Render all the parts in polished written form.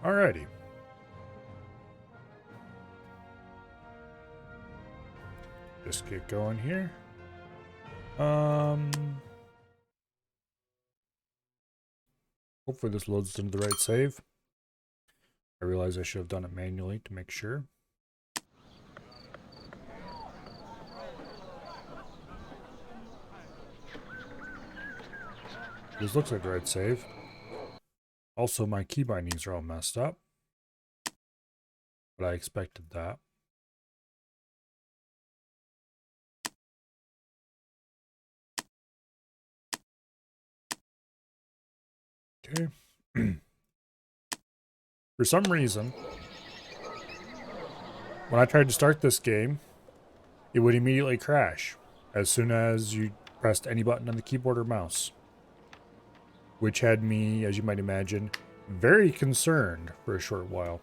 Alrighty. Just get going here. Hopefully this loads into the right save. I realize I should have done it manually to make sure. This looks like the right save. Also, my key bindings are all messed up. But I expected that. Okay. For some reason, when I tried to start this game, it would immediately crash as soon as you pressed any button on the keyboard or mouse. Which had me, as you might imagine, very concerned for a short while.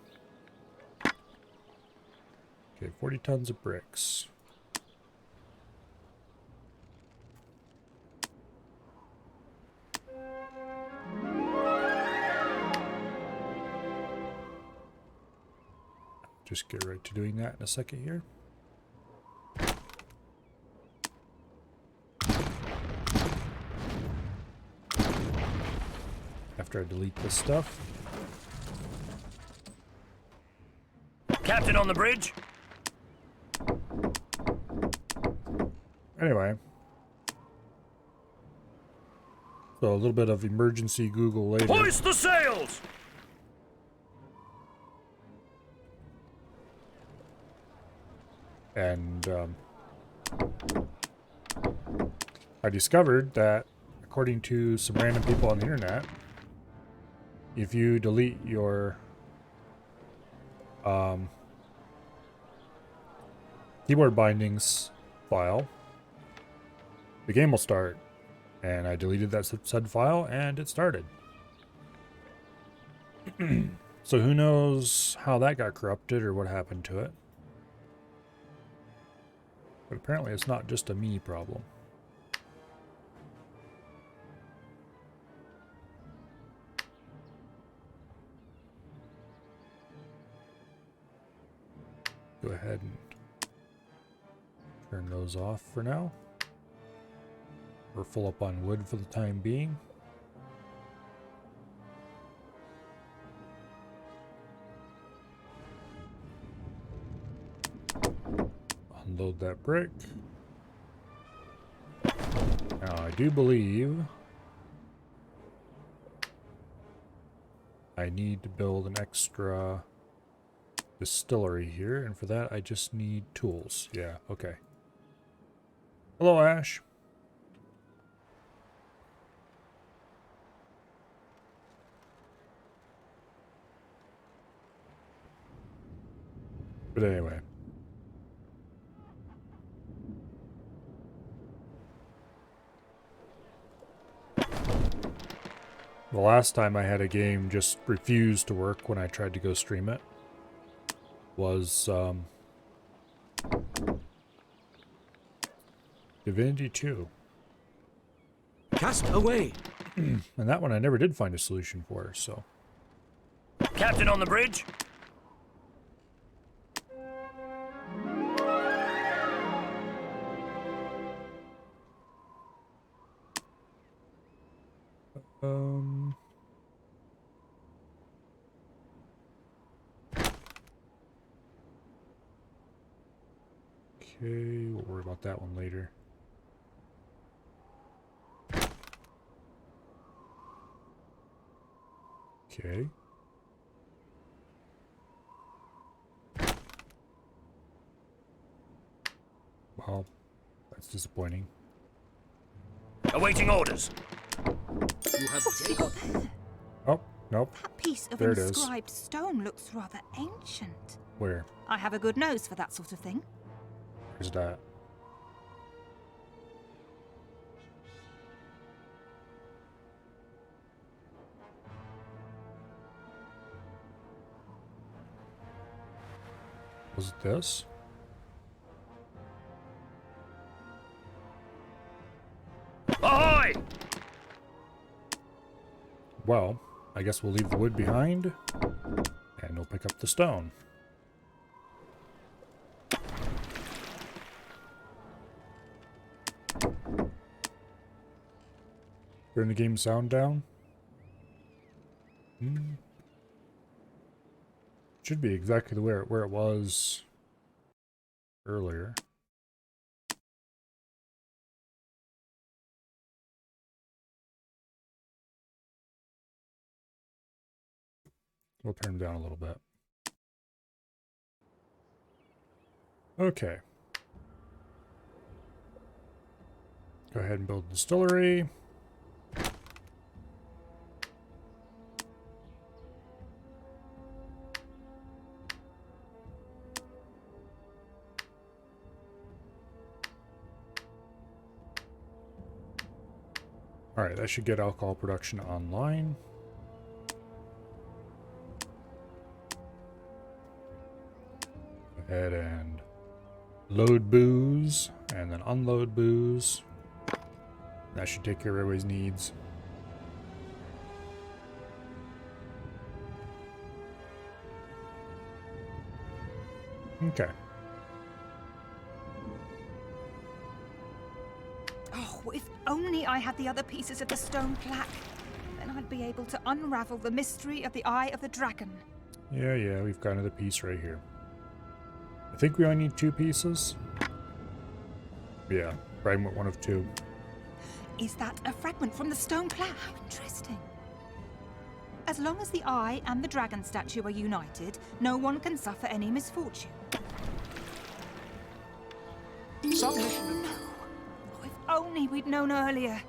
Okay, 40 tons of bricks. Just get right to doing that in a second here. After I delete this stuff. Captain on the bridge. Anyway. So a little bit of emergency Google later. Hoist the sails! And I discovered that, according to some random people on the internet, if you delete your keyboard bindings file, the game will start. And I deleted that said file, and it started. So who knows how that got corrupted or what happened to it. But apparently it's not just a me problem. Go ahead and turn those off for now. We're full up on wood for the time being. Unload that brick. Now I do believe I need to build an extra distillery here, and for that I just need tools. Yeah, okay. Hello, Ash. But anyway. The last time I had a game just refuse to work when I tried to go stream it was Divinity 2. Cast away. And that one I never did find a solution for, so. Captain on the bridge. Okay, we'll worry about that one later. Okay. Well, that's disappointing. Awaiting orders. You have taken. Oh, nope. That piece of There it is. inscribed stone looks rather ancient. Where? I have a good nose for that sort of thing. Where's that? Was it this? Ahoy! Well, I guess we'll leave the wood behind, and we'll pick up the stone. Turn the game sound down. Should be exactly where it was earlier. We'll turn them down a little bit. Okay. Go ahead and build a distillery. Alright, that should get alcohol production online. Go ahead and load booze, and then unload booze. That should take care of everybody's needs. Okay. Oh, if only I had the other pieces of the stone plaque. Then I'd be able to unravel the mystery of the Eye of the Dragon. Yeah, we've got another piece right here. I think we only need 2 pieces. Yeah, fragment 1 of 2. Is that a fragment from the stone plaque? How interesting. As long as the eye and the dragon statue are united, no one can suffer any misfortune. Submission. No. Oh, if only we'd known earlier.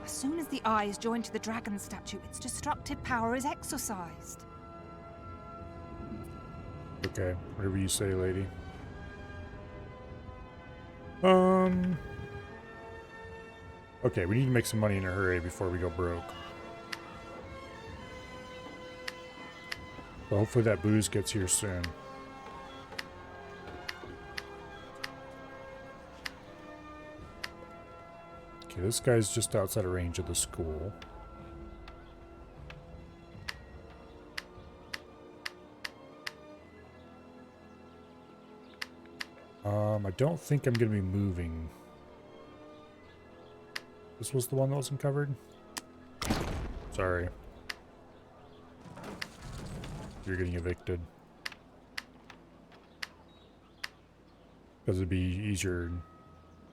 As soon as the eye is joined to the dragon statue, its destructive power is exorcised. Okay, whatever you say, lady. Okay, we need to make some money in a hurry before we go broke. So hopefully that booze gets here soon. Okay, this guy's just outside of range of the school. I don't think I'm going to be moving. This was the one that wasn't covered? Sorry. You're getting evicted. Because it'd be easier,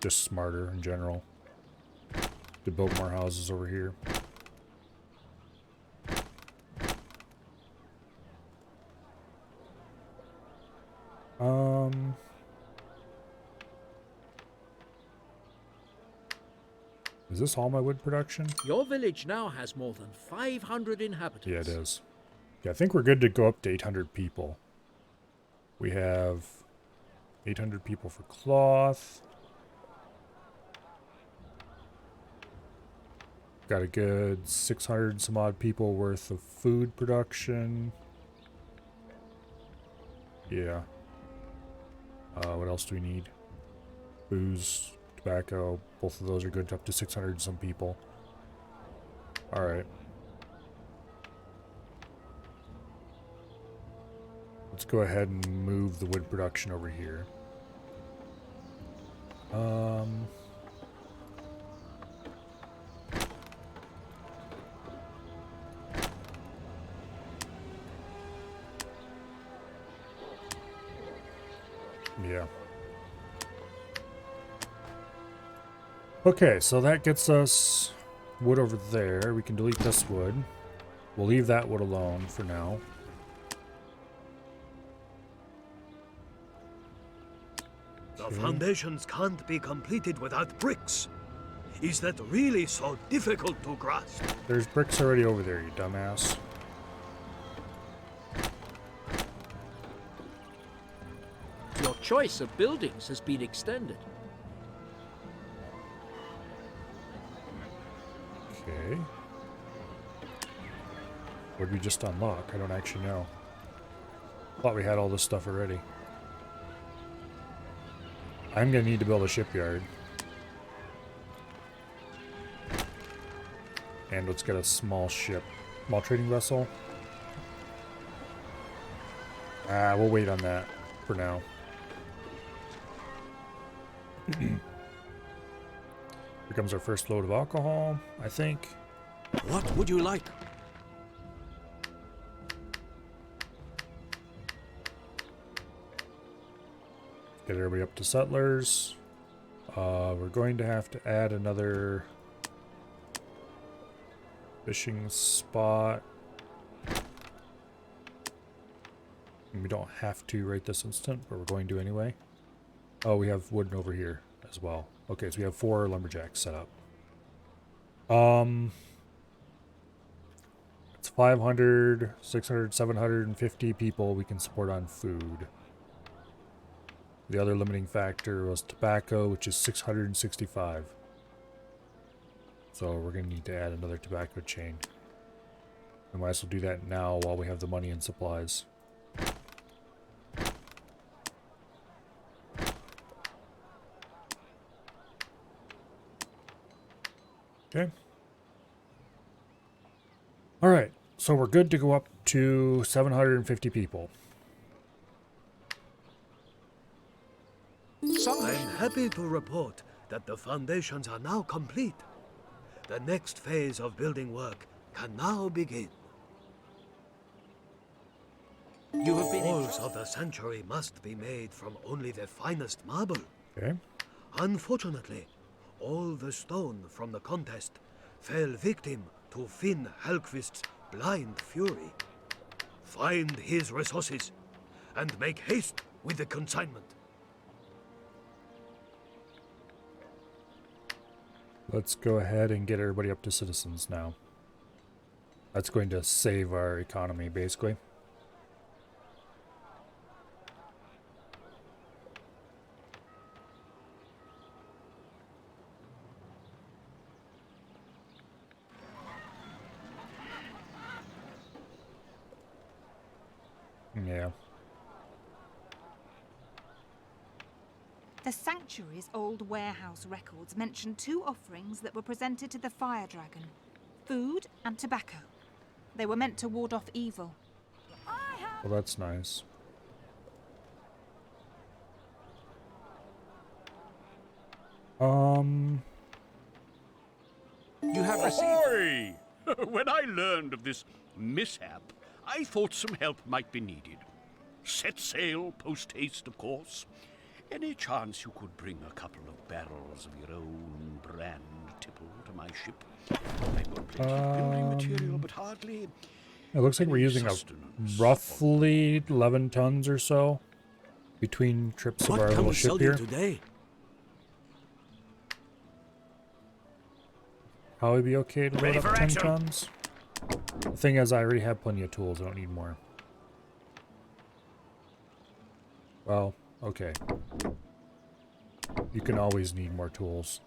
just smarter in general, to build more houses over here. Is this all my wood production? Your village now has more than 500 inhabitants. Yeah, it is. Yeah, I think we're good to go up to 800 people. We have 800 people for cloth. Got a good 600 some odd people worth of food production. Yeah. What else do we need? Booze, tobacco. Both of those are good up to 600 some people. Alright. Let's go ahead and move the wood production over here. Yeah. Okay, so that gets us wood over there. We can delete this wood. We'll leave that wood alone for now. The foundations can't be completed without bricks. Is that really so difficult to grasp? There's bricks already over there, you dumbass. Your choice of buildings has been extended. Okay. What did we just unlock? I don't actually know. Thought we had all this stuff already. I'm gonna need to build a shipyard. And let's get a small ship. Small trading vessel. We'll wait on that for now. Here comes our first load of alcohol, I think. What would you like? Get everybody up to settlers. We're going to have to add another fishing spot. And we don't have to right this instant, but we're going to anyway. Oh, we have wooden over here as well. Okay, so we have 4 lumberjacks set up. It's 500, 600, 750 people we can support on food. The other limiting factor was tobacco, which is 665. So we're going to need to add another tobacco chain. We might as well do that now while we have the money and supplies. Okay. Alright, so we're good to go up to 750 people. I'm happy to report that the foundations are now complete. The next phase of building work can now begin. You have been Walls of the sanctuary must be made from only the finest marble. Okay. Unfortunately, all the stone from the contest fell victim to Finn Helquist's blind fury. Find his resources and make haste with the consignment. Let's go ahead and get everybody up to citizens now. That's going to save our economy, basically. Yeah. The Sanctuary's old warehouse records mention 2 offerings that were presented to the Fire Dragon. Food and tobacco. They were meant to ward off evil. Well, that's nice. You have received. Ahoy! When I learned of this mishap, I thought some help might be needed. Set sail post-haste, of course. Any chance you could bring a couple of barrels of your own brand tipple to my ship? I've got plenty of building material, but hardly It looks like we're using a sustenance. roughly 11 tons or so between trips of What our can little we ship sell here. you today? Probably be okay to Ready load for up 10 action. tons. The thing is, I already have plenty of tools. I don't need more. Well, okay. You can always need more tools.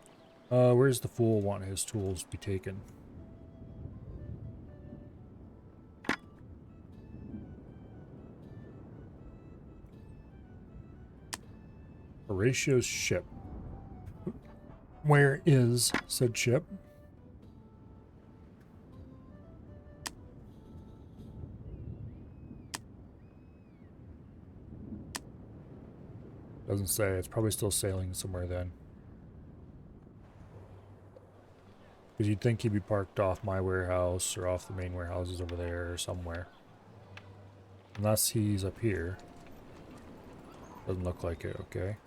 Where's the fool want his tools be taken? Horatio's ship. Where is said ship? Doesn't say. It's probably still sailing somewhere then. Because you'd think he'd be parked off my warehouse or off the main warehouses over there or somewhere. Unless he's up here. Doesn't look like it, okay.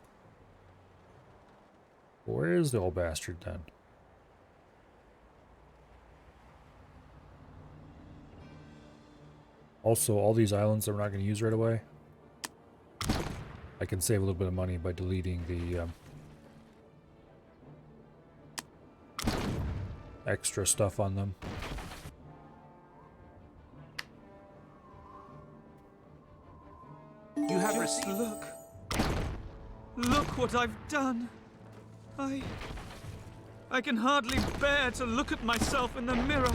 Where is the old bastard then? Also, all these islands that we're not going to use right away, I can save a little bit of money by deleting the extra stuff on them. You have received. Look. Look what I've done. I can hardly bear to look at myself in the mirror.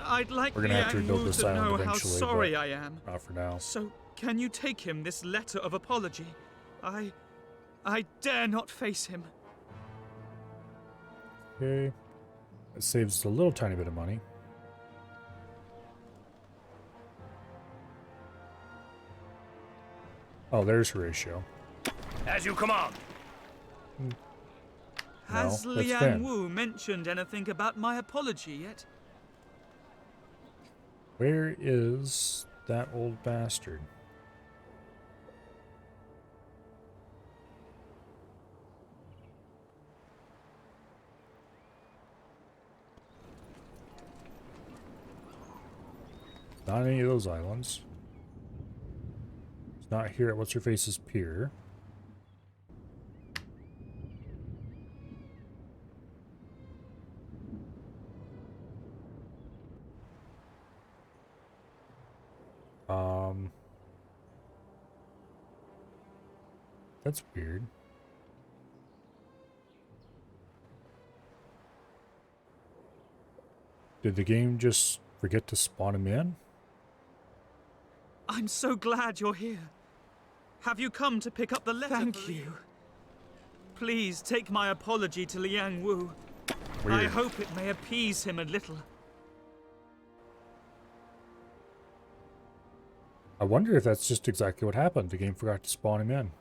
I'd like We're gonna have to Liang rebuild Wu this to island know how eventually, sorry but I am. not for now. So, can you take him this letter of apology? I dare not face him. Okay. It saves us a little tiny bit of money. Oh, there's Horatio. As you command. Has No, that's Liang Finn. Wu mentioned anything about my apology yet? Where is that old bastard? Not any of those islands. It's not here at What's-Her-Face's pier. That's weird. Did the game just forget to spawn him in? I'm so glad you're here. Have you come to pick up the letter? Thank you. Please take my apology to Liang Wu. I Weird. hope it may appease him a little. I wonder if that's just exactly what happened. The game forgot to spawn him in.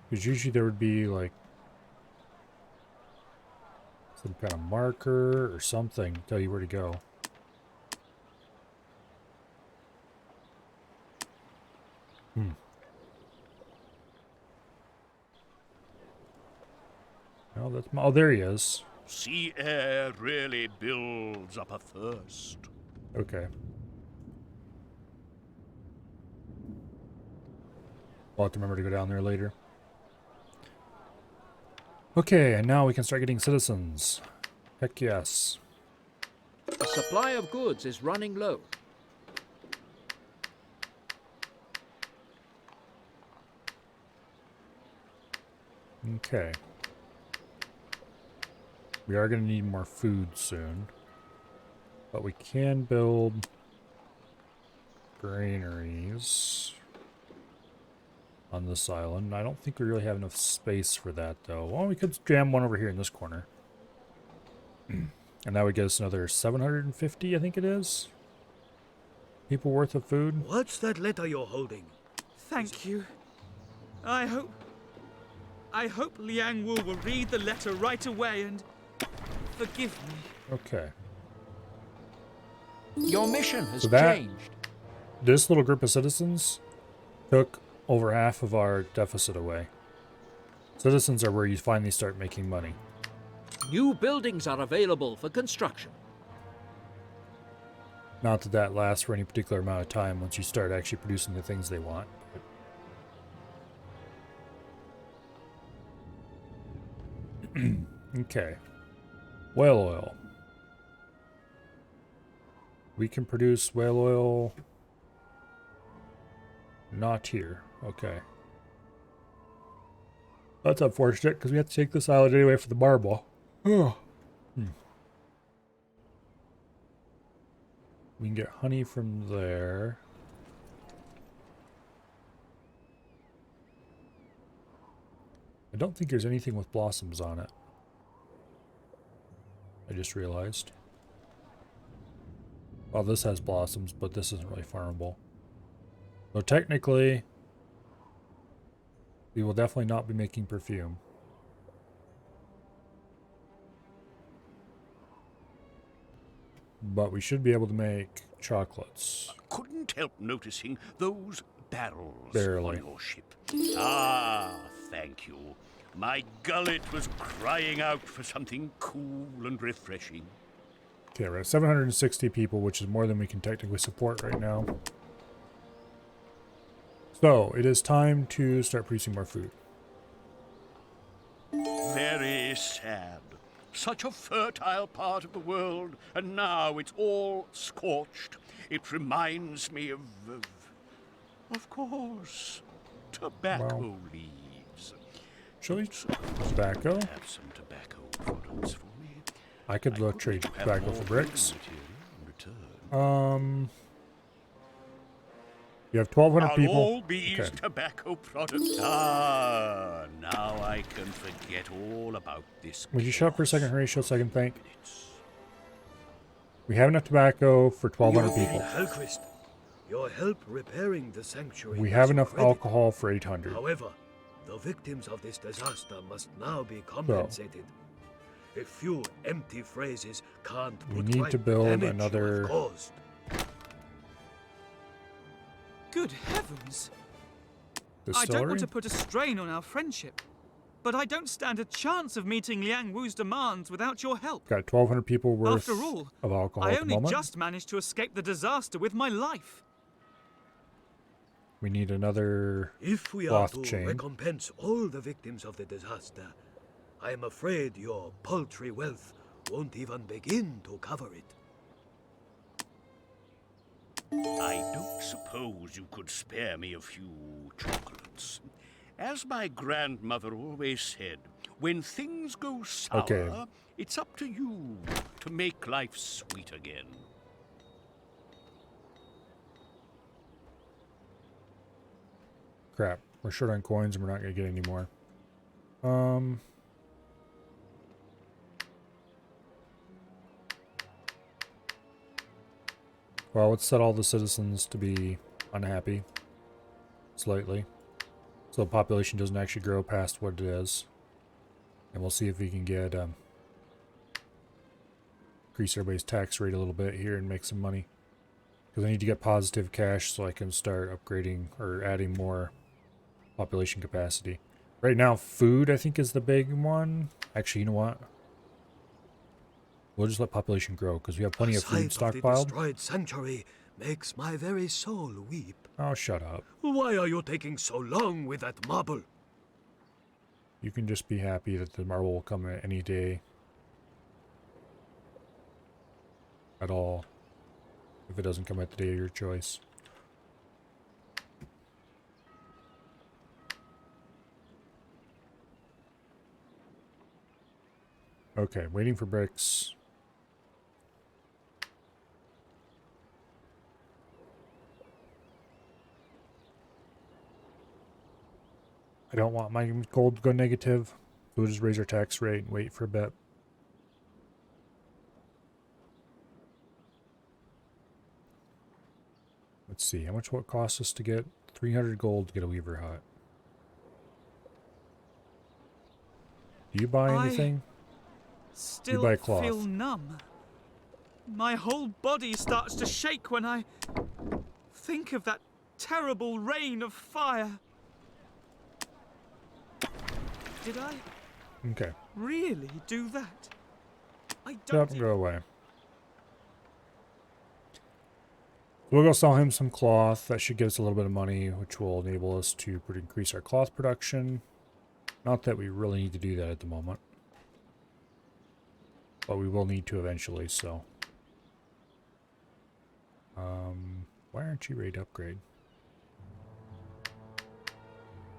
Because usually there would be like some kind of marker or something to tell you where to go. No, that's oh, there he is. Sea air really builds up a thirst. Okay. I'll have to remember to go down there later. Okay, and now we can start getting citizens. Heck yes. The supply of goods is running low. Okay. We are going to need more food soon. But we can build granaries on this island. I don't think we really have enough space for that, though. Well, we could jam one over here in this corner. And that would get us another 750, I think it is. People worth of food. What's that letter you're holding? Thank you. I hope Liang Wu will read the letter right away and forgive me. Okay. Your mission has So that- changed. This little group of citizens took over half of our deficit away. Citizens are where you finally start making money. New buildings are available for construction. Not that that lasts for any particular amount of time once you start actually producing the things they want. Okay. Whale oil. We can produce whale oil. Not here. Okay. That's unfortunate because we have to take this island anyway for the marble. Oh. We can get honey from there. I don't think there's anything with blossoms on it. I just realized. Well, this has blossoms, but this isn't really farmable. So technically, we will definitely not be making perfume. But we should be able to make chocolates. Couldn't help noticing those barrels Barely. on your ship. Ah, thank you. My gullet was crying out for something cool and refreshing. Okay, we're at 760 people, which is more than we can technically support right now. So, it is time to start producing more food. Very sad. Such a fertile part of the world, and now it's all scorched. It reminds me of course, tobacco leaves. Actually, tobacco. Have some tobacco products for me. I could look trade Have tobacco more for bricks. material in return. You have 1,200 Are people. all these Okay. tobacco products? Ah, now I can forget all about this. Would you shut up for a second, chaos. Horatio, so I can think? We have enough tobacco for 1,200 people. Helquist, your help repairing the sanctuary. We is have enough credit. alcohol for 800. However, the victims of this disaster must now be compensated. A few empty phrases can't We put need right to the build damage you another- have caused. Good heavens! I Distillery? don't want to put a strain on our friendship, but I don't stand a chance of meeting Liang Wu's demands without your help. Got 1,200 people worth After all, of alcohol I at the only moment. just managed to escape the disaster with my life. We need another If we are cloth to chain. recompense all the victims of the disaster, I am afraid your paltry wealth won't even begin to cover it. I don't suppose you could spare me a few chocolates. As my grandmother always said, when things go sour, Okay. it's up to you to make life sweet again. Crap. We're short on coins and we're not going to get any more. Well, let's set all the citizens to be unhappy. Slightly. So the population doesn't actually grow past what it is. And we'll see if we can get, increase everybody's tax rate a little bit here and make some money. Because I need to get positive cash so I can start upgrading or adding more population capacity. Right now, food, I think, is the big one. Actually, you know what? We'll just let population grow because we have plenty of food Sight of the stockpiled. destroyed sanctuary makes my very soul weep. Oh, shut up. Why are you taking so long with that marble? You can just be happy that the marble will come at any day. At all. If it doesn't come at the day of your choice. Okay, waiting for bricks. I don't want my gold to go negative. We'll just raise our tax rate and wait for a bit. Let's see, how much will it cost us to get 300 gold to get a Weaver Hut? Do you buy anything? Still buy cloth. feel numb. My whole body starts to shake when I think of that terrible rain of fire. Did I Okay. really do that? I Shut don't up and go away. We'll go sell him some cloth. That should get us a little bit of money, which will enable us to increase our cloth production. Not that we really need to do that at the moment. But we will need to eventually, so. Why aren't you ready to upgrade?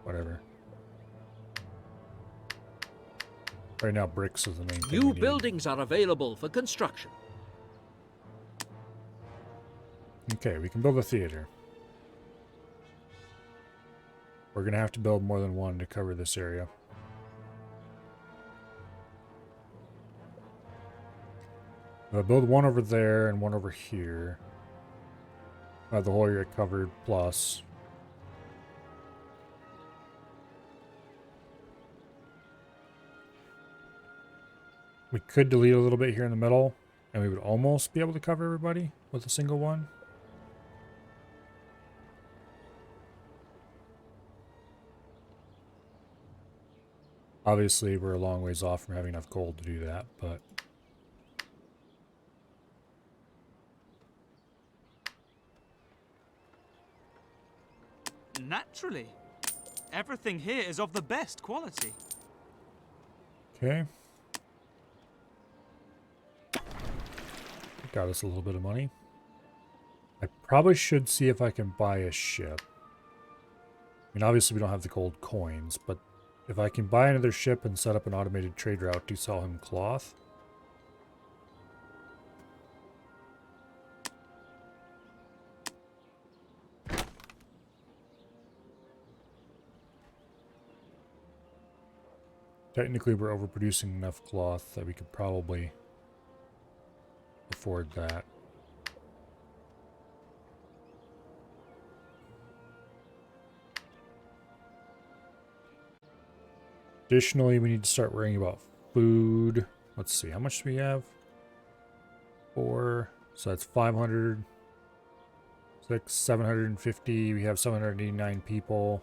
Whatever. Right now, bricks is the main thing we New need. buildings are available for construction. Okay, we can build a theater. We're going to have to build more than one to cover this area. I'll build one over there and one over here. I have the whole area covered, plus. We could delete a little bit here in the middle, and we would almost be able to cover everybody with a single one. Obviously, we're a long ways off from having enough gold to do that, but... Naturally. Everything here is of the best quality. Okay. Got us a little bit of money. I probably should see if I can buy a ship. I mean, obviously we don't have the gold coins, but if I can buy another ship and set up an automated trade route to sell him cloth. Technically, we're overproducing enough cloth that we could probably afford that. Additionally, we need to start worrying about food. Let's see, how much do we have? 4. So that's 500. 6, 750. We have 789 people.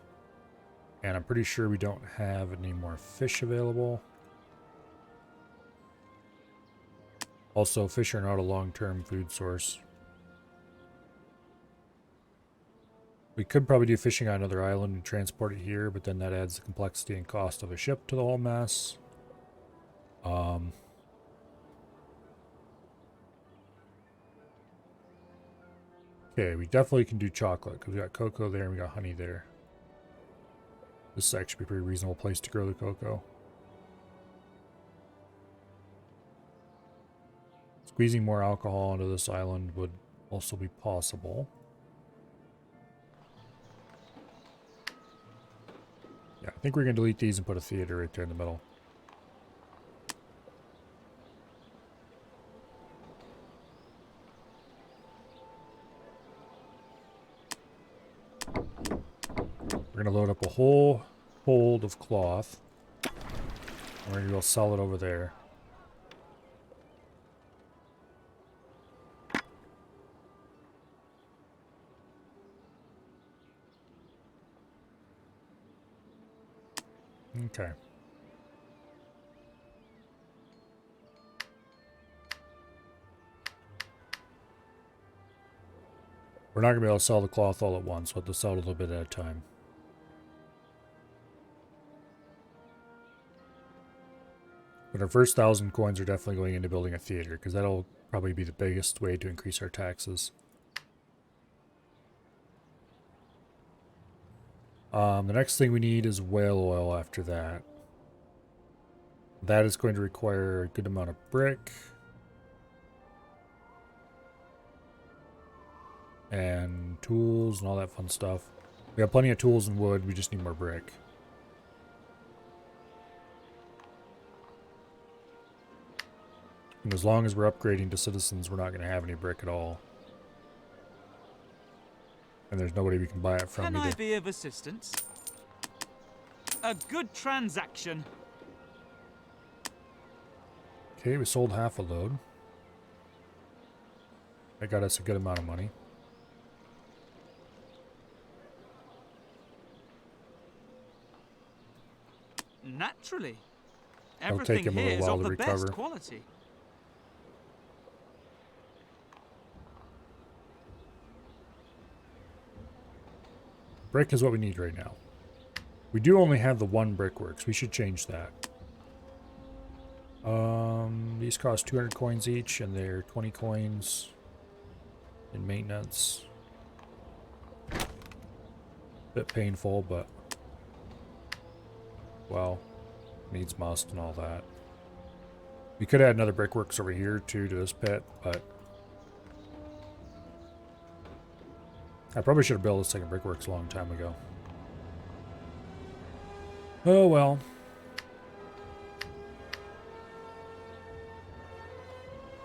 And I'm pretty sure we don't have any more fish available. Also, fish are not a long-term food source. We could probably do fishing on another island and transport it here, but then that adds the complexity and cost of a ship to the whole mess. Okay, we definitely can do chocolate because we got cocoa there and we got honey there. This is actually a pretty reasonable place to grow the cocoa. Squeezing more alcohol onto this island would also be possible. Yeah, I think we're going to delete these and put a theater right there in the middle. We're going to load up a whole hold of cloth. We're going to go sell it over there. Okay. We're not going to be able to sell the cloth all at once. We'll have to sell it a little bit at a time. But our first 1,000 coins are definitely going into building a theater, because that'll probably be the biggest way to increase our taxes. The next thing we need is whale oil after that. That is going to require a good amount of brick. And tools and all that fun stuff. We have plenty of tools and wood, we just need more brick. And as long as we're upgrading to citizens, we're not going to have any brick at all. And there's nobody we can buy it from Can either. I be of assistance? A good transaction. Okay, we sold half a load. That got us a good amount of money. Naturally. It'll take Everything him a here little is while of to the recover. best quality. Brick is what we need right now. We do only have the one brickworks. We should change that. These cost 200 coins each, and they're 20 coins in maintenance. Bit painful, but well, needs must and all that. We could add another brickworks over here too to this pit, but I probably should have built a second brickworks a long time ago. Oh well.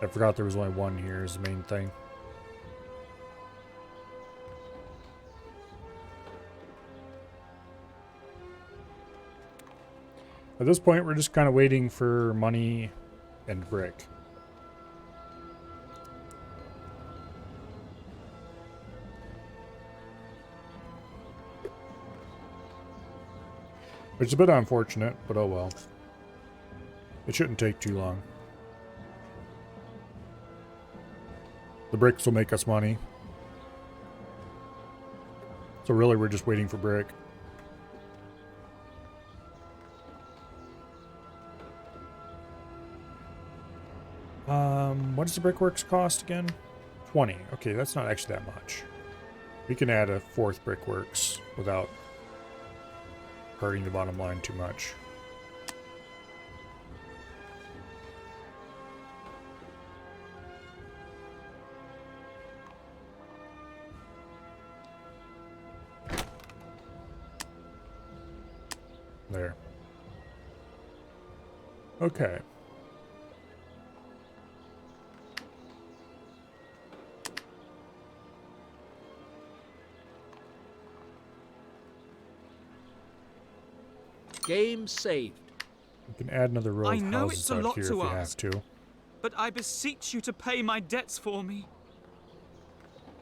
I forgot there was only one here is the main thing. At this point, we're just kind of waiting for money and brick. Which is a bit unfortunate, but oh well. It shouldn't take too long. The bricks will make us money. So really, we're just waiting for brick. What does the brickworks cost again? 20. Okay, that's not actually that much. We can add a fourth brickworks without hurting the bottom line too much. There. Okay. Game saved. We can add another row I of know houses it's a out lot here if to we have ask. to. But I beseech you to pay my debts for me.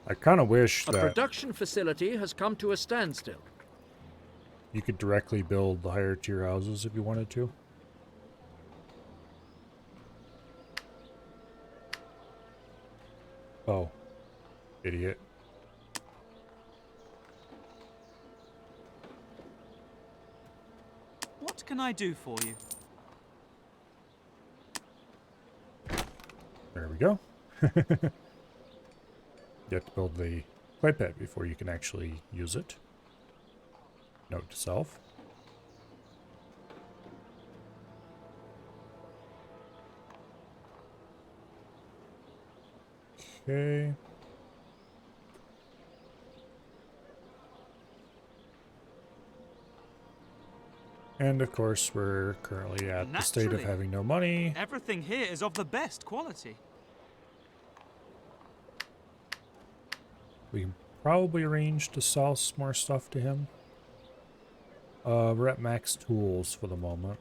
I kind of wish A that production facility has come to a standstill. you could directly build the higher tier houses if you wanted to. Oh, idiot. What can I do for you? There we go. You have to build the clay pit before you can actually use it. Note to self. Okay. And of course, we're currently at the state of Naturally. having no money. Everything here is of the best quality. We can probably arrange to sell some more stuff to him. We're at max tools for the moment.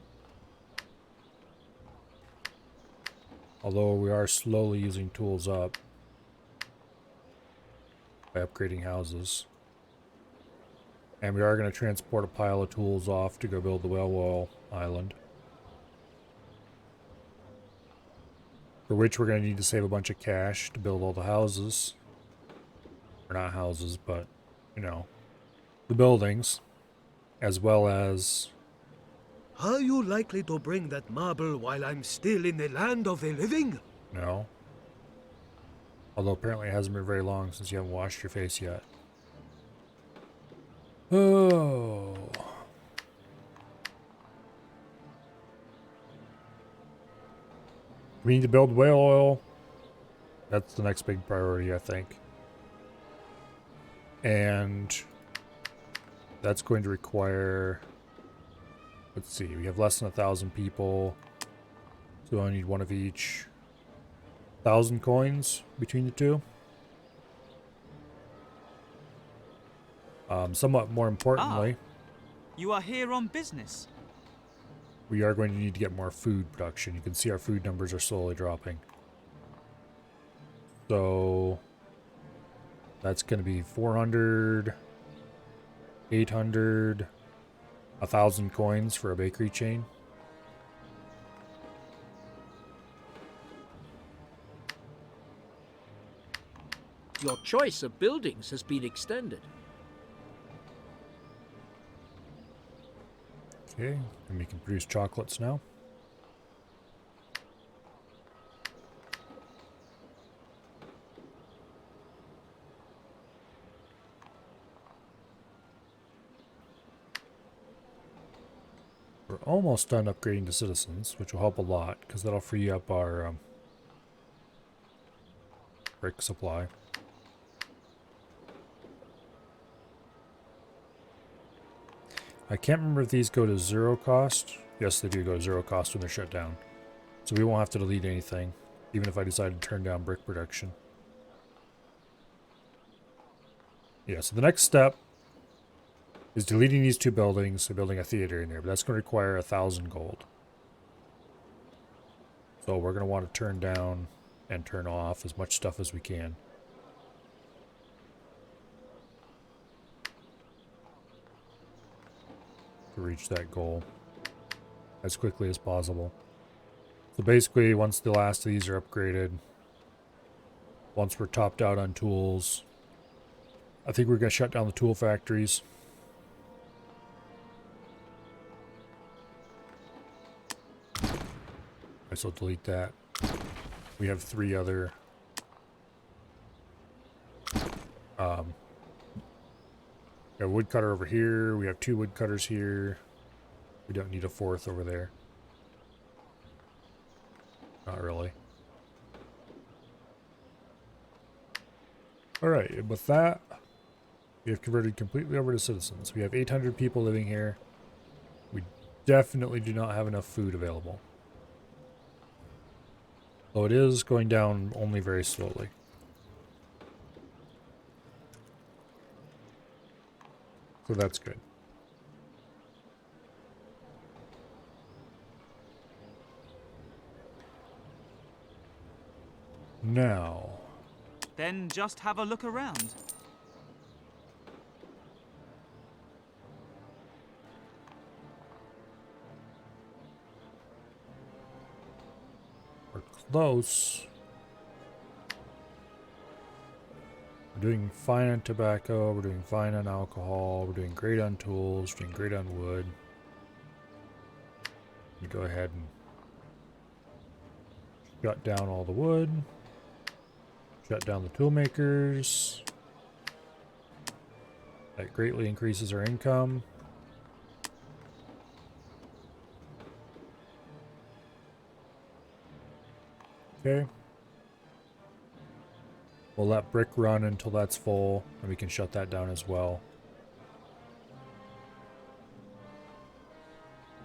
Although we are slowly using tools up by upgrading houses. And we are going to transport a pile of tools off to go build the whale oil island. For which we're going to need to save a bunch of cash to build all the houses. Or not houses, but, you know, the buildings. As well as... Are you likely to bring that marble while I'm still in the land of the living? No. Although apparently it hasn't been very long since you haven't washed your face yet. Oh. We need to build whale oil. That's the next big priority, I think. And that's going to require... Let's see, we have less than 1,000 people. So I need one of each. 1,000 coins between the two. Somewhat more importantly, You are here on business. we are going to need to get more food production. You can see our food numbers are slowly dropping. So that's going to be 400, 800, 1,000 coins for a bakery chain. Your choice of buildings has been extended. Okay, and we can produce chocolates now. We're almost done upgrading to citizens, which will help a lot, because that'll free up our brick supply. I can't remember if these go to 0 cost. Yes, they do go to 0 cost when they're shut down. So we won't have to delete anything, even if I decide to turn down brick production. Yeah, so the next step is deleting these two buildings and building a theater in there, but that's going to require 1,000 gold. So we're going to want to turn down and turn off as much stuff as we can. To reach that goal as quickly as possible. So basically, once the last of these are upgraded, once we're topped out on tools, I think we're going to shut down the tool factories. I still delete that. We have 3 other we have a woodcutter over here. We have 2 woodcutters here. We don't need a 4th over there. Not really. Alright, and with that, we have converted completely over to citizens. We have 800 people living here. We definitely do not have enough food available. Though it is going down only very slowly. So that's good. Now, Then just have a look around. we're close. We're doing fine on tobacco, we're doing fine on alcohol, we're doing great on tools, we're doing great on wood. We go ahead and shut down all the wood. Shut down the tool makers. That greatly increases our income. Okay. We'll let brick run until that's full, and we can shut that down as well.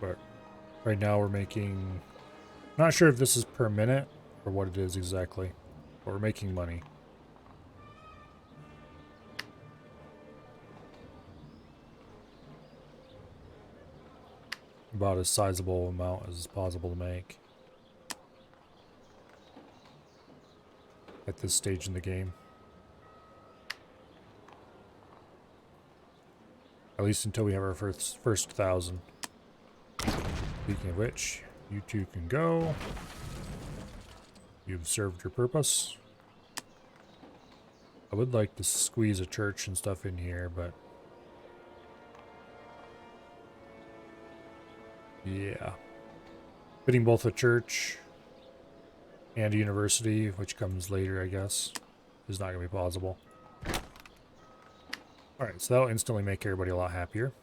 But right now we're making... Not sure if this is per minute or what it is exactly. But we're making money. About as sizable amount as possible to make. At this stage in the game. At least until we have our first 1,000. Speaking of which, you two can go. You've served your purpose. I would like to squeeze a church and stuff in here, but... yeah. Fitting both a church and a university, which comes later, I guess, is not going to be possible. Alright, so that'll instantly make everybody a lot happier.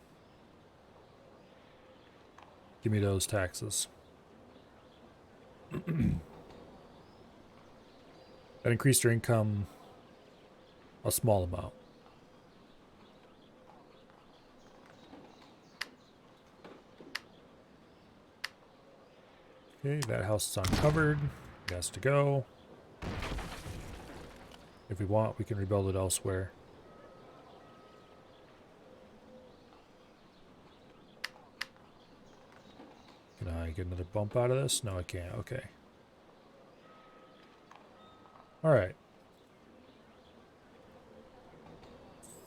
Give me those taxes. That increased your income a small amount. Okay, that house is uncovered. It has to go. If we want, we can rebuild it elsewhere. Can I get another bump out of this? No, I can't. Okay. Alright.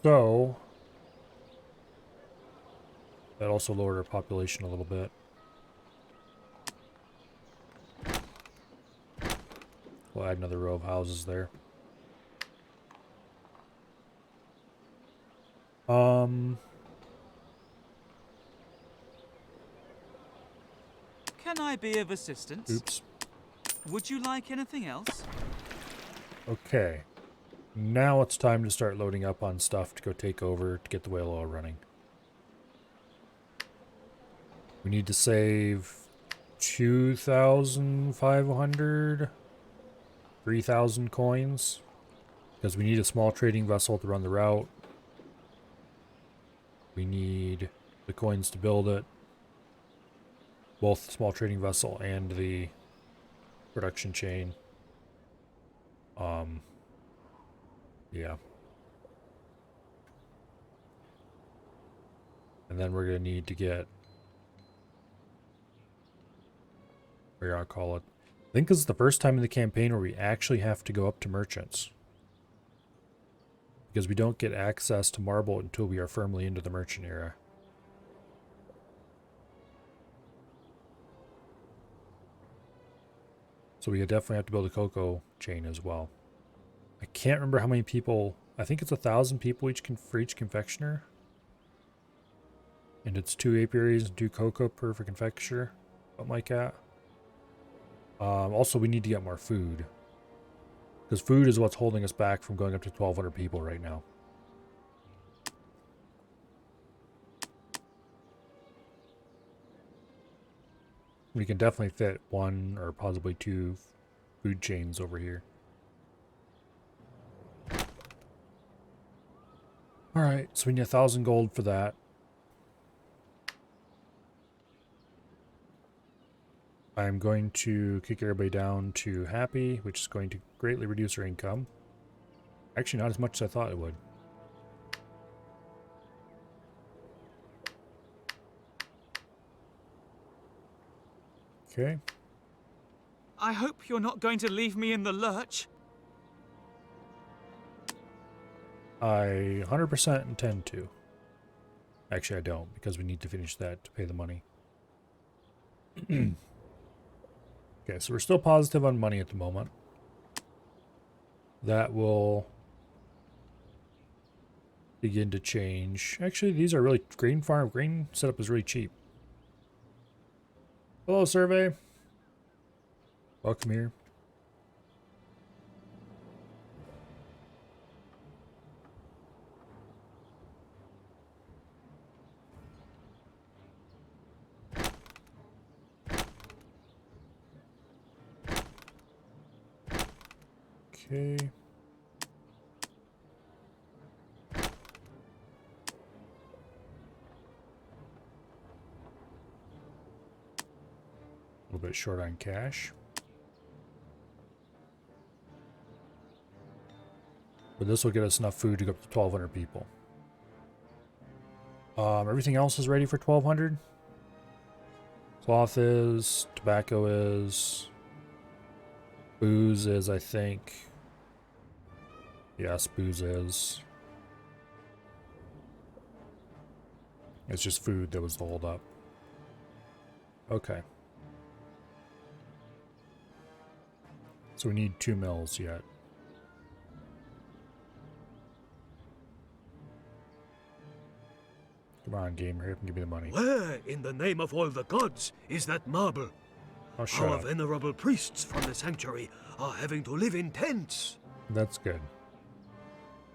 So, that also lowered our population a little bit. We'll add another row of houses there. Can I be of assistance? Oops. Would you like anything else? Okay. Now it's time to start loading up on stuff to go take over to get the whale oil running. We need to save 2,500, 3,000 coins because we need a small trading vessel to run the route. We need the coins to build it. Both the small trading vessel and the production chain. Yeah. And then we're gonna need to get, what do I call it? I think this is the first time in the campaign where we actually have to go up to merchants. Because we don't get access to marble until we are firmly into the merchant era. So we definitely have to build a cocoa chain as well. I can't remember how many people. I think it's 1,000 people for each confectioner. And it's 2 apiaries and 2 cocoa per for confectioner. Something like that. Also, we need to get more food. Because food is what's holding us back from going up to 1,200 people right now. We can definitely fit 1 or possibly 2 food chains over here. Alright, so we need 1,000 gold for that. I'm going to kick everybody down to happy, which is going to greatly reduce our income. Actually, not as much as I thought it would. Okay. I hope you're not going to leave me in the lurch. I 100% intend to. Actually, I don't, because we need to finish that to pay the money. Okay, so we're still positive on money at the moment. That will begin to change. Actually, these are really... Grain setup is really cheap. Hello, survey. Welcome here. Okay. A little bit short on cash. But this will get us enough food to go up to 1,200 people. Everything else is ready for 1,200. Cloth is, tobacco is, booze is, I think. Yes, booze is. It's just food that was the holdup. Okay. So we need 2 mills yet. Come on, gamer, here, give me the money. Where, in the name of all the gods, is that marble? Oh, shut Our up. venerable priests from the sanctuary are having to live in tents. That's good.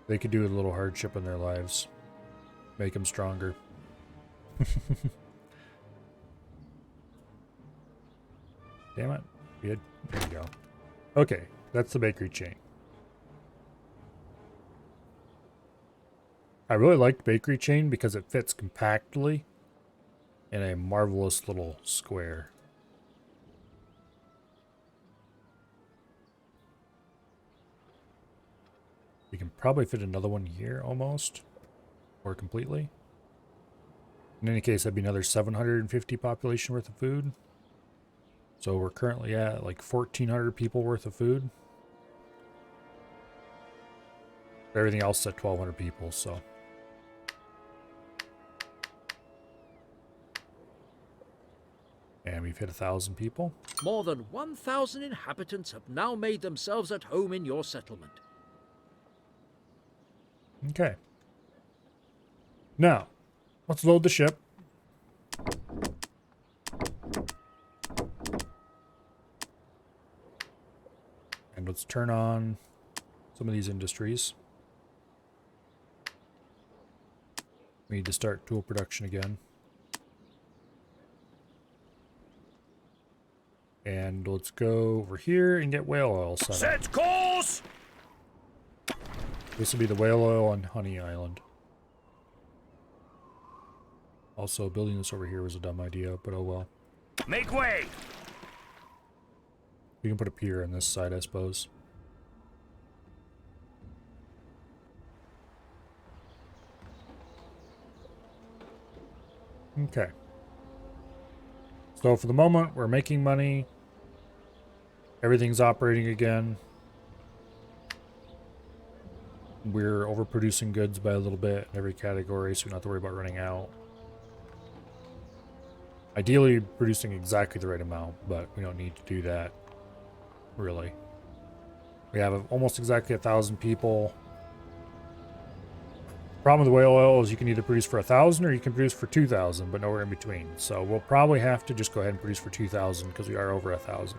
They could do with a little hardship in their lives. Make them stronger. Damn it. Good. There we go. Okay, that's the bakery chain. I really like bakery chain because it fits compactly in a marvelous little square. We can probably fit another one here almost, or completely. In any case, that'd be another 750 population worth of food. So we're currently at like 1,400 people worth of food. Everything else is at 1,200 people, so. And we've hit 1,000 people. More than 1,000 inhabitants have now made themselves at home in your settlement. Okay. Now, let's load the ship. And let's turn on some of these industries. We need to start tool production again. And let's go over here and get whale oil set up. Set course! This will be the whale oil on Honey Island. Also, building this over here was a dumb idea, but oh well. Make way! We can put a pier on this side, I suppose. Okay. So for the moment, we're making money. Everything's operating again. We're overproducing goods by a little bit in every category, so we don't have to worry about running out. Ideally, producing exactly the right amount, but we don't need to do that, really. We have almost exactly 1,000 people. Problem with the whale oil is you can either produce for 1,000 or you can produce for 2,000, but nowhere in between. So we'll probably have to just go ahead and produce for 2,000 because we are over 1,000.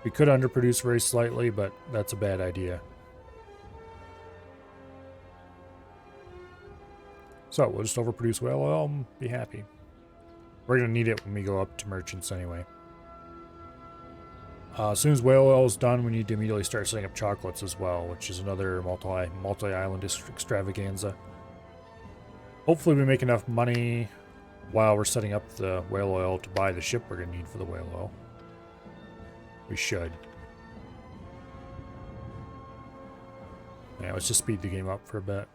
We could underproduce very slightly, but that's a bad idea. So we'll just overproduce whale oil and be happy. We're going to need it when we go up to merchants anyway. As soon as whale oil is done, we need to immediately start setting up chocolates as well, which is another multi-island extravaganza. Hopefully we make enough money while we're setting up the whale oil to buy the ship we're going to need for the whale oil. We should. Yeah, let's just speed the game up for a bit.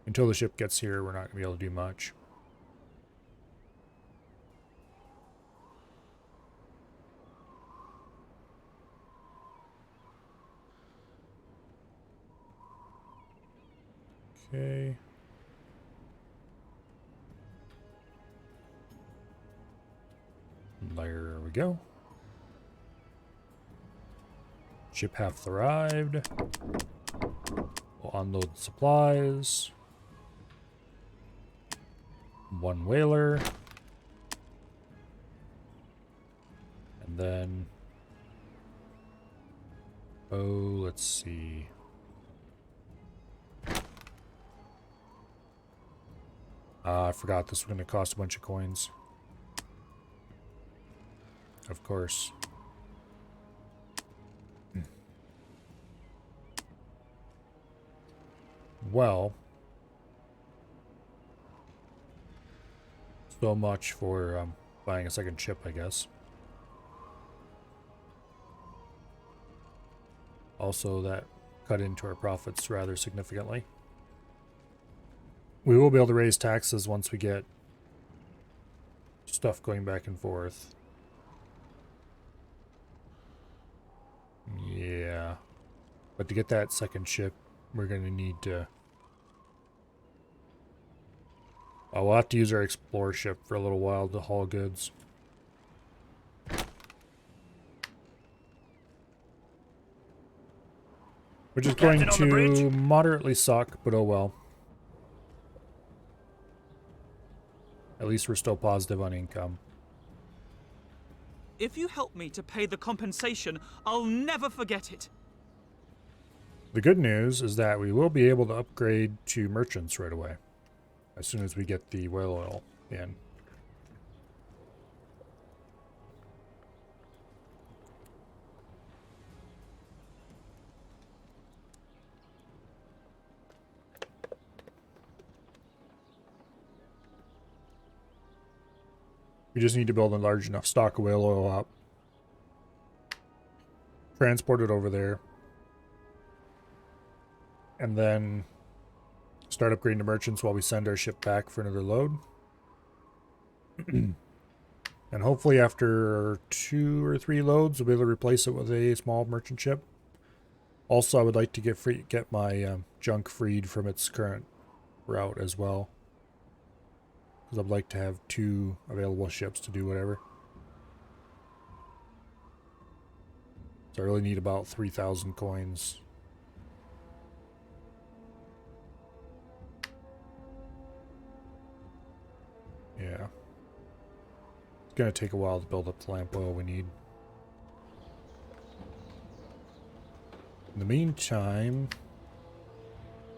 Until the ship gets here, we're not going to be able to do much. Okay. There we go. Ship half arrived. We'll unload the supplies. One whaler. And then... oh, let's see. I forgot this was going to cost a bunch of coins. Of course. Well. So much for buying a second ship, I guess. Also, that cut into our profits rather significantly. We will be able to raise taxes once we get stuff going back and forth. Yeah. But to get that second ship, we're going to need to... oh, we'll have to use our explorer ship for a little while to haul goods. Which is going to moderately suck, but oh well. At least we're still positive on income. If you help me to pay the compensation, I'll never forget it. The good news is that we will be able to upgrade to merchants right away. As soon as we get the whale oil in. We just need to build a large enough stock of whale oil up. Transport it over there. And then start upgrading to merchants while we send our ship back for another load. And hopefully after 2 or 3 loads, we'll be able to replace it with a small merchant ship. Also, I would like to get my junk freed from its current route as well. Because I'd like to have 2 available ships to do whatever. So I really need about 3,000 coins. Yeah. It's gonna take a while to build up the lamp oil we need. In the meantime,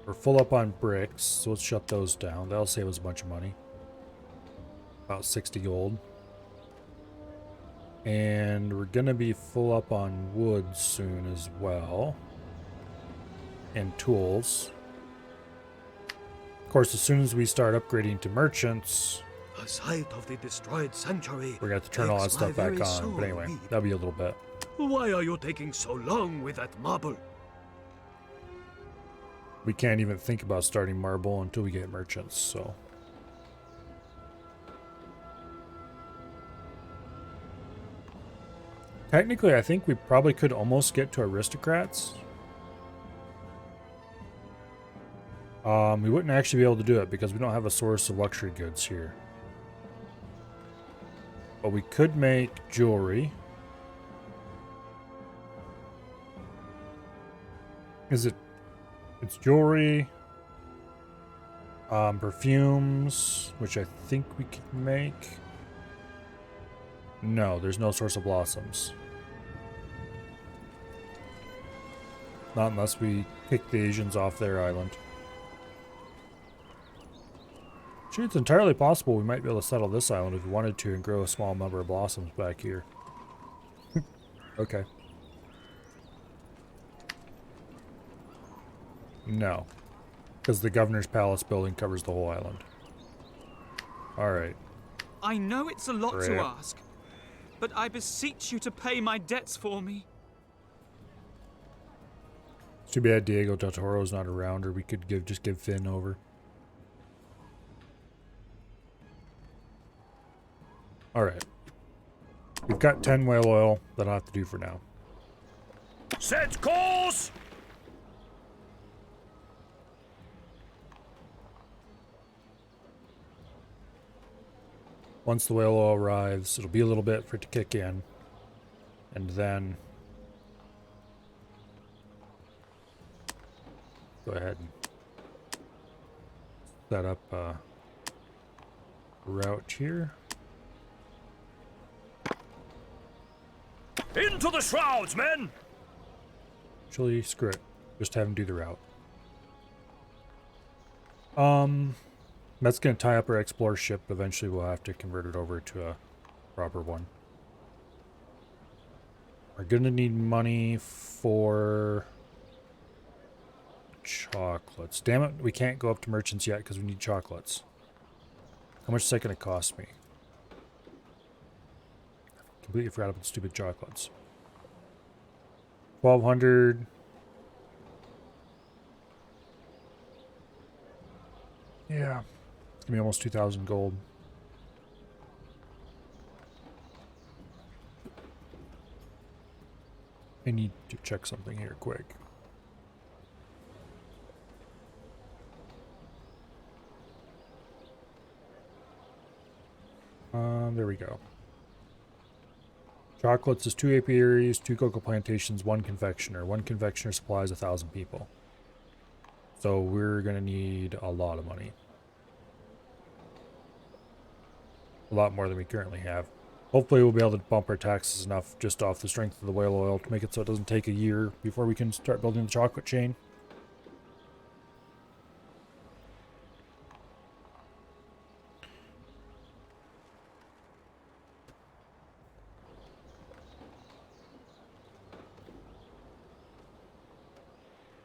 we're full up on bricks, so let's shut those down. That'll save us a bunch of money. About 60 gold. And we're gonna be full up on wood soon as well. And tools. Of course, as soon as we start upgrading to merchants, The sight of the destroyed sanctuary. we're gonna have to turn all that makes stuff my back very on. soul But anyway, weep. that'll be a little bit. Why are you taking so long with that marble? We can't even think about starting marble until we get merchants, so. Technically, I think we probably could almost get to aristocrats. We wouldn't actually be able to do it because we don't have a source of luxury goods here. But we could make jewelry. It's jewelry, perfumes, which I think we could make. No, there's no source of blossoms. Not unless we kick the Asians off their island. Actually, it's entirely possible we might be able to settle this island if we wanted to and grow a small number of blossoms back here. Okay. No. Because the governor's palace building covers the whole island. Alright. I know it's a lot to Rip. ask, but I beseech you to pay my debts for me. It's too bad Diego del Toro's not around, or we could just give Finn over. Alright. We've got 10 whale oil. That'll have to do for now. Set course! Once the whale oil arrives, it'll be a little bit for it to kick in. And then go ahead and set up a route here. Into the shrouds, men! Actually, screw it. Just have him do the route. That's going to tie up our explorer ship. Eventually, we'll have to convert it over to a proper one. We're going to need money for chocolates. Damn it, we can't go up to merchants yet because we need chocolates. How much is that going to cost me? Completely forgot about the stupid chocolates. 1,200. Yeah. It's gonna be almost 2,000 gold. I need to check something here quick. There we go. Chocolates is 2 apiaries, 2 cocoa plantations, 1 confectioner. 1 confectioner supplies 1,000 people. So we're gonna need a lot of money. A lot more than we currently have. Hopefully we'll be able to bump our taxes enough just off the strength of the whale oil to make it so it doesn't take a year before we can start building the chocolate chain.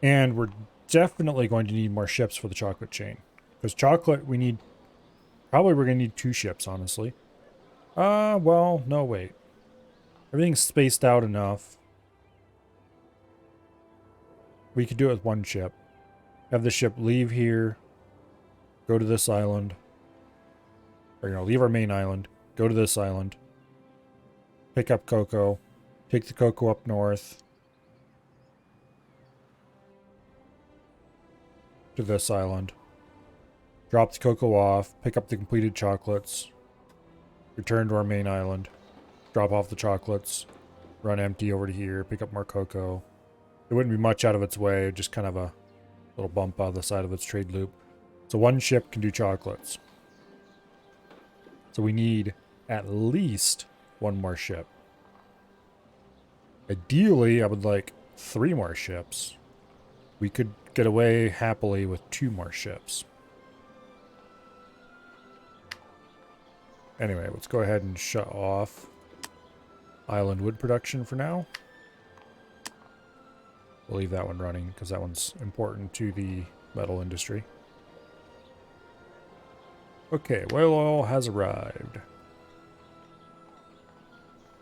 And we're definitely going to need more ships for the chocolate chain. Because chocolate, we need... Probably we're going to need 2 ships, honestly. Well, no, wait. Everything's spaced out enough. We could do it with 1 ship. Have the ship leave here. Go to this island. Or, leave our main island. Go to this island. Pick up cocoa. Take the cocoa up north. To this island. Drop the cocoa off, pick up the completed chocolates, return to our main island, drop off the chocolates, run empty over to here, pick up more cocoa. It wouldn't be much out of its way, just kind of a little bump out of the side of its trade loop. So 1 ship can do chocolates. So we need at least 1 more ship. Ideally, I would like 3 more ships. We could get away happily with 2 more ships. Anyway, let's go ahead and shut off island wood production for now. We'll leave that one running because that one's important to the metal industry. Okay, whale oil has arrived.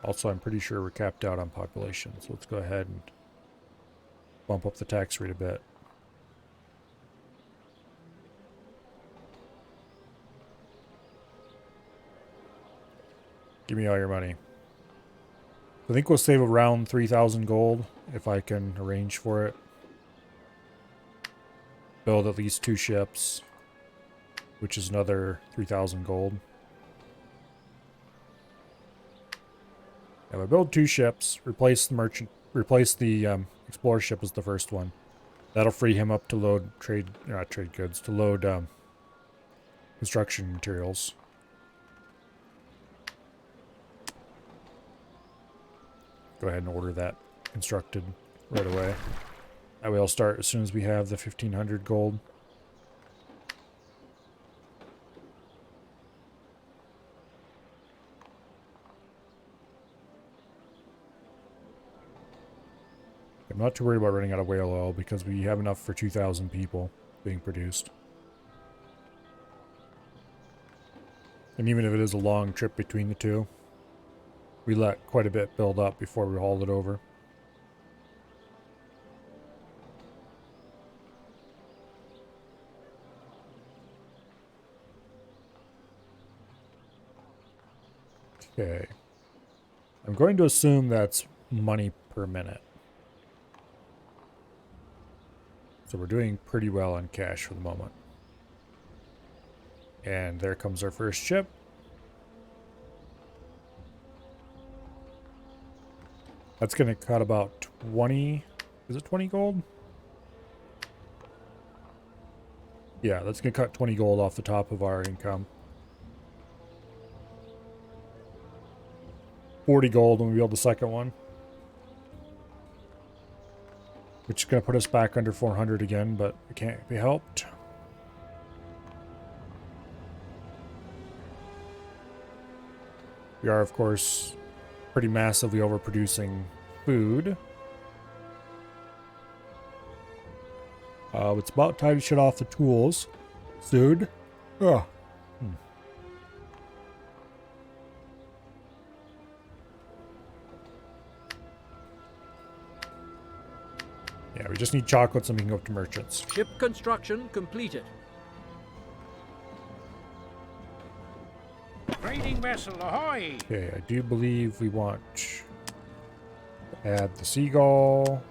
Also, I'm pretty sure we're capped out on population, so let's go ahead and bump up the tax rate a bit. Give me all your money. I think we'll save around 3,000 gold if I can arrange for it. Build at least 2 ships, which is another 3,000 gold. If I build 2 ships, replace the explorer ship as the first one. That'll free him up to load to load construction materials. Go ahead and order that constructed right away. That way I'll start as soon as we have the 1,500 gold. I'm not too worried about running out of whale oil because we have enough for 2,000 people being produced. And even if it is a long trip between the two, we let quite a bit build up before we hauled it over. Okay. I'm going to assume that's money per minute. So we're doing pretty well on cash for the moment. And there comes our first ship. That's going to cut about 20... Is it 20 gold? Yeah, that's going to cut 20 gold off the top of our income. 40 gold when we build the second one. Which is going to put us back under 400 again, but it can't be helped. We are, of course, pretty massively overproducing food. It's about time to shut off the tools soon. Ugh. Yeah, we just need chocolates and we can go up to merchants. Ship construction completed. Trading vessel ahoy! Okay, I do believe we want to add the seagull.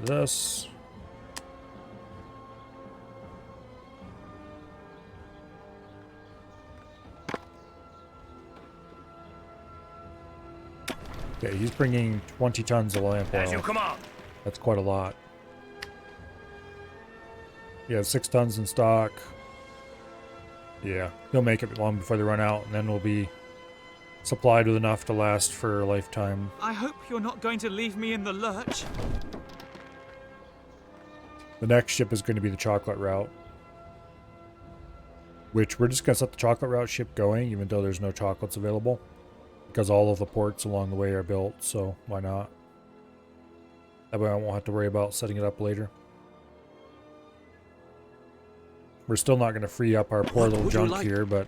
This. Okay, he's bringing 20 tons of lamp As you oil. command. That's quite a lot. He has 6 tons in stock. Yeah, he'll make it long before they run out, and then we'll be supplied with enough to last for a lifetime. I hope you're not going to leave me in the lurch. The next ship is going to be the chocolate route. Which we're just going to set the chocolate route ship going, even though there's no chocolates available. Because all of the ports along the way are built, so why not? That way I won't have to worry about setting it up later. We're still not going to free up our poor little junk here, but...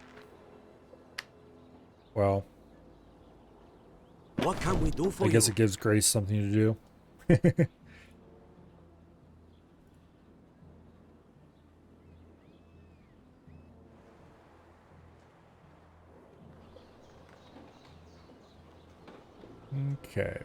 Well... What can we do for I guess it gives Grace something to do. Okay.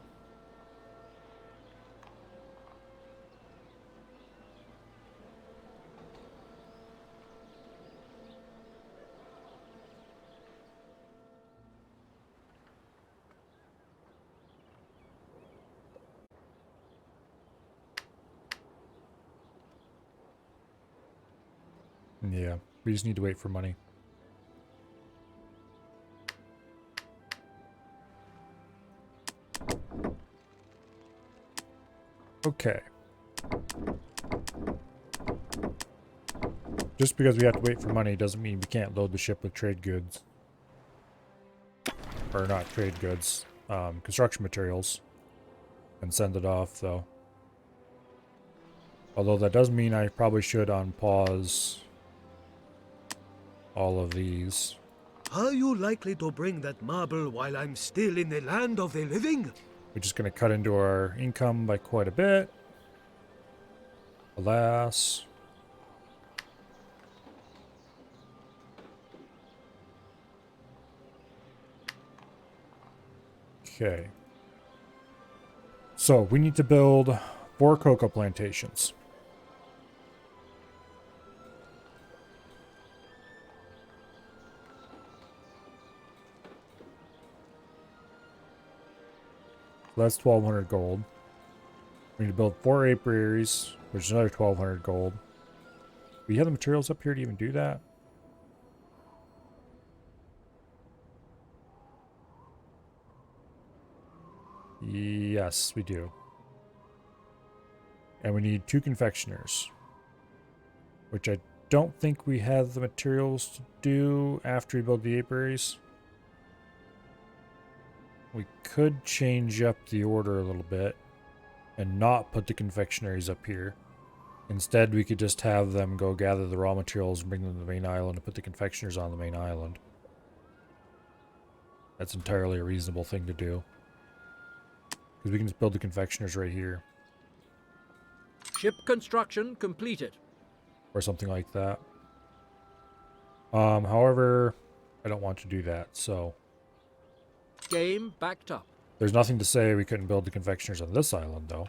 Yeah, we just need to wait for money. Okay. Just because we have to wait for money doesn't mean we can't load the ship with trade goods. Or not trade goods, construction materials. And send it off, though. Although that does mean I probably should unpause all of these. Are you likely to bring that marble while I'm still in the land of the living? Which is going to cut into our income by quite a bit. Alas. Okay. So, we need to build 4 cocoa plantations. So that's 1,200 gold. We need to build 4 apiaries, which is another 1,200 gold. We have the materials up here to even do that? Yes, we do. And we need 2 confectioners, which I don't think we have the materials to do after we build the apiaries. We could change up the order a little bit and not put the confectionaries up here Instead, we could just have them go gather the raw materials and bring them to the main island and put the confectioners on the main island. That's entirely a reasonable thing to do. Because we can just build the confectioners right here. Ship construction completed. Or something like that. However, I don't want to do that, so... Game backed up. There's nothing to say we couldn't build the confectioners on this island, though.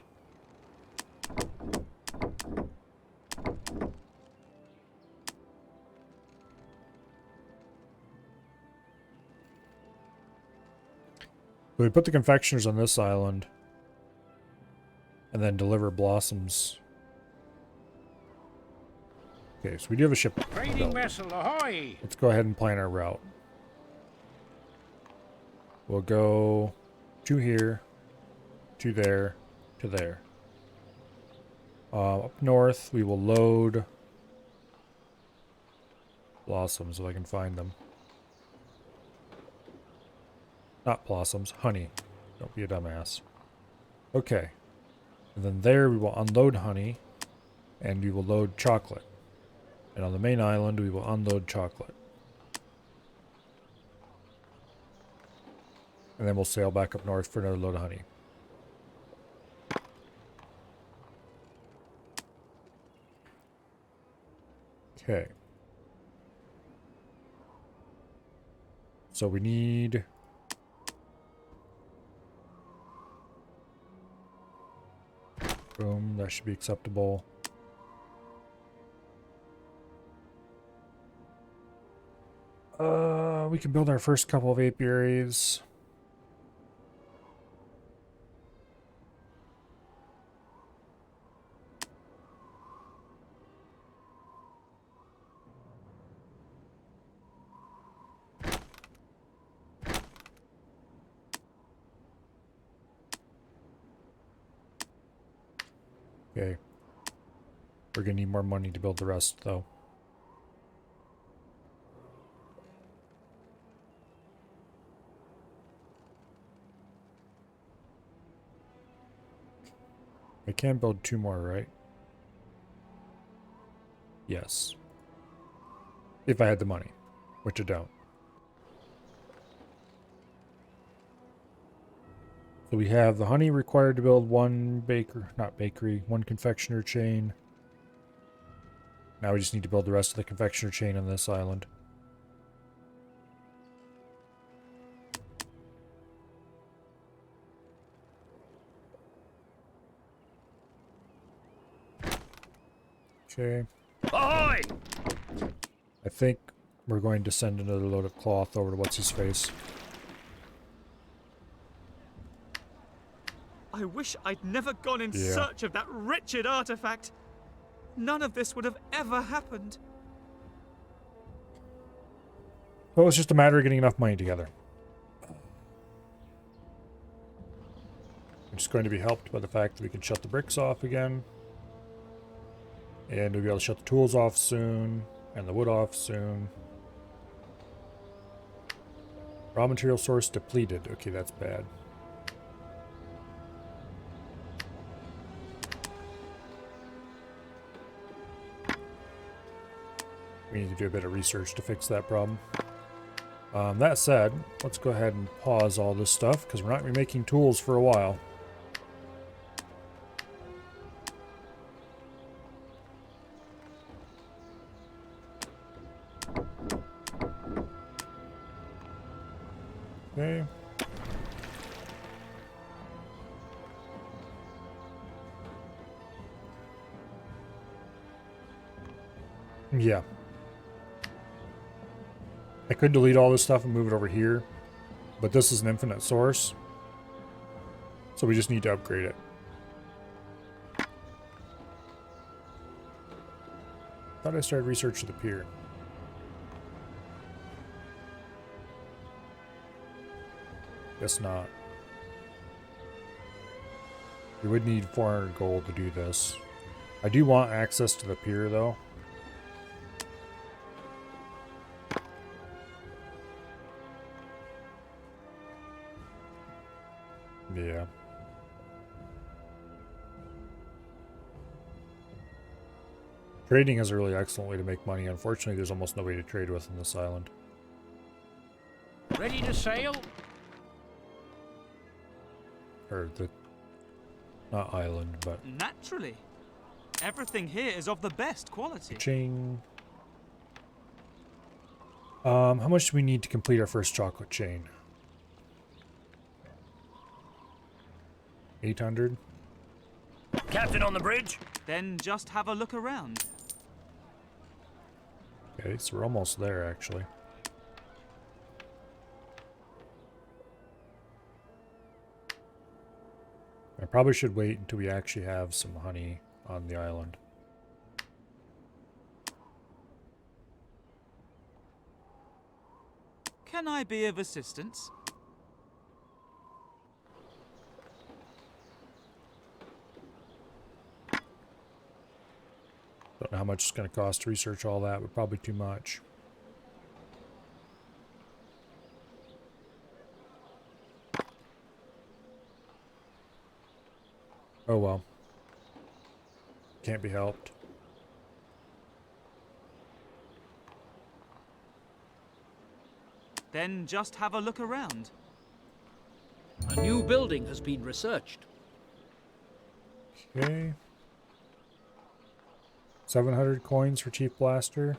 So we put the confectioners on this island, and then deliver blossoms. Okay, so we do have a ship Trading built. vessel ahoy! Let's go ahead and plan our route. We'll go to here, to there, to there. Up north, we will load blossoms if I can find them. Not blossoms, honey. Don't be a dumbass. Okay. And then there we will unload honey, and we will load chocolate. And on the main island, we will unload chocolate. And then we'll sail back up north for another load of honey. Okay. So we need... Boom, that should be acceptable. We can build our first couple of apiaries. Okay. We're gonna need more money to build the rest, though. I can build 2 more, right? Yes. If I had the money, which I don't. So we have the honey required to build 1 1 confectioner chain. Now we just need to build the rest of the confectioner chain on this island. Okay. Ahoy! I think we're going to send another load of cloth over to what's-his-face. I wish I'd never gone in Yeah. search of that wretched artifact. None of this would have ever happened. Well, it's just a matter of getting enough money together. I'm just going to be helped by the fact that we can shut the bricks off again. And we'll be able to shut the tools off soon. And the wood off soon. Raw material source depleted. Okay, that's bad. We need to do a bit of research to fix that problem. That said, let's go ahead and pause all this stuff, because we're not going to be making tools for a while. Okay. Yeah. I could delete all this stuff and move it over here, but this is an infinite source, so we just need to upgrade it. Thought I started research to the pier. Guess not. We would need 400 gold to do this. I do want access to the pier, though. Yeah. Trading is a really excellent way to make money. Unfortunately, there's almost nobody to trade with on this island. Ready to sail? Or the... not island, but... Naturally. Everything here is of the best quality. Ching. How much do we need to complete our first chocolate chain? 800? Captain on the bridge? Then just have a look around. Okay, so we're almost there, actually. I probably should wait until we actually have some honey on the island. Can I be of assistance? Don't know how much it's going to cost to research all that, but probably too much. Oh well. Can't be helped. Then just have a look around. A new building has been researched. Okay. 700 coins for Chief Blaster.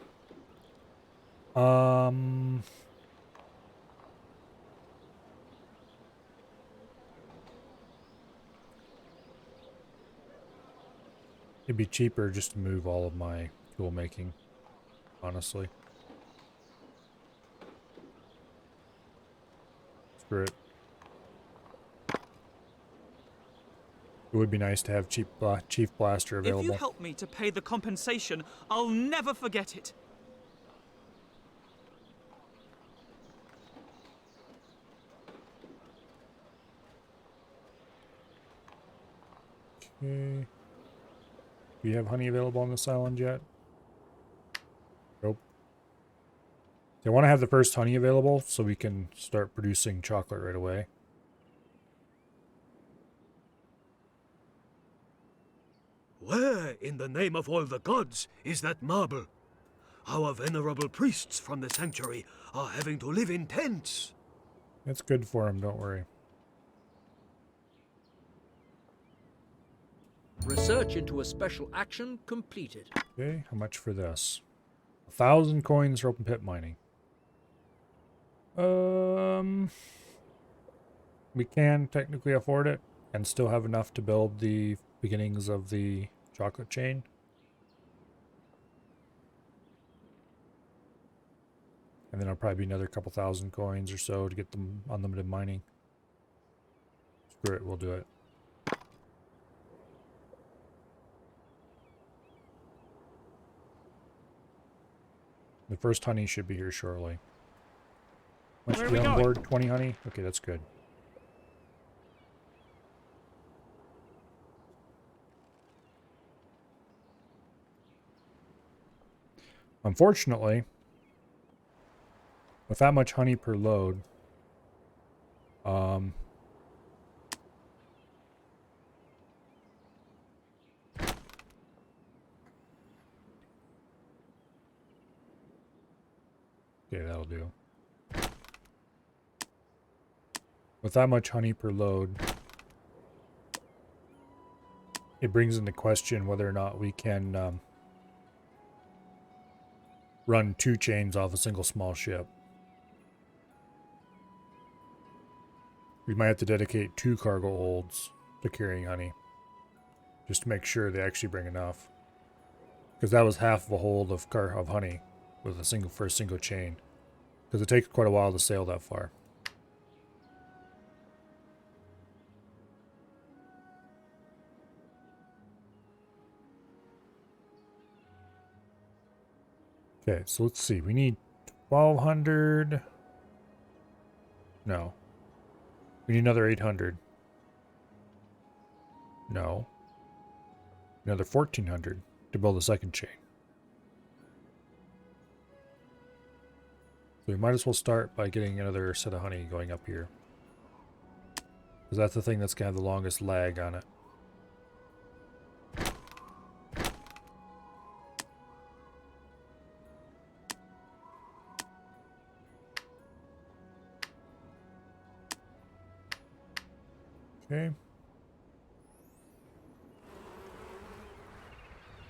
It'd be cheaper just to move all of my tool making, honestly. Screw it. It would be nice to have Chief Blaster available. If you help me to pay the compensation, I'll never forget it. Okay. Do you have honey available on this island yet? Nope. They want to have the first honey available so we can start producing chocolate right away. Where, in the name of all the gods, is that marble? Our venerable priests from the sanctuary are having to live in tents. It's good for them, don't worry. Research into a special action completed. Okay, how much for this? 1,000 coins for open pit mining. We can technically afford it and still have enough to build the beginnings of the chocolate chain. And then it'll probably be another couple thousand coins or so to get them unlimited mining. Screw it, we'll do it. The first honey should be here shortly. Much Where to are be we on going? board? 20 honey? Okay, that's good. Unfortunately, with that much honey per load, okay, that'll do. With that much honey per load, it brings into question whether or not we can run 2 chains off a single small ship. We might have to dedicate 2 cargo holds to carrying honey, just to make sure they actually bring enough. Because that was half of a hold of honey with a single chain. Because it takes quite a while to sail that far. Okay, so let's see. We need 1,200. No. We need another 800. No. Another 1,400 to build a second chain. So we might as well start by getting another set of honey going up here. Because that's the thing that's going to have the longest lag on it. Okay.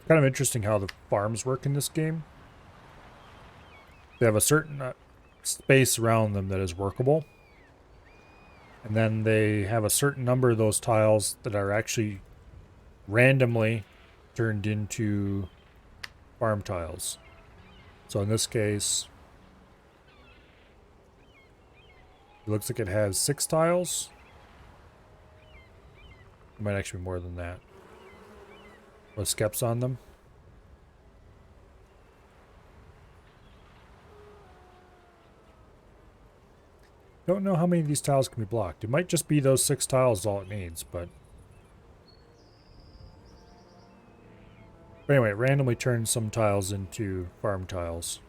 Kind of interesting how the farms work in this game. They have a certain space around them that is workable. And then they have a certain number of those tiles that are actually randomly turned into farm tiles. So in this case, it looks like it has 6 tiles. It might actually be more than that. With skeps on them. Don't know how many of these tiles can be blocked. It might just be those 6 tiles all it needs, but anyway, it randomly turns some tiles into farm tiles.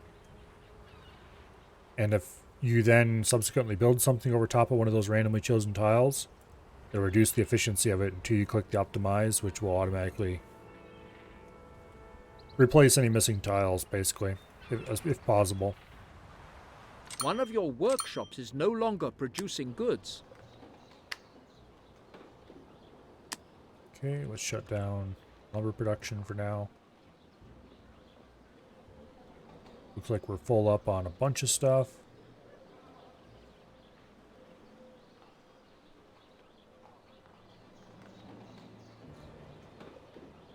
And if you then subsequently build something over top of one of those randomly chosen tiles, it'll reduce the efficiency of it until you click the optimize, which will automatically replace any missing tiles, basically, if possible. One of your workshops is no longer producing goods. Okay, let's shut down lumber production for now. Looks like we're full up on a bunch of stuff.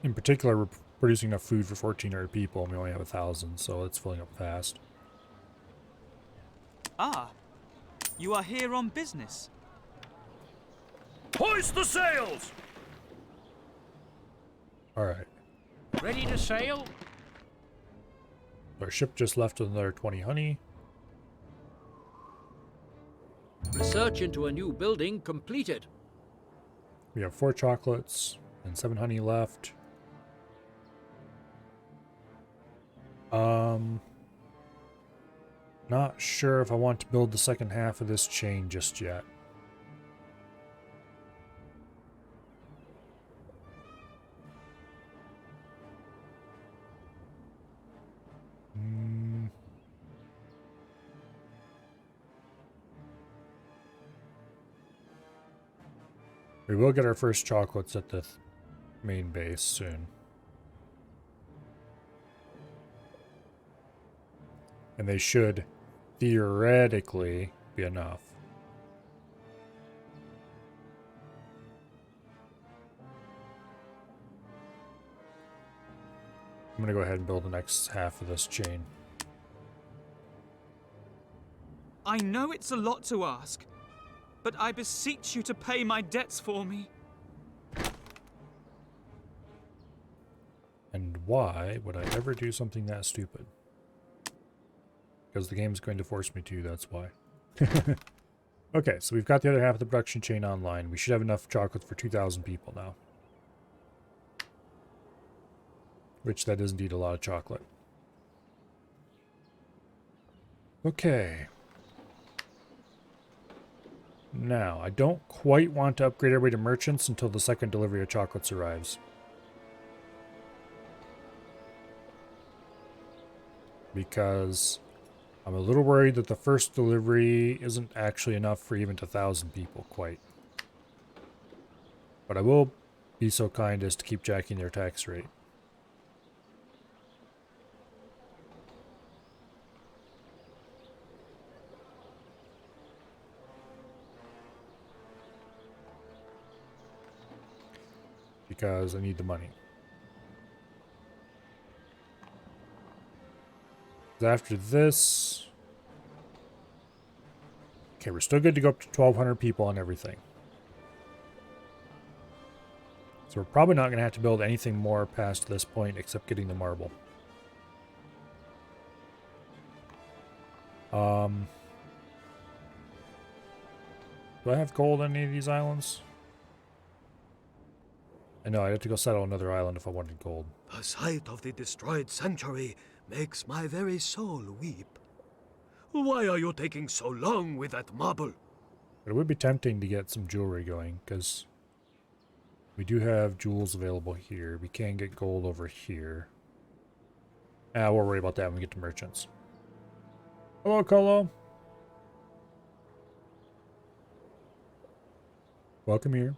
In particular, we're producing enough food for 1,400 people, and we only have 1,000, so it's filling up fast. Ah, you are here on business. Hoist the sails! Alright. Ready to sail? Our ship just left with another 20 honey. Research into a new building completed. We have 4 chocolates and 7 honey left. Not sure if I want to build the second half of this chain just yet. We will get our first chocolates at the main base soon. And they should theoretically be enough. I'm going to go ahead and build the next half of this chain. I know it's a lot to ask, but I beseech you to pay my debts for me. And why would I ever do something that stupid? Because the game's going to force me to, that's why. Okay, so we've got the other half of the production chain online. We should have enough chocolate for 2,000 people now. Which, that is indeed a lot of chocolate. Okay. Now, I don't quite want to upgrade everybody to merchants until the second delivery of chocolates arrives. Because I'm a little worried that the first delivery isn't actually enough for even 1,000 people, quite. But I will be so kind as to keep jacking their tax rate. Because I need the money. After this... Okay, we're still good to go up to 1,200 people on everything. So we're probably not going to have to build anything more past this point except getting the marble. Do I have gold on any of these islands? I know, I'd have to go settle another island if I wanted gold. The sight of the destroyed sanctuary makes my very soul weep. Why are you taking so long with that marble? But it would be tempting to get some jewelry going, because we do have jewels available here. We can get gold over here. We'll worry about that when we get to merchants. Hello, Colo. Welcome here.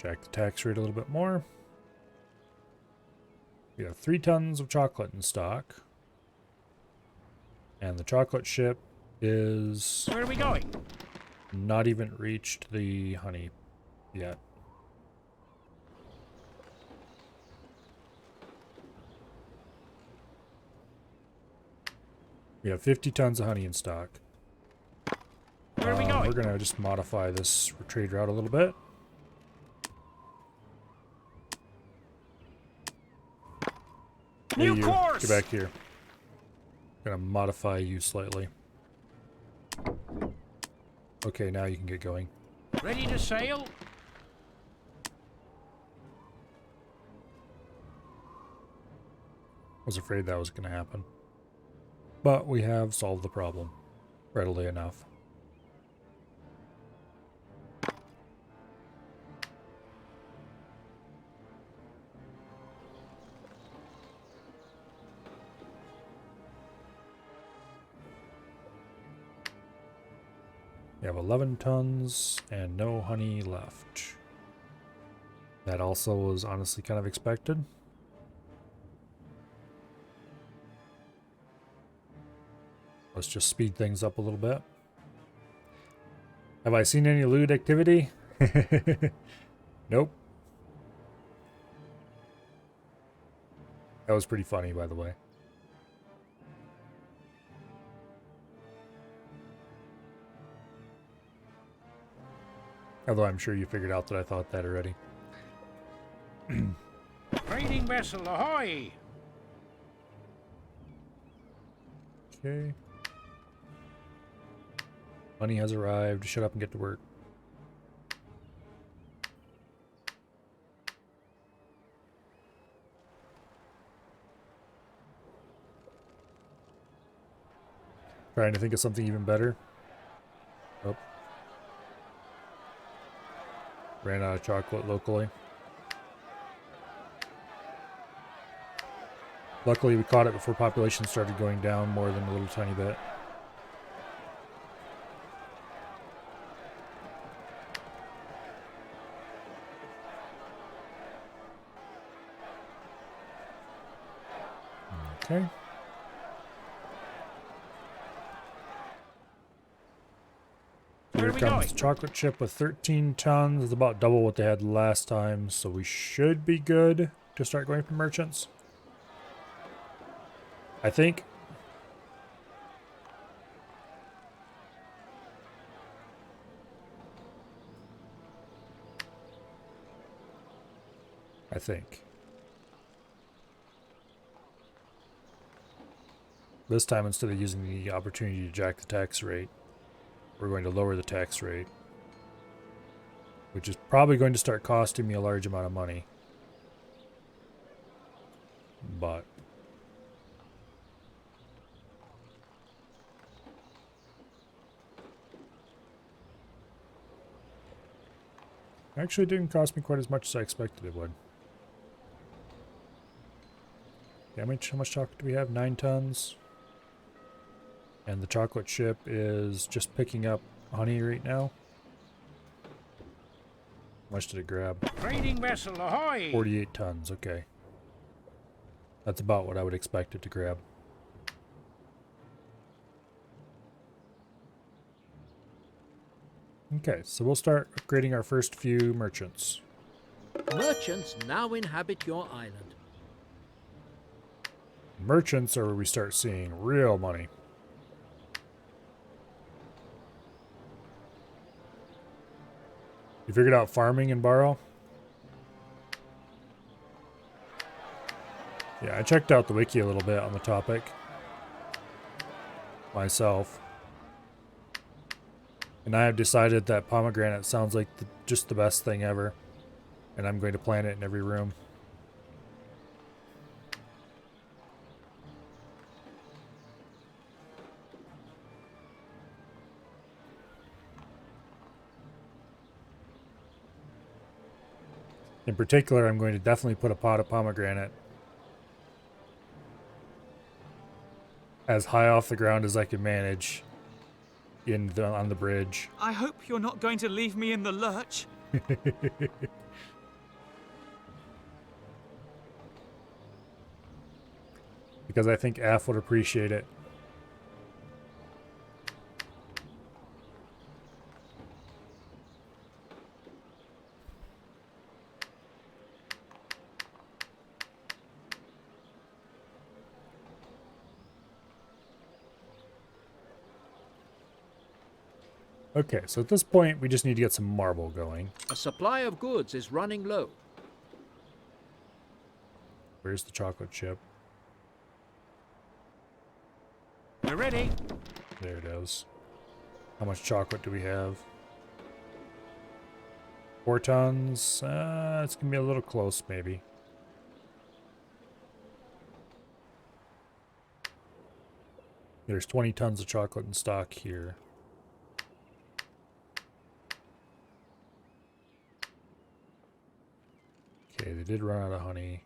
Jack the tax rate a little bit more. We have 3 tons of chocolate in stock. And the chocolate ship is Where are we going? not even reached the honey yet. We have 50 tons of honey in stock. Where are we going? We're gonna just modify this trade route a little bit. Hey, New you, course! get back here. Gonna modify you slightly. Okay, now you can get going. Ready to sail? Was afraid that was gonna happen. But we have solved the problem readily enough. We have 11 tons and no honey left. That also was honestly kind of expected. Let's just speed things up a little bit. Have I seen any lewd activity? Nope. That was pretty funny, by the way. Although I'm sure you figured out that I thought that already. Trading vessel ahoy! Okay. Money has arrived. Shut up and get to work. Trying to think of something even better. Oh. Ran out of chocolate locally. Luckily, we caught it before population started going down more than a little tiny bit. Okay. Here Where are we comes going? the chocolate chip with 13 tons. It's about double what they had last time, so we should be good to start going for merchants. I think. This time, instead of using the opportunity to jack the tax rate, we're going to lower the tax rate, which is probably going to start costing me a large amount of money. But actually, it didn't cost me quite as much as I expected it would. How much chocolate do we have? 9 tons. And the chocolate ship is just picking up honey right now. How much did it grab? Trading vessel ahoy! 48 tons, okay. That's about what I would expect it to grab. Okay, so we'll start upgrading our first few merchants. Merchants now inhabit your island. Merchants are where we start seeing real money. You figured out farming in Barrow? Yeah, I checked out the wiki a little bit on the topic myself. And I have decided that pomegranate sounds like just the best thing ever. And I'm going to plant it in every room. In particular, I'm going to definitely put a pot of pomegranate as high off the ground as I can manage on the bridge. I hope you're not going to leave me in the lurch. because I think Af would appreciate it. Okay, so at this point, we just need to get some marble going. A supply of goods is running low. Where's the chocolate chip? We're ready. There it is. How much chocolate do we have? 4 tons. It's gonna be a little close, maybe. There's 20 tons of chocolate in stock here. Okay, they did run out of honey.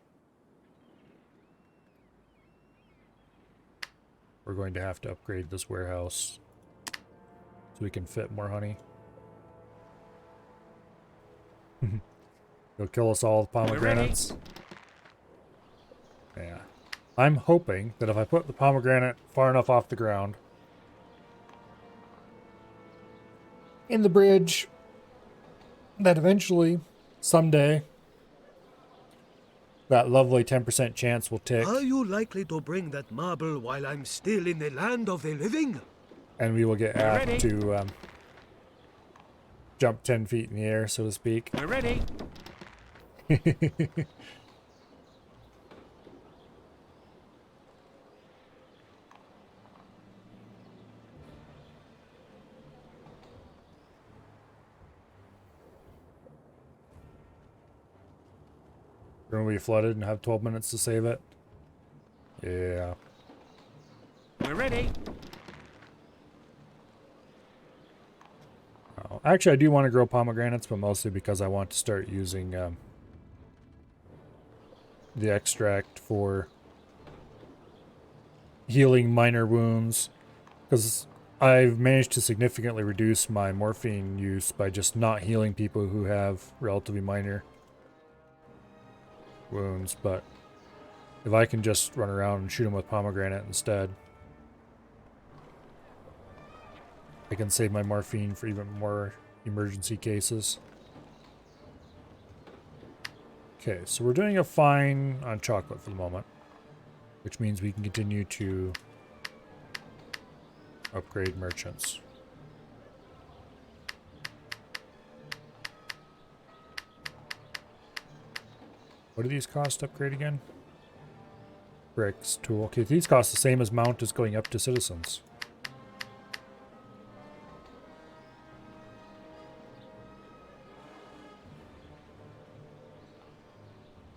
We're going to have to upgrade this warehouse so we can fit more honey. You'll kill us all with pomegranates. Yeah. I'm hoping that if I put the pomegranate far enough off the ground in the bridge, that eventually, someday, that lovely 10% chance will tick. Are you likely to bring that marble while I'm still in the land of the living? And we will get We're asked ready. to jump 10 feet in the air, so to speak. We're ready. We're going to be flooded and have 12 minutes to save it. Yeah. We're ready. Oh, actually, I do want to grow pomegranates, but mostly because I want to start using the extract for healing minor wounds. Because I've managed to significantly reduce my morphine use by just not healing people who have relatively minor wounds, but if I can just run around and shoot them with pomegranate instead, I can save my morphine for even more emergency cases. Okay, so we're doing a fine on chocolate for the moment, which means we can continue to upgrade merchants. What do these cost to upgrade again? Bricks, tool. Okay, these cost the same as mount as going up to citizens.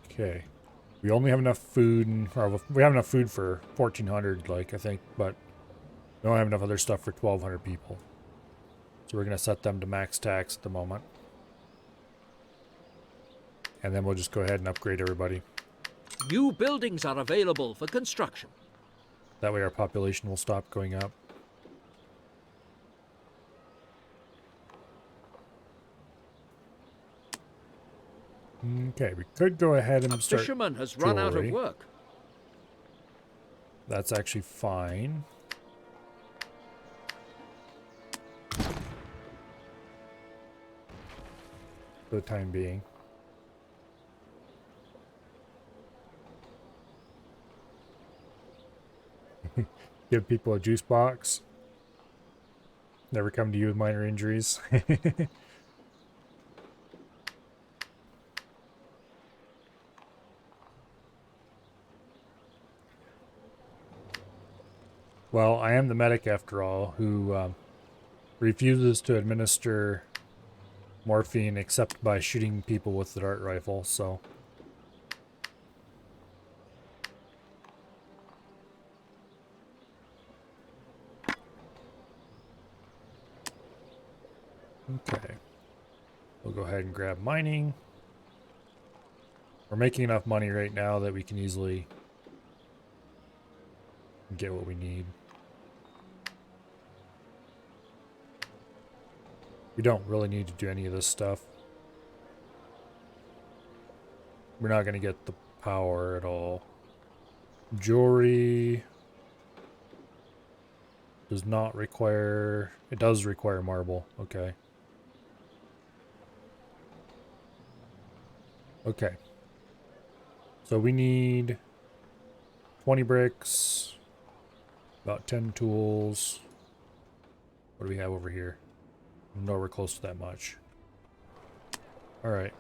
Okay. We only have enough food, or we have enough food for 1,400, like, I think, but we don't have enough other stuff for 1,200 people. So we're going to set them to max tax at the moment. And then we'll just go ahead and upgrade everybody. New buildings are available for construction. That way our population will stop going up. Okay, we could go ahead and A start fisherman has run out of jewelry. work. That's actually fine. For the time being. Give people a juice box. Never come to you with minor injuries. Well, I am the medic after all, who refuses to administer morphine except by shooting people with the dart rifle, so... Okay. We'll go ahead and grab mining. We're making enough money right now that we can easily get what we need. We don't really need to do any of this stuff. We're not going to get the power at all. Jewelry does not require... It does require marble. Okay. Okay. So we need 20 bricks, about 10 tools. What do we have over here? Nowhere close to that much. Alright.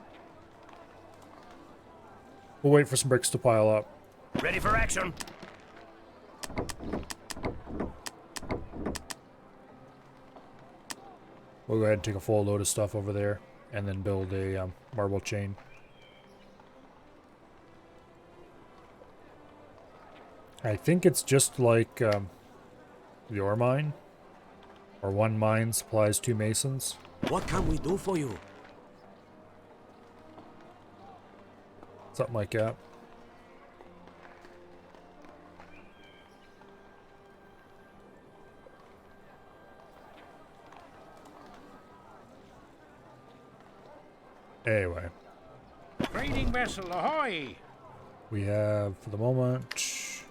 We'll wait for some bricks to pile up. Ready for action. We'll go ahead and take a full load of stuff over there and then build a marble chain. I think it's just like the ore mine, or one mine supplies 2 masons. What can we do for you? Something like that. Anyway, Trading vessel ahoy! we have, for the moment,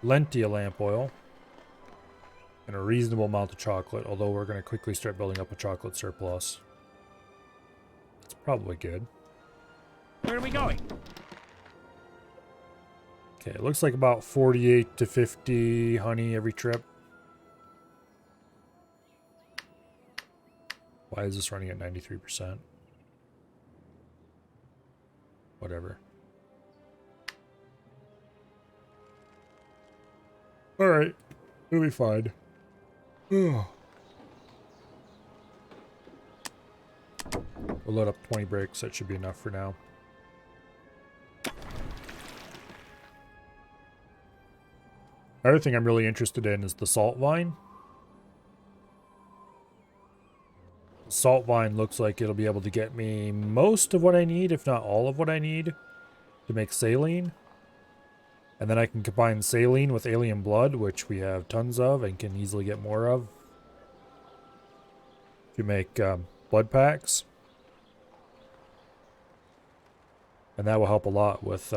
Lentia lamp oil and a reasonable amount of chocolate, although we're going to quickly start building up a chocolate surplus. It's probably good. Where are we going? Okay, it looks like about 48 to 50 honey every trip. Why is this running at 93%? Whatever. Alright. It'll be fine. We'll load up 20 bricks. That should be enough for now. Another thing I'm really interested in is the salt vine. Salt vine looks like it'll be able to get me most of what I need, if not all of what I need, to make saline. And then I can combine saline with alien blood, which we have tons of and can easily get more of, to make blood packs. And that will help a lot with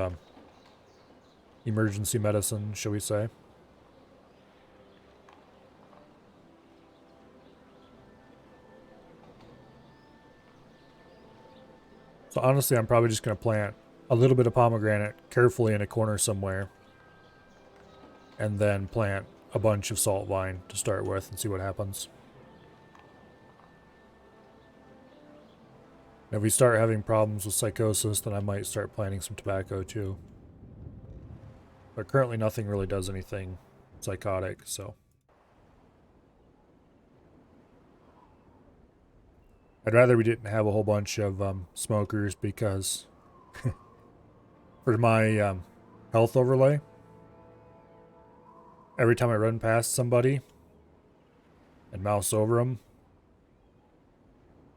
emergency medicine, shall we say. So honestly, I'm probably just going to plant a little bit of pomegranate carefully in a corner somewhere. And then plant a bunch of salt vine to start with and see what happens. And if we start having problems with psychosis, then I might start planting some tobacco too. But currently nothing really does anything psychotic, so. I'd rather we didn't have a whole bunch of smokers because for my health overlay, every time I run past somebody and mouse over them,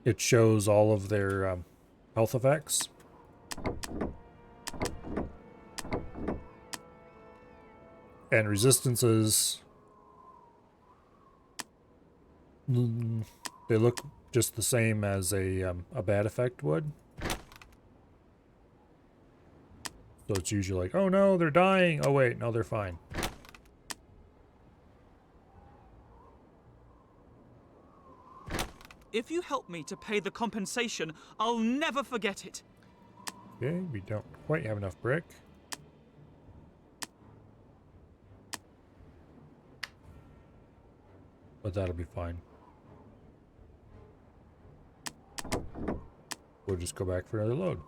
it shows all of their health effects. And resistances, they look just the same as a bad effect would. So it's usually like, oh no, they're dying. Oh wait, no, they're fine. If you help me to pay the compensation, I'll never forget it. Okay, we don't quite have enough brick. But that'll be fine. We'll just go back for another load.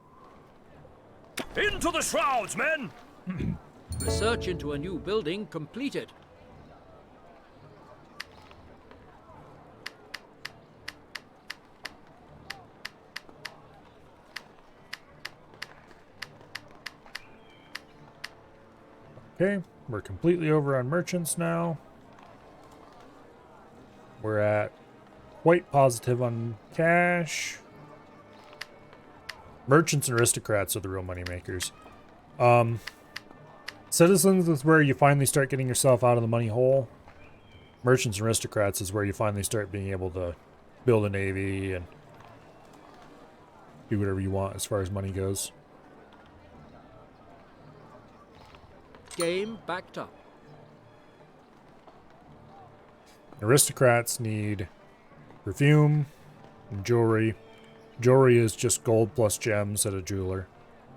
Into the shrouds, men! Research into a new building completed. Okay, we're completely over on merchants now. We're at quite positive on cash. Merchants and aristocrats are the real money makers. Citizens is where you finally start getting yourself out of the money hole. Merchants and aristocrats is where you finally start being able to build a navy and do whatever you want as far as money goes. Game backed up. Aristocrats need perfume and jewelry. Jewelry is just gold plus gems at a jeweler.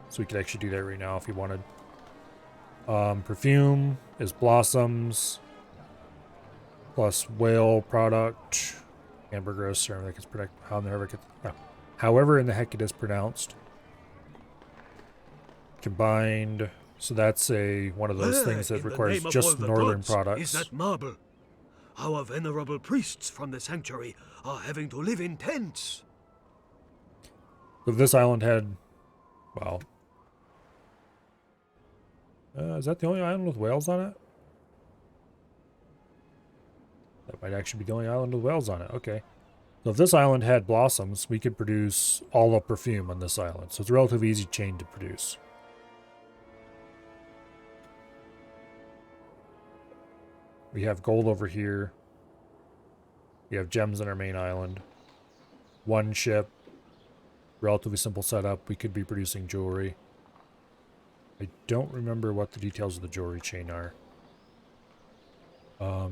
So we could actually do that right now if you wanted. Perfume is blossoms plus whale product. Ambergris, or however in the heck it is pronounced. Combined. So that's one of those things that requires just northern products. Is that marble? Our venerable priests from the sanctuary are having to live in tents. If this island had, well, is that the only island with whales on it? That might actually be the only island with whales on it. Okay. So if this island had blossoms, we could produce all the perfume on this island. So it's a relatively easy chain to produce. We have gold over here. We have gems on our main island. One ship. Relatively simple setup. We could be producing jewelry. I don't remember what the details of the jewelry chain are.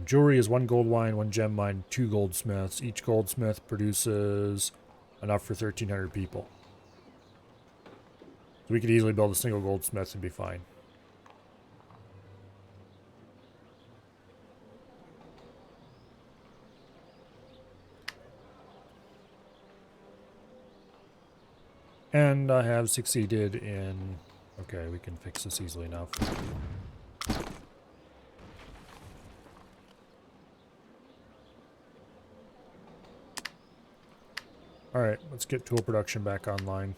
Jewelry is 1 gold mine, 1 gem mine, 2 goldsmiths. Each goldsmith produces enough for 1,300 people. So we could easily build a single goldsmith and be fine. And I have succeeded in... Okay, we can fix this easily enough. Alright, let's get tool production back online.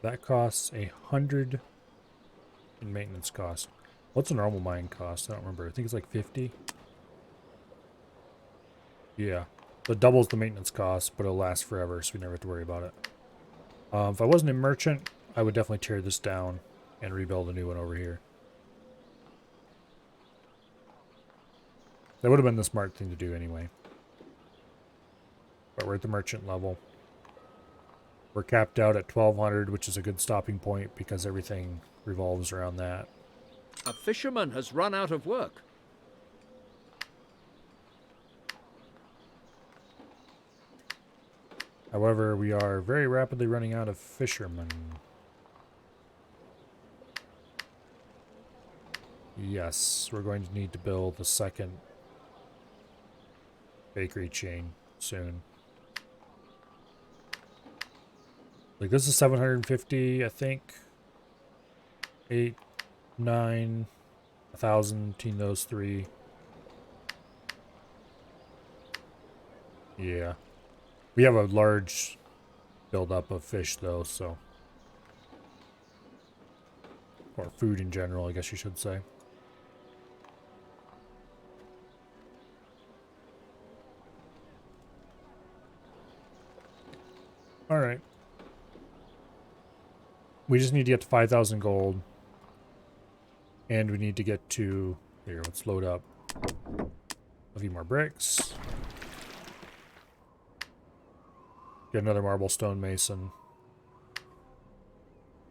That costs 100 in maintenance cost. What's a normal mine cost? I don't remember. I think it's like 50. Yeah. So it doubles the maintenance cost, but it'll last forever, so we never have to worry about it. If I wasn't a merchant, I would definitely tear this down and rebuild a new one over here. That would have been the smart thing to do anyway. But we're at the merchant level. We're capped out at 1,200, which is a good stopping point because everything revolves around that. A fisherman has run out of work. However, we are very rapidly running out of fishermen. Yes, we're going to need to build a second bakery chain soon. Like, this is 750, I think. 8, 9, 1,000 between those three. Yeah. We have a large buildup of fish, though, so... Or food in general, I guess you should say. Alright. We just need to get to 5,000 gold. And we need to get to... Here, let's load up a few more bricks. Get another marble stonemason.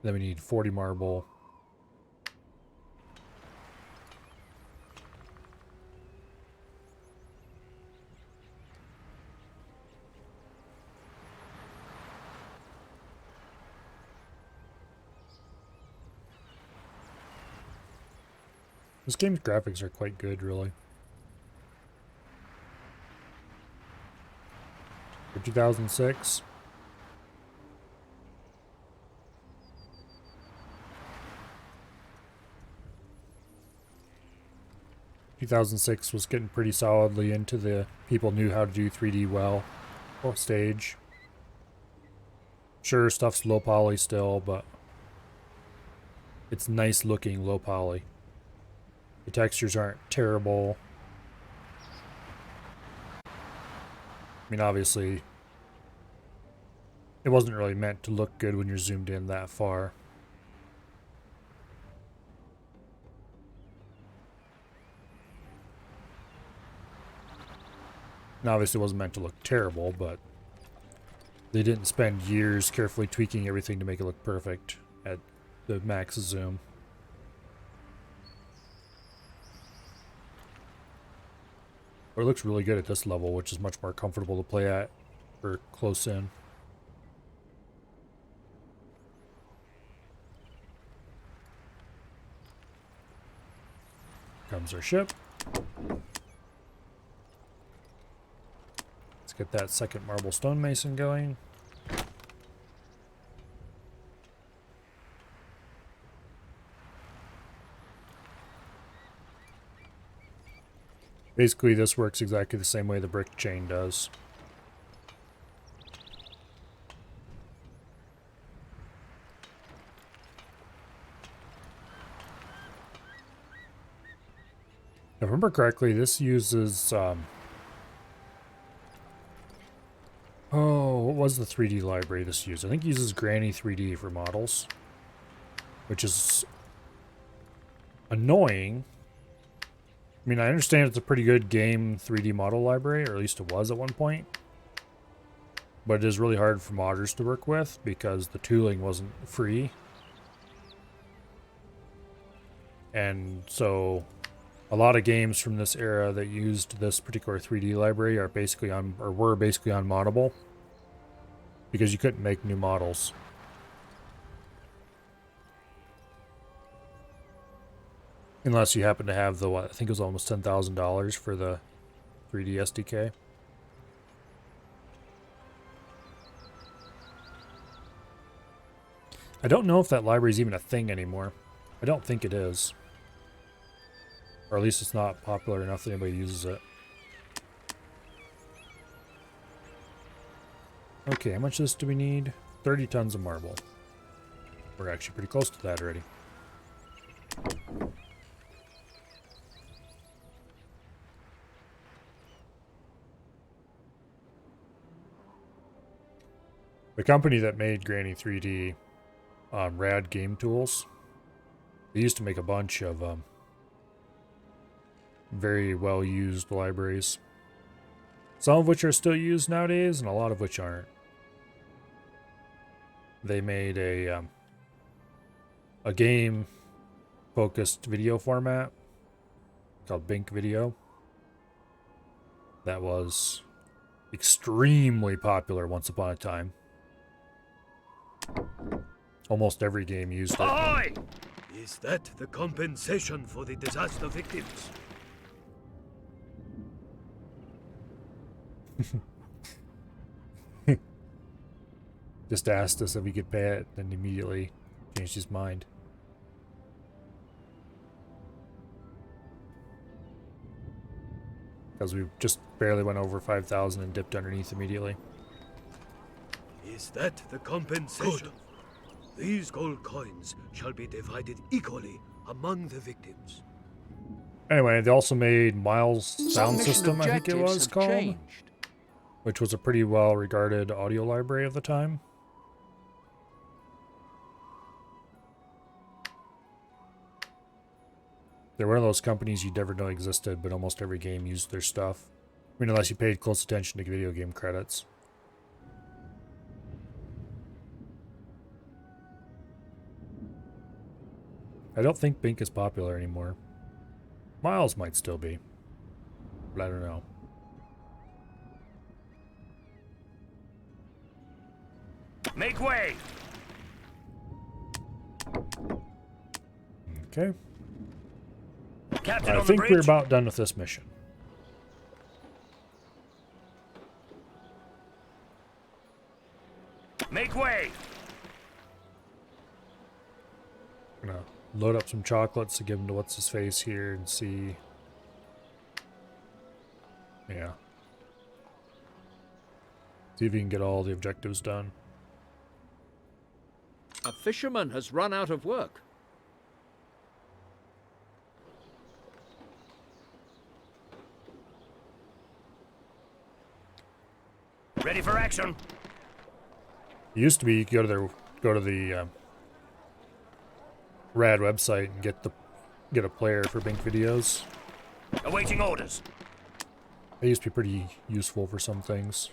Then we need 40 marble. This game's graphics are quite good, really. For 2006. Was getting pretty solidly into the people knew how to do 3D well. Or stage. Sure, stuff's low poly still, but it's nice looking low poly. The textures aren't terrible. I mean, obviously, it wasn't really meant to look good when you're zoomed in that far. Now, obviously, it wasn't meant to look terrible, but they didn't spend years carefully tweaking everything to make it look perfect at the max zoom. But it looks really good at this level, which is much more comfortable to play at for close in. Comes our ship. Let's get that second marble stonemason going. Basically, this works exactly the same way the brick chain does. If I remember correctly, this uses, oh, what was the 3D library this used? I think it uses Granny 3D for models, which is annoying. I mean, I understand it's a pretty good game 3D model library, or at least it was at one point. But it is really hard for modders to work with because the tooling wasn't free. And so a lot of games from this era that used this particular 3D library are basically on, or were basically unmoddable because you couldn't make new models. Unless you happen to have the, what, I think it was almost $10,000 for the 3D SDK. I don't know if that library is even a thing anymore. I don't think it is. Or at least it's not popular enough that anybody uses it. Okay, how much of this do we need? 30 tons of marble. We're actually pretty close to that already. The company that made Granny 3D, Rad Game Tools, they used to make a bunch of very well used libraries. Some of which are still used nowadays, and a lot of which aren't. They made a game focused video format called Bink Video that was extremely popular once upon a time. Almost every game used it. Ahoy! Is that the compensation for the disaster victims? Just asked us if we could pay it, and immediately changed his mind. Because we just barely went over 5,000 and dipped underneath immediately. Is that the compensation? Good. These gold coins shall be divided equally among the victims. Anyway, they also made Miles Sound System, I think it was called, changed. which was a pretty well-regarded audio library of the time. They're one of those companies you'd never know existed, but almost every game used their stuff. I mean, unless you paid close attention to video game credits. I don't think Bink is popular anymore. Miles might still be, but I don't know. Make way! Okay. Captain I on the think bridge. we're about done with this mission. Make way! I'm gonna load up some chocolates to give them to what's-his-face here and see. Yeah. See if we can get all the objectives done. A fisherman has run out of work. Ready for action. It used to be you could go to the Rad website and get a player for Bink videos. Awaiting orders. I They used to be pretty useful for some things.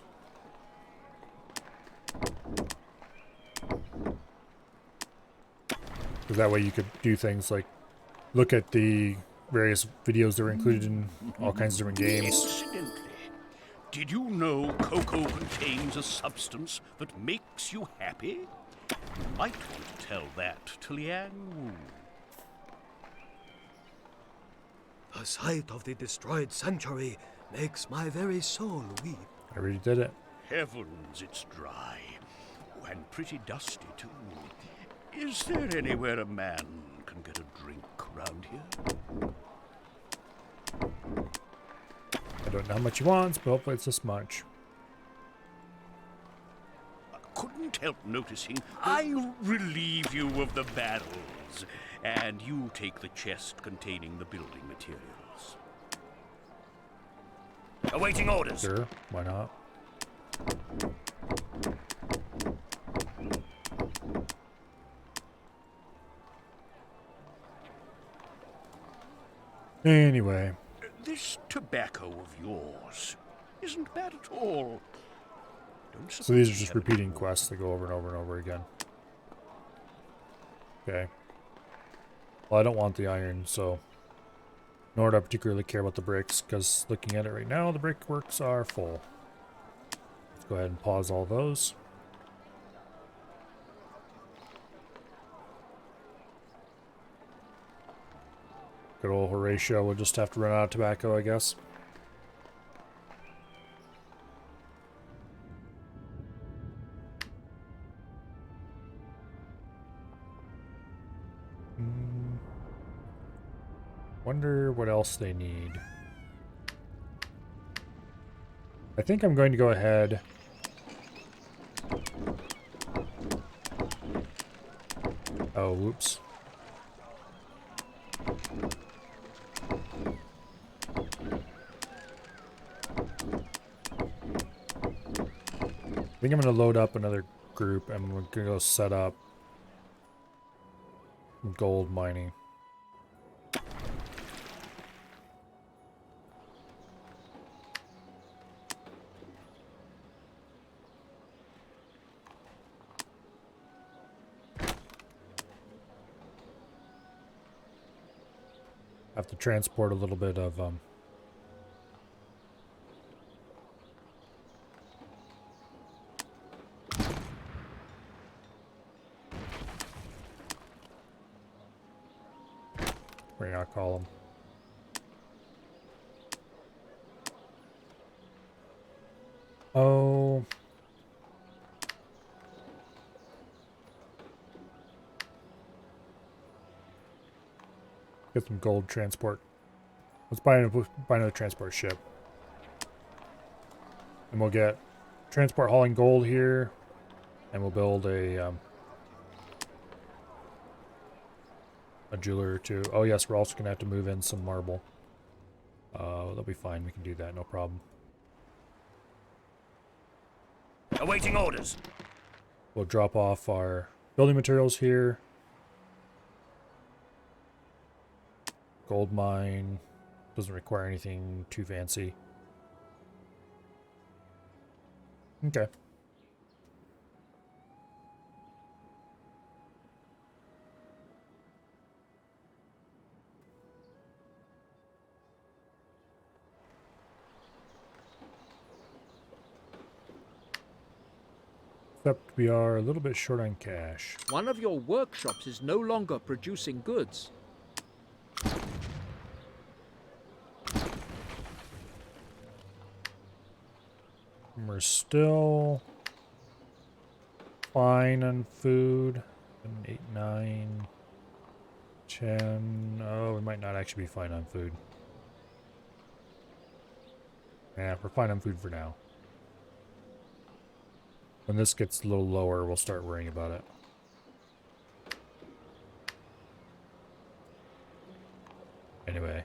Because that way you could do things like look at the various videos that were included in all kinds of different games. Incidentally, did you know cocoa contains a substance that makes you happy? You might want to tell that to Liang Wu. The sight of the destroyed sanctuary makes my very soul weep. I already did it. Heavens, it's dry. And pretty dusty, too. Is there anywhere a man can get a drink round here? I don't know how much he wants, but hopefully it's this much. Couldn't help noticing I'll relieve you of the barrels, and you take the chest containing the building materials. Awaiting orders. Sure, why not? Anyway, This tobacco of yours isn't bad at all. Don't so these are suppose just you have repeating quests that go over and over and over again. Okay. Well, I don't want the iron, so nor do I particularly care about the bricks, because looking at it right now, the brickworks are full. Let's go ahead and pause all those. Good old Horatio will just have to run out of tobacco, I guess. Wonder what else they need. I think I'm going to go ahead. Oh, whoops. I think I'm going to load up another group and we're going to go set up gold mining. Have to transport a little bit of what do you not call them? Oh. Get some gold transport. Let's buy another transport ship. And we'll get transport hauling gold here. And we'll build a jeweler or two. Oh yes, we're also going to have to move in some marble. That'll be fine. We can do that. No problem. Awaiting orders. We'll drop off our building materials here. Gold mine. Doesn't require anything too fancy. Okay. Except we are a little bit short on cash. One of your workshops is no longer producing goods. We're still fine on food. 8, 9, 10. Oh, we might not actually be fine on food. Yeah, we're fine on food for now. When this gets a little lower, we'll start worrying about it. Anyway.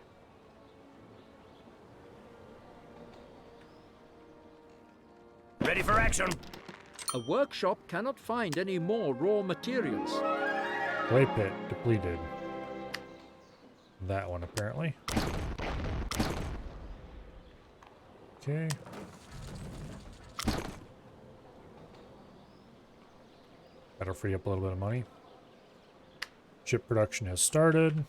Ready for action. A workshop cannot find any more raw materials. Clay pit depleted. That one, apparently. Okay. That'll free up a little bit of money. Ship production has started.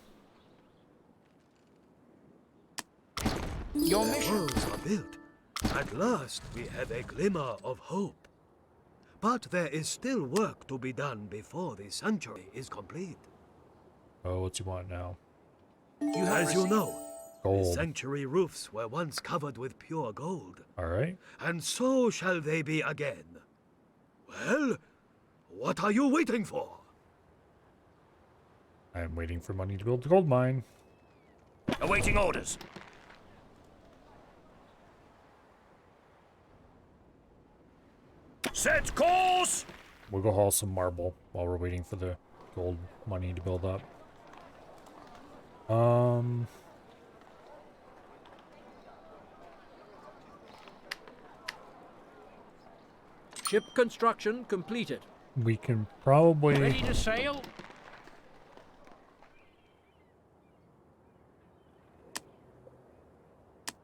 Your The mission. walls are built. At last we have a glimmer of hope. But there is still work to be done before the sanctuary is complete. Oh, what's he want now? As you know, the Gold. sanctuary roofs were once covered with pure gold, Alright. and so shall they be again. Well, what are you waiting for? I'm waiting for money to build the gold mine. Awaiting orders. Set course! We'll go haul some marble while we're waiting for the gold money to build up. Ship construction completed. We can probably... Ready to sail?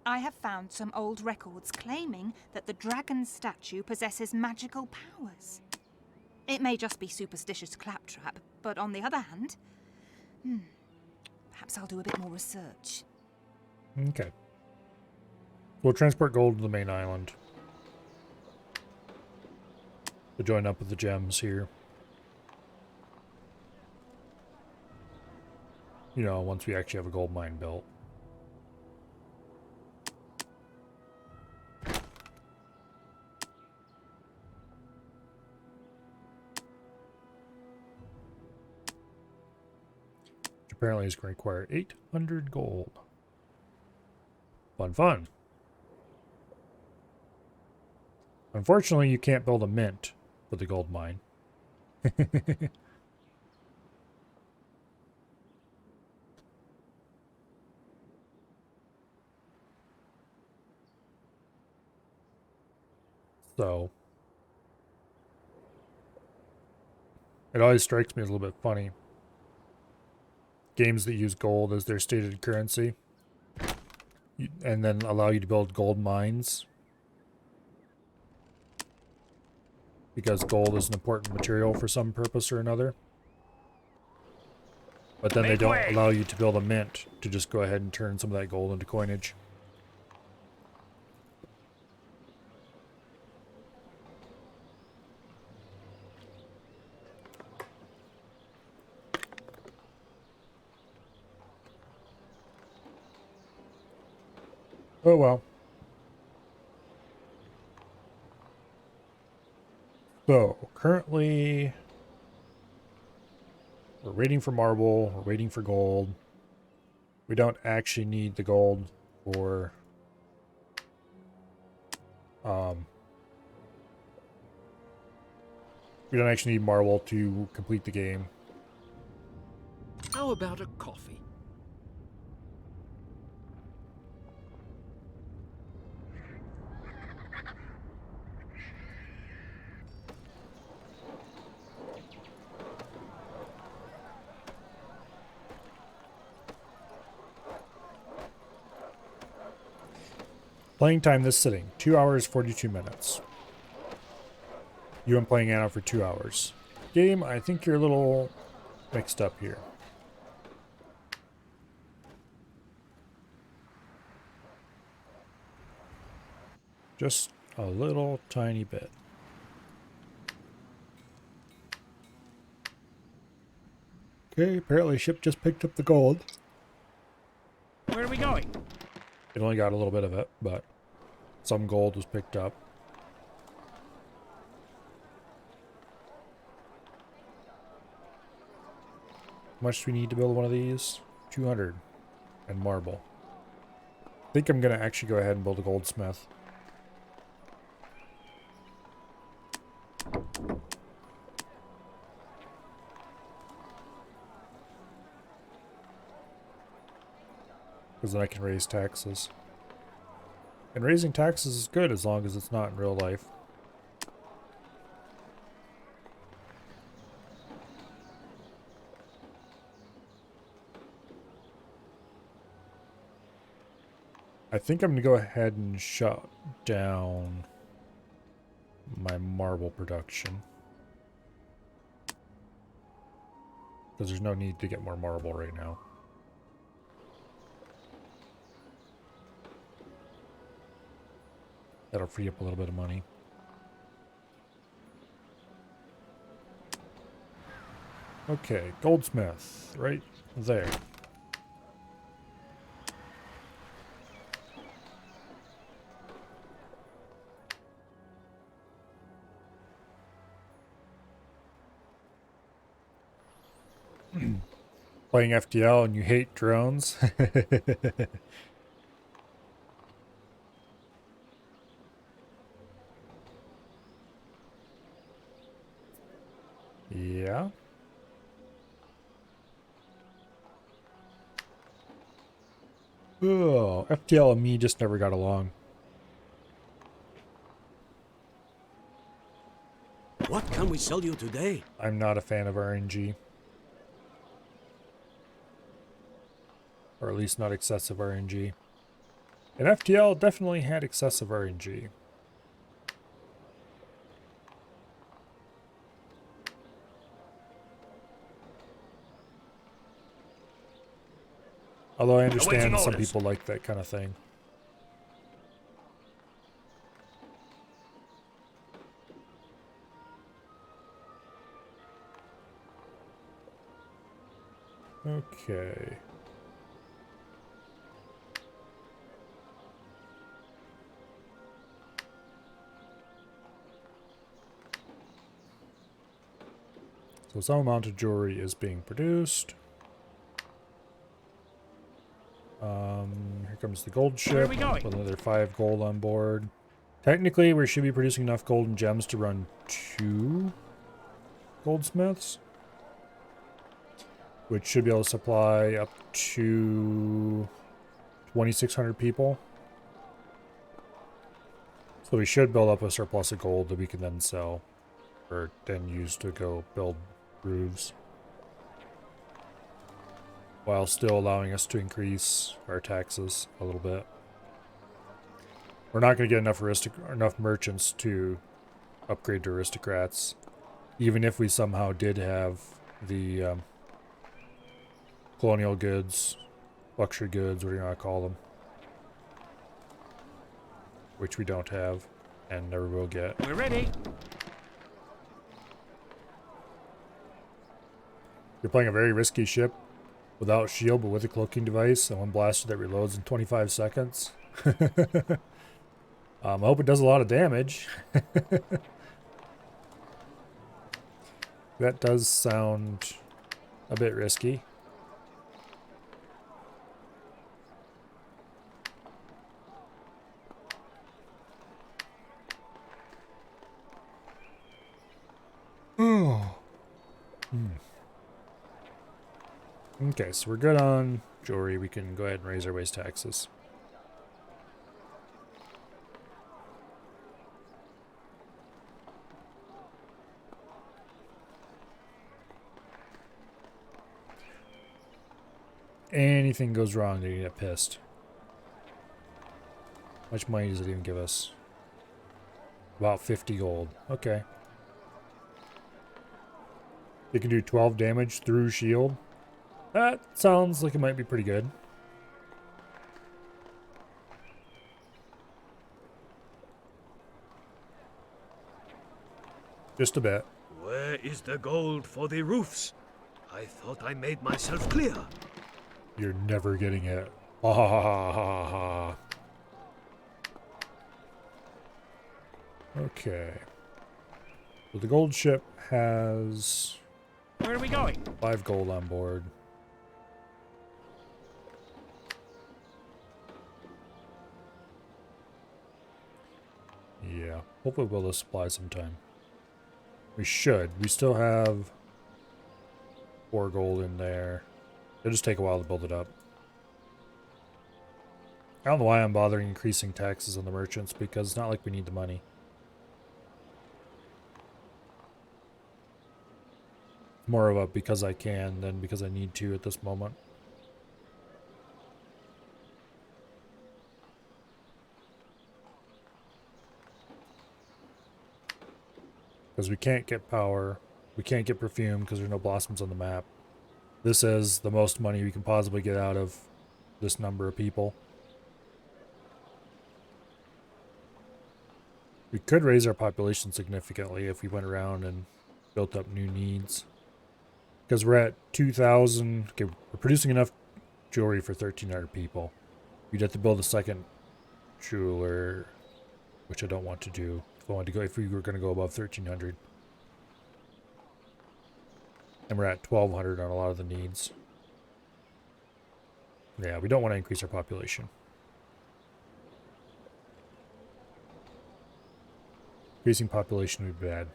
I have found some old records claiming that the dragon statue possesses magical powers. It may just be superstitious claptrap, but on the other hand, perhaps I'll do a bit more research. Okay. We'll transport gold to the main island. To join up with the gems here. You know, once we actually have a gold mine built. Which apparently is going to require 800 gold. Fun, fun. Unfortunately, you can't build a mint for the gold mine. So, it always strikes me as a little bit funny. Games that use gold as their stated currency, and then allow you to build gold mines. Because gold is an important material for some purpose or another. But then they don't allow you to build a mint to just go ahead and turn some of that gold into coinage. Oh well. So, currently, we're waiting for marble, we're waiting for gold. We don't actually need the gold for, we don't actually need marble to complete the game. How about a coffee? Playing time this sitting, 2 hours, 42 minutes. You been playing Anna for 2 hours. Game, I think you're a little mixed up here. Just a little tiny bit. Okay, apparently ship just picked up the gold. Where are we going? It only got a little bit of it, but some gold was picked up. How much do we need to build one of these? 200. And marble. I think I'm going to actually go ahead and build a goldsmith. Because then I can raise taxes. And raising taxes is good as long as it's not in real life. I think I'm going to go ahead and shut down my marble production. Because there's no need to get more marble right now. That'll free up a little bit of money. Okay, goldsmith, right there. Playing FTL and you hate drones? Yeah. Oh, FTL and me just never got along. What can we sell you today? I'm not a fan of RNG. Or at least not excessive RNG. And FTL definitely had excessive RNG. Although I understand Awaiting some orders. people like that kind of thing. Okay. So some amount of jewelry is being produced. Here comes the gold ship. Where are we going? With another 5 gold on board. Technically, we should be producing enough gold and gems to run 2 goldsmiths. Which should be able to supply up to 2,600 people. So we should build up a surplus of gold that we can then sell. Or then use to go build roofs. While still allowing us to increase our taxes a little bit. We're not going to get enough merchants to upgrade to aristocrats. Even if we somehow did have the colonial goods, luxury goods, what do you want to call them? Which we don't have and never will get. We're ready. You're playing a very risky ship without shield but with a cloaking device and one blaster that reloads in 25 seconds. I hope it does a lot of damage. That does sound a bit risky. Oh. Okay, so we're good on jewelry. We can go ahead and raise our waste taxes. Anything goes wrong, they get pissed. How much money does it even give us? About 50 gold. Okay. It can do 12 damage through shield. That sounds like it might be pretty good. Just a bit. Where is the gold for the roofs? I thought I made myself clear. You're never getting it. Ha ha ha ha ha ha. Okay. So the gold ship has Where are we going? 5 gold on board. Yeah. Hopefully we'll be able to supply sometime. We should. We still have 4 gold in there. It'll just take a while to build it up. I don't know why I'm bothering increasing taxes on the merchants, because it's not like we need the money. More of a because I can than because I need to at this moment. Because we can't get power. We can't get perfume because there are no blossoms on the map. This is the most money we can possibly get out of this number of people. We could raise our population significantly if we went around and built up new needs. Because we're at 2,000. Okay, we're producing enough jewelry for 1,300 people. We'd have to build a second jeweler, which I don't want to do. If we were going to go above 1,300. And we're at 1,200 on a lot of the needs. Yeah, we don't want to increase our population. Increasing population would be bad.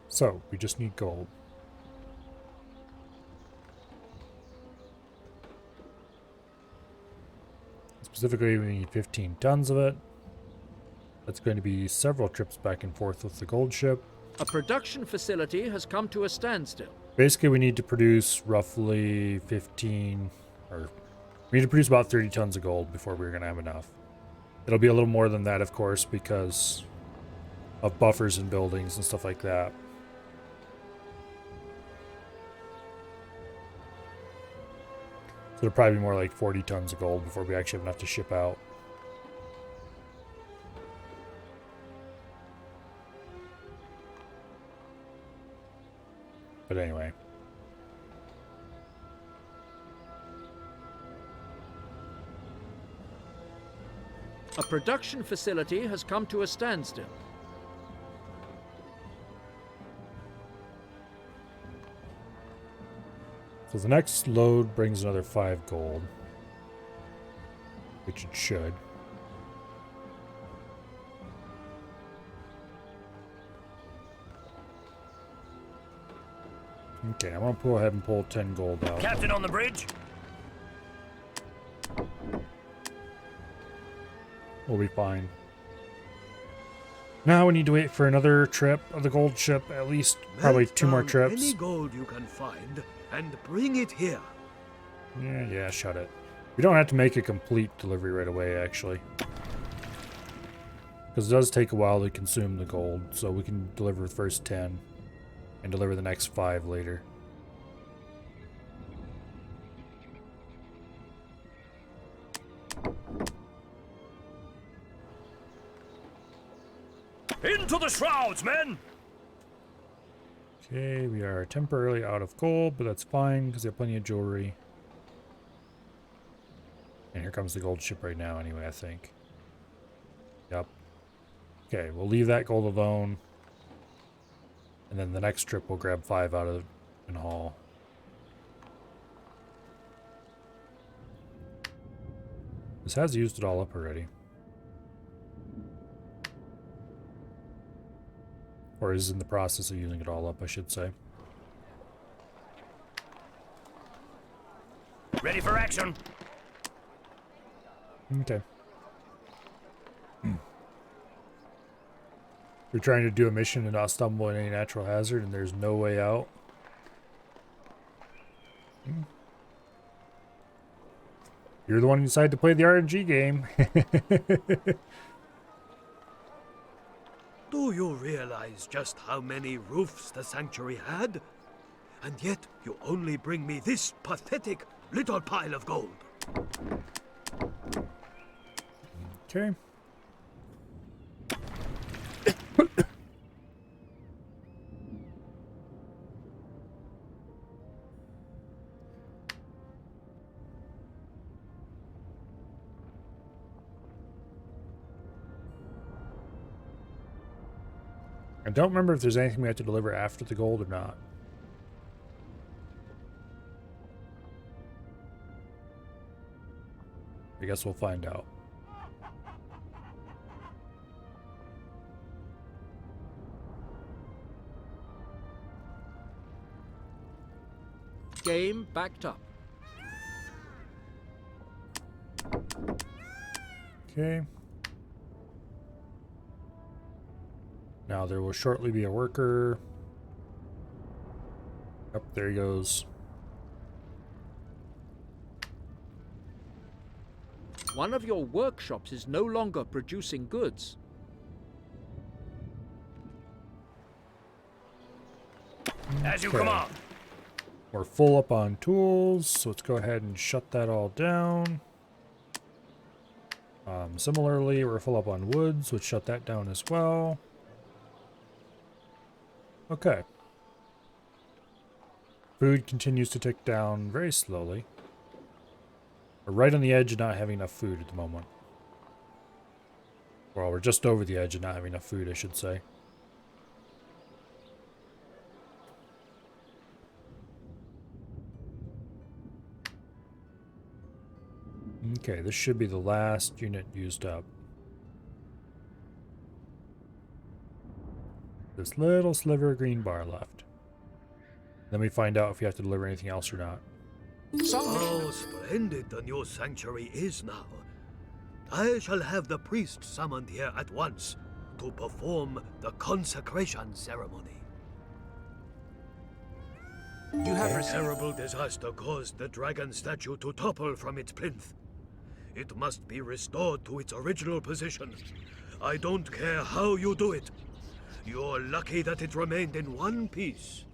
So, we just need gold. Specifically, we need 15 tons of it. That's going to be several trips back and forth with the gold ship. A production facility has come to a standstill. Basically, we need to produce roughly 15, or we need to produce about 30 tons of gold before we're going to have enough. It'll be a little more than that, of course, because of buffers and buildings and stuff like that. So it'll probably be more like 40 tons of gold before we actually have enough to ship out. But anyway. A production facility has come to a standstill. So the next load brings another 5 gold. Which it should. Okay, I'm gonna go ahead and pull 10 gold out. Captain on the bridge? We'll be fine. Now we need to wait for another trip of the gold ship, at least probably Melt 2 more down trips. Any gold you can find and bring it here. Yeah, shut it. We don't have to make a complete delivery right away, actually. Because it does take a while to consume the gold, so we can deliver the first 10 and deliver the next 5 later. Into the shrouds, men! Okay, we are temporarily out of gold, but that's fine because we have plenty of jewelry. And here comes the gold ship right now anyway, I think. Yep. Okay, we'll leave that gold alone. And then the next trip we'll grab 5 out of and haul. This has used it all up already. Or is in the process of using it all up, I should say. Ready for action. Okay. We're trying to do a mission and not stumble in any natural hazard, and there's no way out. You're the one who decided to play the RNG game. Do you realize just how many roofs the sanctuary had? And yet you only bring me this pathetic little pile of gold. Okay. I don't remember if there's anything we have to deliver after the gold or not. I guess we'll find out. Game backed up. Okay. Now there will shortly be a worker. Up there he goes. One of your workshops is no longer producing goods. As you Okay. command. We're full up on tools, so let's go ahead and shut that all down. Similarly, we're full up on wood, so let's shut that down as well. Okay. Food continues to tick down very slowly. We're right on the edge of not having enough food at the moment. Well, we're just over the edge of not having enough food, I should say. Okay, this should be the last unit used up. This little sliver of green bar left. Then we find out if we have to deliver anything else or not. How splendid the new sanctuary is now. I shall have the priest summoned here at once to perform the consecration ceremony. You have A received. terrible disaster caused the dragon statue to topple from its plinth. It must be restored to its original position. I don't care how you do it. You're lucky that it remained in one piece.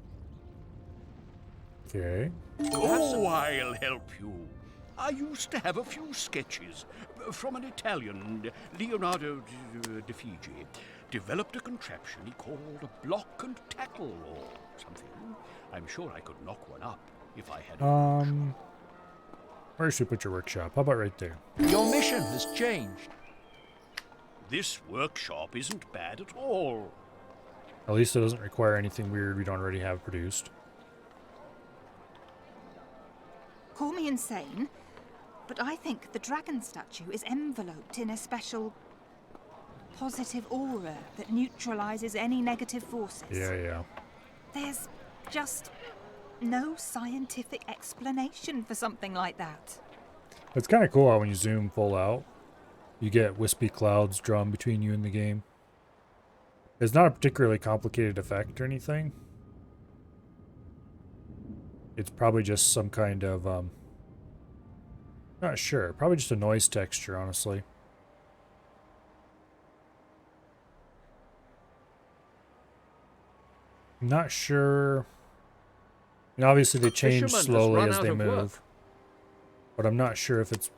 Okay. Oh, I'll help you. I used to have a few sketches from an Italian, Leonardo da Figi. Developed a contraption he called a block and tackle or something. I'm sure I could knock one up if I had a Where should we put your workshop? How about right there? Your mission has changed. This workshop isn't bad at all. At least it doesn't require anything weird we don't already have produced. Call me insane, but I think the dragon statue is enveloped in a special positive aura that neutralizes any negative forces. Yeah. There's just no scientific explanation for something like that. It's kind of cool how when you zoom full out, you get wispy clouds drawn between you and the game. It's not a particularly complicated effect or anything. It's probably just some kind of, not sure. Probably just a noise texture, honestly. I'm not sure. And obviously they change Fisherman has slowly run as out they of work. move. But I'm not sure if it's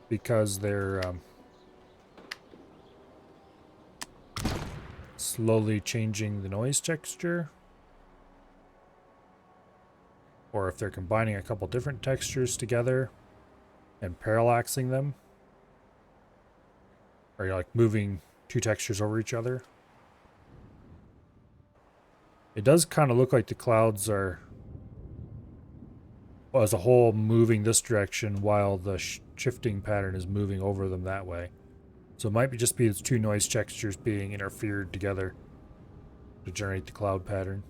because they're slowly changing the noise texture, or if they're combining a couple different textures together and parallaxing them, or you're like moving two textures over each other. It does kind of look like the clouds are, well, as a whole, moving this direction while the shifting pattern is moving over them that way. So it might be just be its two noise textures being interfered together to generate the cloud pattern.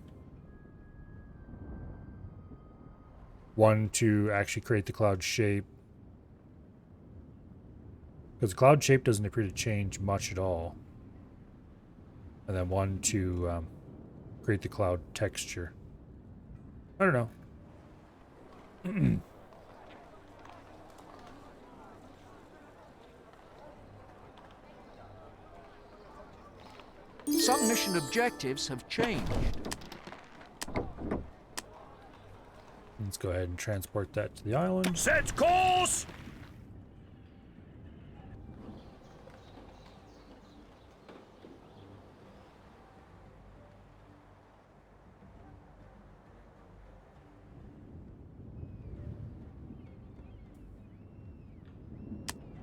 One to actually create the cloud shape, because the cloud shape doesn't appear to change much at all. And then one to create the cloud texture. I don't know. Some mission objectives have changed. Let's go ahead and transport that to the island. Set course!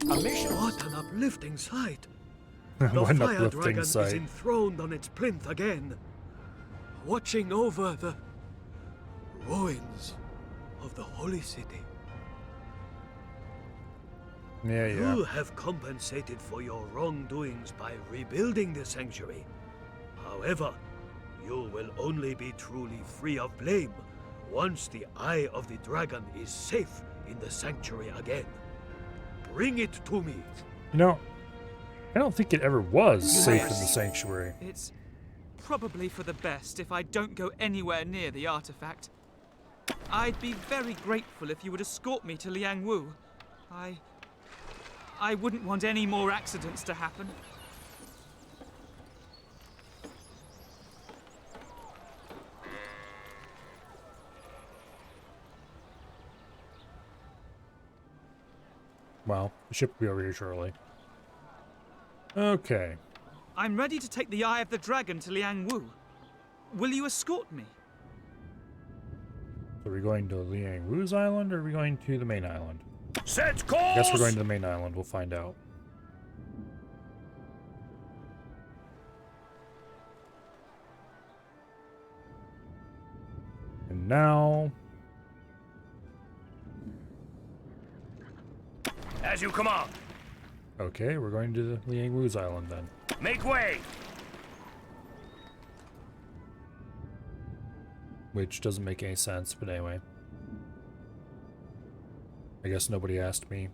A mission. What an uplifting sight! What The an fire uplifting dragon is sight. enthroned on its plinth again, watching over the ruins of the holy city. Yeah. You have compensated for your wrongdoings by rebuilding the sanctuary. However, you will only be truly free of blame once the Eye of the Dragon is safe in the sanctuary again. Bring it to me. You know, I don't think it ever was You safe have- in the sanctuary. It's probably for the best if I don't go anywhere near the artifact. I'd be very grateful if you would escort me to Liangwu. I wouldn't want any more accidents to happen. Well, the ship will be over here shortly. Okay. I'm ready to take the Eye of the Dragon to Liangwu. Will you escort me? So are we going to Liang Wu's island or are we going to the main island? Set course! I guess we're going to the main island. We'll find out. And now... As you command. Okay, we're going to the Liang Wu's island then. Make way! Which doesn't make any sense, but anyway. I guess nobody asked me.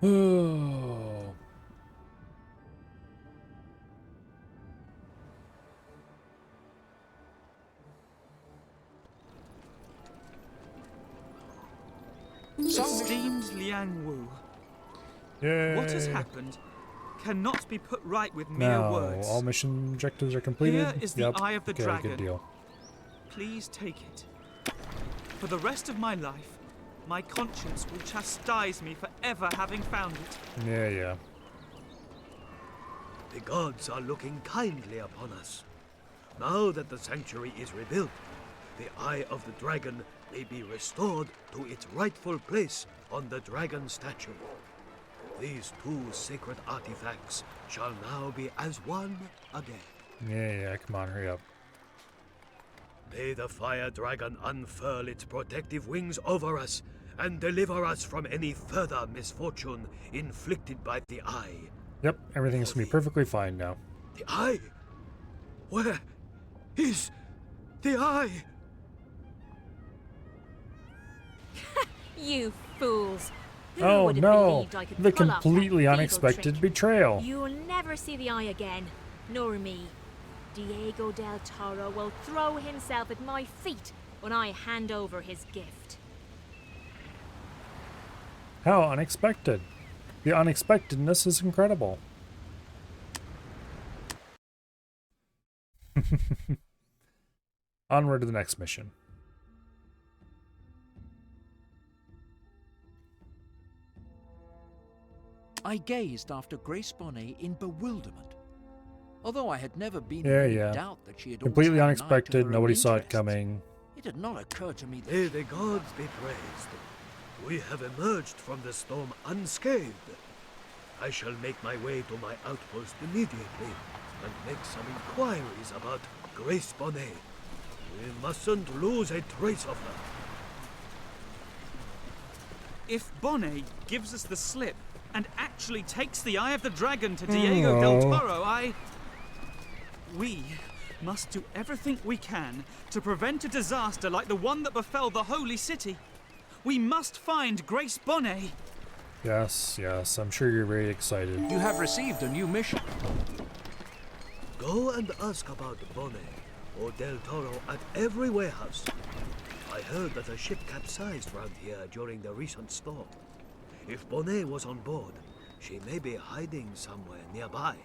Oh. Esteemed Liangwu, Yay. what has happened cannot be put right with mere Now, words. all mission objectives are completed. Here is the Yep. Eye of the Okay, Dragon. good deal. Please take it. For the rest of my life, my conscience will chastise me for ever having found it. Yeah, yeah. The gods are looking kindly upon us. Now that the sanctuary is rebuilt, the Eye of the Dragon may be restored to its rightful place on the dragon statue. These two sacred artifacts shall now be as one again. Yeah, yeah, come on, hurry up. May the fire dragon unfurl its protective wings over us and deliver us from any further misfortune inflicted by the Eye. Yep, everything's gonna be perfectly fine now. The Eye? Where is the Eye? You fools! Who Oh would have no! believed I could The pull off that completely feeble unexpected trick? betrayal. You'll never see the Eye again, nor me. Diego del Toro will throw himself at my feet when I hand over his gift. How unexpected. The unexpectedness is incredible. Onward to the next mission. I gazed after Grace Bonnet in bewilderment. Although I had never been Yeah, in any yeah. doubt that she had always Completely had an eye to unexpected, her nobody own saw it interests, coming. it had not occurred to me that May the gods be praised. We have emerged from the storm unscathed. I shall make my way to my outpost immediately and make some inquiries about Grace Bonnet. We mustn't lose a trace of her. If Bonnet gives us the slip and actually takes the Eye of the Dragon to Diego del Toro, we must do everything we can to prevent a disaster like the one that befell the Holy City. We must find Grace Bonnet. Yes, yes, I'm sure you're very excited. you have received a new mission. Go and ask about Bonnet or Del Toro at every warehouse. I heard that a ship capsized round here during the recent storm. If Bonnet was on board, she may be hiding somewhere nearby.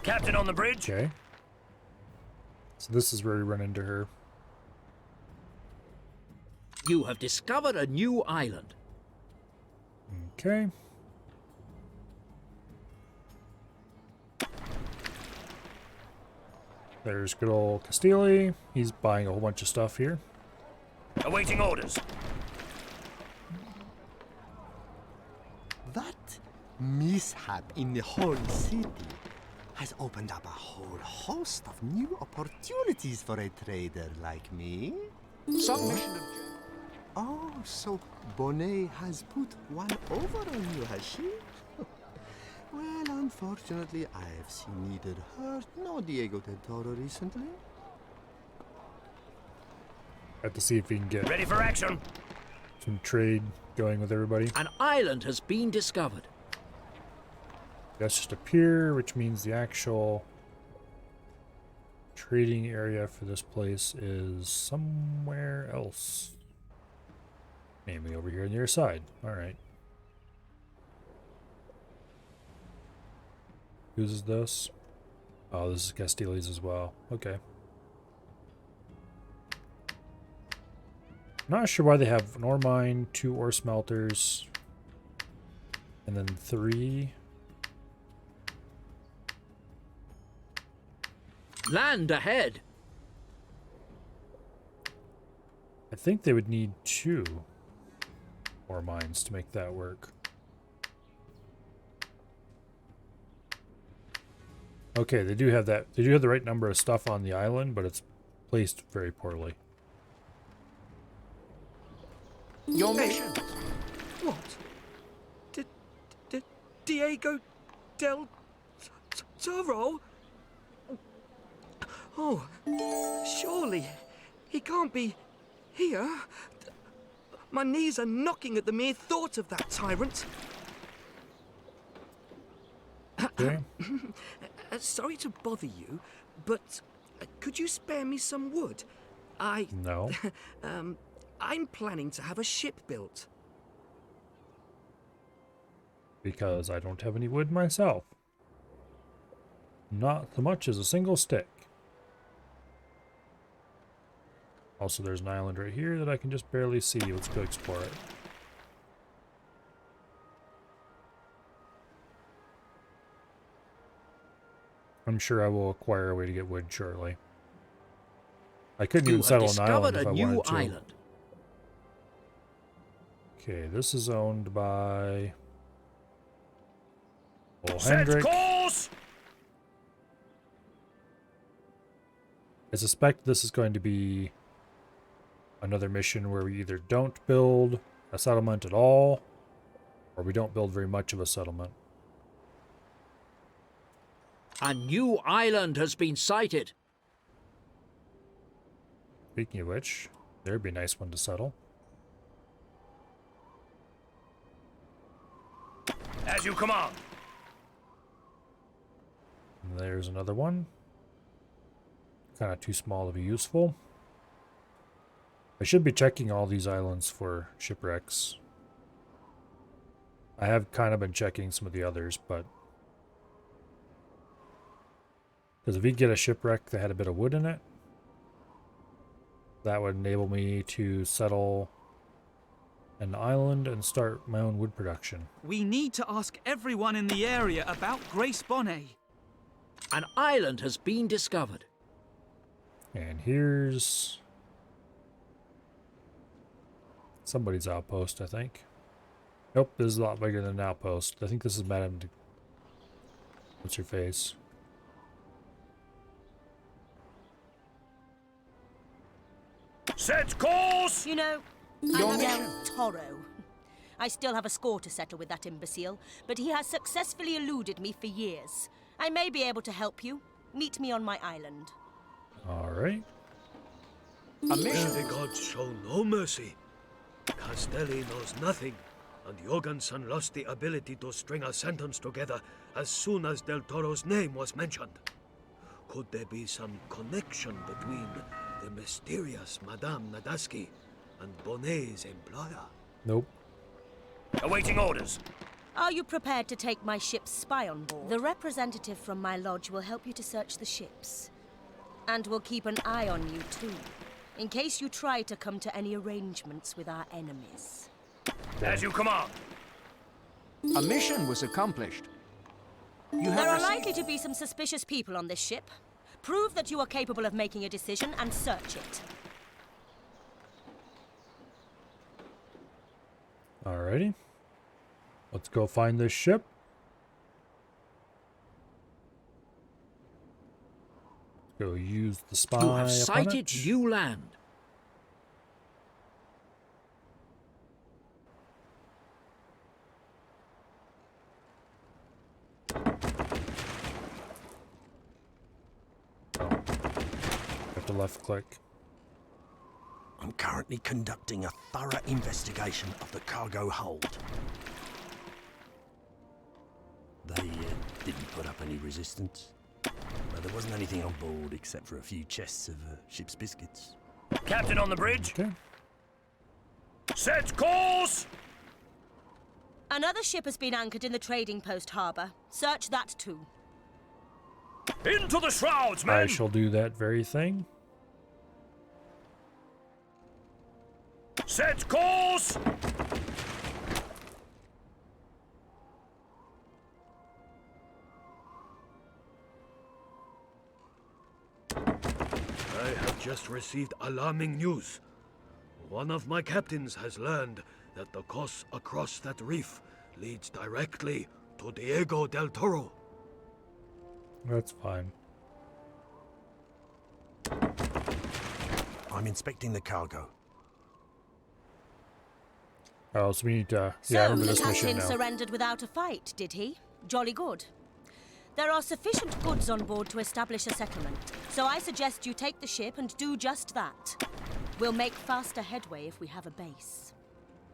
Captain on the bridge? Okay. So this is where we run into her. You have discovered a new island. Okay. There's good old Castile. He's buying a whole bunch of stuff here. Awaiting orders. That mishap in the whole city has opened up a whole host of new opportunities for a trader like me. Submission of... Oh, so Bonnet has put one over on you, has she? Well, unfortunately, I've seen neither her nor Diego del Toro recently. Have to see if we can get Ready for action. some trade going with everybody. An island has been discovered. That's just a pier, which means the actual trading area for this place is somewhere else. Namely over here on the other side. Alright. Whose is this? Oh, this is Castigli's as well. Okay. Not sure why they have an ore mine, 2 ore smelters, and then 3. Land ahead. I think they would need 2 ore mines to make that work. Okay, they do have that. They do have the right number of stuff on the island, but it's placed very poorly. Your mission. What? Diego del Toro? Oh, surely he can't be here. My knees are knocking at the mere thought of that tyrant. Okay. Sorry to bother you, but could you spare me some wood? No. I'm planning to have a ship built. Because I don't have any wood myself. Not so much as a single stick. Also, there's an island right here that I can just barely see. Let's go explore it. I'm sure I will acquire a way to get wood shortly. I couldn't even settle an island if I wanted to. Island. Okay, this is owned by Set Hendrik. course! I suspect this is going to be another mission where we either don't build a settlement at all, or we don't build very much of a settlement. A new island has been sighted. Speaking of which, there'd be a nice one to settle. As you command. And there's another one. Kind of too small to be useful. I should be checking all these islands for shipwrecks. I have kind of been checking some of the others, but because if we get a shipwreck that had a bit of wood in it, that would enable me to settle an island and start my own wood production. We need to ask everyone in the area about Grace Bonnet. An island has been discovered. And here's somebody's outpost, I think. Nope, this is a lot bigger than an outpost. I think this is Madame de... What's your face? Set course! You know, I'm Del Toro. I still have a score to settle with that imbecile, but he has successfully eluded me for years. I may be able to help you. Meet me on my island. Alright. A mission. Will the gods show no mercy? Castelli knows nothing, and Jorgensen lost the ability to string a sentence together as soon as Del Toro's name was mentioned. Could there be some connection between the mysterious Madame Nadaski and Bonnet's employer? Nope. Awaiting orders. Are you prepared to take my ship's spy on board? The representative from my lodge will help you to search the ships. And will keep an eye on you too, in case you try to come to any arrangements with our enemies. As you command. A mission was accomplished. There are likely to be some suspicious people on this ship. Prove that you are capable of making a decision and search it. Alrighty. Let's go find this ship. Go use the spy. You have upon sighted it. new land. Have to left click. I'm currently conducting a thorough investigation of the cargo hold. They didn't put up any resistance. But there wasn't anything on board except for a few chests of ship's biscuits. Captain on the bridge. Okay. Set course! Another ship has been anchored in the trading post harbour. Search that too. Into the shrouds, men! I shall do that very thing. Set course! I have just received alarming news. One of my captains has learned that the course across that reef leads directly to Diego del Toro. That's fine. I'm inspecting the cargo. Oh, so we need to... Yeah, I So, remember the this mission captain now. surrendered without a fight, did he? Jolly good. There are sufficient goods on board to establish a settlement, so I suggest you take the ship and do just that. We'll make faster headway if we have a base.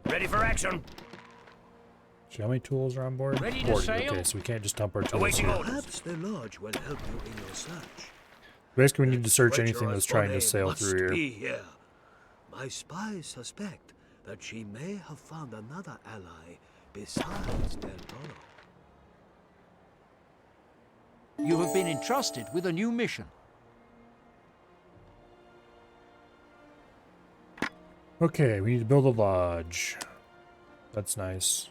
Ready for action. See how many tools are on board? Ready to 40. sail? Okay, so we can't just dump our tools. Awaiting here. orders. Perhaps the lodge will help you in your search. Basically, we need to search anything Treacherous that's trying to Bonnet sail must through here. be here. My spies suspect that she may have found another ally besides Del Toro. You have been entrusted with a new mission. Okay, we need to build a lodge. That's nice.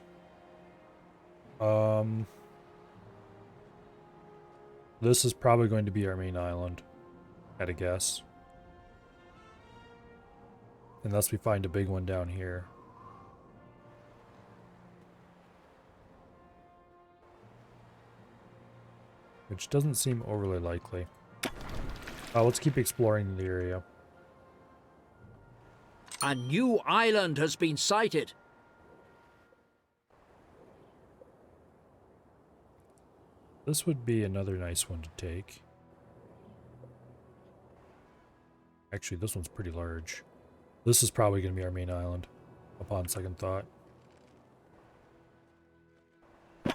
This is probably going to be our main island, at a guess. Unless we find a big one down here. Which doesn't seem overly likely. Let's keep exploring the area. A new island has been sighted. This would be another nice one to take. Actually, this one's pretty large. This is probably going to be our main island, upon second thought.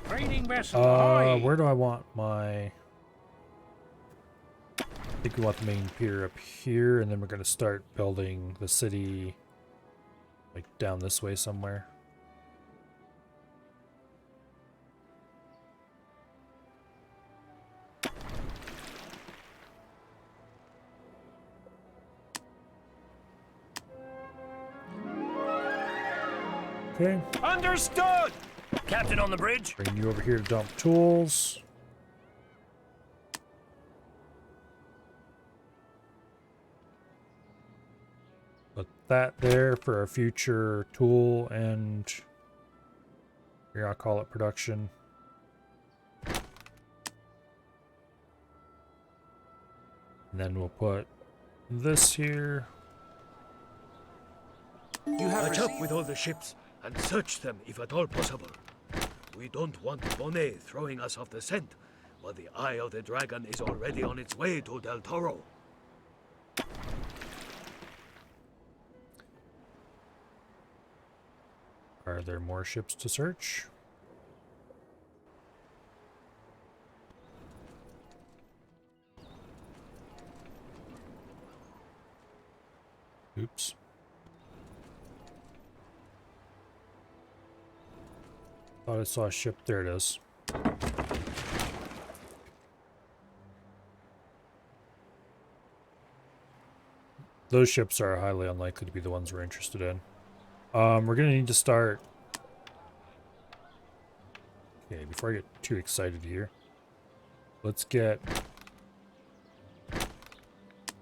Trading vessel, ahoy! Where do I want my... I think we want the main pier up here, and then we're going to start building the city, like, down this way somewhere. Okay. Understood! Captain on the bridge. Bring you over here to dump tools. Put that there for a future tool and here I'll call it production. And then we'll put this here. You have catch up with all the ships and search them if at all possible. We don't want Bonnet throwing us off the scent while the Eye of the Dragon is already on its way to Del Toro. Are there more ships to search? Oops. Thought I saw a ship. There it is. Those ships are highly unlikely to be the ones we're interested in. We're gonna need to start... Okay, before I get too excited here, let's get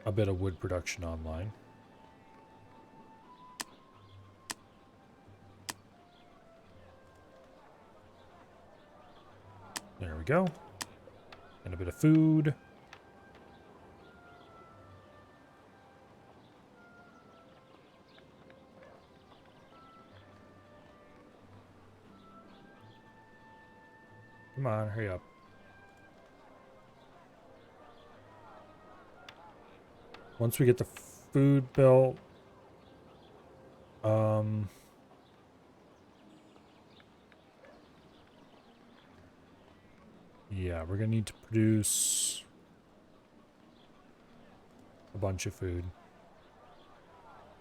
a bit of wood production online. There we go. And a bit of food. Come on, hurry up. Once we get the food built, Yeah, we're gonna need to produce a bunch of food,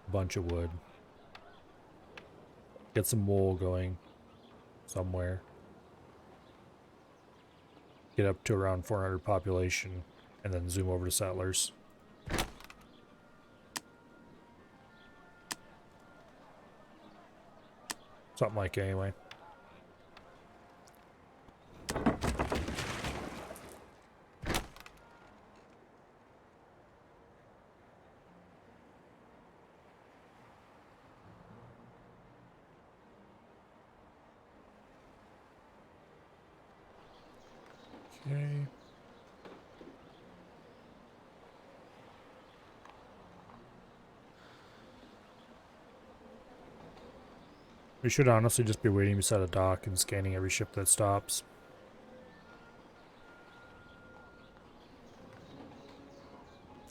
a bunch of wood, get some wool going somewhere, get up to around 400 population, and then zoom over to settlers. Something like it anyway. Okay. We should honestly just be waiting beside a dock and scanning every ship that stops.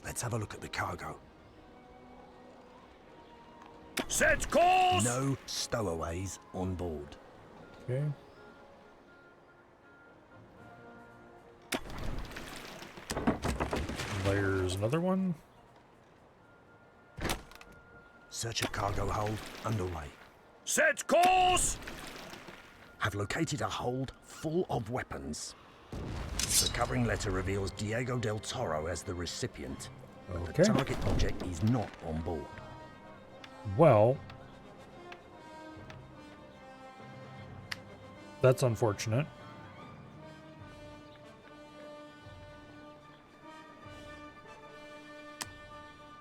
Let's have a look at the cargo. Set course! No stowaways on board. Okay. There's another one. Search of cargo hold underway. Set course! Have located a hold full of weapons. The covering letter reveals Diego del Toro as the recipient, but Okay. the target object is not on board. Well, that's unfortunate.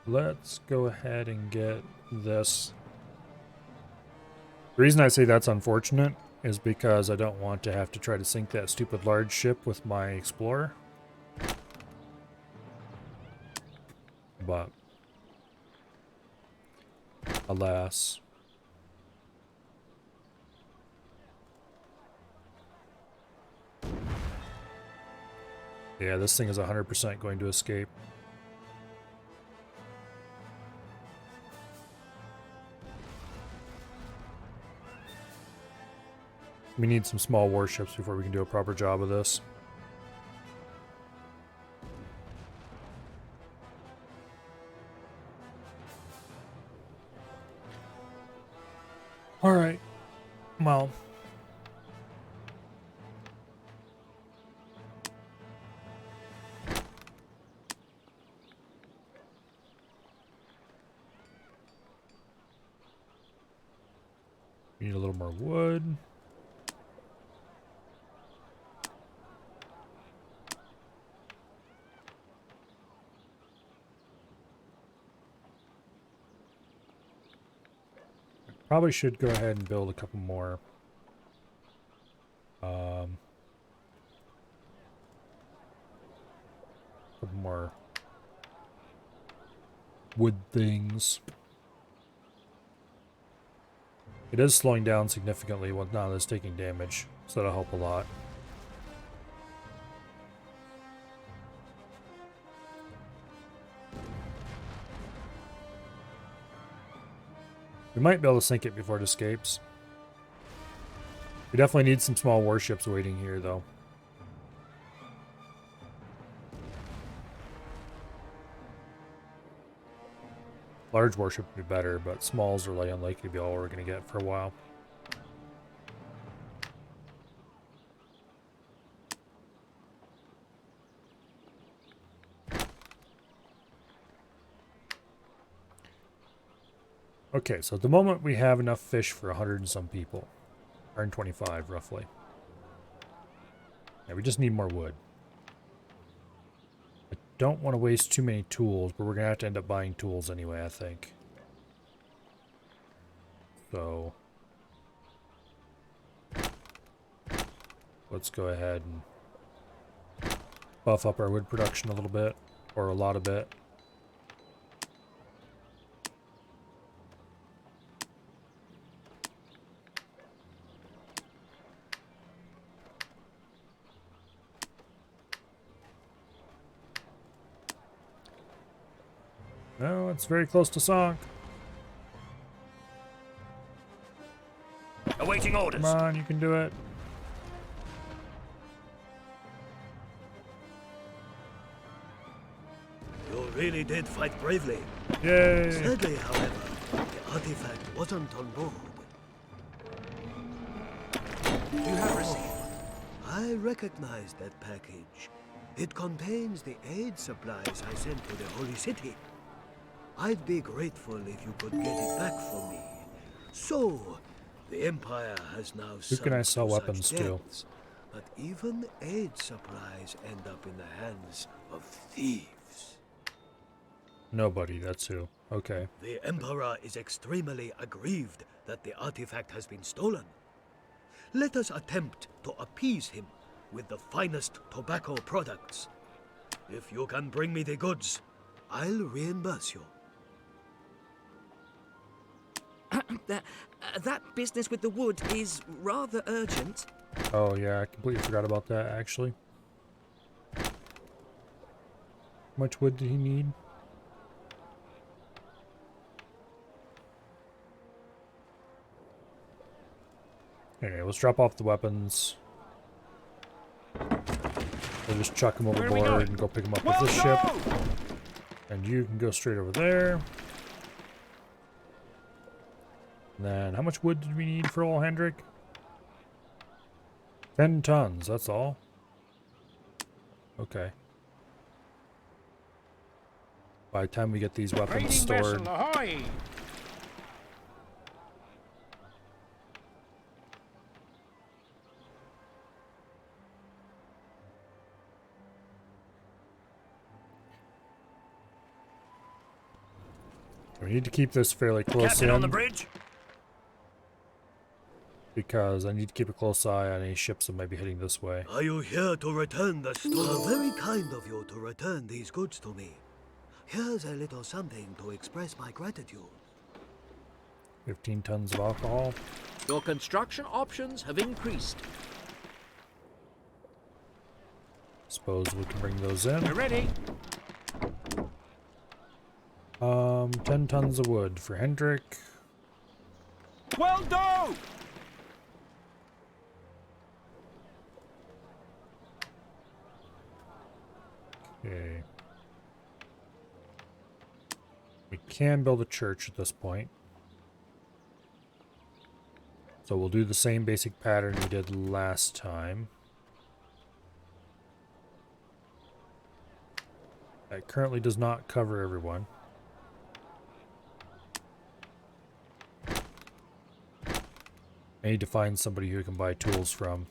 Let's go ahead and get this. The reason I say that's unfortunate is because I don't want to have to try to sink that stupid large ship with my explorer. But alas. Yeah, this thing is 100% going to escape. We need some small warships before we can do a proper job of this. All right. Well. We need a little more wood. Probably should go ahead and build a couple more. Couple more wood things. It is slowing down significantly when now it's taking damage, so that'll help a lot. We might be able to sink it before it escapes. We definitely need some small warships waiting here, though. Large warship would be better, but smalls are like unlikely to be all we're going to get for a while. Okay, so at the moment we have enough fish for 100 and some people. 125 roughly. Yeah, we just need more wood. I don't want to waste too many tools, but we're going to have to end up buying tools anyway, I think. So let's go ahead and buff up our wood production a little bit, or a lot of it. No, it's very close to sunk. Awaiting orders. Come on, you can do it. You really did fight bravely. Yay! Sadly, however, the artifact wasn't on board. You have received. I recognize that package. It contains the aid supplies I sent to the Holy City. I'd be grateful if you could get it back for me. So, the Empire has now Who can I sunk sell to weapons such to? depths, but even aid supplies end up in the hands of thieves. Nobody, that's who. Okay. The Emperor is extremely aggrieved that the artifact has been stolen. Let us attempt to appease him with the finest tobacco products. If you can bring me the goods, I'll reimburse you. That business with the wood is rather urgent. Oh yeah, I completely forgot about that actually. How much wood did he need? Okay, let's drop off the weapons. We'll just chuck them overboard and go pick them up with this ship. And you can go straight over there. And then, how much wood did we need for old Hendrik? 10 tons, that's all. Okay. By the time we get these weapons Trading stored, vessel ahoy! we need to keep this fairly close Captain in. on the bridge. Because I need to keep a close eye on any ships that might be heading this way. Are you here to return the store? Very kind of you to return these goods to me. Here's a little something to express my gratitude. 15 tons of alcohol. Your construction options have increased. Suppose we can bring those in. We're ready. 10 tons of wood for Hendrik. Well done! Okay. We can build a church at this point. So we'll do the same basic pattern we did last time. That currently does not cover everyone. I need to find somebody who can buy tools from.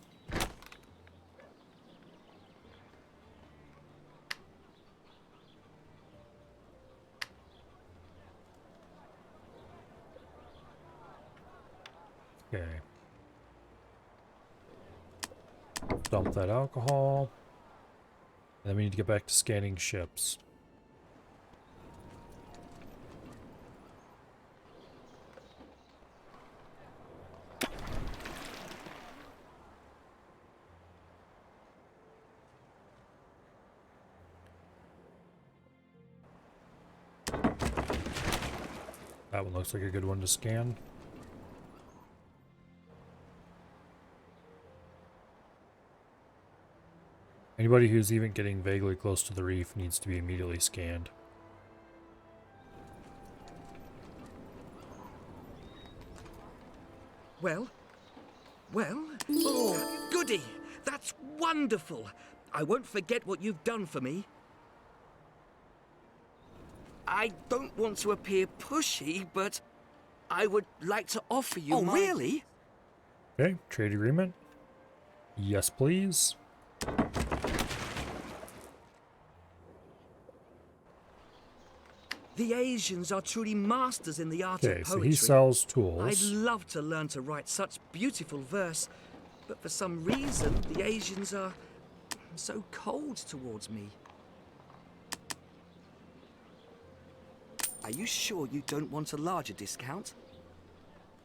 Okay. Dump that alcohol. And then we need to get back to scanning ships. That one looks like a good one to scan. Anybody who's even getting vaguely close to the reef needs to be immediately scanned. Well? Oh, goody! That's wonderful! I won't forget what you've done for me. I don't want to appear pushy, but I would like to offer you my... really? Okay, trade agreement. Yes, please. The Asians are truly masters in the art Okay, of so poetry. he sells tools. I'd love to learn to write such beautiful verse, but for some reason, the Asians are so cold towards me. Are you sure you don't want a larger discount?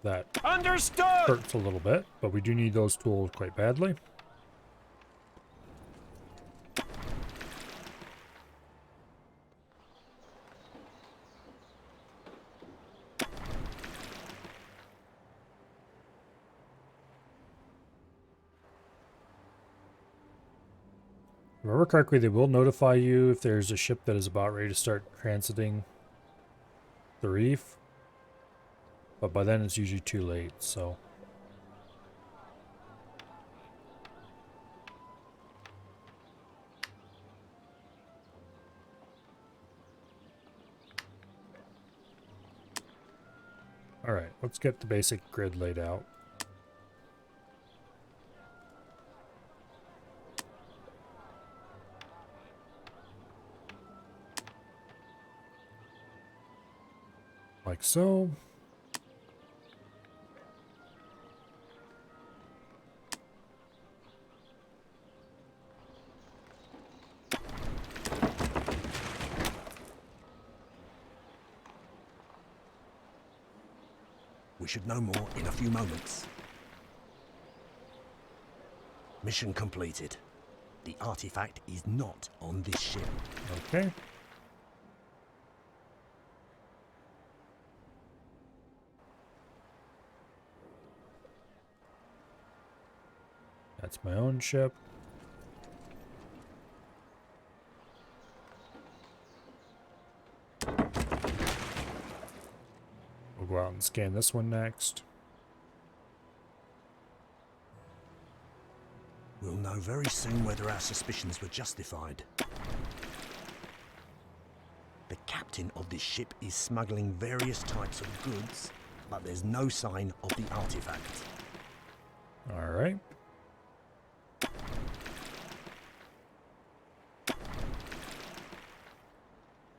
That Understood! hurts a little bit, but we do need those tools quite badly. remember correctly, they will notify you if there's a ship that is about ready to start transiting the reef. But by then it's usually too late, so... Alright, let's get the basic grid laid out. Like so. We should know more in a few moments. Mission completed. The artifact is not on this ship. Okay. That's my own ship. We'll go out and scan this one next. We'll know very soon whether our suspicions were justified. The captain of this ship is smuggling various types of goods, but there's no sign of the artifact. All right.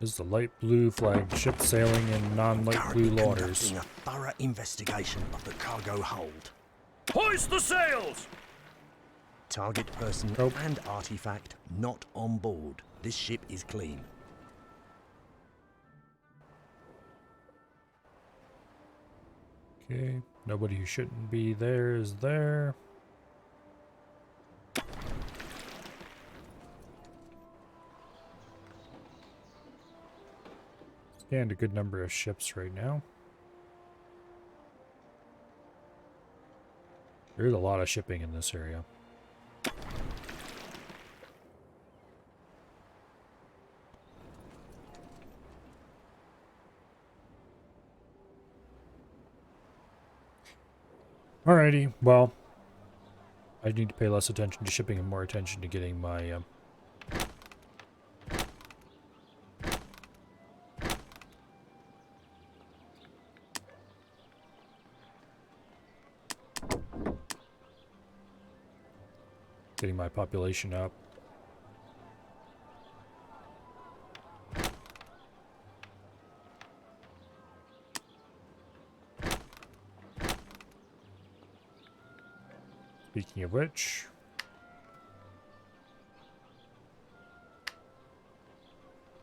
This is the light blue flag ship sailing in non-light blue waters. Conducting a thorough investigation of the cargo hold. Hoist the sails! Target person and artifact not on board. This ship is clean. Okay, nobody who shouldn't be there is there. Scanned a good number of ships right now. There's a lot of shipping in this area. Alrighty, well, I need to pay less attention to shipping and more attention to getting my population up. Speaking of which,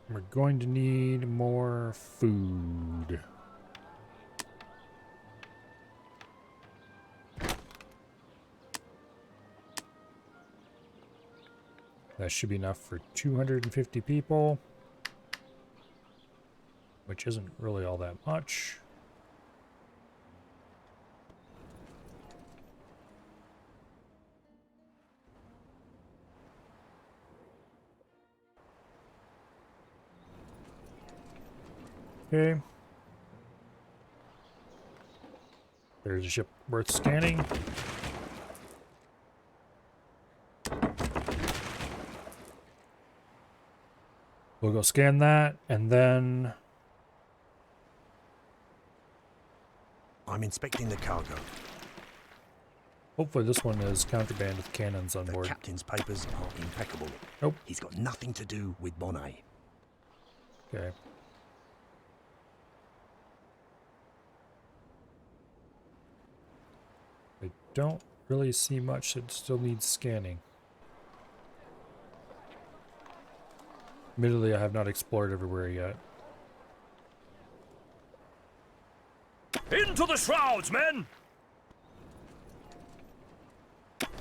we're going to need more food. That should be enough for 250 people, which isn't really all that much. Okay. There's a ship worth scanning. We'll go scan that, and then... I'm inspecting the cargo. Hopefully this one is contraband with cannons on board. The captain's papers are impeccable. Nope. He's got nothing to do with Bonnet. Okay. I don't really see much that still needs scanning. Admittedly, I have not explored everywhere yet. Into the shrouds, men!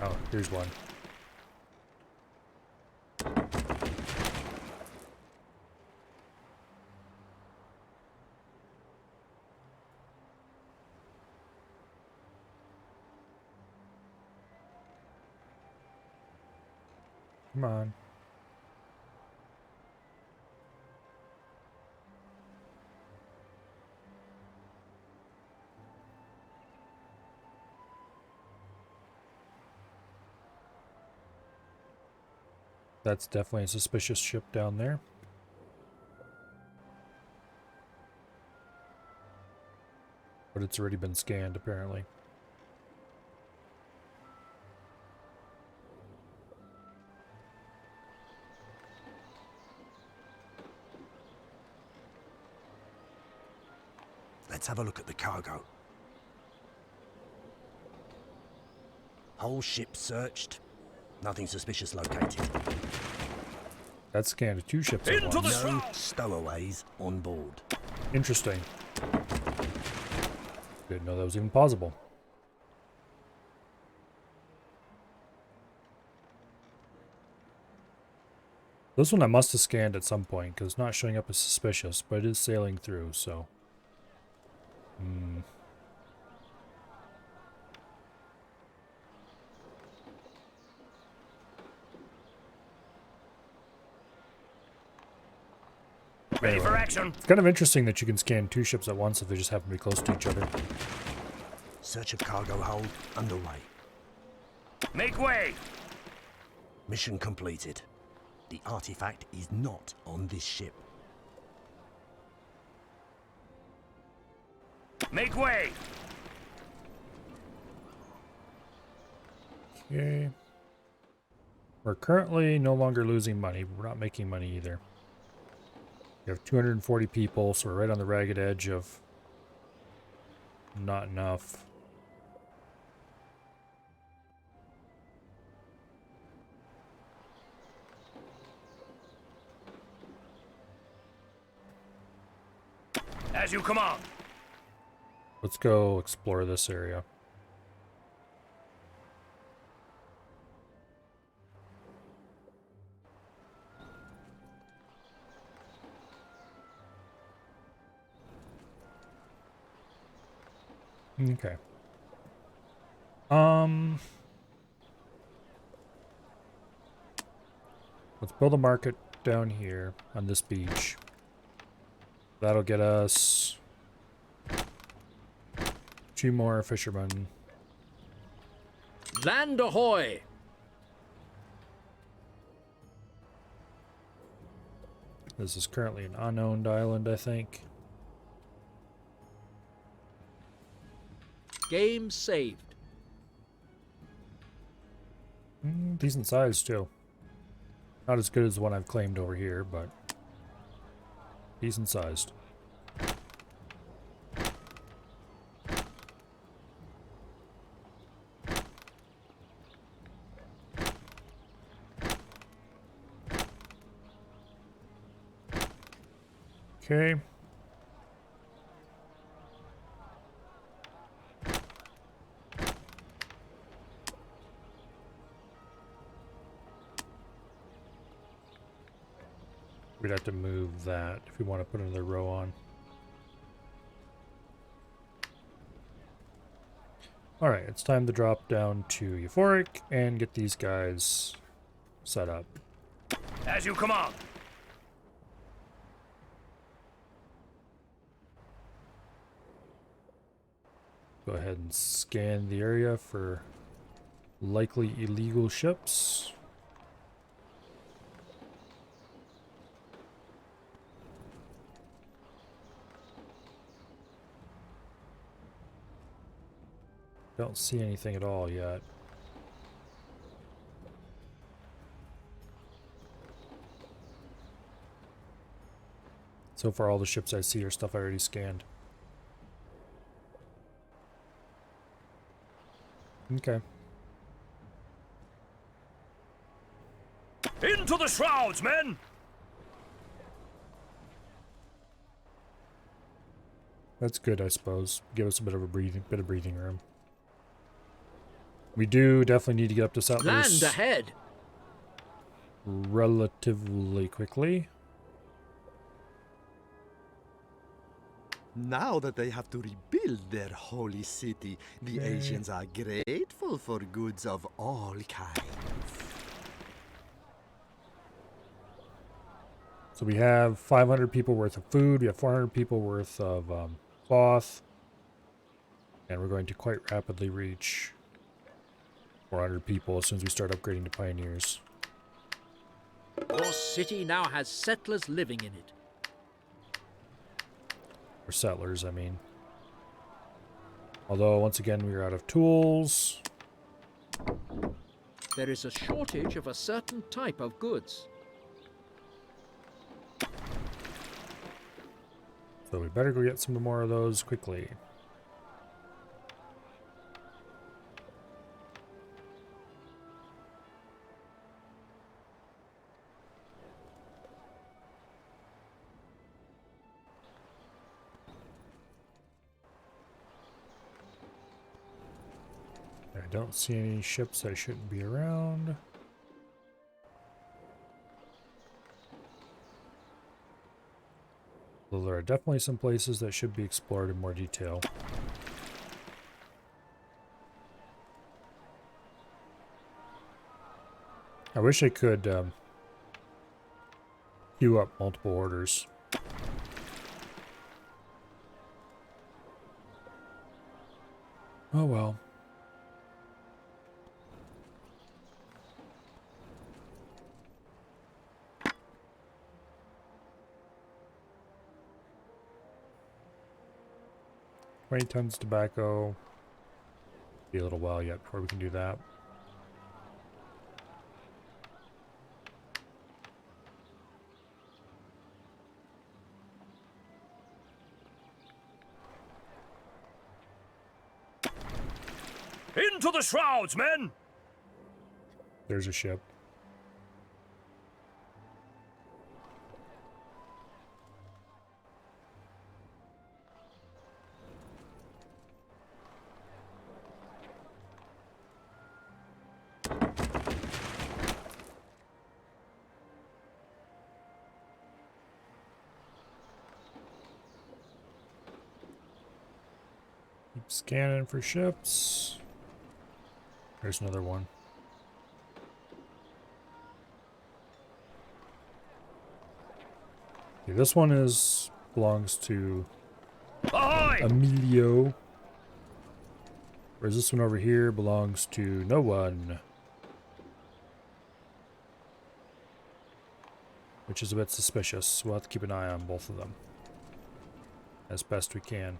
Oh, here's one. Come on. That's definitely a suspicious ship down there. But it's already been scanned, apparently. Let's have a look at the cargo. Whole ship searched. Nothing suspicious located. That scanned 2 ships at Into once. the No stowaways on board. Interesting. Didn't know that was even possible. This one I must have scanned at some point, because it's not showing up as suspicious, but it is sailing through, so... Ready for action. It's kind of interesting that you can scan 2 ships at once if they just happen to be close to each other. Search of cargo hold underway. Make way. Mission completed. The artifact is not on this ship. Make way. Okay. We're currently no longer losing money, but we're not making money either. We have 240 people, so we're right on the ragged edge of not enough. As you command. Let's go explore this area. Okay. Let's build a market down here on this beach. That'll get us 2 more fishermen. Land ahoy! This is currently an unowned island, I think. Game saved. Decent size, too. Not as good as the one I've claimed over here, but decent sized. Okay. We'd have to move that if we want to put another row on. Alright, it's time to drop down to Euphoric and get these guys set up. As you command. Go ahead and scan the area for likely illegal ships. Don't see anything at all yet. So far all the ships I see are stuff I already scanned. Okay. Into the shrouds, men! That's good, I suppose. Give us a bit of breathing room. We do definitely need to get up to Settlers Land ahead! relatively quickly. Now that they have to rebuild their holy city, the Asians are grateful for goods of all kinds. So we have 500 people worth of food, we have 400 people worth of cloth, and we're going to quite rapidly reach 400 people as soon as we start upgrading to pioneers. Your city now has settlers living in it. Or settlers, I mean. Although, once again, we are out of tools. There is a shortage of a certain type of goods. So we better go get some more of those quickly. I don't see any ships that shouldn't be around. Though there are definitely some places that should be explored in more detail. I wish I could queue up multiple orders. Oh well. $20 tons tobacco. Be a little while yet before we can do that. Into the shrouds, men! There's a ship. Keep scanning for ships. There's another one. Okay, this one belongs to Emilio. Whereas this one over here belongs to no one. Which is a bit suspicious. We'll have to keep an eye on both of them. As best we can.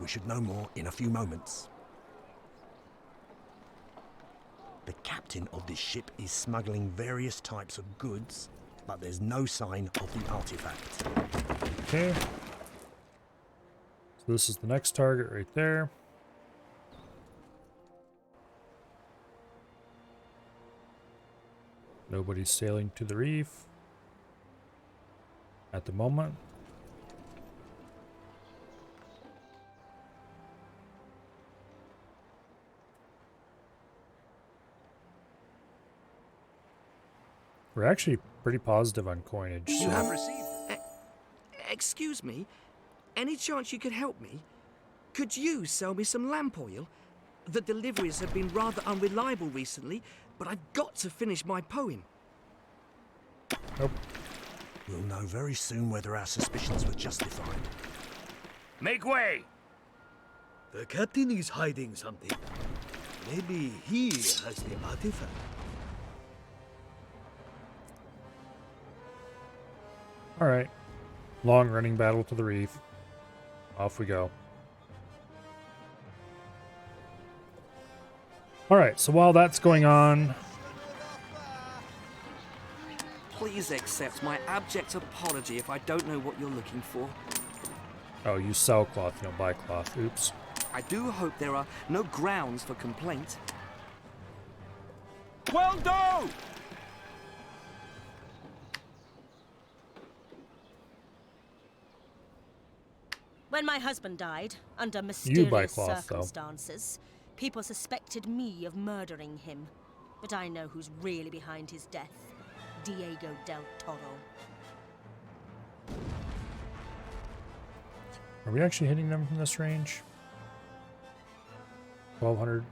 We should know more in a few moments. The captain of this ship is smuggling various types of goods, but there's no sign of the artifact. Okay. So this is the next target right there. Nobody's sailing to the reef at the moment. We're actually pretty positive on coinage. You So. have received. Excuse me. Any chance you could help me? Could you sell me some lamp oil? The deliveries have been rather unreliable recently, but I've got to finish my poem. Nope. We'll know very soon whether our suspicions were justified. Make way! The captain is hiding something. Maybe he has the artifact. Alright. Long running battle to the reef. Off we go. Alright, so while that's going on... Please accept my abject apology if I don't know what you're looking for. Oh, you sell cloth, you don't buy cloth. Oops. I do hope there are no grounds for complaint. Well done! When my husband died, under buy mysterious cloth, though. circumstances, people suspected me of murdering him. But I know who's really behind his death. Diego del Toro. Are we actually hitting them from this range? 1200.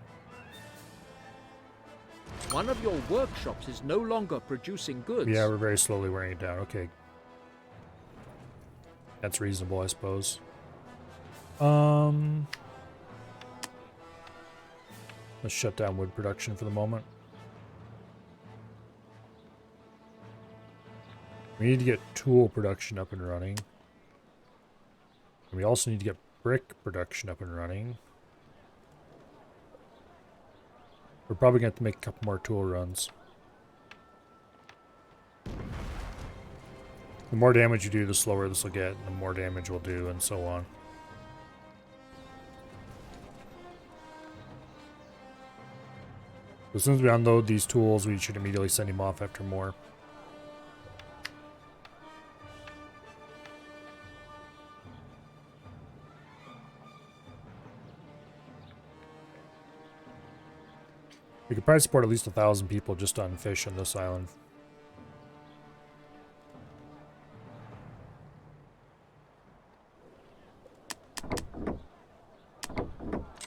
One of your workshops is no longer producing goods. Yeah, we're very slowly wearing it down. Okay. That's reasonable, I suppose. Let's shut down wood production for the moment. We need to get tool production up and running. And we also need to get brick production up and running. We're probably going to have to make a couple more tool runs. The more damage you do, the slower this will get, and the more damage we'll do, and so on. As soon as we unload these tools, we should immediately send him off after more. We could probably support at least 1,000 people just on fish on this island.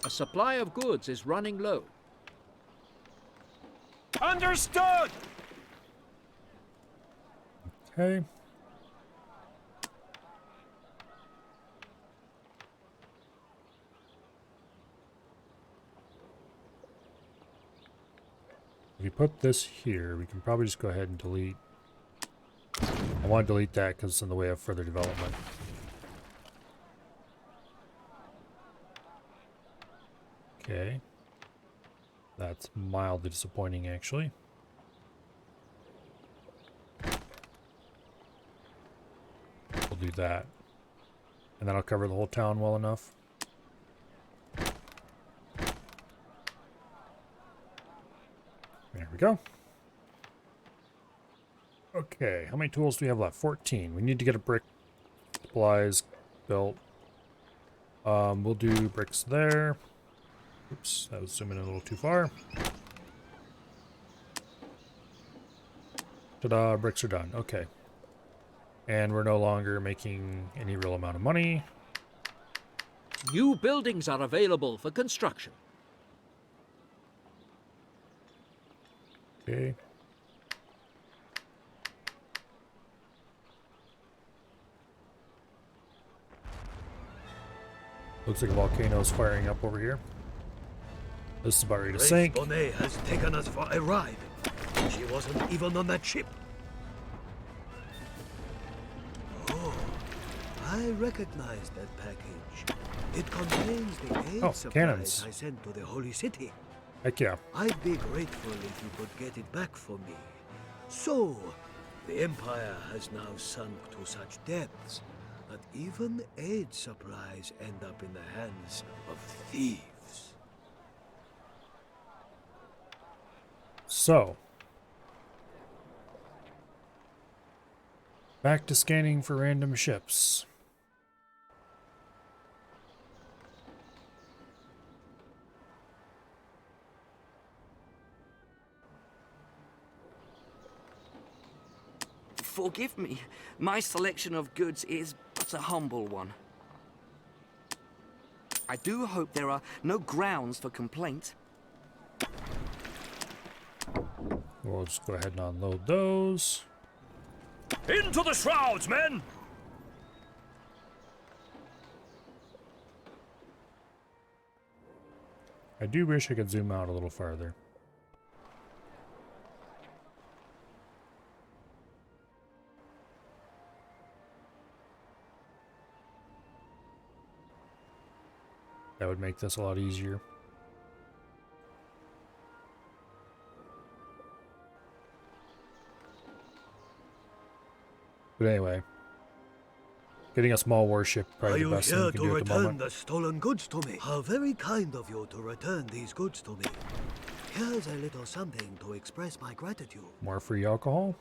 A supply of goods is running low. Understood! Okay. If we put this here, we can probably just go ahead and delete. I want to delete that because it's in the way of further development. Okay. That's mildly disappointing, actually. We'll do that. And that'll cover the whole town well enough. There we go. Okay, how many tools do we have left? 14. We need to get a brick supplies built. We'll do bricks there. Oops, that was zooming in a little too far. Ta-da, bricks are done. Okay. And we're no longer making any real amount of money. New buildings are available for construction. Okay. Looks like a volcano is firing up over here. This is about ready to sink. Grace Bonnet has taken us for a ride. She wasn't even on that ship. Oh, I recognize that package. It contains the aid supplies cannons. I sent to the Holy City. Heck yeah. I'd be grateful if you could get it back for me. So, the Empire has now sunk to such depths that even aid supplies end up in the hands of thieves. So, back to scanning for random ships. Forgive me, my selection of goods is but a humble one. I do hope there are no grounds for complaint. We'll just go ahead and unload those. Into the shrouds, men! I do wish I could zoom out a little farther. That would make this a lot easier. But anyway, getting a small warship probably the best thing we can do at the moment. The stolen goods to me? How very kind of you to return these goods to me. Here's a little something to express my gratitude. More free alcohol?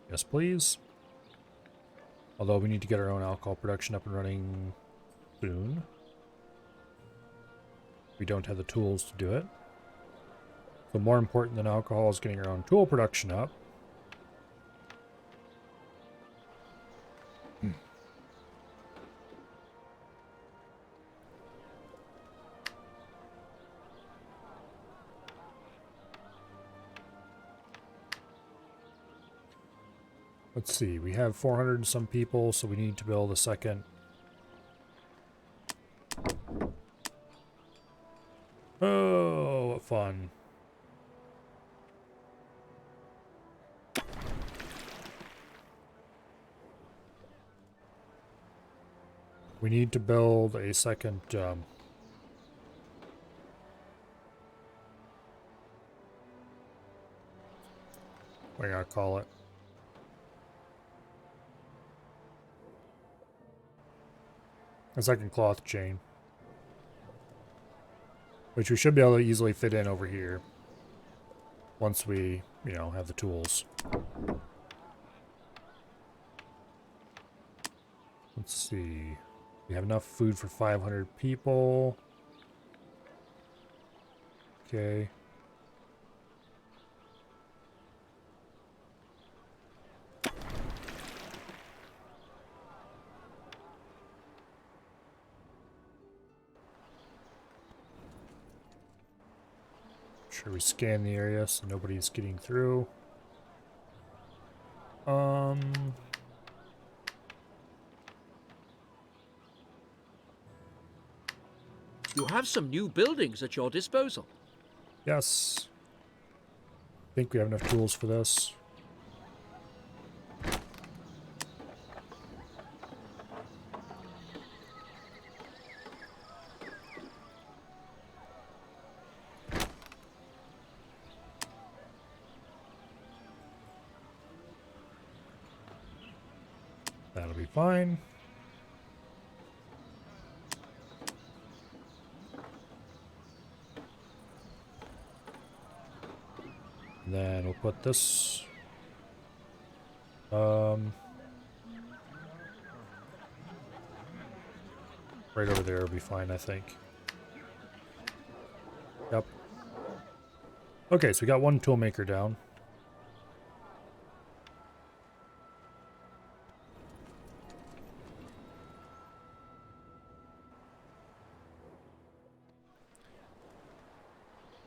Yes, please. Although we need to get our own alcohol production up and running soon. We don't have the tools to do it. So more important than alcohol is getting our own tool production up. Let's see, we have 400 and some people, so we need to build a second. Oh, fun. We need to build a second what do I call it? A second cloth chain. Which we should be able to easily fit in over here. Once we, you know, have the tools. Let's see. We have enough food for 500 people. Okay. Sure, we scan the area so nobody's getting through. You have some new buildings at your disposal. Yes. I think we have enough tools for this. That'll be fine. And then we'll put this right over there will be fine, I think. Yep. Okay, so we got one tool maker down.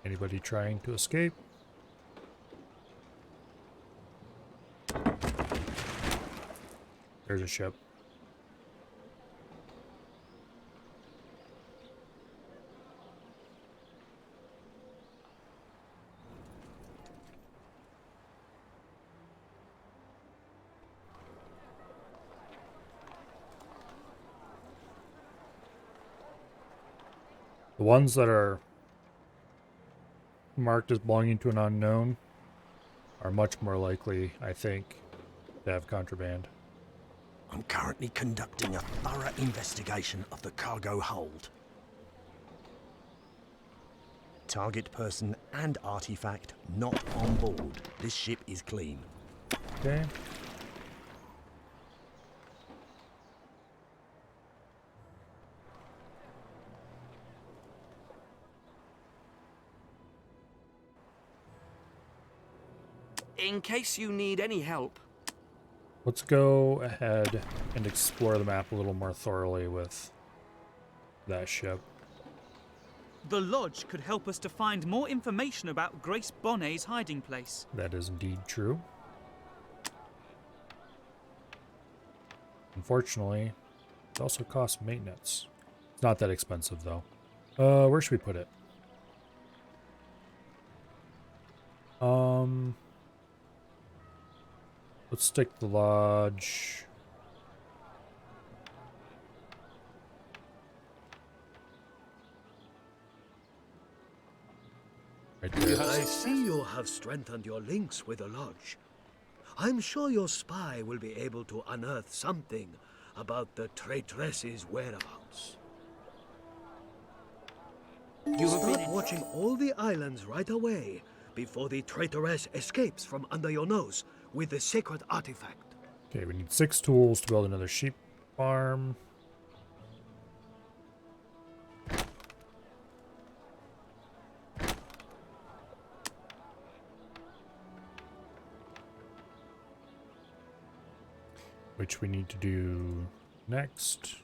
Anybody trying to escape? There's a ship. The ones that are marked as belonging to an unknown are much more likely, I think, to have contraband. I'm currently conducting a thorough investigation of the cargo hold. Target person and artifact not on board. This ship is clean. Okay. In case you need any help. Let's go ahead and explore the map a little more thoroughly with that ship. The lodge could help us to find more information about Grace Bonnet's hiding place. That is indeed true. Unfortunately, it also costs maintenance. It's not that expensive, though. Where should we put it? Let's stick the lodge. Right there. I see you have strengthened your links with the lodge. I'm sure your spy will be able to unearth something about the traitress's whereabouts. Start watching all the islands right away before the traitoress escapes from under your nose with the sacred artifact. Okay, we need 6 tools to build another sheep farm. Which we need to do next.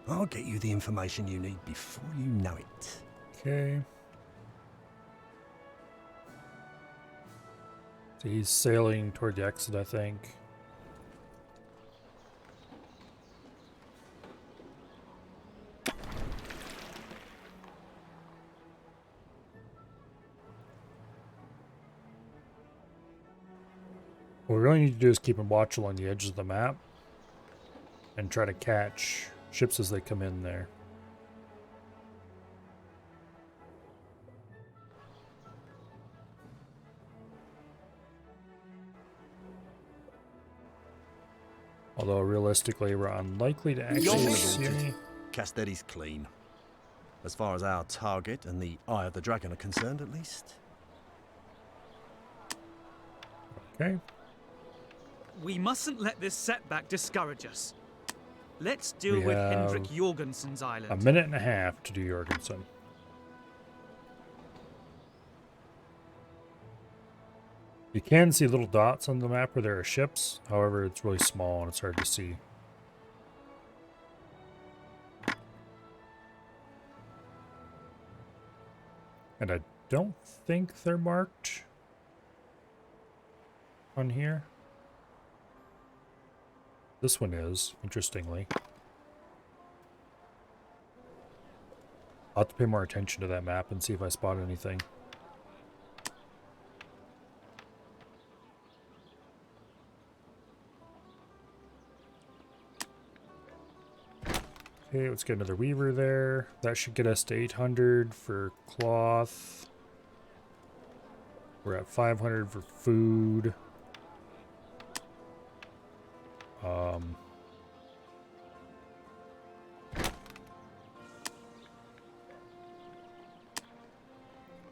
I'll get you the information you need before you know it. Okay. So he's sailing toward the exit, I think. What we really need to do is keep a watch along the edges of the map and try to catch ships as they come in there. Although realistically, we're unlikely to actually see any. Castelli's clean. As far as our target and the Eye of the Dragon are concerned, at least. Okay. We mustn't let this setback discourage us. Let's deal We with have Hendrik Jorgensen's island. A minute and a half to do Jorgensen. You can see little dots on the map where there are ships. However, it's really small and it's hard to see. And I don't think they're marked on here. This one is, interestingly. I'll have to pay more attention to that map and see if I spot anything. Okay, let's get another weaver there. That should get us to 800 for cloth. We're at 500 for food.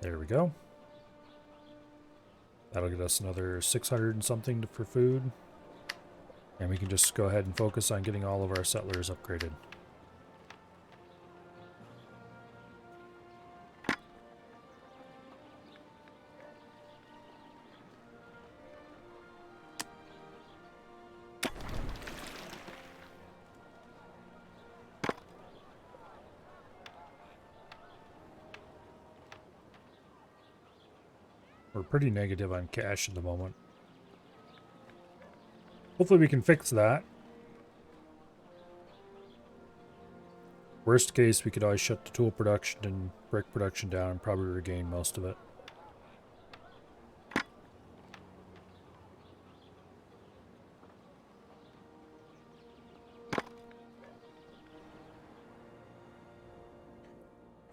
There we go. That'll get us another 600 and something for food. And we can just go ahead and focus on getting all of our settlers upgraded. We're pretty negative on cash at the moment. Hopefully we can fix that. Worst case, we could always shut the tool production and brick production down and probably regain most of it.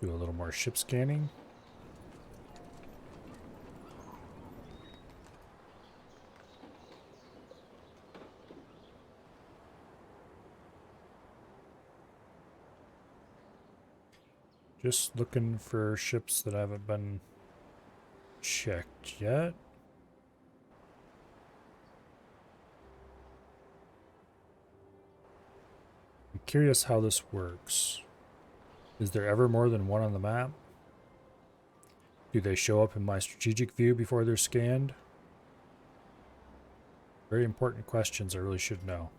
Do a little more ship scanning. Just looking for ships that haven't been checked yet. I'm curious how this works. Is there ever more than one on the map? Do they show up in my strategic view before they're scanned? Very important questions I really should know.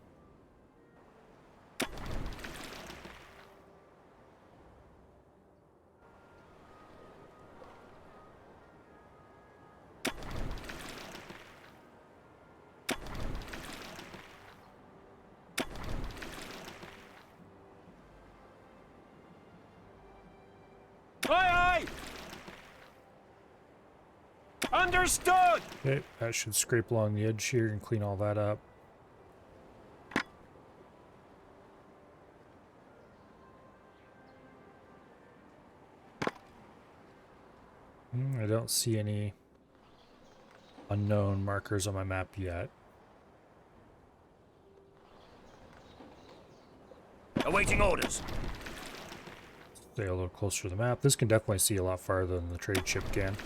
Aye, aye! Understood! Okay, that should scrape along the edge here and clean all that up. I don't see any unknown markers on my map yet. Awaiting orders. Stay a little closer to the map. This can definitely see a lot farther than the trade ship can.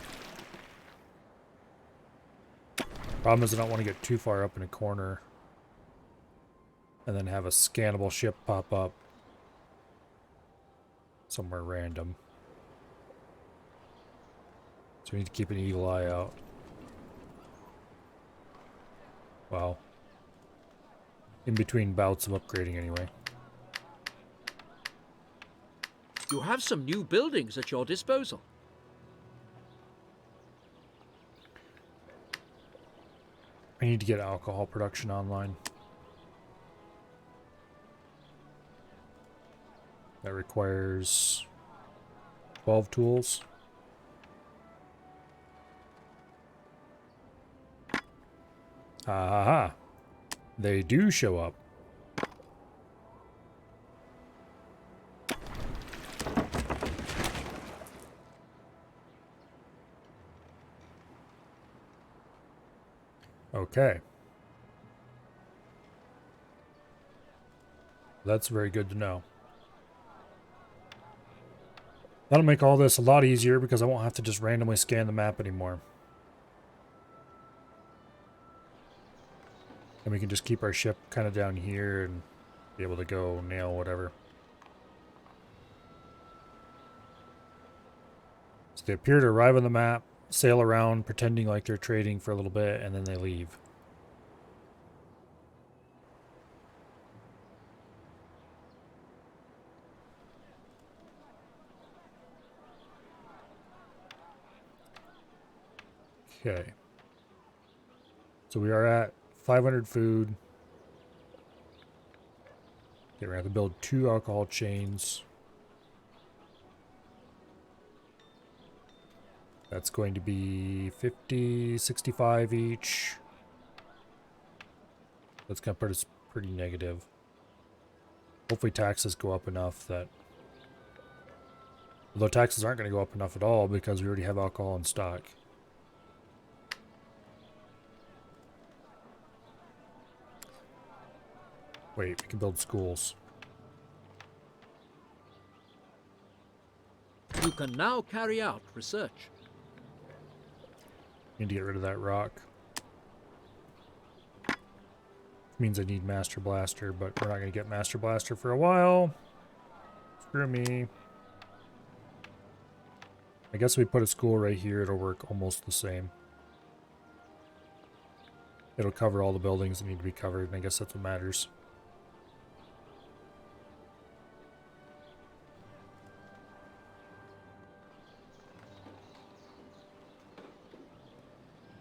Problem is I don't want to get too far up in a corner and then have a scannable ship pop up somewhere random. So we need to keep an eagle eye out. Well, in between bouts of upgrading anyway. You have some new buildings at your disposal. I need to get alcohol production online. That requires 12 tools. Ha ha ha. They do show up. Okay. That's very good to know. That'll make all this a lot easier because I won't have to just randomly scan the map anymore. And we can just keep our ship kind of down here and be able to go nail whatever. So they appear to arrive on the map, sail around, pretending like they're trading for a little bit, and then they leave. Okay. So we are at 500 food. Okay, we're going to have to build 2 alcohol chains. That's going to be 50, 65 each. That's going to put us pretty negative. Hopefully taxes go up enough that... Although taxes aren't going to go up enough at all because we already have alcohol in stock. Wait, we can build schools. You can now carry out research. Need to get rid of that rock. Means I need Master Blaster, but we're not going to get Master Blaster for a while. Screw me. I guess we put a school right here, it'll work almost the same. It'll cover all the buildings that need to be covered, and I guess that's what matters.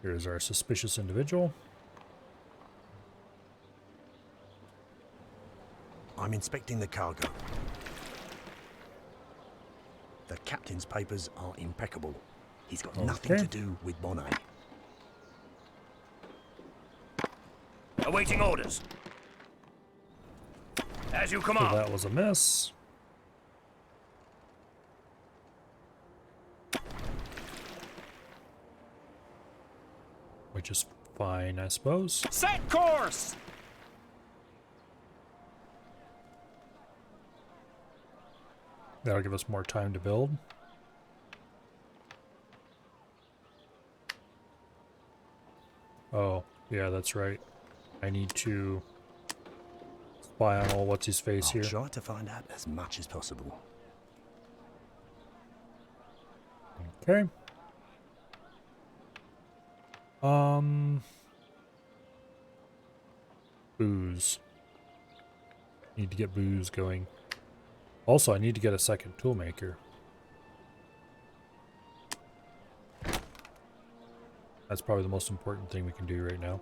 Here's our suspicious individual. I'm inspecting the cargo. The captain's papers are impeccable. He's got nothing to do with Bonnet. Awaiting orders. As you So command. that was a miss. Which is fine, I suppose. Set course! That'll give us more time to build. Oh, yeah, that's right. I need to spy on all what's-his-face here. I'll try to find out as much as possible. Okay. Booze. Need to get booze going. Also, I need to get a second toolmaker. That's probably the most important thing we can do right now.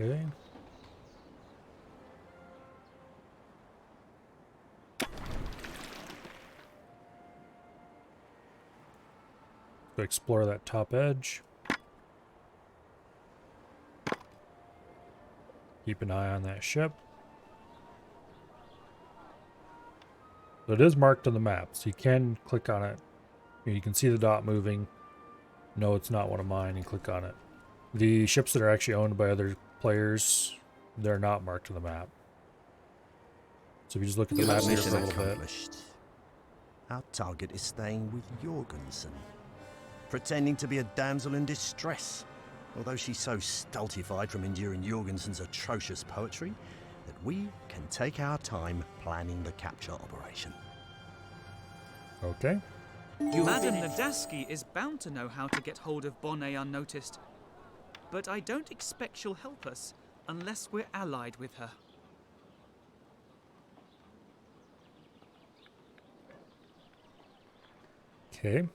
Okay. Go explore that top edge. Keep an eye on that ship. So it is marked on the map, so you can click on it. You can see the dot moving. No, it's not one of mine, and click on it. The ships that are actually owned by other players, they're not marked on the map. So if you just look at the map here for a little bit. Our target is staying with Jorgensen, pretending to be a damsel in distress, although she's so stultified from enduring Jorgensen's atrocious poetry that we can take our time planning the capture operation. Okay. Madame Nadaski is bound to know how to get hold of Bonnet unnoticed. But I don't expect she'll help us unless we're allied with her. Okay.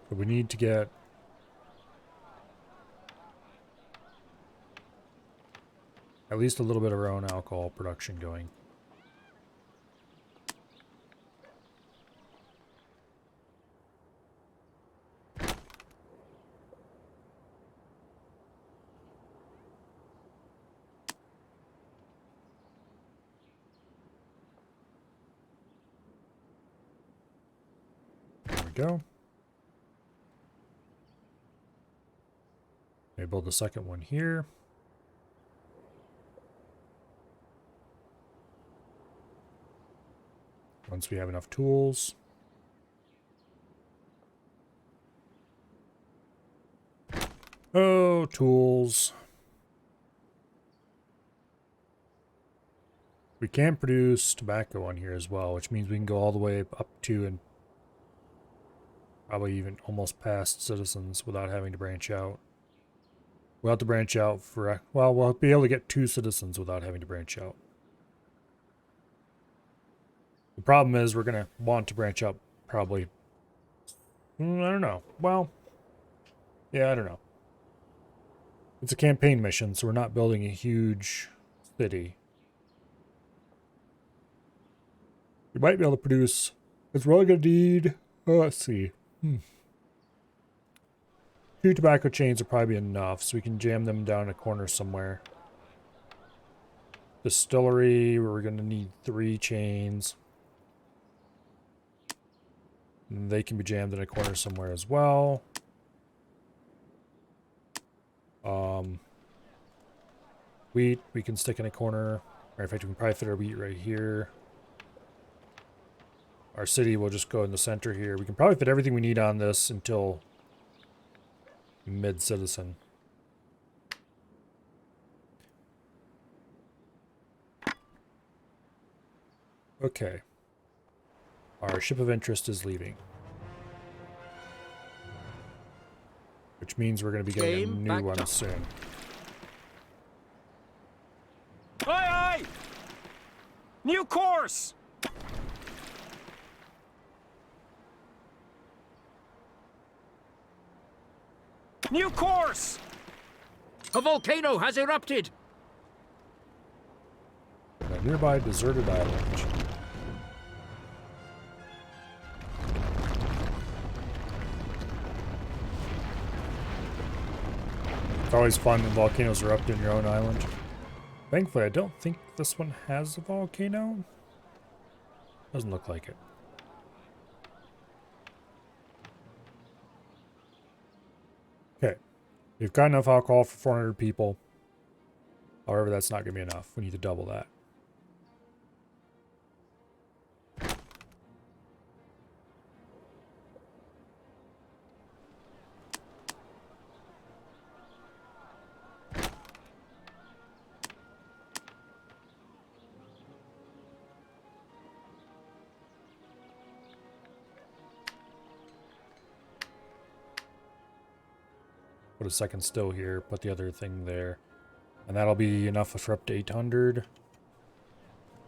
But we need to get at least a little bit of our own alcohol production going. There we go. Maybe build the second one here. Once we have enough tools. Oh, tools. We can produce tobacco on here as well, which means we can go all the way up to and probably even almost past citizens without having to branch out. We'll have to branch out for, well, we'll be able to get 2 citizens without having to branch out. The problem is we're going to want to branch out probably, I don't know. Well, yeah, I don't know. It's a campaign mission, so we're not building a huge city. We might be able to produce, because we're only going to need, let's see. 2 tobacco chains will probably be enough, so we can jam them down a corner somewhere. Distillery, where we're going to need 3 chains. And they can be jammed in a corner somewhere as well. Wheat, we can stick in a corner. Or in fact, we can probably fit our wheat right here. Our city will just go in the center here. We can probably fit everything we need on this until mid-citizen. Okay. Our ship of interest is leaving. Which means we're going to be getting a new one soon. Aye, aye! New course! New course! A volcano has erupted! A nearby deserted island. It's always fun when volcanoes erupt in your own island. Thankfully, I don't think this one has a volcano. Doesn't look like it. Okay. We've got enough alcohol for 400 people. However, that's not going to be enough. We need to double that. Put a second still here, put the other thing there. And that'll be enough for up to 800.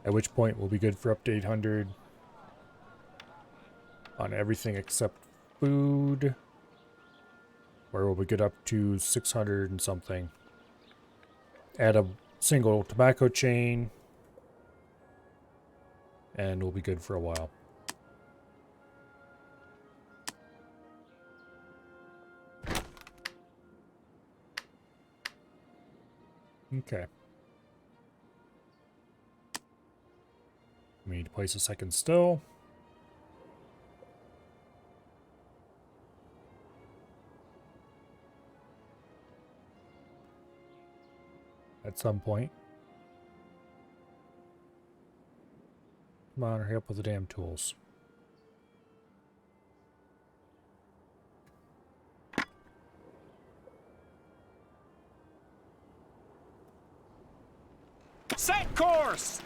At which point we'll be good for up to 800 on everything except food. Where we'll be good up to 600 and something. Add a single tobacco chain. And we'll be good for a while. Okay. We need to place a second still. At some point. Come on, hurry up with the damn tools. Set course!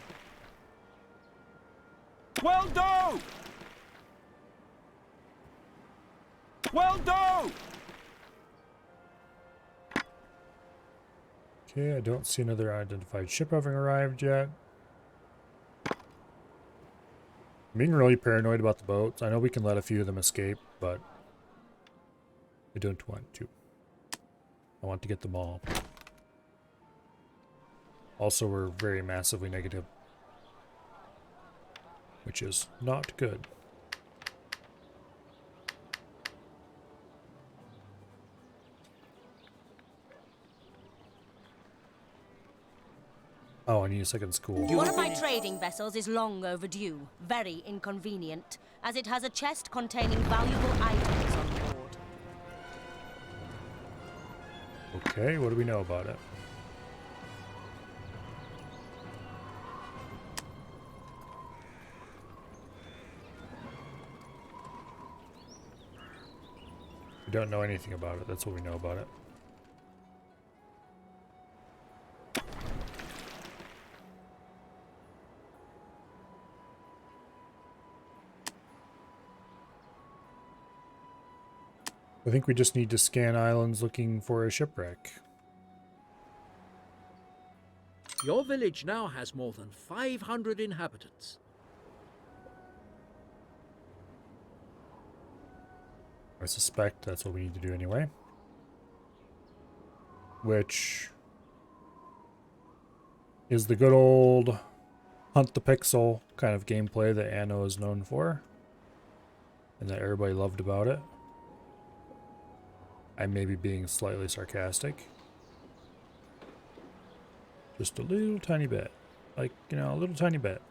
Well done! Well done! Okay, I don't see another identified ship having arrived yet. I'm being really paranoid about the boats. I know we can let a few of them escape, but I don't want to. I want to get them all. Also, we're very massively negative, which is not good. Oh, I need a second school. One of my trading vessels is long overdue. Very inconvenient, as it has a chest containing valuable items on board. Okay, what do we know about it? We don't know anything about it. That's what we know about it. I think we just need to scan islands looking for a shipwreck. Your village now has more than 500 inhabitants. I suspect that's what we need to do anyway. Which is the good old hunt the pixel kind of gameplay that Anno is known for. And that everybody loved about it. I may be being slightly sarcastic. Just a little tiny bit. Like, you know, a little tiny bit.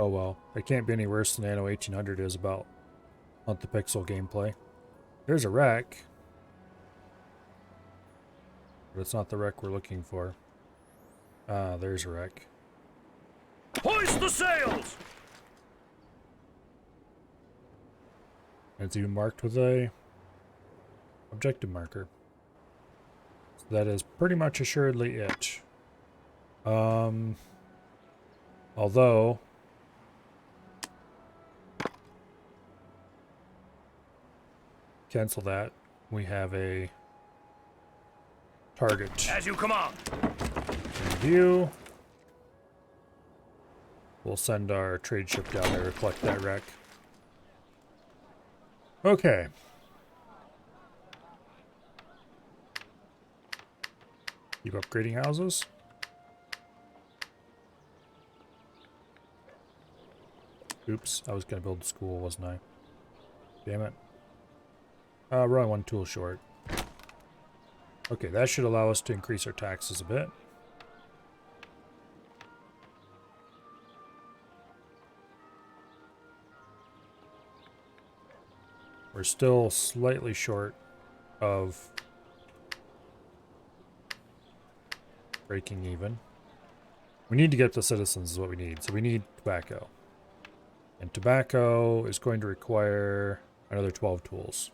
Oh well, it can't be any worse than Anno 1800 is about Hunt the Pixel gameplay. There's a wreck. But it's not the wreck we're looking for. Ah, there's a wreck. Hoist the sails! It's even marked with a objective marker. So that is pretty much assuredly it. Although cancel that. We have a target. As you command. In view. We'll send our trade ship down there to collect that wreck. Okay. Keep upgrading houses. Oops, I was gonna build a school, wasn't I? Damn it. We're only one tool short. Okay, that should allow us to increase our taxes a bit. We're still slightly short of breaking even. We need to get the citizens is what we need. So we need tobacco. And tobacco is going to require another 12 tools.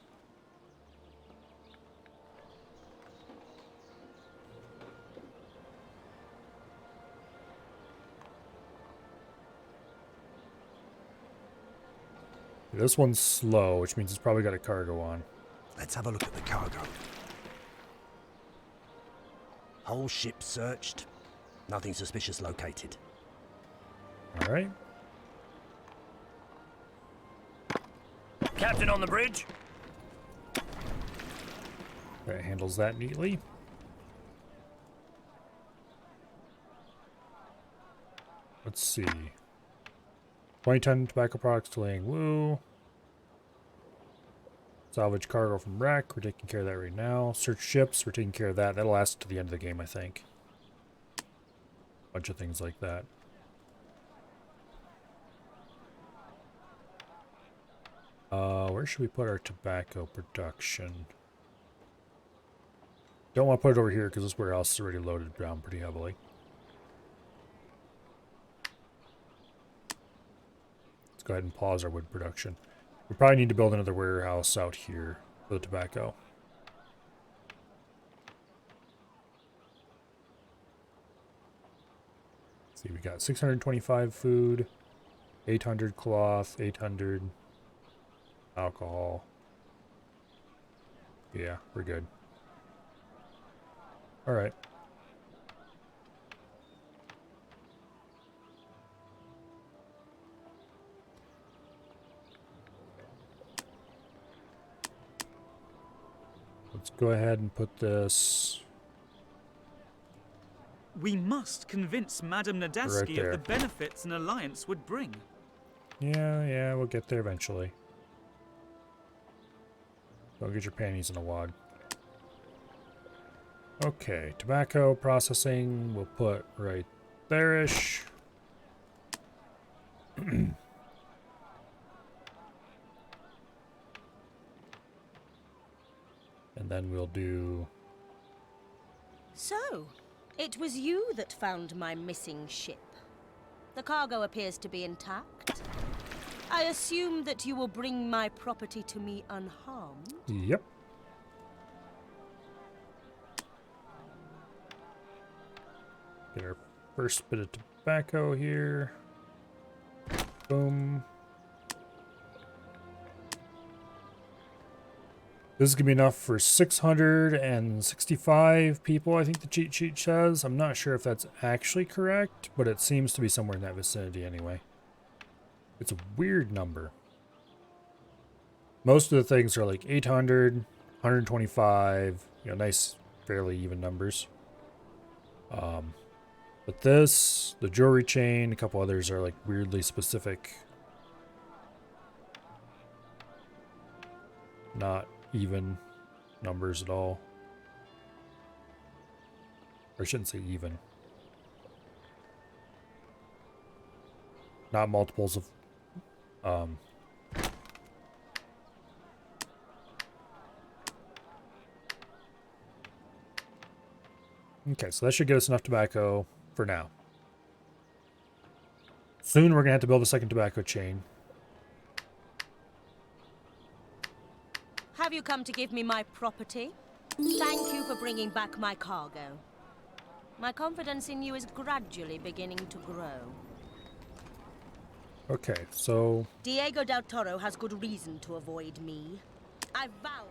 This one's slow, which means it's probably got a cargo on. Let's have a look at the cargo. Whole ship searched. Nothing suspicious located. All right. Captain on the bridge. That handles that neatly. Let's see. 20-ton tobacco products to Liang Wu. Salvage cargo from wreck. We're taking care of that right now. Search ships. We're taking care of that. That'll last to the end of the game, I think. Bunch of things like that. Where should we put our tobacco production? Don't want to put it over here because this warehouse is already loaded down pretty heavily. Let's go ahead and pause our wood production. We probably need to build another warehouse out here for the tobacco. Let's see, we got 625 food, 800 cloth, 800 alcohol. Yeah, we're good. All right. Let's go ahead and put this We must convince Madame Nadesky there. of the benefits an alliance would bring. Yeah, we'll get there eventually. Don't get your panties in a wad. Okay, tobacco processing we'll put right there-ish. And then we'll do... So, it was you that found my missing ship. The cargo appears to be intact. I assume that you will bring my property to me unharmed? Yep. Get our first bit of tobacco here. Boom. This is going to be enough for 665 people, I think the cheat sheet says. I'm not sure if that's actually correct, but it seems to be somewhere in that vicinity anyway. It's a weird number. Most of the things are like 800, 125, you know, nice, fairly even numbers. But this, the jewelry chain, a couple others are like weirdly specific. Not even numbers at all. Or I shouldn't say even. Not multiples of okay, so that should get us enough tobacco for now. Soon we're gonna have to build a second tobacco chain. Have you come to give me my property? Thank you for bringing back my cargo. My confidence in you is gradually beginning to grow. Okay, so... Diego del Toro has good reason to avoid me. I vow.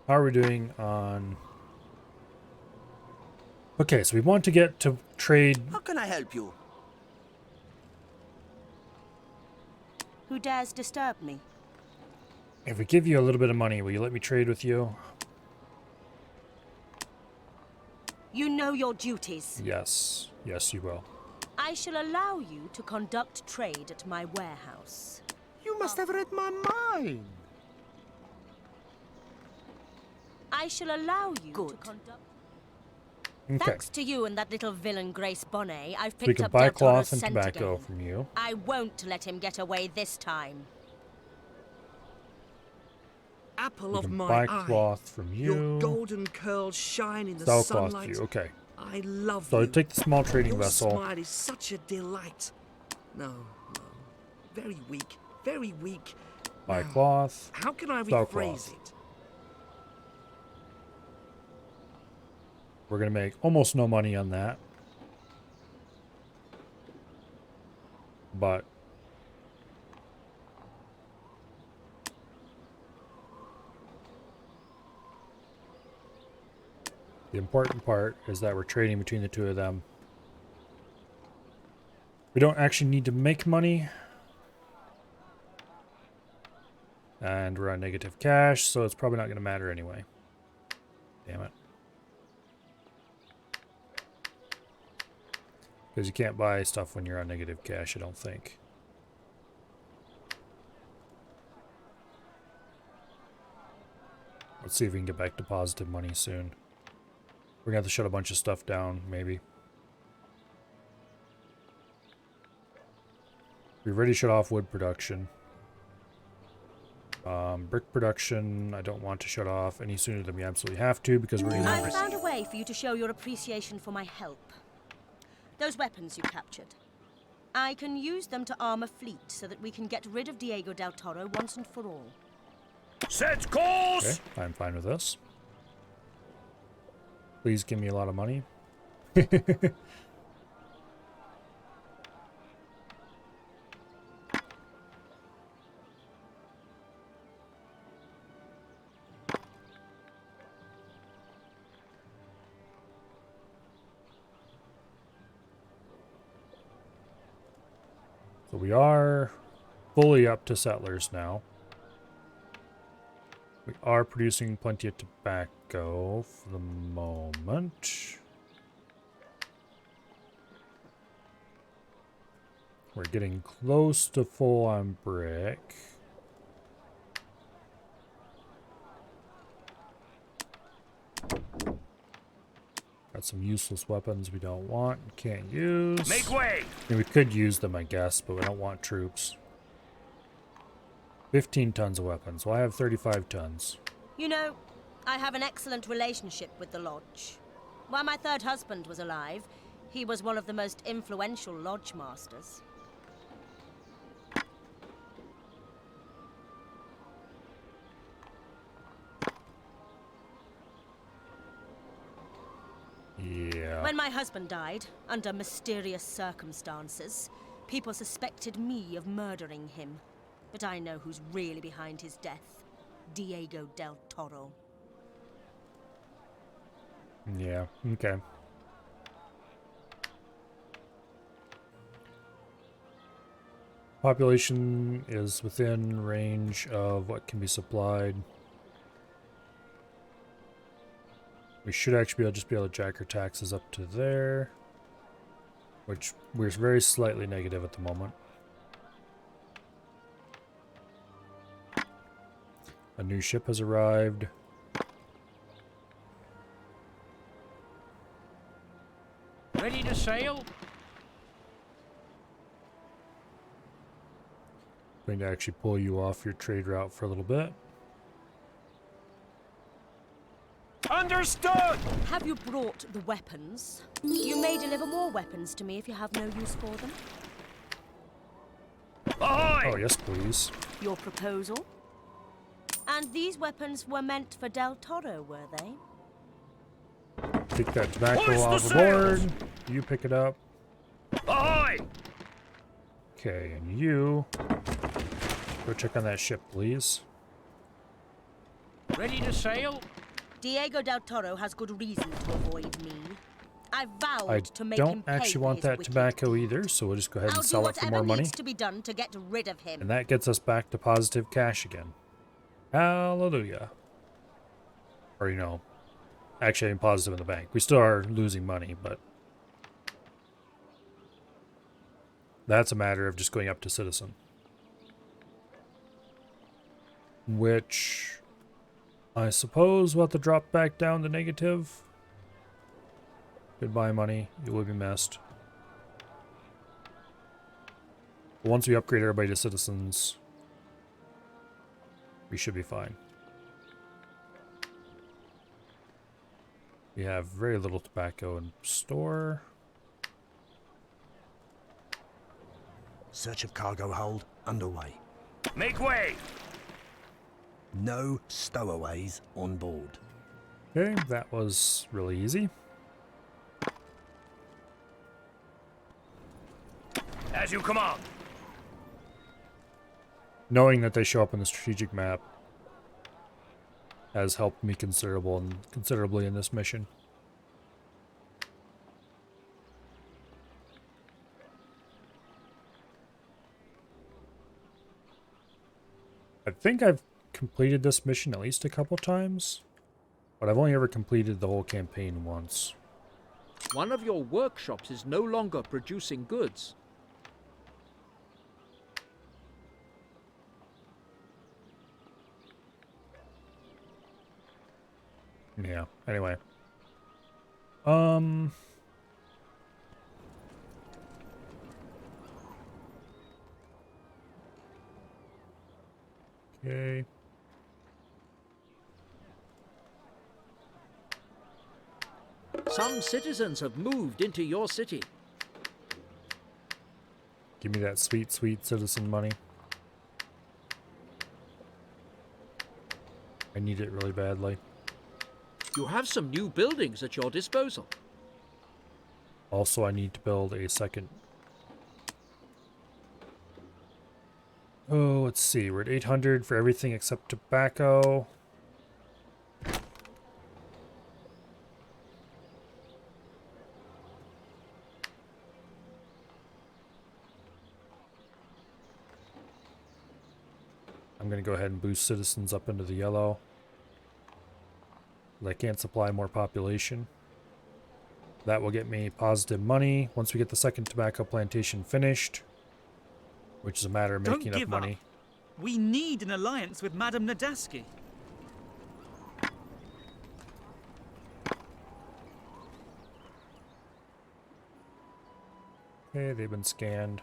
How are we doing on... Okay, so we want to get to trade... How can I help you? Who dares disturb me? If we give you a little bit of money, will you let me trade with you? You know your duties. Yes. Yes, you will. I shall allow you to conduct trade at my warehouse. You must have read my mind. I shall allow you to conduct... Okay. Thanks to you and that little villain Grace Bonnet, I've So we picked can up buy Del Toro's cloth and scent tobacco again. from you. I won't let him get away this time. Apple We of can my buy eye. cloth from you. Your golden curls shine in the Sell cloth sunlight. to you, okay. I love So you. take the small trading Your vessel. smile is such a delight. No. Very weak. Very weak. Buy Now, cloth. How can I sell rephrase cloth. it? We're going to make almost no money on that. But the important part is that we're trading between the two of them. We don't actually need to make money. And we're on negative cash, so it's probably not going to matter anyway. Damn it. Because you can't buy stuff when you're on negative cash, I don't think. Let's see if we can get back to positive money soon. We're gonna have to shut a bunch of stuff down, maybe. We've already shut off wood production. Brick production, I don't want to shut off any sooner than we absolutely have to because we're going I to... found a way for you to show your appreciation for my help. Those weapons you captured. I can use them to arm a fleet so that we can get rid of Diego del Toro once and for all. Set course! Okay, I'm fine with this. Please give me a lot of money. So we are fully up to settlers now. We are producing plenty of tobacco for the moment. We're getting close to full on brick. Got some useless weapons we don't want, can't use. Make way! I mean, we could use them, I guess, but we don't want troops. 15 tons of weapons. Well, I have 35 tons. You know, I have an excellent relationship with the Lodge. While my third husband was alive, he was one of the most influential Lodge masters. Yeah. When my husband died, under mysterious circumstances, people suspected me of murdering him. But I know who's really behind his death. Diego del Toro. Yeah, okay. Population is within range of what can be supplied. We should actually just be able to jack our taxes up to there, which we're very slightly negative at the moment. A new ship has arrived. Ready to sail? Going to actually pull you off your trade route for a little bit. Understood! Have you brought the weapons? You may deliver more weapons to me if you have no use for them. Ahoy! Oh, yes, please. Your proposal? And these weapons were meant for Del Toro, were they? Take that tobacco Hoist the off aboard. sails! You pick it up. Ahoy! Okay, and you go check on that ship, please. Ready to sail? Diego del Toro has good reason to avoid me. I vowed I to make him don't pay actually for want his that wickedness. tobacco either, so we'll just go ahead I'll and do sell it for whatever more money. needs to be done to get rid of him. And that gets us back to positive cash again. Hallelujah. Or, you know, actually I'm positive in the bank. We still are losing money, but that's a matter of just going up to citizen. Which I suppose we'll have to drop back down to negative. Goodbye, money. You will be missed. But once we upgrade everybody to citizens, we should be fine. We have very little tobacco in store. Search of cargo hold underway. Make way! No stowaways on board. Okay, that was really easy. As you command. Knowing that they show up in the strategic map has helped me considerably in this mission. I think I've completed this mission at least a couple times, but I've only ever completed the whole campaign once. One of your workshops is no longer producing goods. Yeah, anyway. Okay. Some citizens have moved into your city. Give me that sweet, sweet citizen money. I need it really badly. You have some new buildings at your disposal. Also, I need to build a second. Oh, let's see. We're at 800 for everything except tobacco. I'm going to go ahead and boost citizens up into the yellow. I can't supply more population. That will get me positive money once we get the second tobacco plantation finished, which is a matter of making enough money. We need an alliance with Madame Nadaski. Okay, they've been scanned.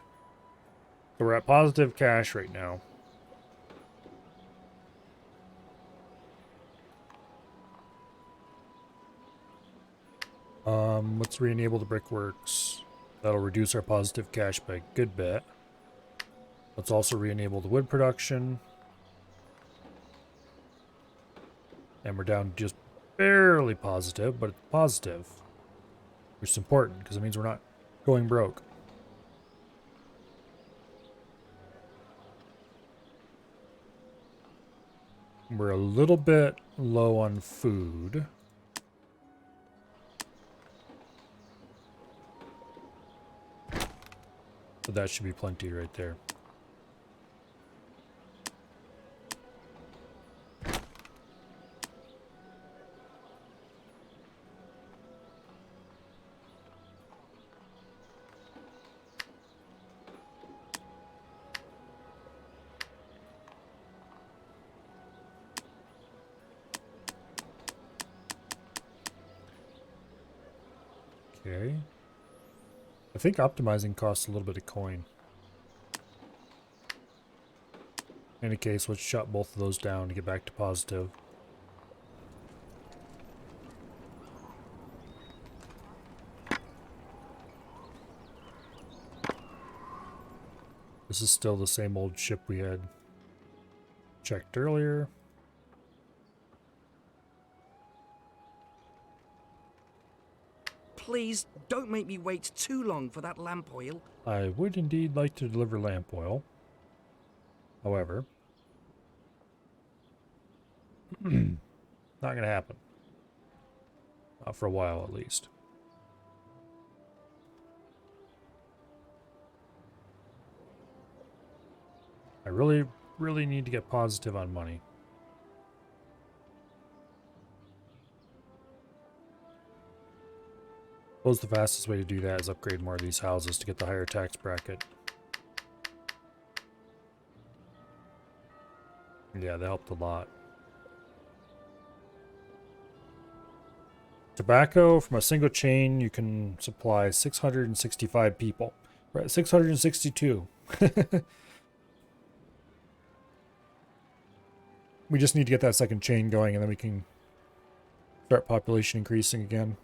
So we're at positive cash right now. Let's re-enable the brickworks. That'll reduce our positive cash by a good bit. Let's also re-enable the wood production. And we're down just barely positive, but it's positive. Which is important, because it means we're not going broke. We're a little bit low on food. So that should be plenty right there. Okay. I think optimizing costs a little bit of coin. In any case, let's shut both of those down to get back to positive. This is still the same old ship we had checked earlier. Please, don't make me wait too long for that lamp oil. I would indeed like to deliver lamp oil. However, not going to happen. Not for a while, at least. I really, really need to get positive on money. I suppose the fastest way to do that is upgrade more of these houses to get the higher tax bracket. Yeah, that helped a lot. Tobacco, from a single chain, you can supply 665 people. We're at 662. We just need to get that second chain going, and then we can start population increasing again.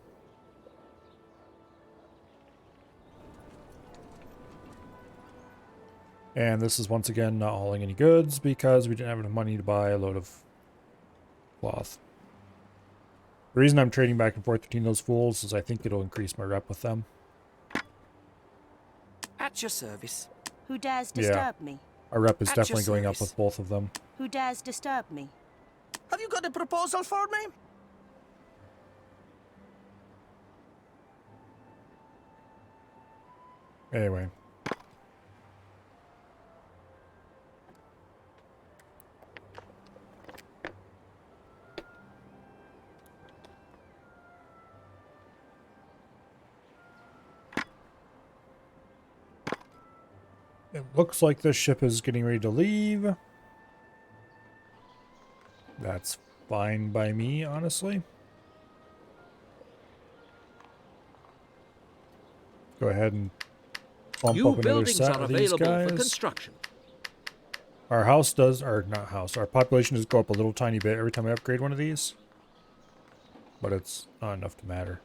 And this is once again not hauling any goods because we didn't have enough money to buy a load of cloth. The reason I'm trading back and forth between those fools is I think it'll increase my rep with them. At your service. Who dares disturb me? Our rep is definitely going up with both of them. Who dares disturb me? Have you got a proposal for me? Anyway. It looks like this ship is getting ready to leave. That's fine by me, honestly. Go ahead and bump New up another buildings set are of these available for guys. construction. Our house does, or not house, our population does go up a little tiny bit every time I upgrade one of these. But it's not enough to matter.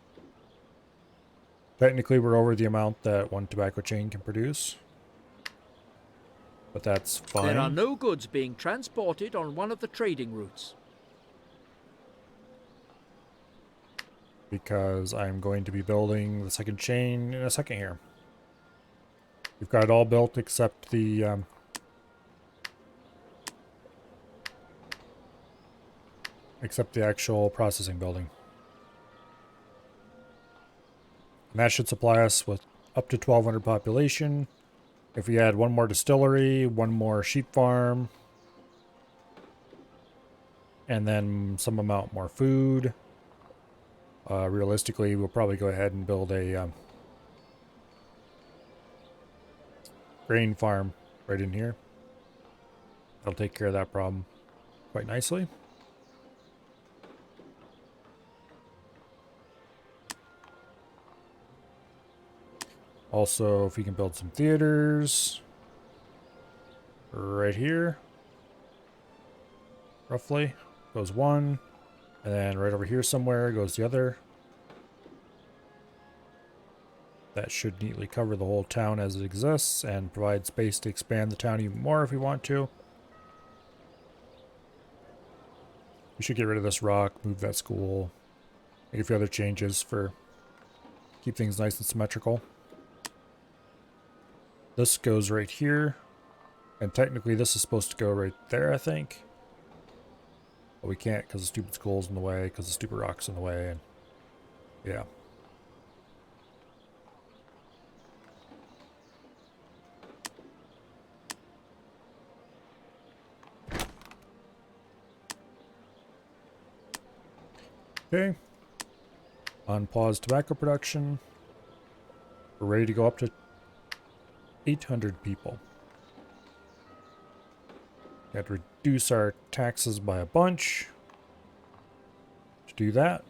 Technically, we're over the amount that one tobacco chain can produce. but that's fine. There are no goods being transported on one of the trading routes. Because I'm going to be building the second chain in a second here. We've got it all built except the actual processing building. And that should supply us with up to 1,200 population. If we add one more distillery, one more sheep farm, and then some amount more food, realistically, we'll probably go ahead and build a grain farm right in here. That'll take care of that problem quite nicely. Also, if we can build some theaters right here, roughly, goes one, and then right over here somewhere goes the other. That should neatly cover the whole town as it exists and provide space to expand the town even more if we want to. We should get rid of this rock, move that school, make a few other changes for keep things nice and symmetrical. This goes right here, and technically this is supposed to go right there, I think. But we can't because the stupid school's in the way, because the stupid rock's in the way, and yeah. Okay. On pause tobacco production. We're ready to go up to 800 people. Got to reduce our taxes by a bunch. To do that,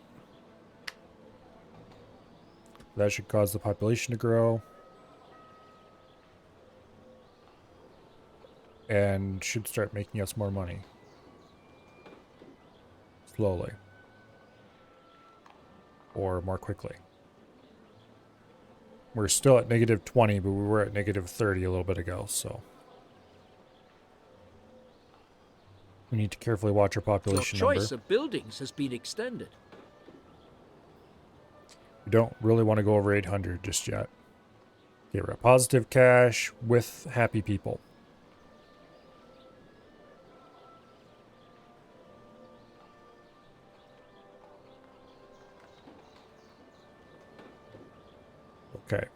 that should cause the population to grow. And should start making us more money. Slowly. Or more quickly. We're still at -20, but we were at -30 a little bit ago, so we need to carefully watch our population Your number. choice of buildings has been extended. We don't really want to go over 800 just yet. Okay, we're at positive cash with happy people. Okay.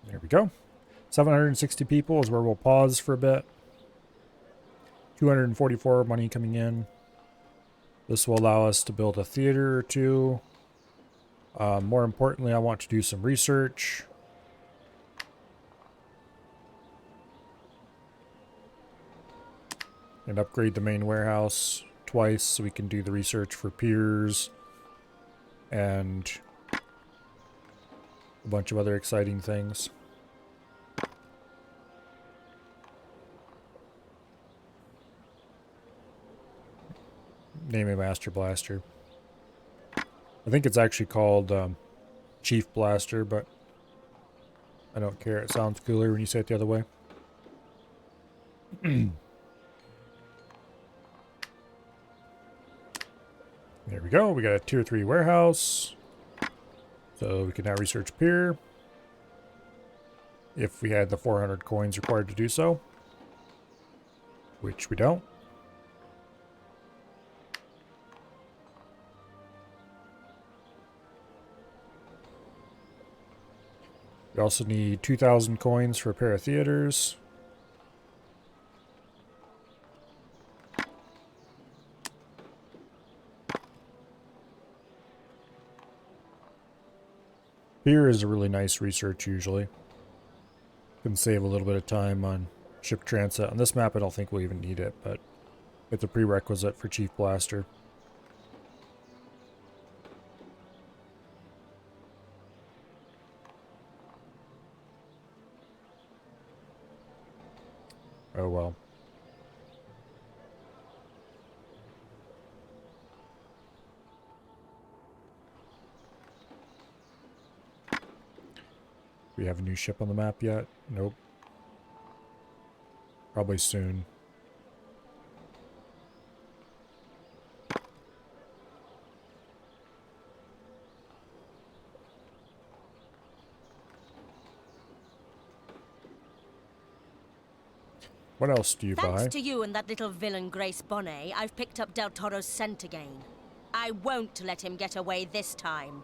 There we go. 760 people is where we'll pause for a bit. 244 money coming in. This will allow us to build a theater or two. More importantly, I want to do some research. And upgrade the main warehouse twice so we can do the research for piers and a bunch of other exciting things. Name a Master Blaster. I think it's actually called Chief Blaster, but I don't care. It sounds cooler when you say it the other way. There we go. We got a tier 3 warehouse. So we can now research pier. If we had the 400 coins required to do so. Which we don't. We also need 2,000 coins for a pair of theaters. Here is a really nice research usually. Can save a little bit of time on ship transit. On this map I don't think we'll even need it, but it's a prerequisite for Chief Blaster. Oh well. We have a new ship on the map yet? Nope. Probably soon. What else do you buy? Thanks to you and that little villain Grace Bonnet, I've picked up Del Toro's scent again. I won't let him get away this time.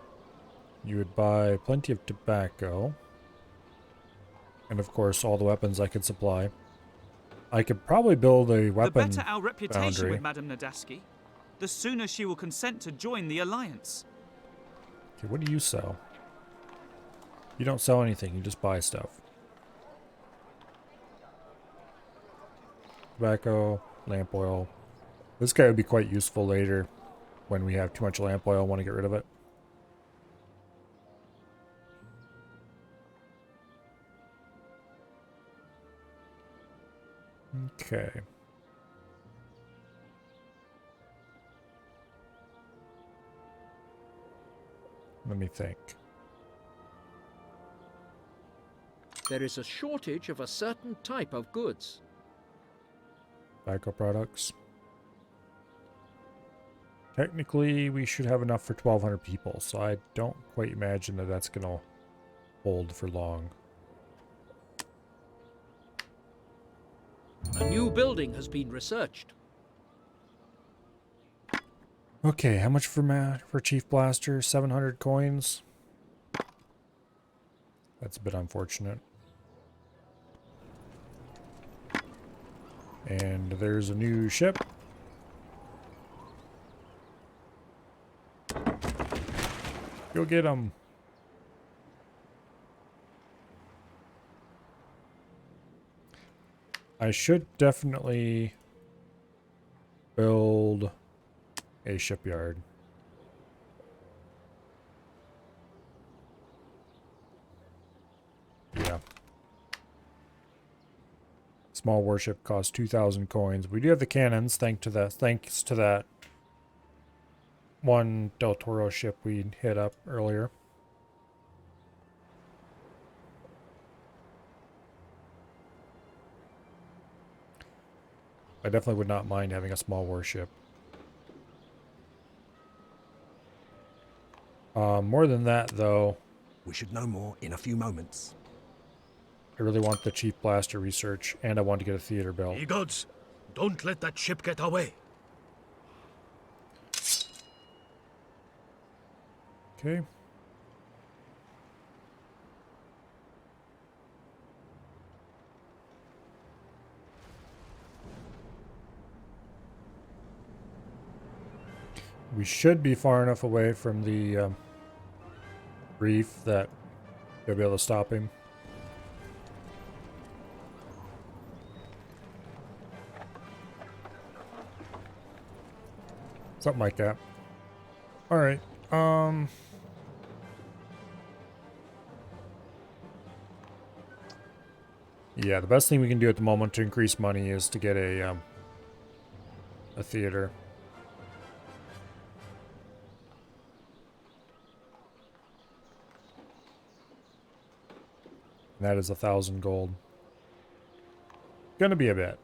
You would buy plenty of tobacco. And of course, all the weapons I could supply. I could probably build a weapon The better our reputation foundry. with Madame Nadaski, the sooner she will consent to join the Alliance. Okay, what do you sell? You don't sell anything, you just buy stuff. Tobacco, lamp oil. This guy would be quite useful later when we have too much lamp oil and want to get rid of it. Okay. Let me think. There is a shortage of a certain type of goods. Tobacco products. Technically, we should have enough for 1,200 people, so I don't quite imagine that that's going to hold for long. A new building has been researched. Okay, how much for Chief Blaster? 700 coins? That's a bit unfortunate. And there's a new ship. Go get him. I should definitely build a shipyard. Yeah. Small warship costs 2,000 coins. We do have the cannons, thanks to that one Del Toro ship we hit up earlier. I definitely would not mind having a small warship. More than that, though, We should know more in a few moments. I really want the Chief Blaster research, and I want to get a theater built. Ye gods, don't let that ship get away. Okay. We should be far enough away from the reef that they'll be able to stop him. Something like that. Alright, yeah, the best thing we can do at the moment to increase money is to get a theater. And that is 1,000 gold. Gonna be a bit.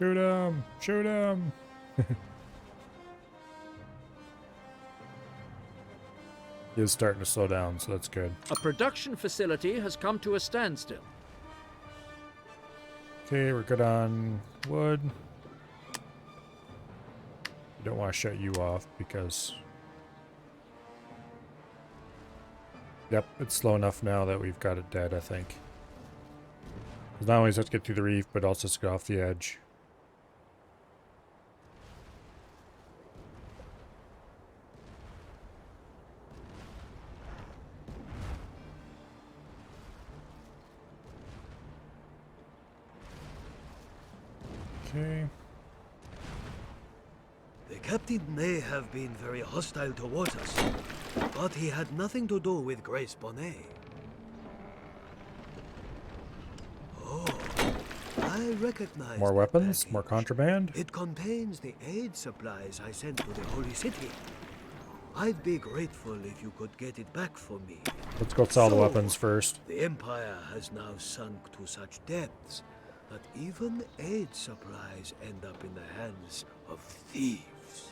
Shoot him! Shoot him! He is starting to slow down, so that's good. A production facility has come to a standstill. Okay, we're good on wood. I don't want to shut you off because... Yep, it's slow enough now that we've got it dead, I think. Because not only does it have to get through the reef, but also to get off the edge. Okay. The captain may have been very hostile towards us, but he had nothing to do with Grace Bonnet. Oh, I recognize More that weapons? package. More contraband? It contains the aid supplies I sent to the Holy City. I'd be grateful if you could get it back for me. Let's go sell the So, weapons first. The Empire has now sunk to such depths that even aid supplies end up in the hands of thieves.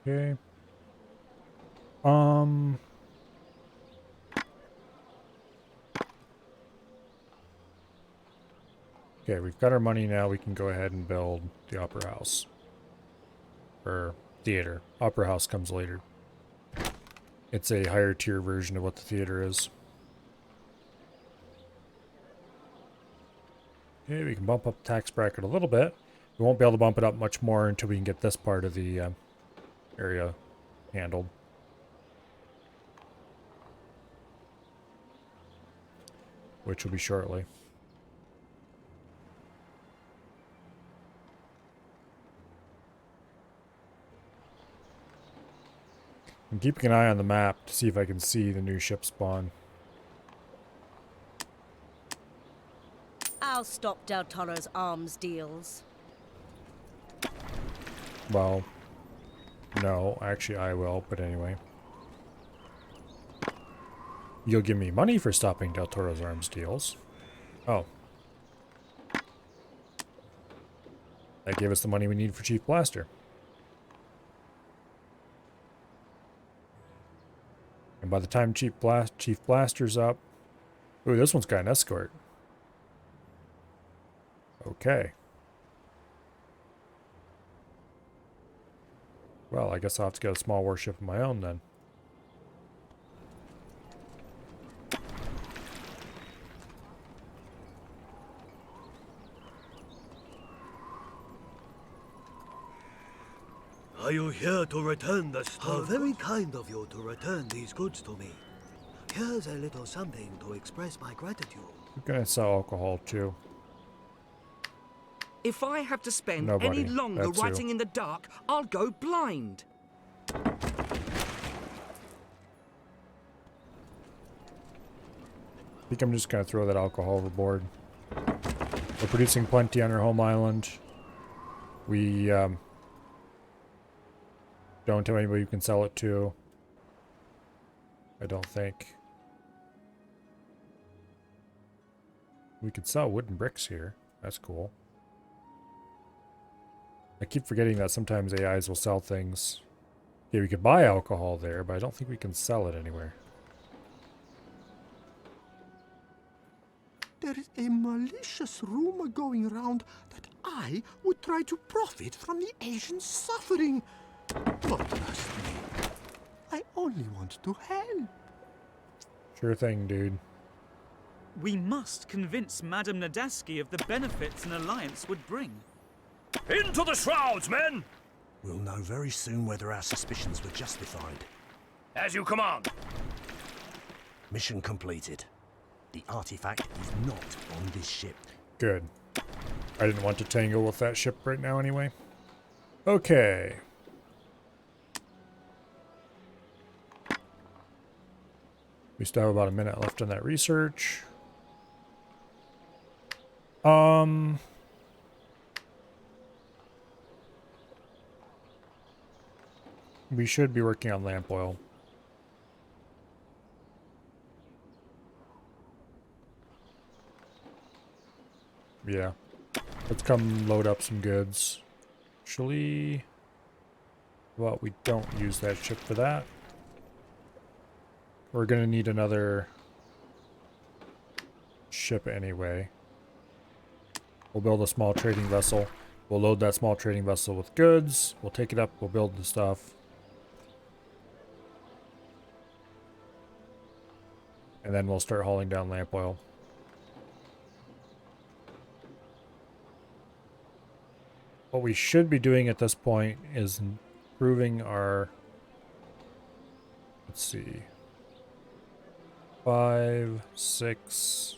Okay. Okay, we've got our money now. We can go ahead and build the Opera House. Or theater. Opera House comes later. It's a higher tier version of what the theater is. Okay, we can bump up the tax bracket a little bit. We won't be able to bump it up much more until we can get this part of the area handled. Which will be shortly. I'm keeping an eye on the map to see if I can see the new ship spawn. I'll stop Del Toro's arms deals. Well, no, actually I will, but anyway. You'll give me money for stopping Del Toro's arms deals. Oh. That gave us the money we need for Chief Blaster. And by the time Chief Blaster's up... Ooh, this one's got an escort. Okay. Well, I guess I'll have to get a small warship of my own then. Are you here to return the stuff? How very kind of you to return these goods to me. Here's a little something to express my gratitude. I'm gonna sell alcohol too. If I have to spend Nobody. any longer That's who. writing in the dark, I'll go blind. I think I'm just gonna throw that alcohol overboard. We're producing plenty on our home island. We don't tell anybody you can sell it to. I don't think. We could sell wooden bricks here. That's cool. I keep forgetting that sometimes AIs will sell things. Yeah, we could buy alcohol there, but I don't think we can sell it anywhere. There is a malicious rumor going around that I would try to profit from the Asian suffering. But trust me, I only want to help. Sure thing, dude. We must convince Madame Nadaski of the benefits an alliance would bring. Into the shrouds, men! We'll know very soon whether our suspicions were justified. As you command. Mission completed. The artifact is not on this ship. Good. I didn't want to tangle with that ship right now anyway. Okay. We still have about a minute left on that research. We should be working on lamp oil. Yeah. Let's come load up some goods. Actually, well, we don't use that ship for that. We're gonna need another ship anyway. We'll build a small trading vessel. We'll load that small trading vessel with goods. We'll take it up. We'll build the stuff. And then we'll start hauling down lamp oil. What we should be doing at this point is improving our... Let's see. 5, 6,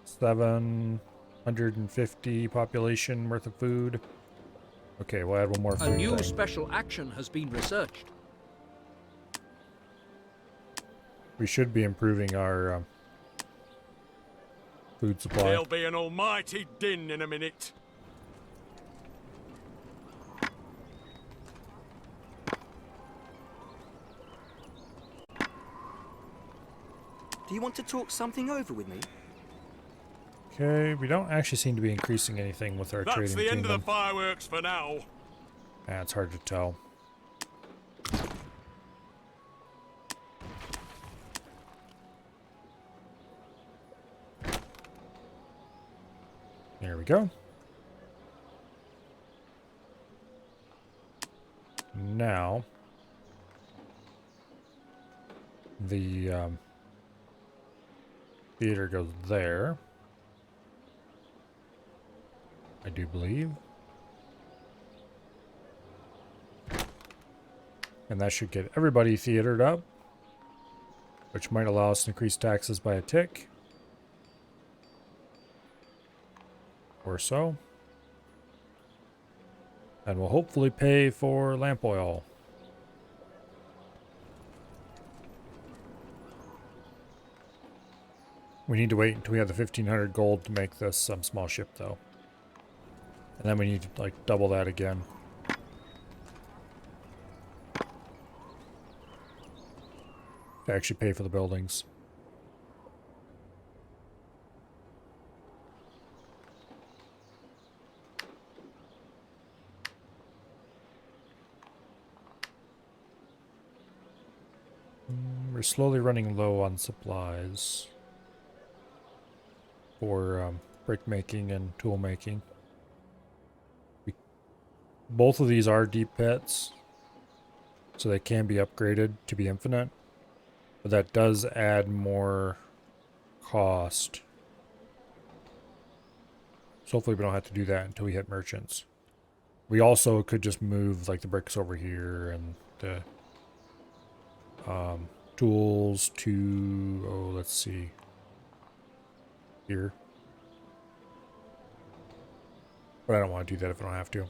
750 population worth of food. Okay, we'll add one more food A new thing. special action has been researched. We should be improving our food supply. There'll be an almighty din in a minute. Do you want to talk something over with me? Okay, we don't actually seem to be increasing anything with our That's trading the end kingdom. of the fireworks for now. Yeah, it's hard to tell. There we go. Now, the theater goes there, I do believe. And that should get everybody theatered up, which might allow us to increase taxes by a tick. Or so. And we'll hopefully pay for lamp oil. We need to wait until we have the 1500 gold to make this small ship, though. And then we need to, like, double that again. To actually pay for the buildings. We're slowly running low on supplies for brick making and tool making. Both of these are deep pits, so they can be upgraded to be infinite, but that does add more cost. So hopefully we don't have to do that until we hit merchants. We also could just move like the bricks over here and the tools to, oh, let's see, here. But I don't want to do that if I don't have to.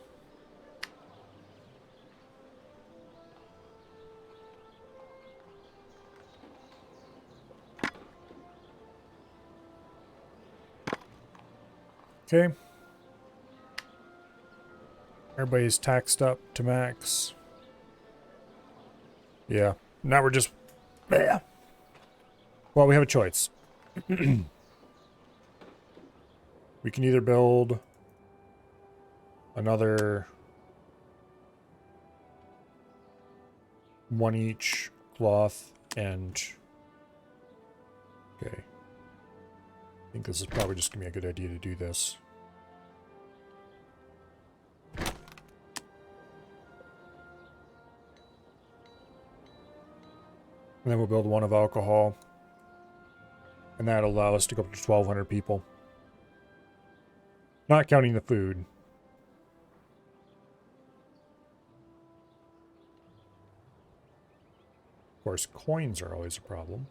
Okay. Everybody's taxed up to max. Yeah. Now we're just... Yeah. Well, we have a choice. We can either build another one each cloth and... Okay. I think this is probably just going to be a good idea to do this. And then we'll build one of alcohol. And that'll allow us to go up to 1,200 people. Not counting the food. Of course, coins are always a problem.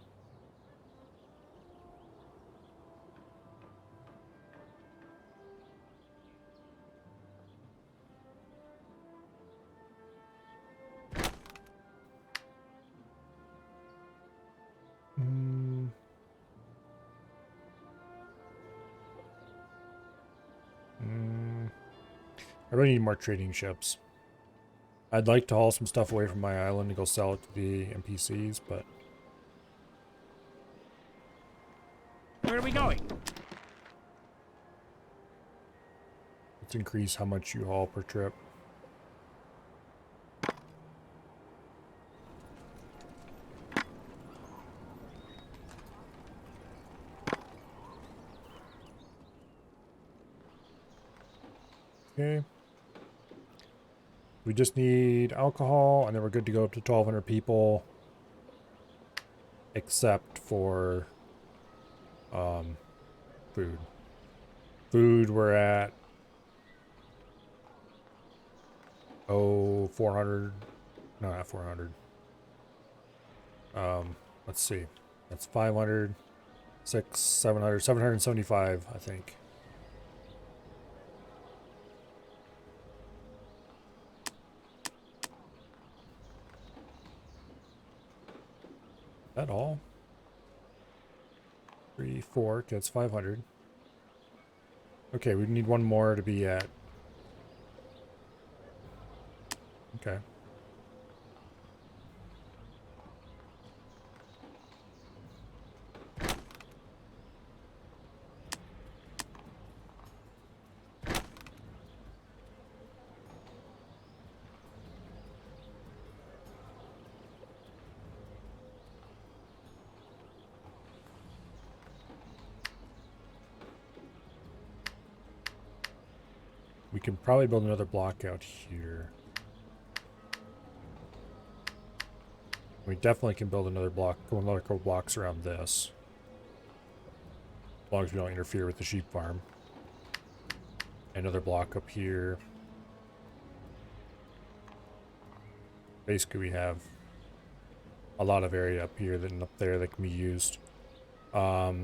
I really need more trading ships. I'd like to haul some stuff away from my island to go sell it to the NPCs, but... Where are we going? Let's increase how much you haul per trip. Okay. We just need alcohol, and then we're good to go up to 1,200 people. Except for food. Food, we're at 400. No, not 400. Let's see. That's 500, 600, 700, 775, I think. That all? 3, 4, okay, that's 500. Okay, we need one more to be at. Okay. can probably build another block out here. We definitely can build another block, another couple blocks around this. As long as we don't interfere with the sheep farm. Another block up here. Basically, we have a lot of area up here and up there that can be used.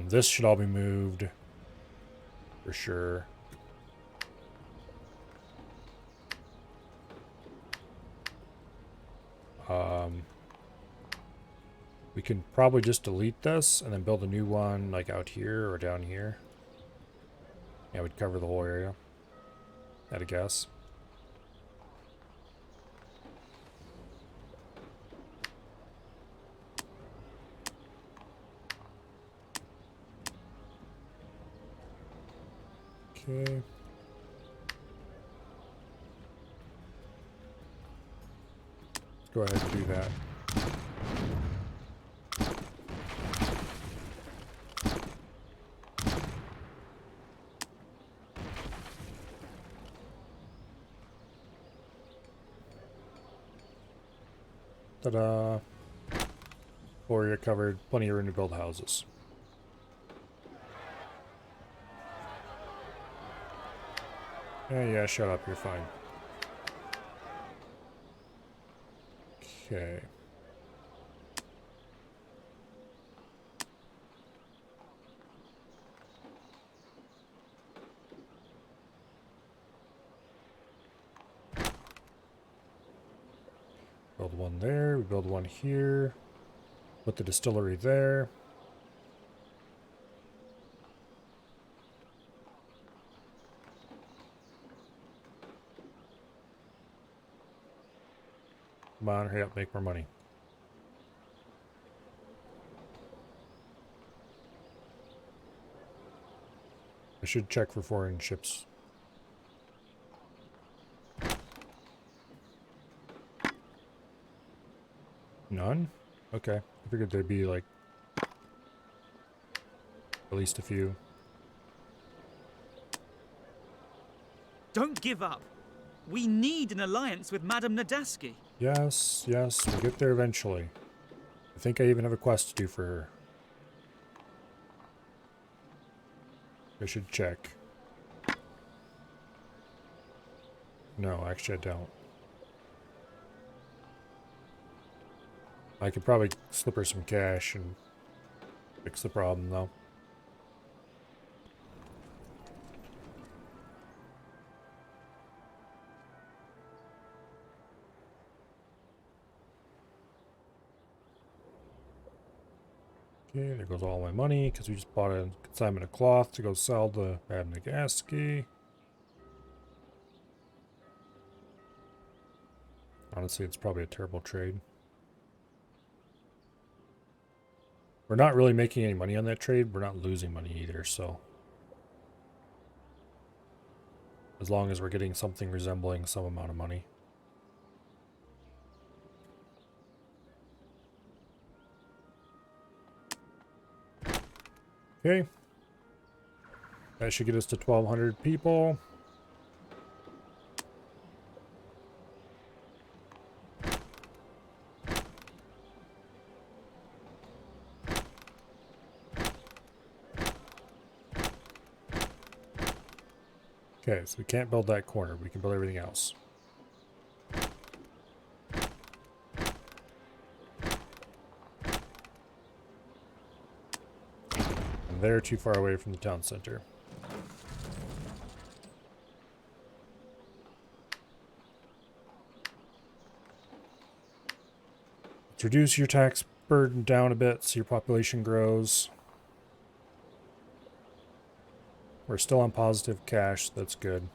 This should all be moved for sure. We can probably just delete this and then build a new one like out here or down here. Yeah, we'd cover the whole area. I'd guess. Okay. Let's go ahead and do that. Ta-da! Area covered, plenty of room to build houses. Yeah, shut up, you're fine. Okay. Build one there, we build one here. Put the distillery there. Come on, hurry up, make more money. I should check for foreign ships. None? Okay. I figured there'd be like at least a few. Don't give up. We need an alliance with Madame Nadaski. Yes, yes, we'll get there eventually. I think I even have a quest to do for her. I should check. No, actually I don't. I could probably slip her some cash and fix the problem though. Okay, there goes all my money because we just bought a consignment of cloth to go sell to Madame Nadaski. Honestly, it's probably a terrible trade. We're not really making any money on that trade. We're not losing money either, so. As long as we're getting something resembling some amount of money. Okay. That should get us to 1,200 people. Okay, so we can't build that corner. We can build everything else. And they're too far away from the town center. Let's reduce your tax burden down a bit so your population grows. We're still on positive cash, that's good.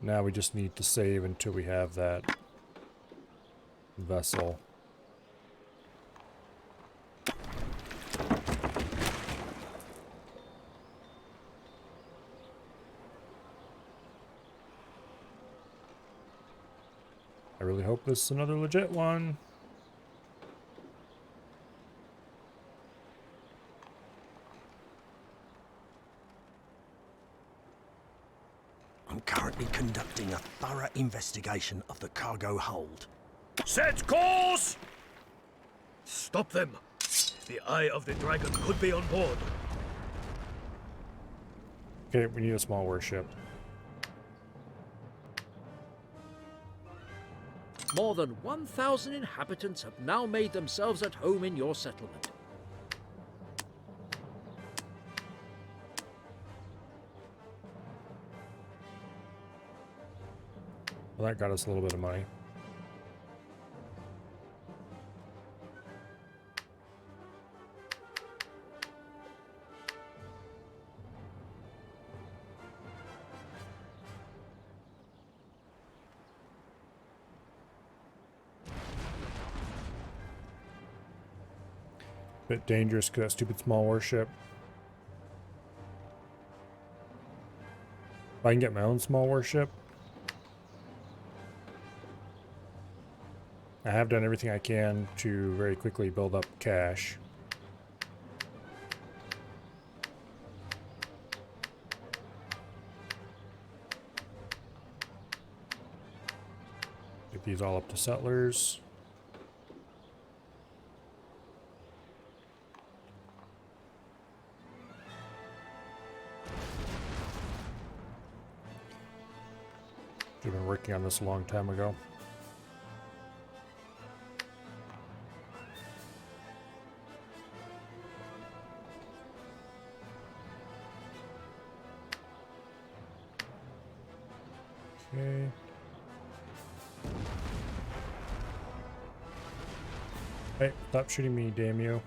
Now we just need to save until we have that vessel. I really hope this is another legit one. currently conducting a thorough investigation of the cargo hold. Set course! Stop them! The Eye of the Dragon could be on board. Okay, we need a small warship. More than 1,000 inhabitants have now made themselves at home in your settlement. Well, that got us a little bit of money. Bit dangerous because that stupid small warship. If I can get my own small warship. I have done everything I can to very quickly build up cash. Get these all up to settlers. Should have been working on this a long time ago. Okay. Hey, stop shooting me, damn you.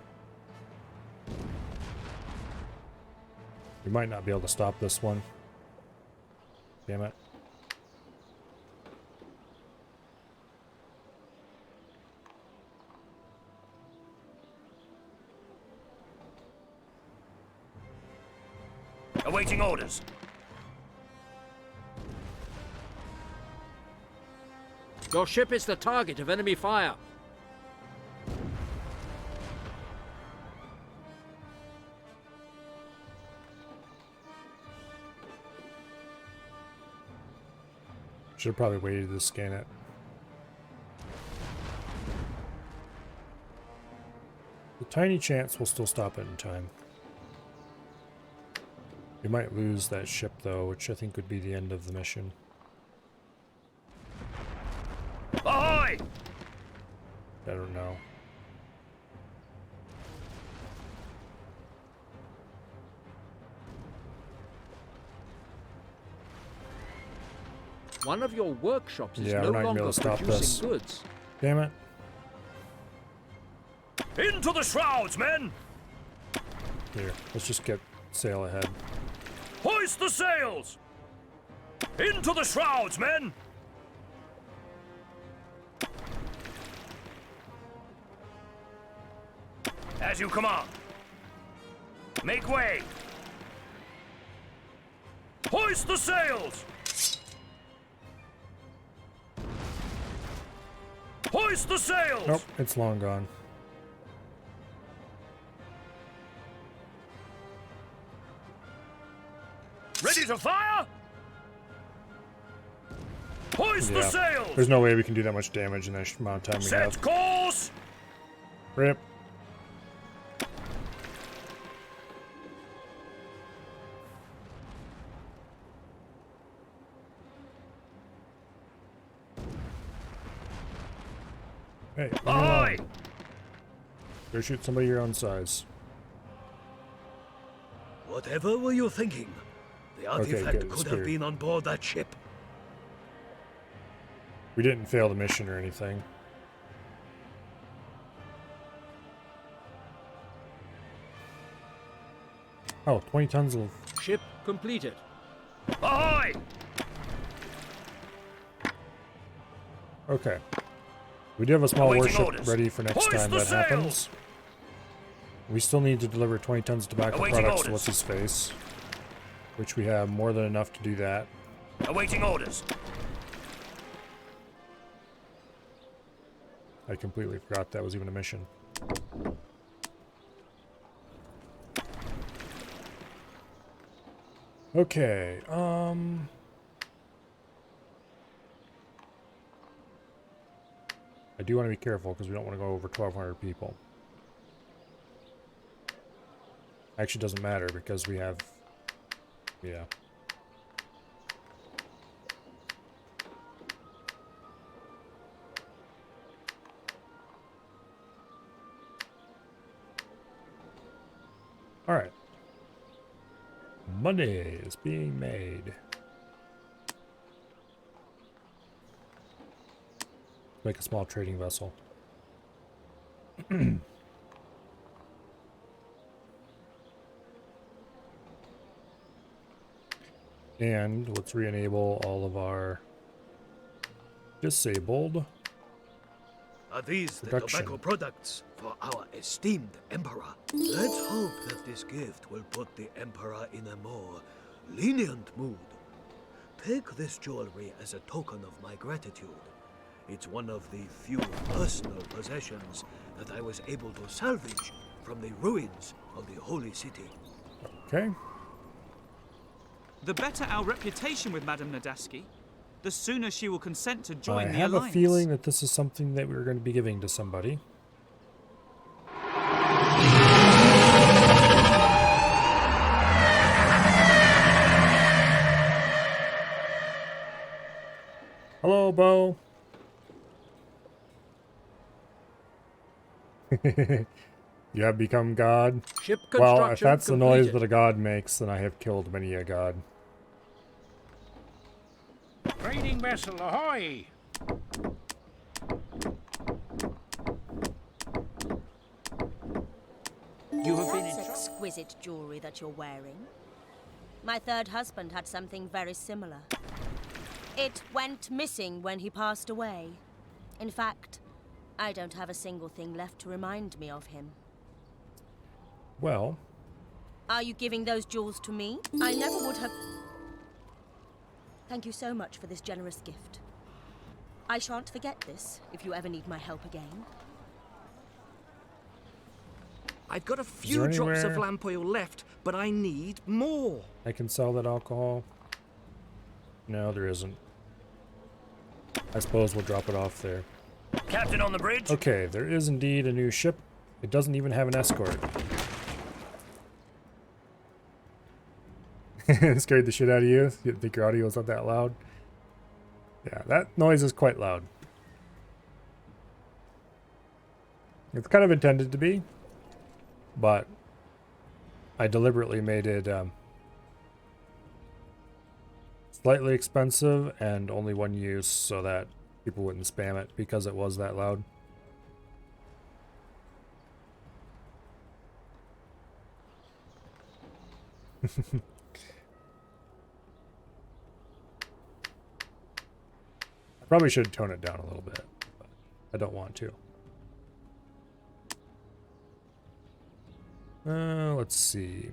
We might not be able to stop this one. Damn it. Awaiting orders. Your ship is the target of enemy fire. Should have probably waited to scan it. The tiny chance we'll still stop it in time. We might lose that ship though, which I think would be the end of the mission. Ahoy! I don't know. One of your workshops is Yeah, no we're not gonna be longer able to stop producing this. goods. Damn it. Into the shrouds, men! Here, let's just get sail ahead. Hoist the sails! Into the shrouds, men! As you command. Make way! Hoist the sails! Hoist the sails! Nope, it's long gone. Ready to fire? Hoist the sails! There's no way we can do that much damage in that amount of time we Set have. course! Rip. Hey, leave me Ahoy! alone. Go shoot somebody your own size. Whatever were you thinking? The artifact good, could spirit. have been on board that ship. We didn't fail the mission or anything. Oh, 20 tons of... Ship completed. Ahoy! Okay. We do have a small Awaiting warship orders. ready for next Hoist time the that sails. happens. We still need to deliver 20 tons of tobacco Awaiting products to orders. What's-His-Face. Which we have more than enough to do that. Awaiting orders. I completely forgot that was even a mission. Okay, I do want to be careful because we don't want to go over 1,200 people. Actually, doesn't matter because we have... Yeah. Alright. Money is being made. Make a small trading vessel. And let's re-enable all of our disabled Are these the production. tobacco products for our esteemed Emperor? Let's hope that this gift will put the Emperor in a more lenient mood. Take this jewelry as a token of my gratitude. It's one of the few personal possessions that I was able to salvage from the ruins of the Holy City. Okay. The better our reputation with Madame Nadaski, the sooner she will consent to join I the have alliance. a feeling that this is something that we're going to be giving to somebody. Hello, Bo. You have become God. Ship Well, if construction that's the noise completed. that a god makes, then I have killed many a god. Trading vessel ahoy! You have been That's in exquisite jewelry that you're wearing. My third husband had something very similar. It went missing when he passed away. In fact, I don't have a single thing left to remind me of him. Well, Are you giving those jewels to me? I never would have... Thank you so much for this generous gift. I shan't forget this if you ever need my help again. I've got a there few drops of anywhere- lamp oil left, but I need more. I can sell that alcohol. No, there isn't. I suppose we'll drop it off there. Captain on the bridge. Okay, there is indeed a new ship. It doesn't even have an escort. It scared the shit out of you? You think your audio is not that loud? Yeah, that noise is quite loud. It's kind of intended to be, but I deliberately made it slightly expensive and only one use so that people wouldn't spam it because it was that loud. I probably should tone it down a little bit, but I don't want to. Let's see.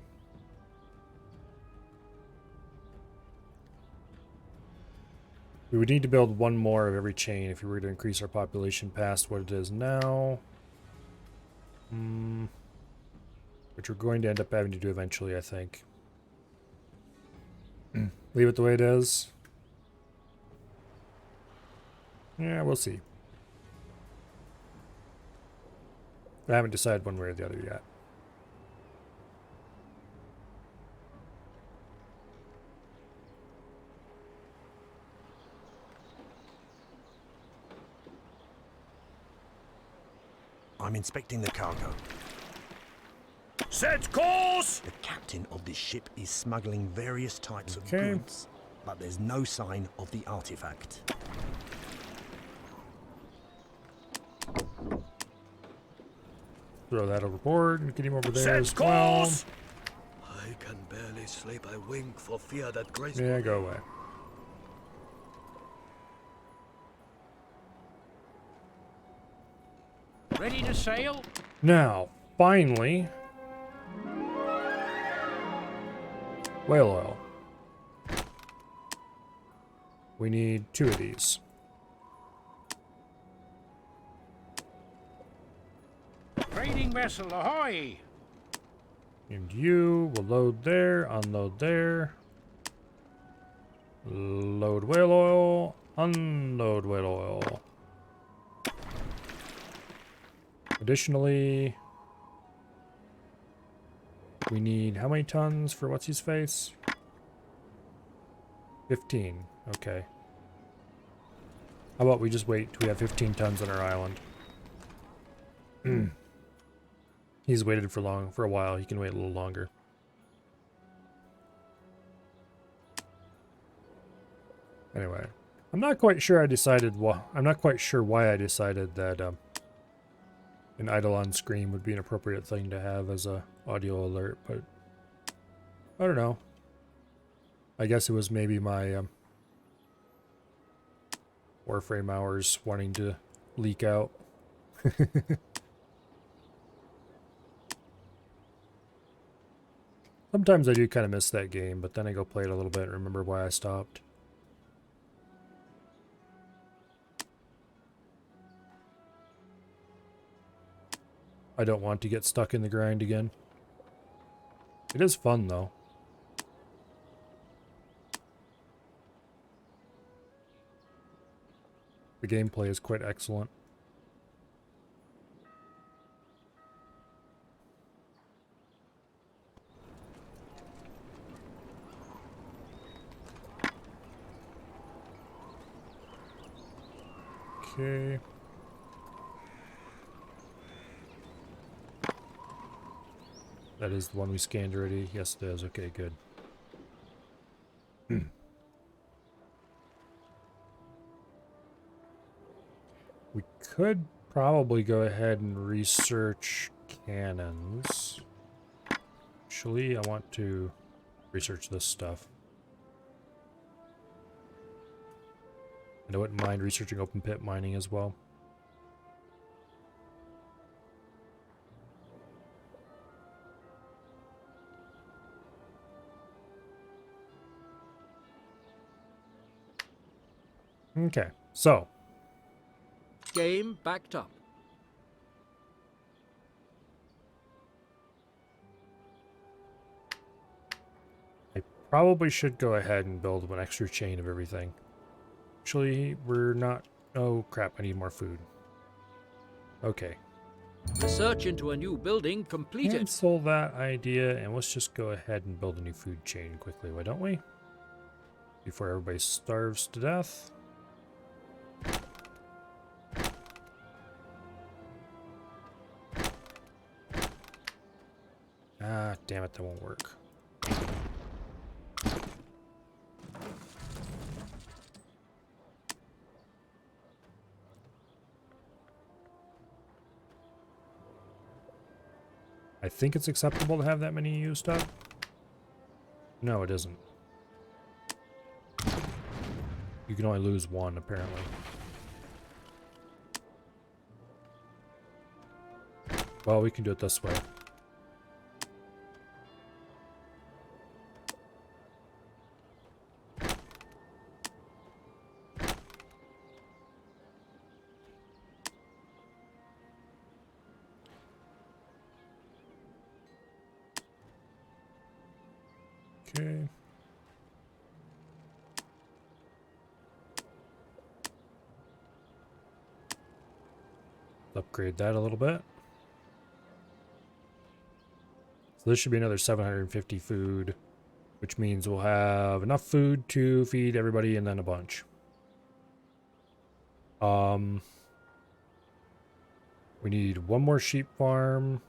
We would need to build one more of every chain if we were to increase our population past what it is now. Which we're going to end up having to do eventually, I think. Leave it the way it is. Yeah, we'll see. I haven't decided one way or the other yet. I'm inspecting the cargo. Set course! The captain of this ship is smuggling various types of Okay. goods, but there's no sign of the artifact. Throw that overboard and get him over there Set as well. course! I can barely sleep a wink for fear that Grace... Yeah, go away. Ready to sail? Now, finally, whale oil. We need 2 of these. Trading vessel ahoy! And you will load there, unload there. Load whale oil, unload whale oil. Additionally, we need how many tons for what's his face? 15. Okay. How about we just wait till we have 15 tons on our island? He's waited for a while. He can wait a little longer. Anyway, I'm not quite sure I decided I'm not quite sure why I decided that an Eidolon scream would be an appropriate thing to have as a audio alert, but I don't know. I guess it was maybe my Warframe hours wanting to leak out. Sometimes I do kind of miss that game, but then I go play it a little bit and remember why I stopped. I don't want to get stuck in the grind again. It is fun, though. The gameplay is quite excellent. Okay. That is the one we scanned already. Yes, it is. Okay, good. We could probably go ahead and research cannons. Actually, I want to research this stuff. And I wouldn't mind researching open pit mining as well. Okay, so. Game backed up. I probably should go ahead and build an extra chain of everything. Actually, we're not... Oh, crap, I need more food. Okay. Research into a new building completed. Cancel that idea, and let's just go ahead and build a new food chain quickly, why don't we? Before everybody starves to death. Ah, damn it, that won't work. I think it's acceptable to have that many used up. No, it isn't. You can only lose one, apparently. Well, we can do it this way. Okay. Upgrade that a little bit. So this should be another 750 food, which means we'll have enough food to feed everybody and then a bunch. We need one more sheep farm,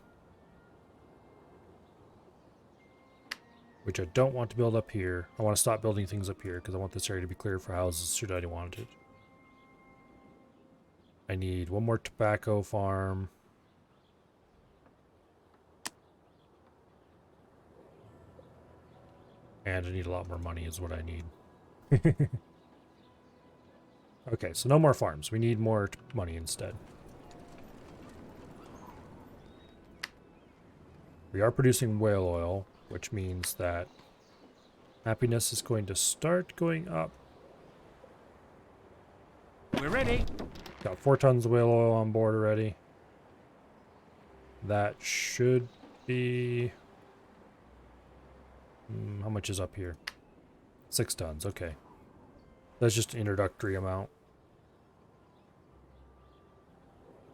which I don't want to build up here. I want to stop building things up here because I want this area to be clear for houses should I want it. I need one more tobacco farm. And I need a lot more money is what I need. Okay, so no more farms. We need more money instead. We are producing whale oil, which means that happiness is going to start going up. We're ready. Got 4 tons of whale oil on board already. That should be... how much is up here? 6 tons, okay. That's just an introductory amount.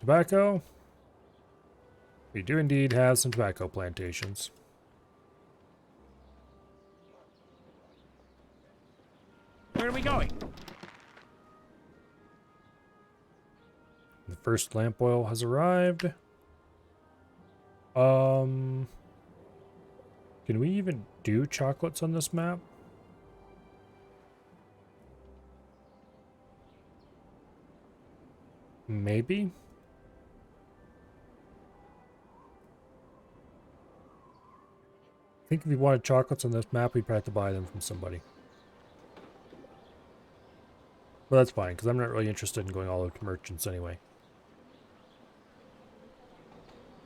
Tobacco. We do indeed have some tobacco plantations. Where are we going? The first lamp oil has arrived. Can we even do chocolates on this map? Maybe. I think if we wanted chocolates on this map, we'd probably have to buy them from somebody. But that's fine, because I'm not really interested in going all over to merchants anyway.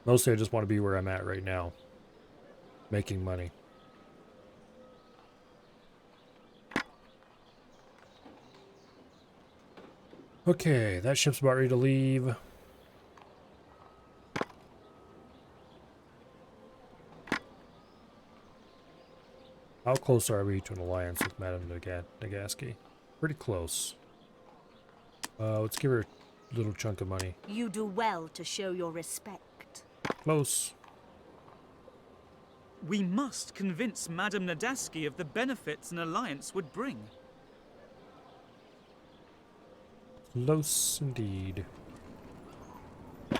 Mostly I just want to be where I'm at right now. Making money. Okay, that ship's about ready to leave. How close are we to an alliance with Madame Nagaski? Pretty close. Let's give her a little chunk of money. You do well to show your respect. Close. We must convince Madame Nadaski of the benefits an alliance would bring. Close indeed.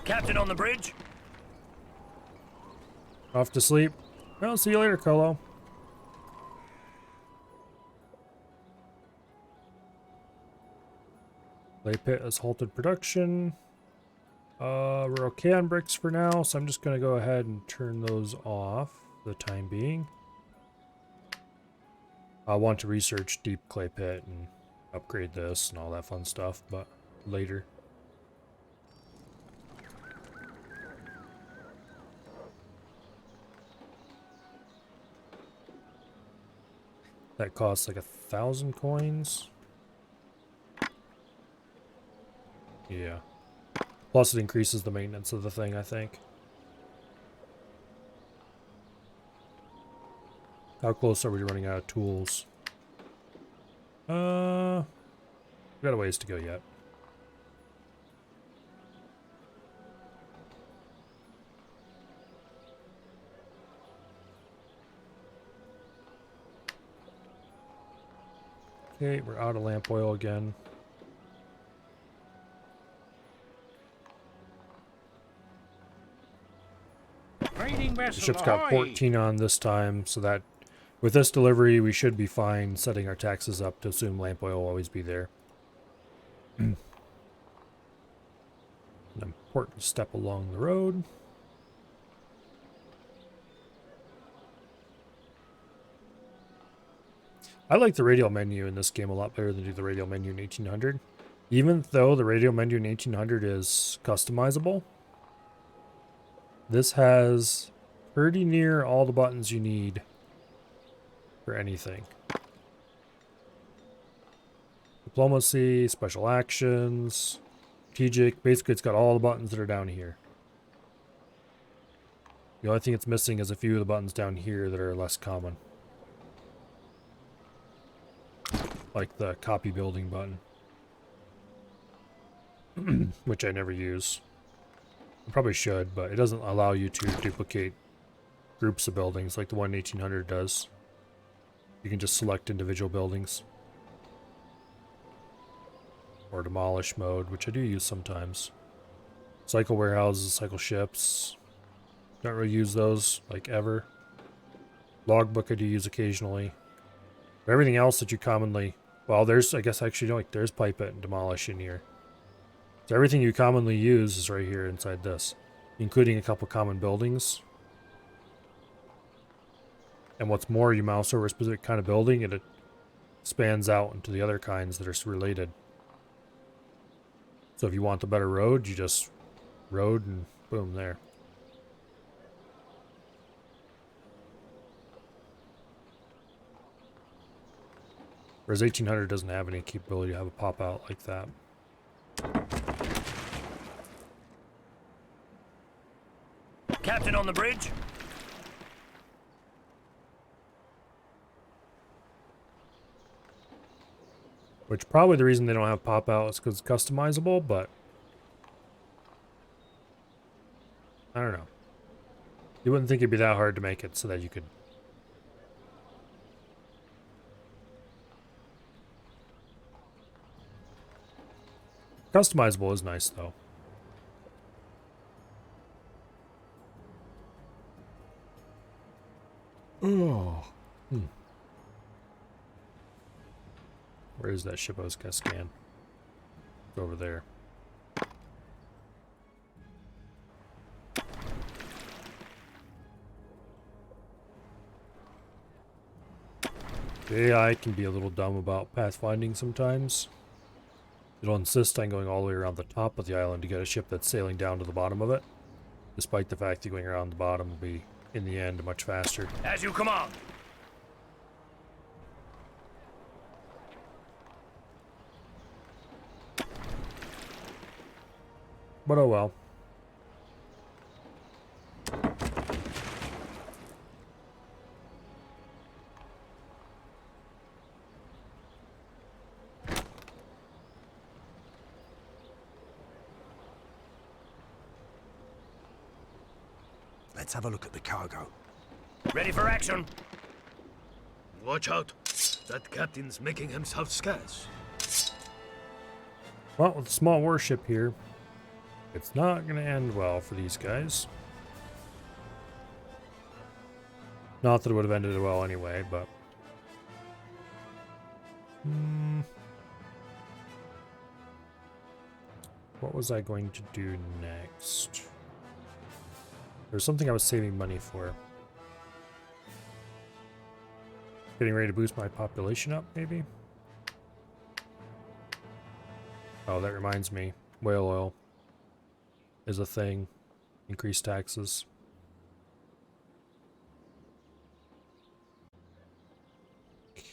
Captain on the bridge? Off to sleep. Well, see you later, Colo. Clay pit has halted production. We're okay on bricks for now, so I'm just going to go ahead and turn those off for the time being. I want to research deep clay pit and upgrade this and all that fun stuff, but later. That costs like 1,000 coins. Yeah. Plus it increases the maintenance of the thing, I think. How close are we to running out of tools? We got a ways to go yet. Okay, we're out of lamp oil again. The ship's got 14 on this time, so that with this delivery we should be fine setting our taxes up to assume lamp oil will always be there. An important step along the road. I like the radial menu in this game a lot better than the radial menu in 1800. Even though the radial menu in 1800 is customizable, this has pretty near all the buttons you need for anything. Diplomacy, special actions, strategic. Basically, it's got all the buttons that are down here. The only thing it's missing is a few of the buttons down here that are less common. Like the copy building button. Which I never use. I probably should, but it doesn't allow you to duplicate groups of buildings like the one in 1800 does. You can just select individual buildings. Or demolish mode, which I do use sometimes. Cycle warehouses, cycle ships. Don't really use those, like, ever. Logbook I do use occasionally. But everything else that you commonly... Well, there's, I guess actually, like, there's pipe it and demolish in here. So everything you commonly use is right here inside this, including a couple common buildings. And what's more, you mouse over a specific kind of building and it spans out into the other kinds that are related. So if you want the better road, you just road and boom, there. Whereas 1800 doesn't have any capability to have a pop out like that. Captain on the bridge? Which probably the reason they don't have pop out is because it's customizable, but I don't know. You wouldn't think it'd be that hard to make it so that you could... Customizable is nice, though. Oh. Where is that ship I was gonna scan? It's over there. The AI can be a little dumb about pathfinding sometimes. It'll insist on going all the way around the top of the island to get a ship that's sailing down to the bottom of it, despite the fact that going around the bottom will be, in the end, much faster. As you command. But oh well. Let's have a look at the cargo. Ready for action. Watch out. That captain's making himself scarce. Well, with a small warship here, it's not going to end well for these guys. Not that it would have ended well anyway, but... What was I going to do next? There's something I was saving money for. Getting ready to boost my population up, maybe? Oh, that reminds me. Whale oil is a thing. Increased taxes.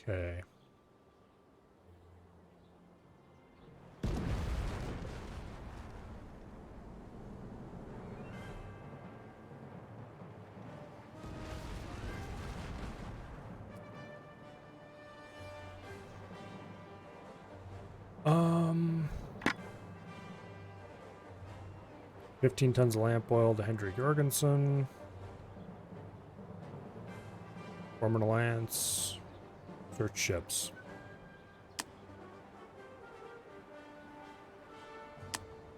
Okay. Um, 15 tons of lamp oil to Hendrik Jorgensen. Former Lance. Search ships.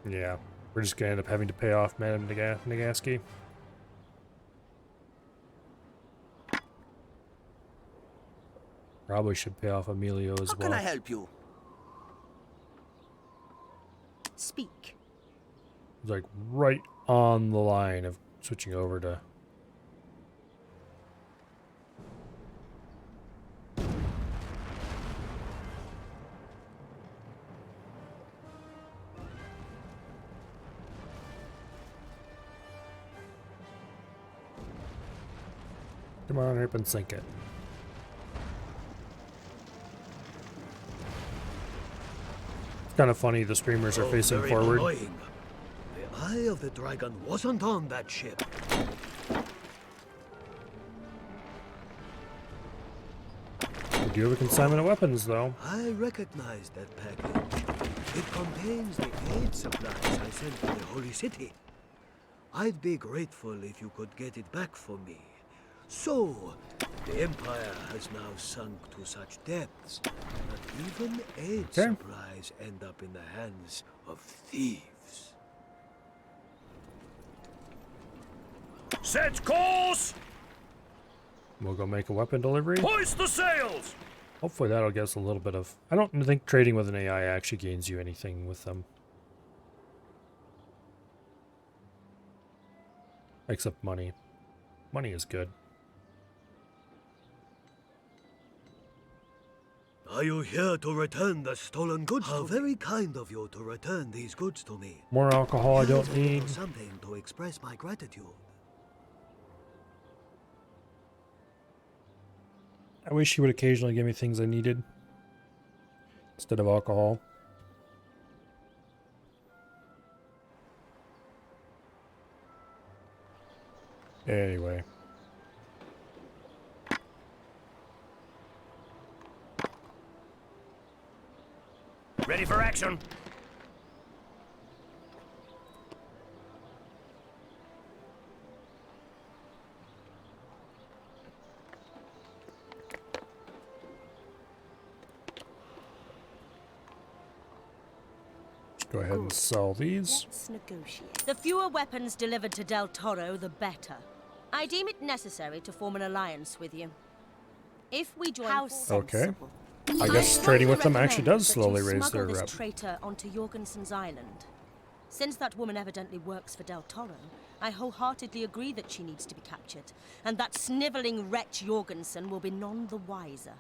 Yeah, we're just gonna end up having to pay off Madame Nagaski. Probably should pay off Emilio as well. How can I help you? Speak. It's like right on the line of switching over to... Come on, rip and sink it. It's kind of funny the streamers are facing very forward. Annoying. The Eye of the Dragon wasn't on that ship. We do have a consignment of weapons, though. I recognize that package. It contains the aid supplies I sent to the Holy City. I'd be grateful if you could get it back for me. So, the Empire has now sunk to such depths that even aid supplies end up in the hands of thieves. Set course! We'll go make a weapon delivery. Hoist the sails! Hopefully that'll get us a little bit of... I don't think trading with an AI actually gains you anything with them. Except money. Money is good. Are you here to return the stolen goods? How very kind of you to return these goods to me. More alcohol I don't Here's need. something to express my gratitude. I wish he would occasionally give me things I needed instead of alcohol. Anyway. Ready for action. go ahead and sell these. Let's negotiate. The fewer weapons delivered to Del Toro, the better. I deem it necessary to form an alliance with you. If we join forces, Okay. I guess trading with them actually does slowly raise their this rep. traitor onto Jorgensen's island. Since that woman evidently works for Del Toro, I wholeheartedly agree that she needs to be captured, and that sniveling wretch Jorgensen will be none the wiser.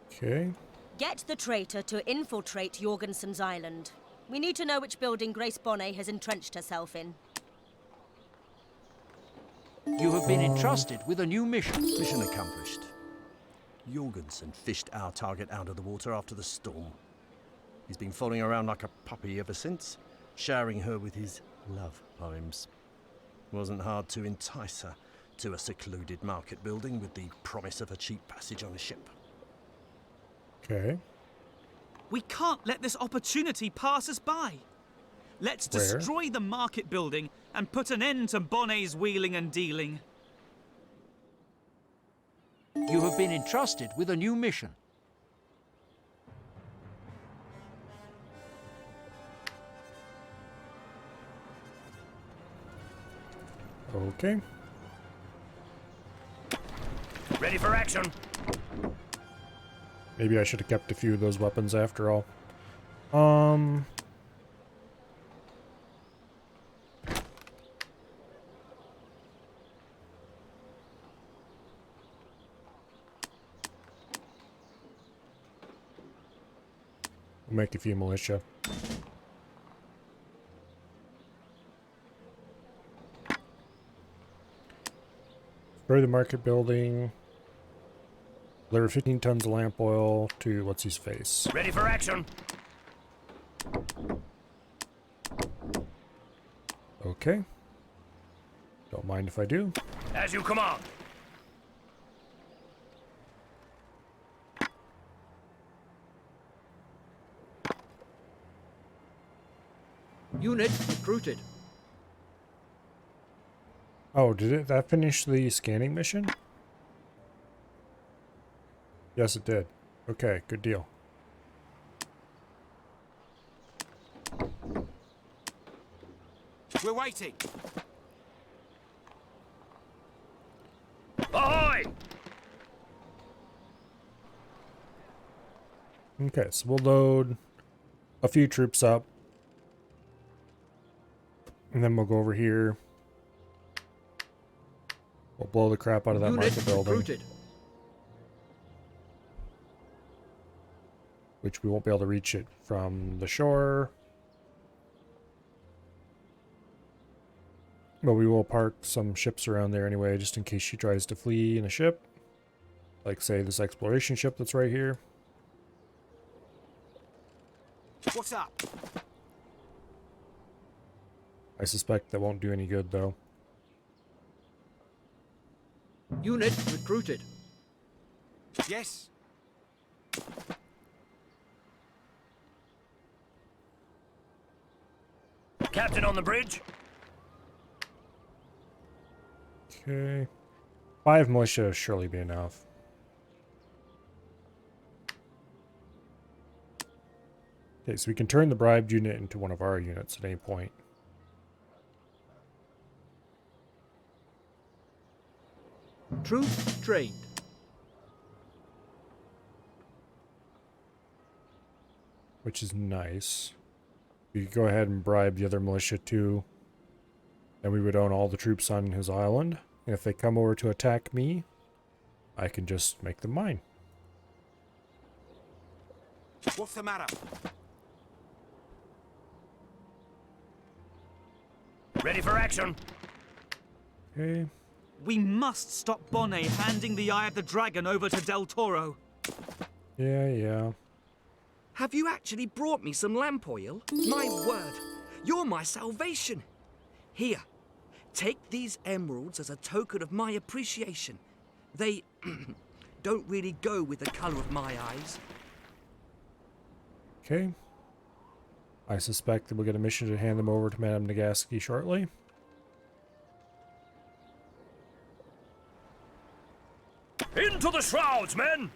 Okay. Get the traitor to infiltrate Jorgensen's island. We need to know which building Grace Bonnet has entrenched herself in. You have been entrusted with a new mission. Mission accomplished. Jorgensen fished our target out of the water after the storm. He's been following around like a puppy ever since, showering her with his love poems. Wasn't hard to entice her to a secluded market building with the promise of a cheap passage on a ship. Okay. We can't let this opportunity pass us by. Let's Where? destroy the market building and put an end to Bonnet's wheeling and dealing. You have been entrusted with a new mission. Okay. Ready for action. Maybe I should have kept a few of those weapons after all. We'll make a few militia. Destroy the market building. Deliver 15 tons of lamp oil to what's his face. Ready for action. Okay. Don't mind if I do. As you command. Unit recruited. Oh, did that finish the scanning mission? Yes, it did. Okay, good deal. We're waiting. Ahoy! Okay, so we'll load a few troops up. And then we'll go over here. We'll blow the crap out of that Unit market building. recruited. Which we won't be able to reach it from the shore. But we will park some ships around there anyway, just in case she tries to flee in a ship. Like, say, this exploration ship that's right here. What's up? I suspect that won't do any good, though. Unit recruited. Yes. Captain on the bridge. Okay. 5 militia will surely be enough. Okay, so we can turn the bribed unit into one of our units at any point. Troops trained. Which is nice. We could go ahead and bribe the other militia too. Then we would own all the troops on his island. And if they come over to attack me, I can just make them mine. What's the matter? Ready for action. Okay. We must stop Bonnet handing the Eye of the Dragon over to Del Toro. Yeah. Have you actually brought me some lamp oil? My word, you're my salvation. Here, take these emeralds as a token of my appreciation. They don't really go with the colour of my eyes. Okay. I suspect that we'll get a mission to hand them over to Madame Nagaski shortly. Into the shrouds, men!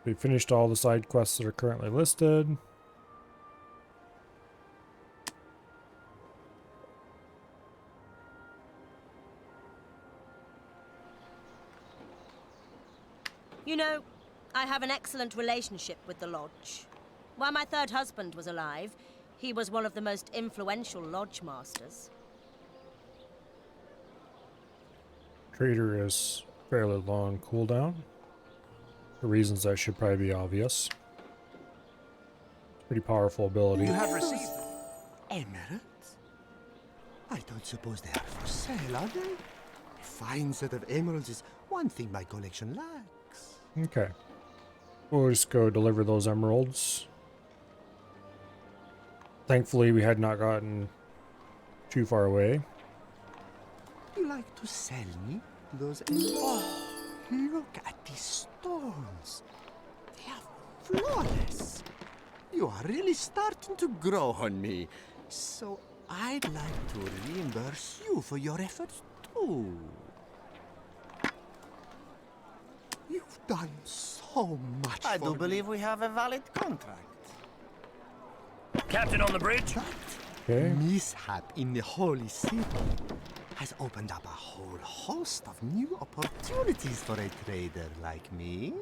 We finished all the side quests that are currently listed. You know, I have an excellent relationship with the Lodge. While my third husband was alive, he was one of the most influential Lodge masters. Trader is fairly long cooldown. For reasons that should probably be obvious. Pretty powerful ability. You have received emeralds? I don't suppose they are for sale, are they? A fine set of emeralds is one thing my collection lacks. Okay. We'll just go deliver those emeralds. Thankfully, we had not gotten too far away. You like to sell me those emeralds? Oh, look at these stones. They are flawless. You are really starting to grow on me. So I'd like to reimburse you for your efforts too. You've done so much I for do me. believe we have a valid contract. Captain on the bridge. Okay. Mishap in the Holy City has opened up a whole host of new opportunities for a trader like me.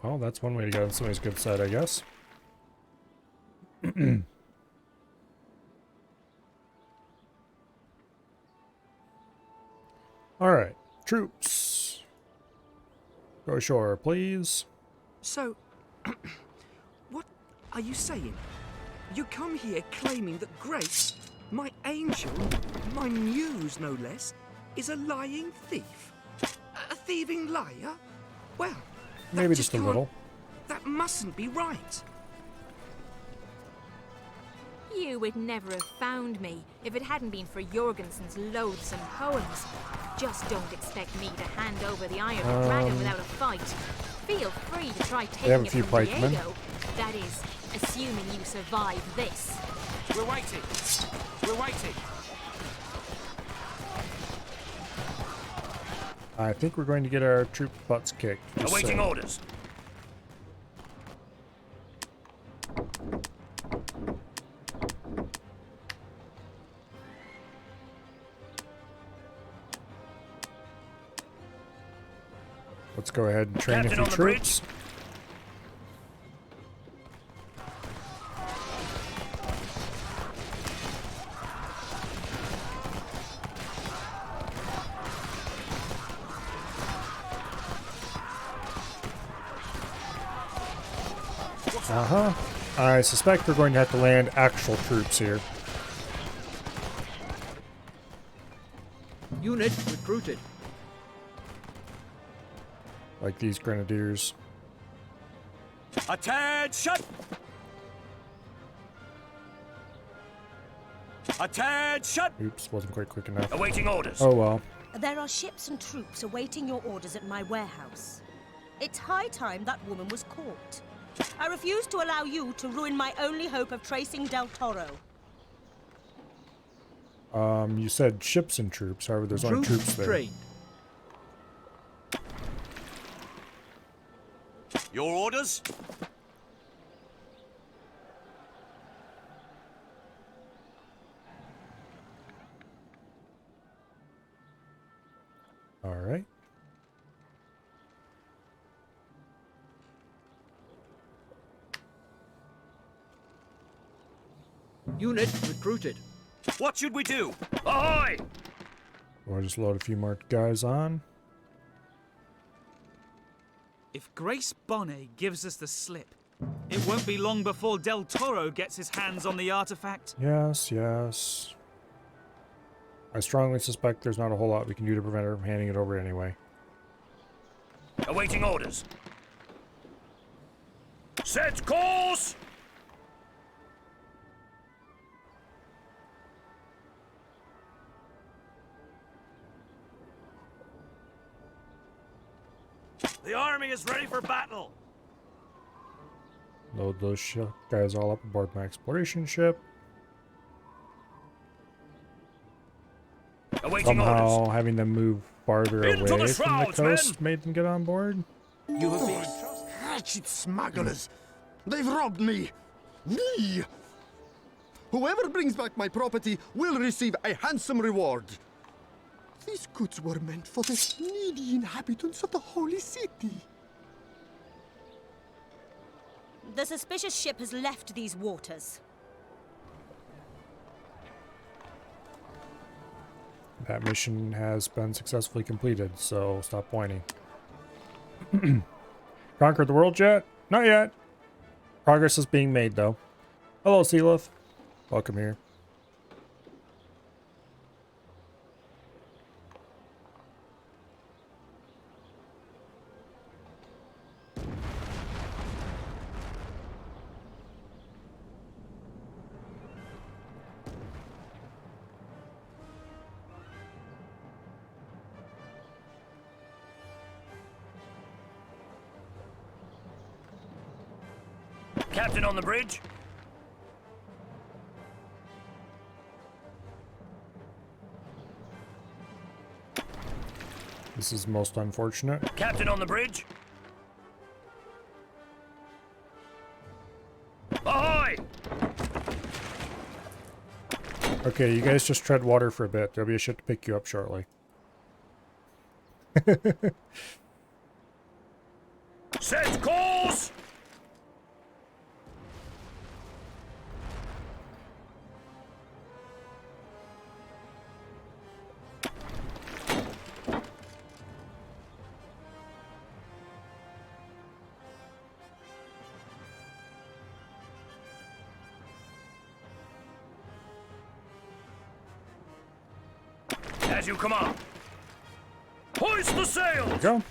Well, that's one way to get on somebody's good side, I guess. Alright, troops. Go ashore, please. So, what are you saying? You come here claiming that Grace, my angel, my muse no less, is a lying thief? A thieving liar? Well, that Maybe just a can't- little. That mustn't be right. You would never have found me if it hadn't been for Jorgensen's loathsome poems. Just don't expect me to hand over the Eye of the Dragon without a fight. Feel free to try have taking a it few from pikemen. Diego. That is, assuming you survive this. We're waiting. We're waiting. I think we're going to get our troop butts kicked. just Awaiting saying. orders. Let's go ahead and train Captain a on few the bridge. troops. Uh-huh. I suspect we're going to have to land actual troops here. Unit recruited. Like these grenadiers. Attention! Attention! Oops, wasn't quite quick enough. Awaiting orders. Oh well. There are ships and troops awaiting your orders at my warehouse. It's high time that woman was caught. I refuse to allow you to ruin my only hope of tracing Del Toro. You said ships and troops, however there's only troops there. trained. Your orders? Alright. Unit recruited. What should we do? Ahoy! We'll just load a few more guys on. If Grace Bonnet gives us the slip, it won't be long before Del Toro gets his hands on the artifact. Yes, yes. I strongly suspect there's not a whole lot we can do to prevent her from handing it over anyway. Awaiting orders. Set course! The army is ready for battle. Load those guys all up aboard my exploration ship. Awaiting Somehow orders. having them move farther Into the away from the shrouds, coast men! made them get on board. You have been Those wretched smugglers! They've robbed me! Me! Whoever brings back my property will receive a handsome reward. These goods were meant for the needy inhabitants of the holy city. The suspicious ship has left these waters. That mission has been successfully completed, so stop whining. Conquered the world yet? Not yet. Progress is being made, though. Hello, Sealith. Welcome here. Captain on the bridge? This is most unfortunate. Captain on the bridge? Ahoy! Okay, you guys just tread water for a bit. There'll be a ship to pick you up shortly. Set course! As you command. Hoist the sails! Go.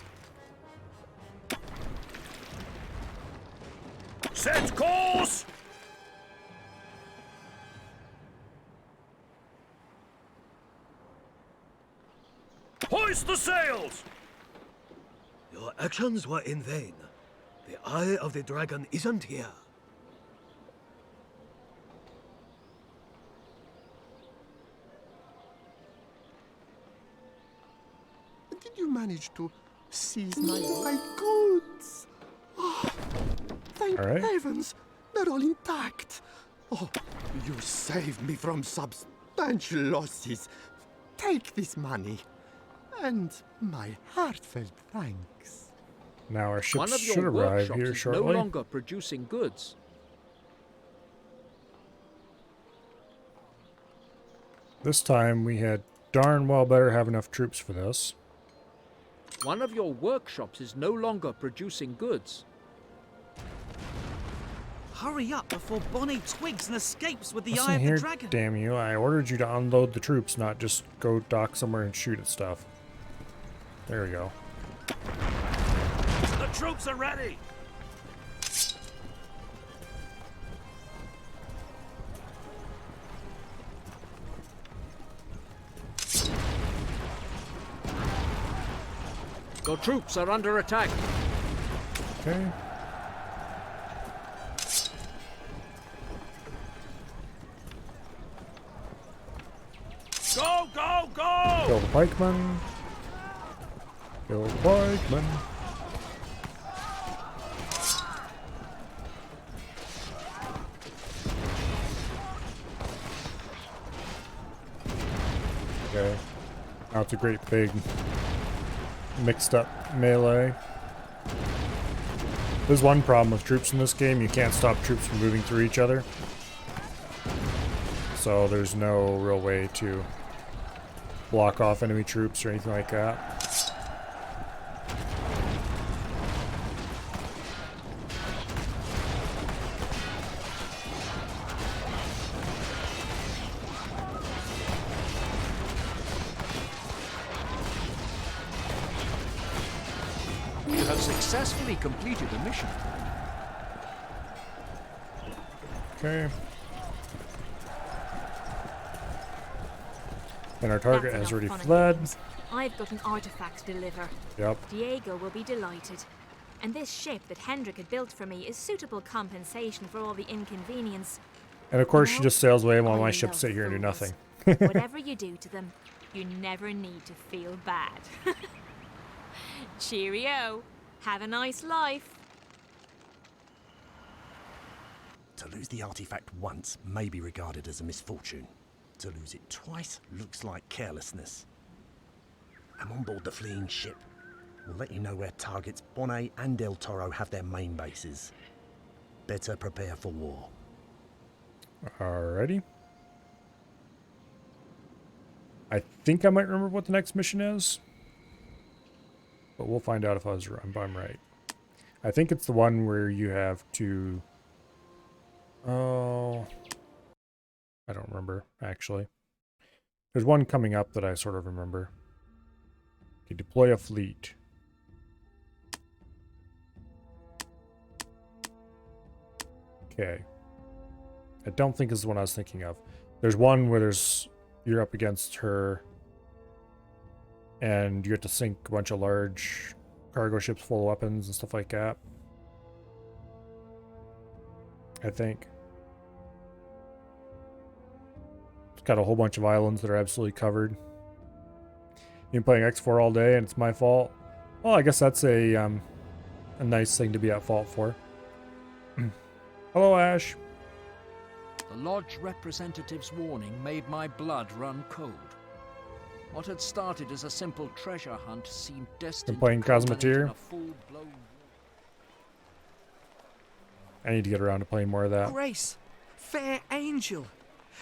Set course! Hoist the sails! Your actions were in vain. The Eye of the Dragon isn't here. Did you manage to seize my goods? Oh, thank All right. heavens, they're all intact. Oh, you saved me from substantial losses. Take this money. And my heartfelt thanks. Now our ship One of should your arrive workshops here is shortly. no longer producing goods. This time we had darn well better have enough troops for this. One of your workshops is no longer producing goods. Hurry up before Bonnie twigs and escapes with the Listen Eye of here, the Dragon. damn you. I ordered you to unload the troops, not just go dock somewhere and shoot at stuff. There we go. The troops are ready! Your troops are under attack. Okay. Go, go, go! Kill the pikeman. Kill the pikeman. Okay. Now it's a great big mixed up melee. There's one problem with troops in this game. You can't stop troops from moving through each other. So there's no real way to block off enemy troops or anything like that. You have successfully completed the mission. Okay. And our target That's has already enough fun fled. and games. I've got an artifact to deliver. Yep. Diego will be delighted. And this ship that Hendrik had built for me is suitable compensation for all the inconvenience. And of course, You she know, just sails away while I my ship love sit here and do fools. nothing. Whatever you do to them, you never need to feel bad. Cheerio. Have a nice life. To lose the artifact once may be regarded as a misfortune. To lose it twice looks like carelessness. I'm on board the fleeing ship. We'll let you know where targets Bonnet and Del Toro have their main bases. Better prepare for war. Alrighty. I think I might remember what the next mission is. But we'll find out if I'm right. I think it's the one where you have to... Oh... I don't remember, actually. There's one coming up that I sort of remember. Okay, deploy a fleet. Okay. I don't think this is the one I was thinking of. There's one where you're up against her and you have to sink a bunch of large cargo ships full of weapons and stuff like that. I think. It's got a whole bunch of islands that are absolutely covered. You've been playing X4 all day and it's my fault. Well, I guess that's a nice thing to be at fault for. Hello, Ash. The Lodge representative's warning made my blood run cold. What had started as a simple treasure hunt seemed destined playing to culminate in Cosmoteer? a full-blown... I need to get around to playing more of that. Grace, fair angel,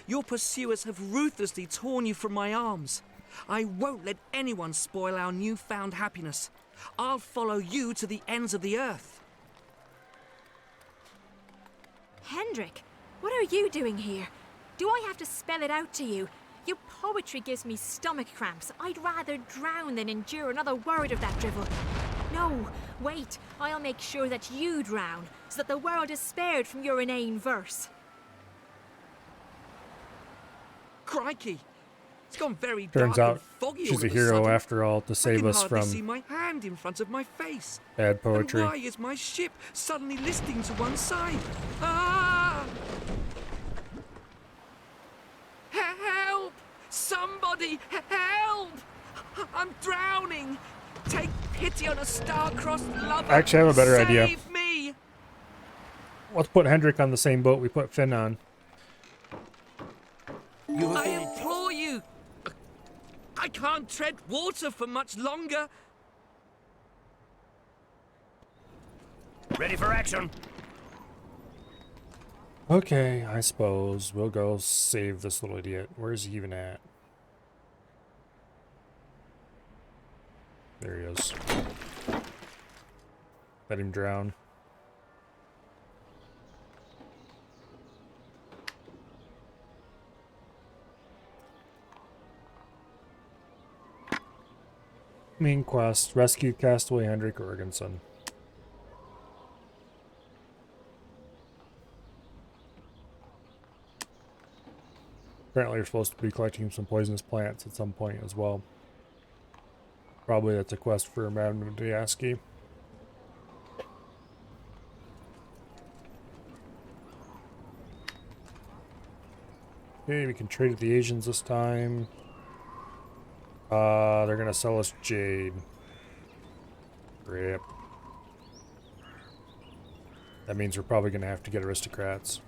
your pursuers have ruthlessly torn you from my arms. I won't let anyone spoil our newfound happiness. I'll follow you to the ends of the earth. Hendrik, what are you doing here? Do I have to spell it out to you? Your poetry gives me stomach cramps. I'd rather drown than endure another word of that drivel. No, wait, I'll make sure that you drown, so that the world is spared from your inane verse. Crikey, it's gone very dark Turns out and foggy she's all a of hero sudden. after all to save us I can hardly see from my hand in front of my face. bad poetry. And why is my ship suddenly listing to one side? Ah! Help! Somebody, help! I'm drowning. Take pity on a star-crossed lover. I actually have a better idea. Save me! Let's put Hendrik on the same boat we put Finn on. I implore you. I can't tread water for much longer. Ready for action. Okay, I suppose we'll go save this little idiot. Where's he even at? There he is. Let him drown. Main quest, rescue castaway Hendrik Jorgensen. Apparently you're supposed to be collecting some poisonous plants at some point as well. Probably that's a quest for Madame Diaski. Okay, we can trade with the Asians this time. They're gonna sell us jade. Rip. That means we're probably gonna have to get aristocrats.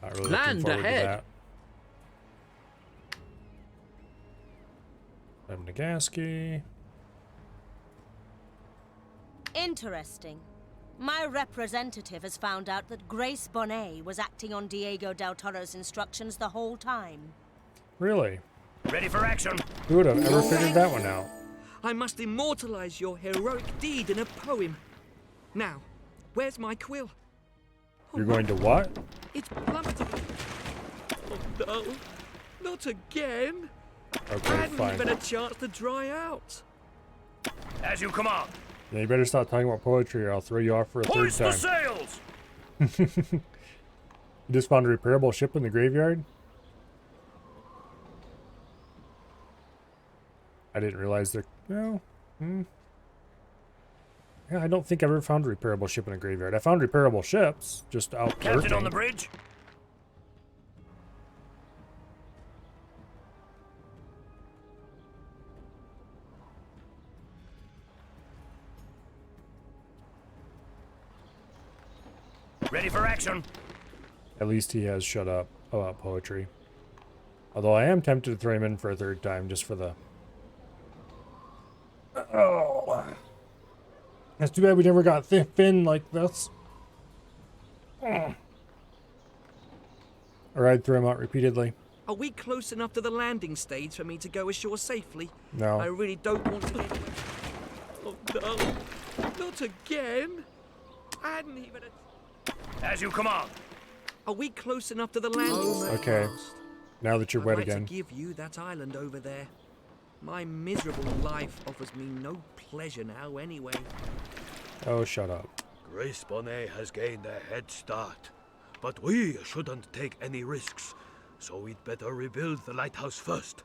Not really looking Land forward ahead. to that. Madame Nagaski. Interesting. My representative has found out that Grace Bonnet was acting on Diego Del Toro's instructions the whole time. Really? Ready for action. Who would have ever figured that one out? I must immortalize your heroic deed in a poem. Now, where's my quill? You're going to what? It's plummeted. Oh no, not again. Okay, I hadn't fine. even a chance to dry out. As you command. Yeah, you better stop talking about poetry or I'll throw you off for a Hoist third the time. sails. You just found a repairable ship in the graveyard? I didn't realize there... No. Yeah, I don't think I've ever found a repairable ship in a graveyard. I found repairable ships, just out Captain lurking. on the bridge. Ready for action. At least he has shut up about poetry. Although I am tempted to throw him in for a third time just for the... Oh. That's too bad we never got Finn like this. Or I'd throw him out repeatedly. Are we close enough to the landing stage for me to go ashore safely? No. I really don't want to get... Oh no, not again. I hadn't even... As you command. Are we close enough to the landing stage? Okay. Now that you're wet I'd like again. to give you that island over there. My miserable life offers me no pleasure now anyway. Oh, shut up. Grace Bonnet has gained a head start, but we shouldn't take any risks, so we'd better rebuild the lighthouse first.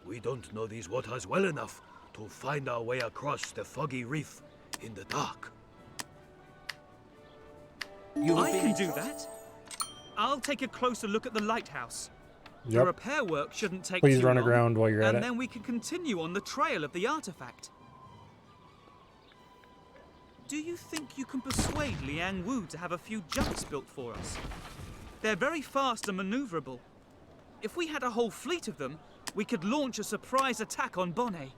We don't know these waters well enough to find our way across the foggy reef in the dark. I can do that. I'll take a closer look at the lighthouse. The Yep. repair work shouldn't take Please too run long, aground while you're at and it. then we can continue on the trail of the artifact. Do you think you can persuade Liang Wu to have a few junks built for us? They're very fast and maneuverable. If we had a whole fleet of them, we could launch a surprise attack on Bonnet.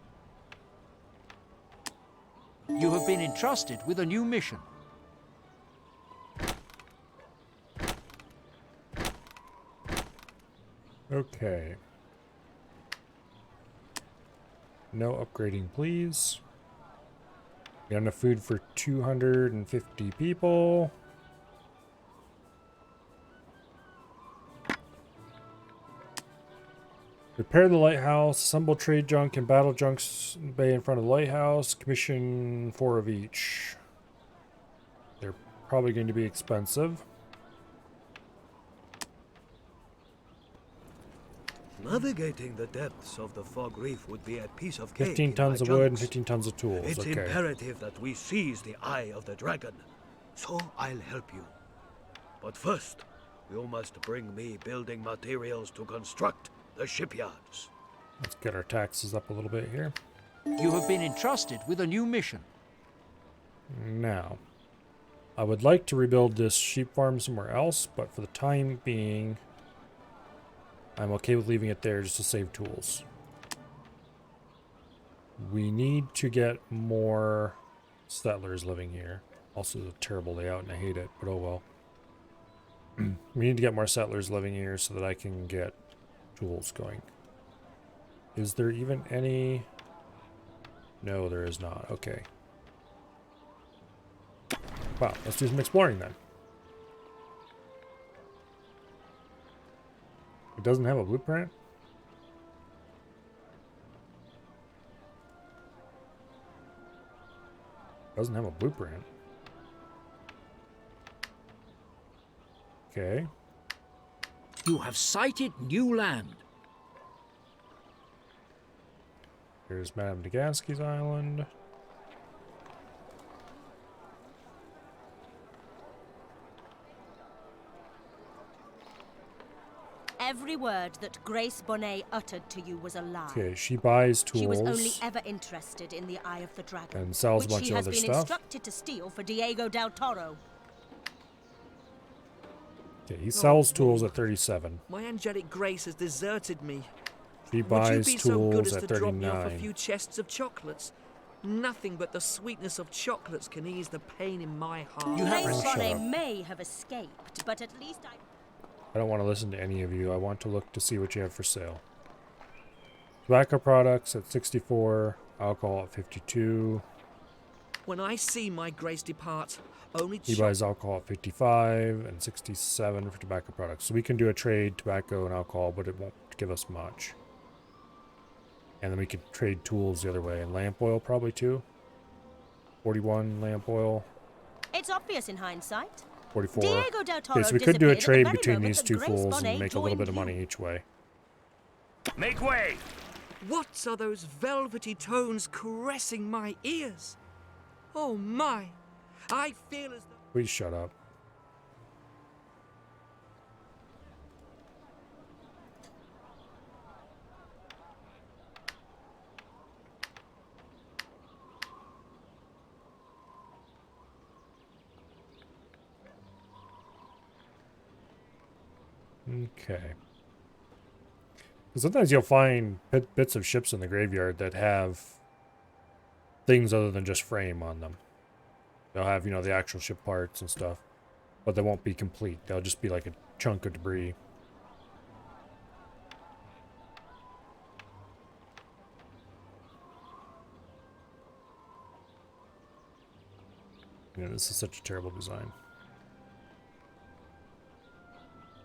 You have been entrusted with a new mission. Okay. No upgrading, please. Got enough food for 250 people. Repair the lighthouse, assemble trade junk and battle junks bay in front of the lighthouse, commission 4 of each. They're probably going to be expensive. Navigating the depths of the fog reef would be a piece of cake. 15 in tons my of wood and junks. 15 tons of tools. It's Okay. imperative that we seize the Eye of the Dragon, so I'll help you. But first, you must bring me building materials to construct the shipyards. Let's get our taxes up a little bit here. You have been entrusted with a new mission. Now, I would like to rebuild this sheep farm somewhere else, but for the time being, I'm okay with leaving it there just to save tools. We need to get more settlers living here. Also, it's a terrible layout and I hate it, but oh well. We need to get more settlers living here so that I can get tools going. Is there even any? No, there is not. Okay. Wow, let's do some exploring then. It doesn't have a blueprint? Doesn't have a blueprint. Okay. You have sighted new land. Here's Madame Nagansky's island. Every word that Grace Bonnet uttered to you was a lie. Okay, she buys tools. She was only ever interested in the Eye of the Dragon, and sells a which bunch she of has other been stuff. instructed to steal for Diego del Toro. Okay, he sells tools at 37. My angelic Grace has deserted me. She Would you buys be so good tools as at to drop me off a 39. few chests of chocolates? Nothing but the sweetness of chocolates can ease the pain in my heart. Grace shut Bonnet up. may have escaped, but at least I don't want to listen to any of you. I want to look to see what you have for sale. Tobacco products at 64, alcohol at 52. When I see my Grace depart, only He buys alcohol at 55 and 67 for tobacco products. So we can do a trade tobacco and alcohol, but it won't give us much. And then we could trade tools the other way. And lamp oil probably too. 41 lamp oil. it's obvious in hindsight. 44. Diego del Toro Okay, so we could do a disappeared at the trade very between moment these that two Grace fools Bonnet and make a little bit of joined money each way. Make way! What are those velvety tones caressing my ears? Oh my! I feel as though... Please shut up. Okay. Sometimes you'll find bits of ships in the graveyard that have things other than just frame on them. They'll have, you know, the actual ship parts and stuff, but they won't be complete. They'll just be like a chunk of debris. Yeah, this is such a terrible design.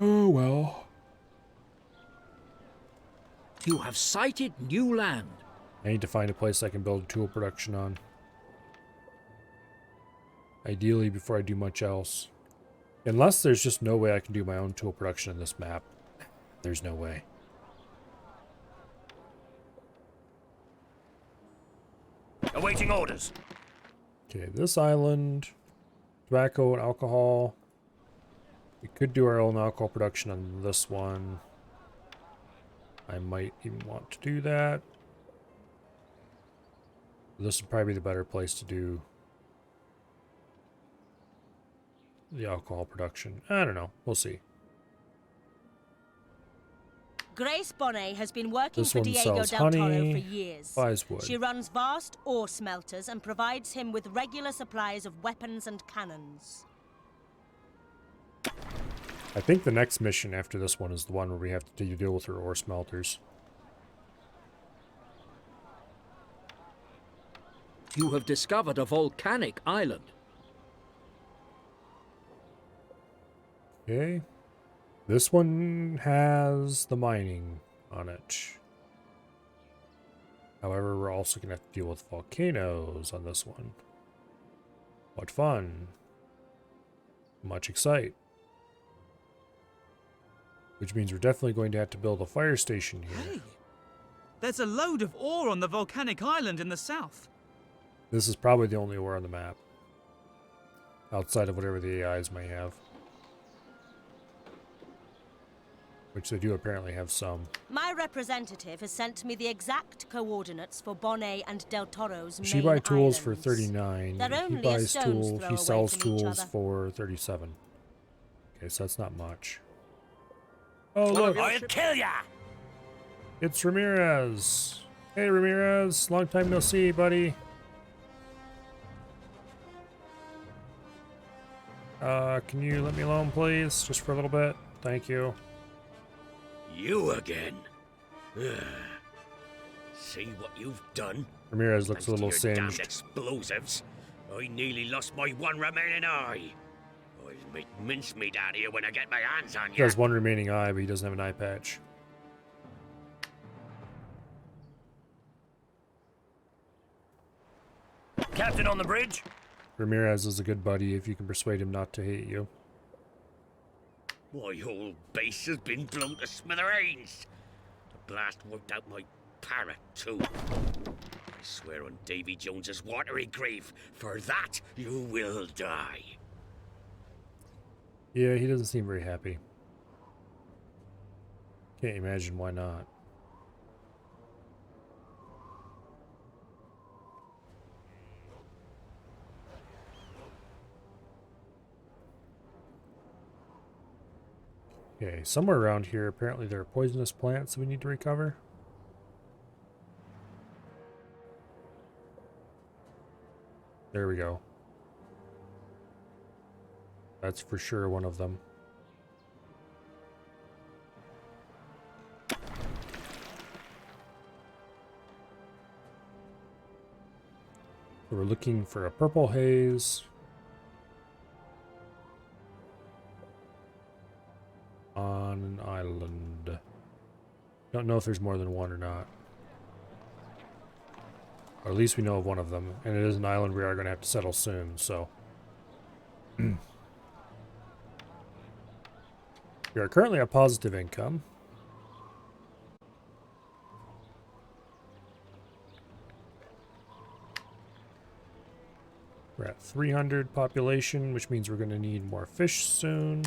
Oh well. You have sighted new land. I need to find a place I can build tool production on. Ideally, before I do much else. Unless there's just no way I can do my own tool production in this map. There's no way. Awaiting orders. Okay, this island, tobacco and alcohol. We could do our own alcohol production on this one. I might even want to do that. This would probably be the better place to do the alcohol production. I don't know. We'll see. Grace Bonnet has been working This for one Diego sells del Toro honey, for years. buys wood. She runs vast ore smelters and provides him with regular supplies of weapons and cannons. I think the next mission after this one is the one where we have to deal with her ore smelters. You have discovered a volcanic island. Okay. This one has the mining on it. However, we're also going to have to deal with volcanoes on this one. What fun. Much excite. Which means we're definitely going to have to build a fire station here. Hey, there's a load of ore on the volcanic island in the south. This is probably the only ore on the map. Outside of whatever the AIs may have. Which they do apparently have some. My representative has sent me the exact coordinates for Bonnet and Del Toro's main She buys tools for islands. 39. They're He only a buys stone's tools. throw He away sells from each tools other. for 37. Okay, so that's not much. Oh look! I'll kill ya! It's Ramirez. Hey Ramirez, long time no see, buddy. Can you let me alone, please, just for a little bit? Thank you. You again? See what you've done? Ramirez looks a Thanks to little your damned singed. explosives. I nearly lost my one remaining eye. I'll make mincemeat out of you when I get my hands on He you. has one remaining eye, but he doesn't have an eye patch. Captain on the bridge. Ramirez is a good buddy if you can persuade him not to hate you. My whole base has been blown to smithereens. The blast wiped out my parrot, too. I swear on Davy Jones's watery grave, for that you will die. Yeah, he doesn't seem very happy. Can't imagine why not. Okay, somewhere around here, apparently there are poisonous plants that we need to recover. There we go. That's for sure one of them. So we're looking for a purple haze. On an island. Don't know if there's more than one or not. Or at least we know of one of them. And it is an island we are going to have to settle soon, so. We are currently at positive income. We're at 300 population, which means we're going to need more fish soon.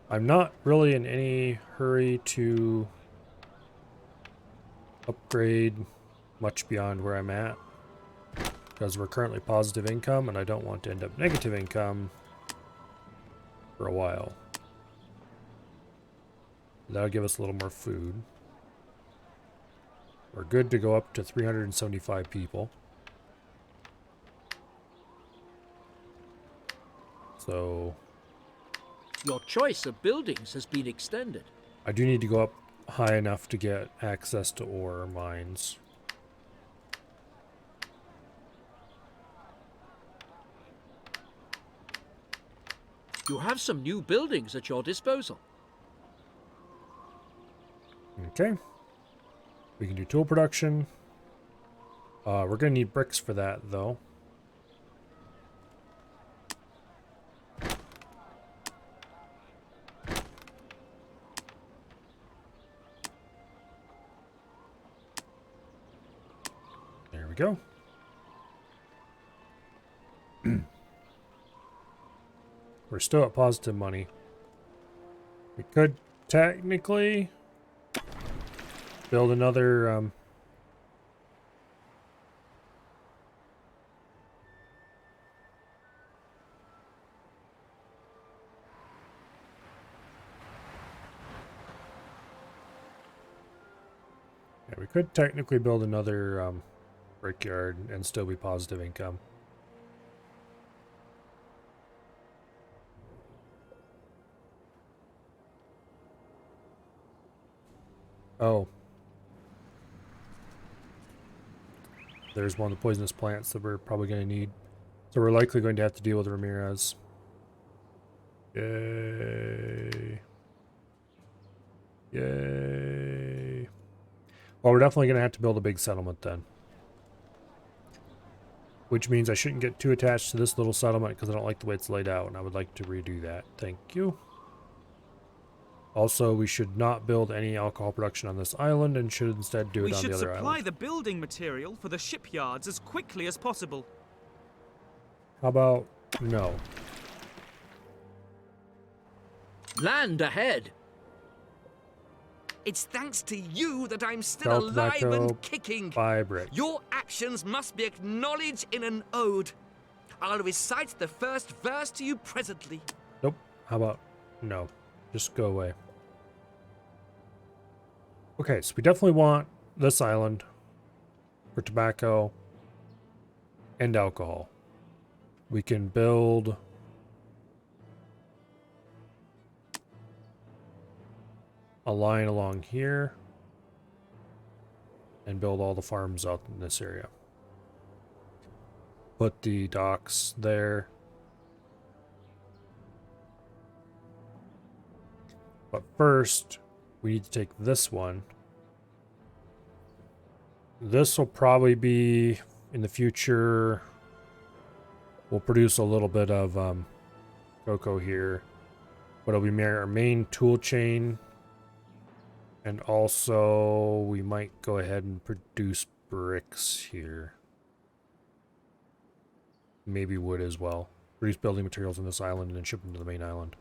I'm not really in any hurry to upgrade much beyond where I'm at, because we're currently positive income and I don't want to end up negative income for a while. That'll give us a little more food. We're good to go up to 375 people. So Your choice of buildings has been extended. I do need to go up high enough to get access to ore mines. You have some new buildings at your disposal. Okay. We can do tool production. We're going to need bricks for that, though. There we go. We're still at positive money. We could technically build another yeah, we could technically build another brickyard and still be positive income. Oh. There's one of the poisonous plants that we're probably going to need. So we're likely going to have to deal with Ramirez. Yay. Yay. Well, we're definitely going to have to build a big settlement then. Which means I shouldn't get too attached to this little settlement because I don't like the way it's laid out and I would like to redo that. Thank you. Also, we should not build any alcohol production on this island and should instead do it on the other island. We should supply the building material for the shipyards as quickly as possible. How about no? Land ahead! It's thanks to you that I'm still Sell alive tobacco, and kicking. buy brick. Your actions must be acknowledged in an ode. I'll recite the first verse to you presently. Nope. How about no? Just go away. Okay, so we definitely want this island for tobacco and alcohol. We can build a line along here and build all the farms out in this area. Put the docks there. But first, we need to take this one. This will probably be, in the future, we'll produce a little bit of cocoa here. But it'll be our main tool chain. And also, we might go ahead and produce bricks here. Maybe wood as well. Produce building materials on this island and then ship them to the main island.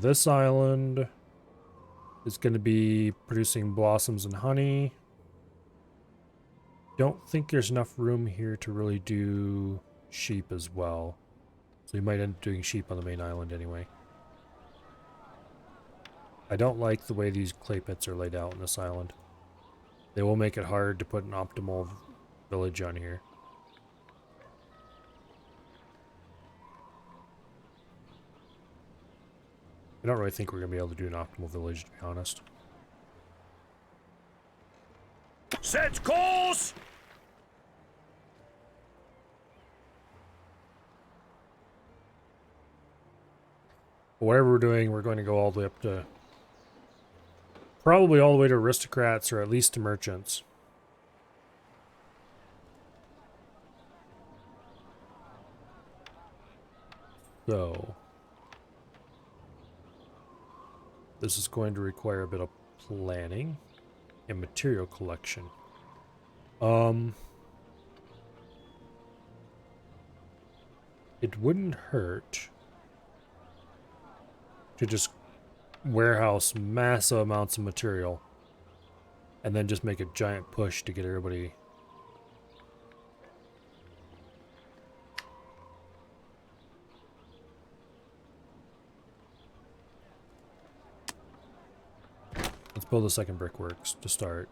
This island is going to be producing blossoms and honey. Don't think there's enough room here to really do sheep as well. So we might end up doing sheep on the main island anyway. I don't like the way these clay pits are laid out on this island. They will make it hard to put an optimal village on here. I don't really think we're going to be able to do an optimal village, to be honest. Set course! Whatever we're doing, we're going to go all the way up to... probably all the way to aristocrats, or at least to merchants. So... this is going to require a bit of planning and material collection. It wouldn't hurt to just warehouse massive amounts of material and then just make a giant push to get everybody build a second brickworks to start.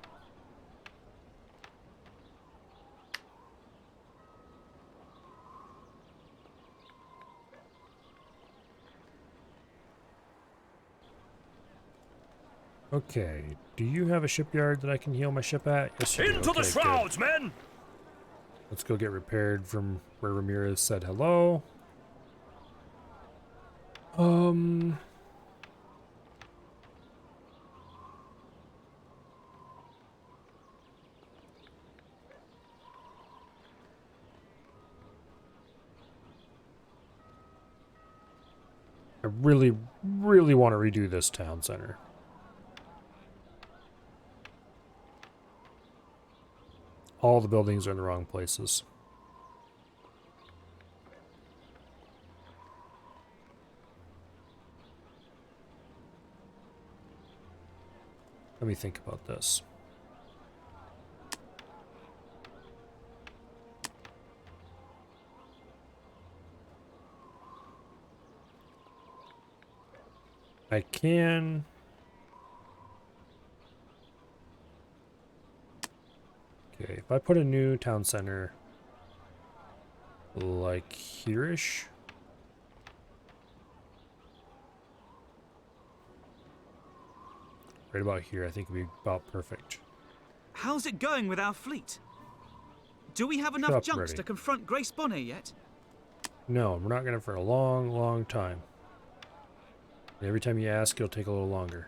Okay, do you have a shipyard that I can heal my ship at? Yes, you do. Into the Okay, shrouds, good. men! Let's go get repaired from where Ramirez said hello. I really, really want to redo this town center. All the buildings are in the wrong places. Let me think about this. I can... Okay, if I put a new town center like here-ish. Right about here, I think would be about perfect. How's it going with our fleet? Do we have enough Shop junks ready. to confront Grace Bonnet yet? No, we're not gonna for a long, long time. And every time you ask, it'll take a little longer.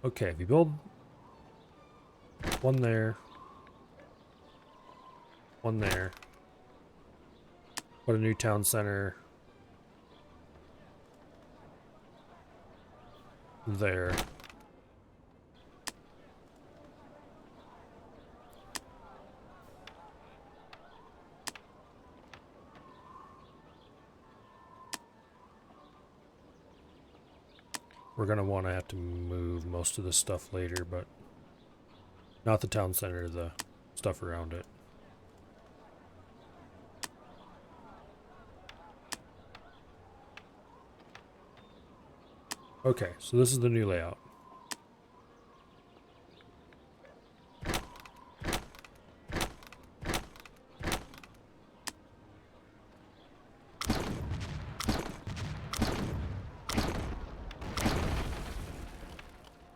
Okay, if you build one there, one there, put a new town center there. We're gonna want to have to move most of this stuff later, but not the town center, the stuff around it. Okay, so this is the new layout.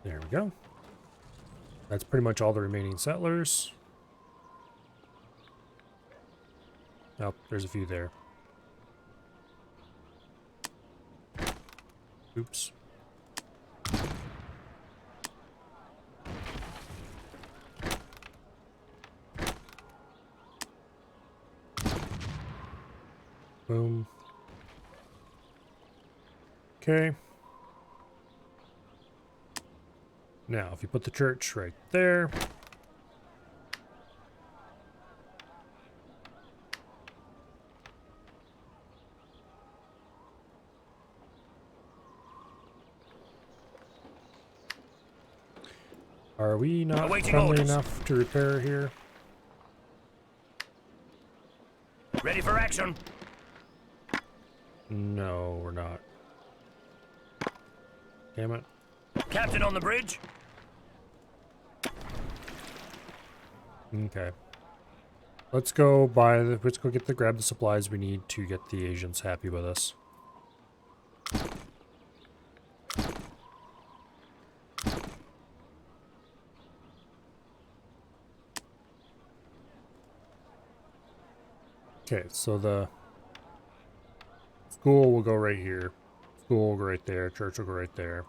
There we go. That's pretty much all the remaining settlers. Oh, there's a few there. Oops. Boom. Okay. Now, if you put the church right there. Are we not Awaiting friendly orders. enough to repair here? Ready for action. No, we're not. Damn it. Captain on the bridge. Okay. Let's go grab the supplies we need to get the Asians happy with us. Okay, so the school will go right here. School will go right there. Church will go right there.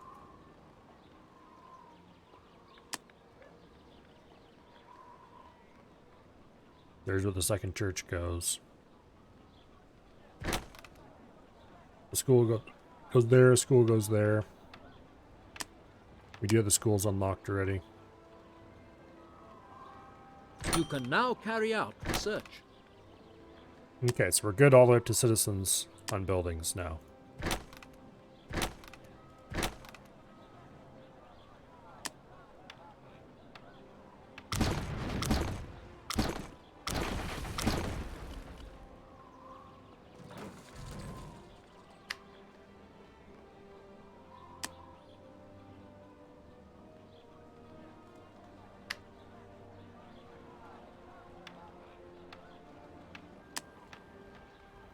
There's where the second church goes. The school goes there, school goes there. We do have the schools unlocked already. You can now carry out research. Okay, so we're good all the way up to citizens on buildings now.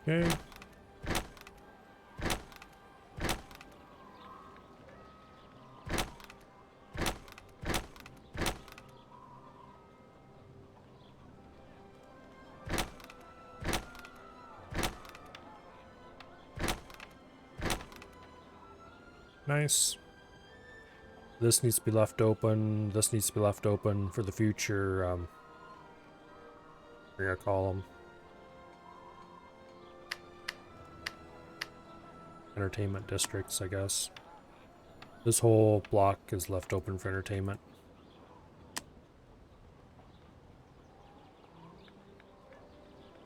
Okay. Nice. This needs to be left open. This needs to be left open for the future. We're gonna call them entertainment districts, I guess. This whole block is left open for entertainment.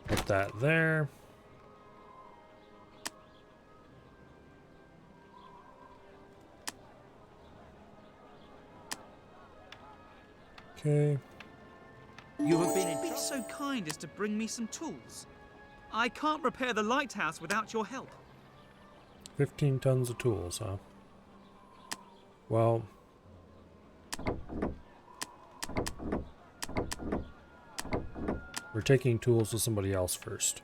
Put that there. Okay. You have been so kind as to bring me some tools. I can't repair the lighthouse without your help. 15 tons of tools, huh? Well, we're taking tools to somebody else first.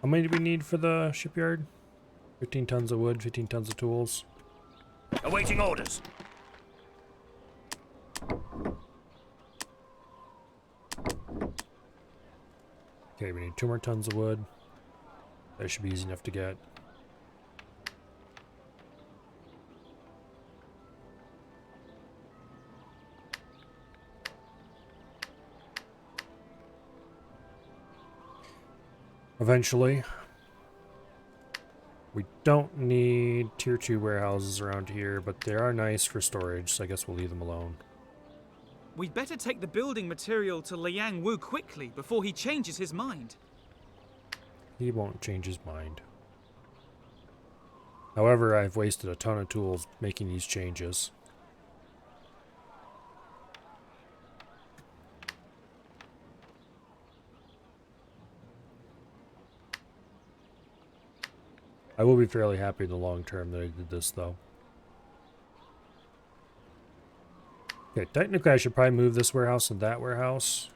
How many do we need for the shipyard? 15 tons of wood, 15 tons of tools. Awaiting orders. Okay, we need 2 more tons of wood. That should be easy enough to get. Eventually. We don't need tier 2 warehouses around here, but they are nice for storage, so I guess we'll leave them alone. We'd better take the building material to Liang Wu quickly before he changes his mind. He won't change his mind. However, I've wasted a ton of tools making these changes. I will be fairly happy in the long term that I did this, though. Okay, technically I should probably move this warehouse and that warehouse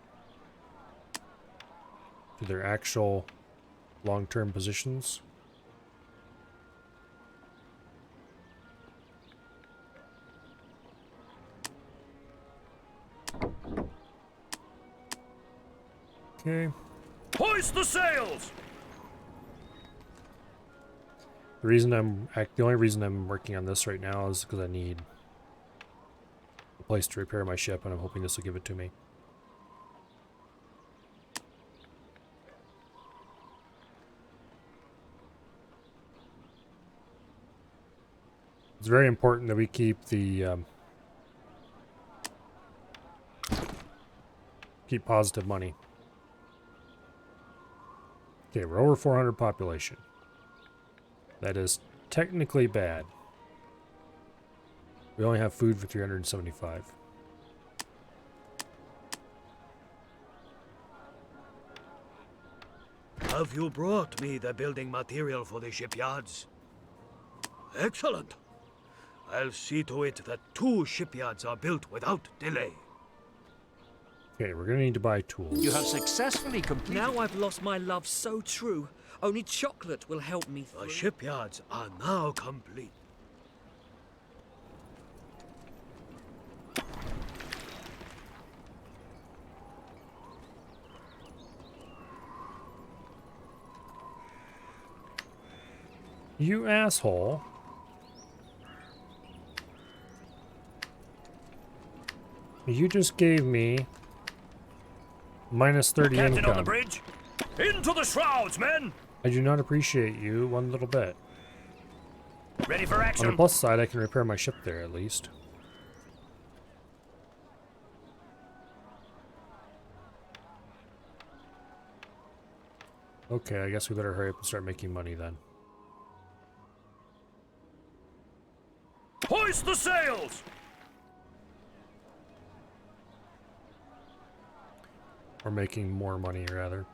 to their actual long-term positions. Okay. Hoist the sails! The only reason I'm working on this right now is because I need a place to repair my ship, and I'm hoping this will give it to me. It's very important that we keep the keep positive money. Okay, we're over 400 population. That is technically bad. We only have food for 375. Have you brought me the building material for the shipyards? Excellent. I'll see to it that 2 shipyards are built without delay. Okay, we're gonna need to buy tools. You have successfully completed. Now I've lost my love so true. Only chocolate will help me through. The shipyards are now complete. You asshole. You just gave me minus 30 Captain income. on the bridge. Into the shrouds, men! I do not appreciate you one little bit. Ready for On action. the plus side, I can repair my ship there at least. Okay, I guess we better hurry up and start making money then. Hoist the sails! Or making more money, rather.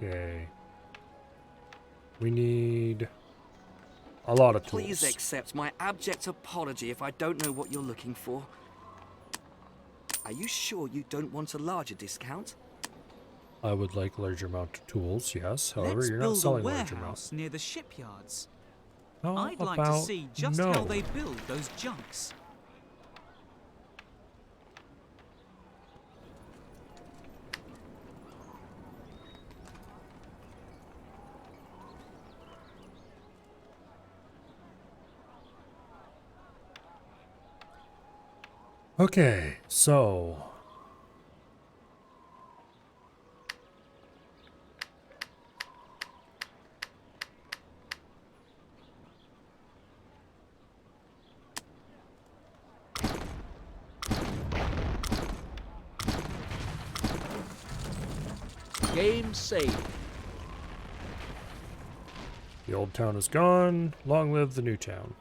Okay. We need a lot of tools. Please accept my abject apology if I don't know what you're looking for. Are you sure you don't want a larger discount? I would like a larger amount of tools, yes. However, Let's you're not build a selling large warehouse amounts. near the shipyards. How I'd like to about see just no? how they build those junks. Okay, so Game saved. the old town is gone. Long live the new town.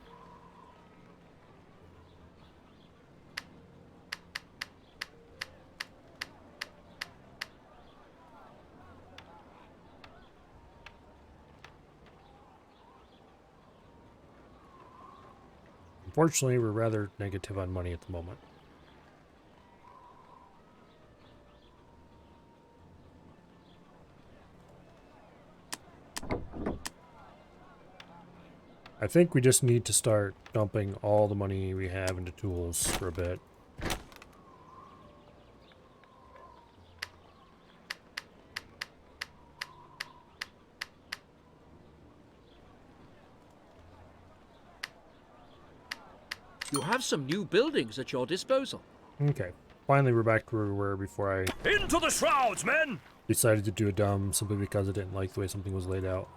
Unfortunately, we're rather negative on money at the moment. I think we just need to start dumping all the money we have into tools for a bit. You have some new buildings at your disposal. Okay. Finally, we're back to where we were before I Into the shrouds, men! decided to do a dumb simply because I didn't like the way something was laid out.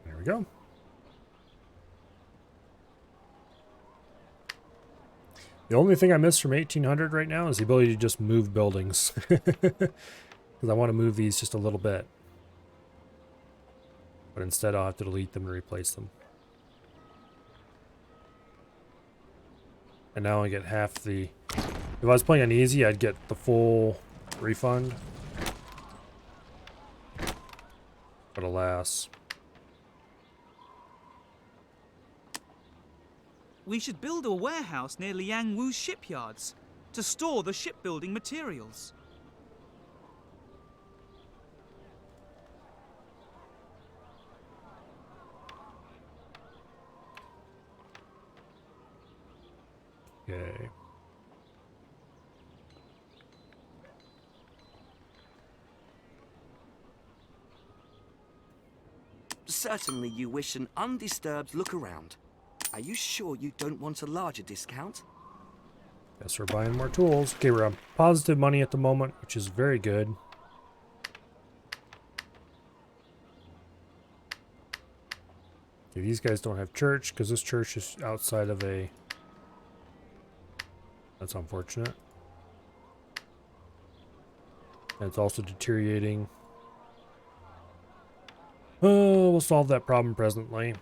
There we go. The only thing I miss from 1800 right now is the ability to just move buildings. Because I want to move these just a little bit. But instead I'll have to delete them and replace them. And now I get half the... If I was playing on easy, I'd get the full refund. But alas. We should build a warehouse near Liangwu shipyards to store the shipbuilding materials. Okay. Certainly you wish an undisturbed look around. Are you sure you don't want a larger discount? Guess we're buying more tools. Okay, we're on positive money at the moment, which is very good. Okay, these guys don't have church because this church is outside of a... That's unfortunate. And it's also deteriorating. Oh, we'll solve that problem presently.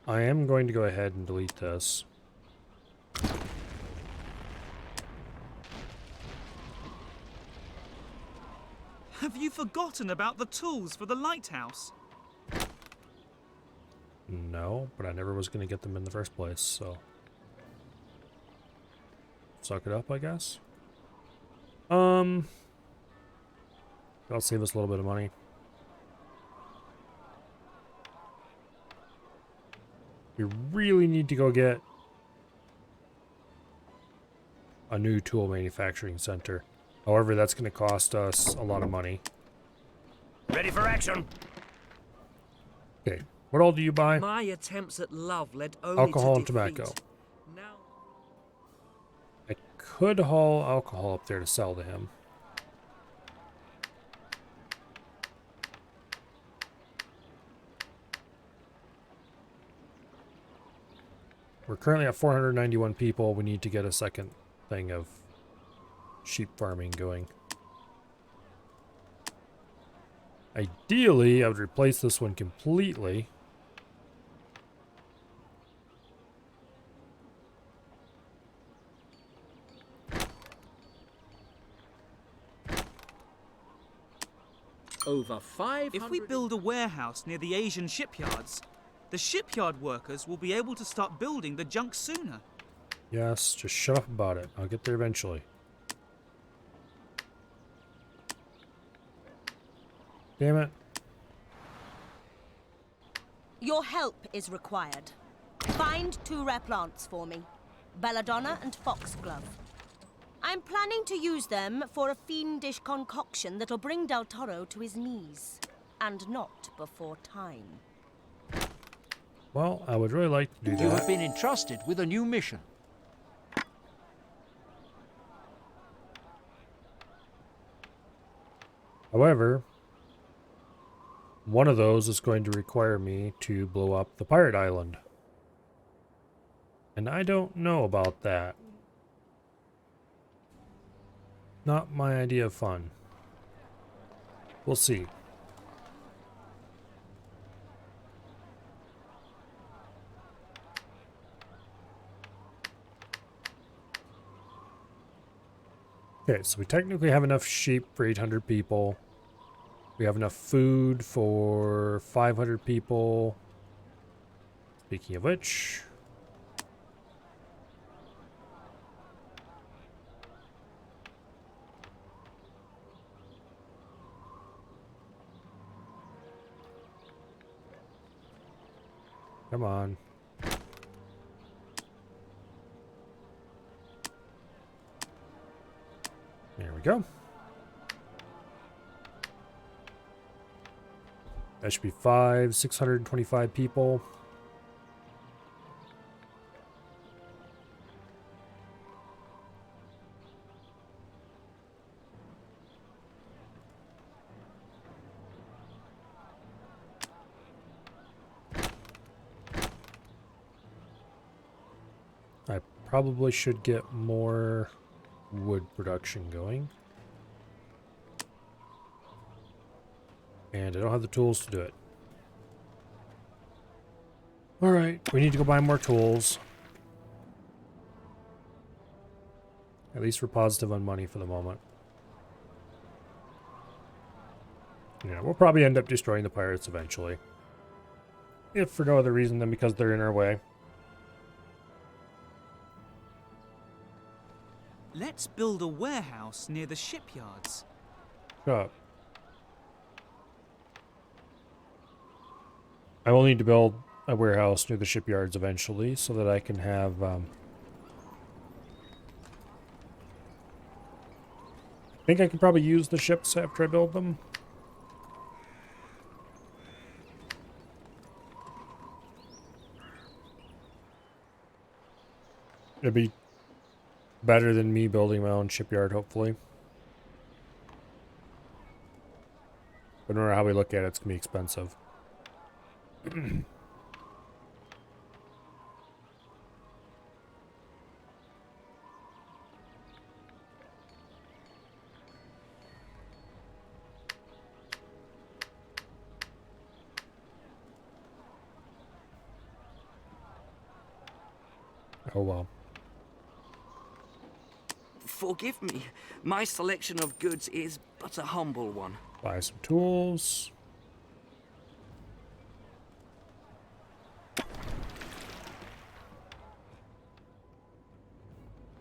I am going to go ahead and delete this. Have you forgotten about the tools for the lighthouse? No, but I never was going to get them in the first place, so... Suck it up, I guess. That'll save us a little bit of money. We really need to go get a new tool manufacturing center. However, that's going to cost us a lot of money. Ready for action! Okay, what all do you buy? My attempts at love led only Alcohol to and tobacco. defeat. Now I could haul alcohol up there to sell to him. We're currently at 491 people. We need to get a second thing of sheep farming going. Ideally, I would replace this one completely. Over 500... If we build a warehouse near the Asian shipyards, the shipyard workers will be able to start building the junk sooner. Yes, just shut up about it. I'll get there eventually. Damn it. Your help is required. Find two rare plants for me. Belladonna and foxglove. I'm planning to use them for a fiendish concoction that'll bring Del Toro to his knees. And not before time. Well, I would really like to do that. You have been entrusted with a new mission. However, one of those is going to require me to blow up the pirate island. And I don't know about that. Not my idea of fun. We'll see. Okay, so we technically have enough sheep for 800 people. We have enough food for 500 people. Speaking of which... Come on. There we go. That should be 625 people. I probably should get more wood production going. And I don't have the tools to do it. Alright, we need to go buy more tools. At least we're positive on money for the moment. Yeah, we'll probably end up destroying the pirates eventually. If for no other reason than because they're in our way. Let's build a warehouse near the shipyards. Shut up. I will need to build a warehouse near the shipyards eventually so that I can have I think I can probably use the ships after I build them. It'd be better than me building my own shipyard, hopefully. But no matter how we look at it, it's going to be expensive. Oh well. Forgive me, my selection of goods is but a humble one. Buy some tools.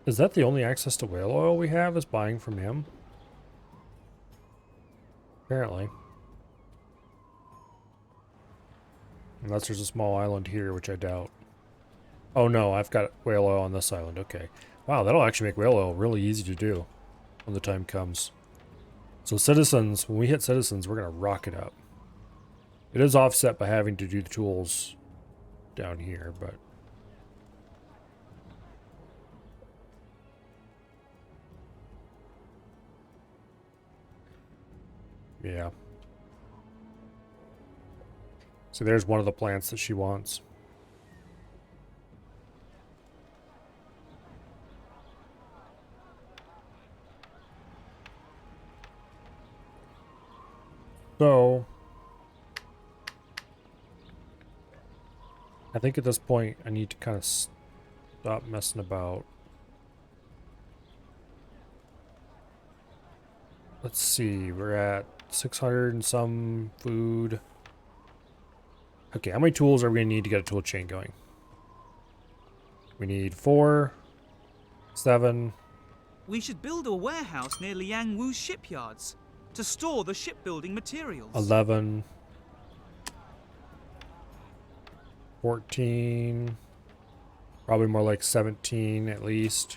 Is that the only access to whale oil we have, is buying from him? Apparently. Unless there's a small island here, which I doubt. Oh no, I've got whale oil on this island, okay. Wow, that'll actually make whale oil really easy to do when the time comes. So citizens, when we hit citizens, we're going to rock it up. It is offset by having to do the tools down here, but... yeah. So there's one of the plants that she wants. So, I think at this point I need to kind of stop messing about. Let's see, we're at 600 and some food. Okay, how many tools are we going to need to get a tool chain going? We need 4, 7. We should build a warehouse near Liang Wu's shipyards to store the shipbuilding materials. 11. 14. Probably more like 17 at least.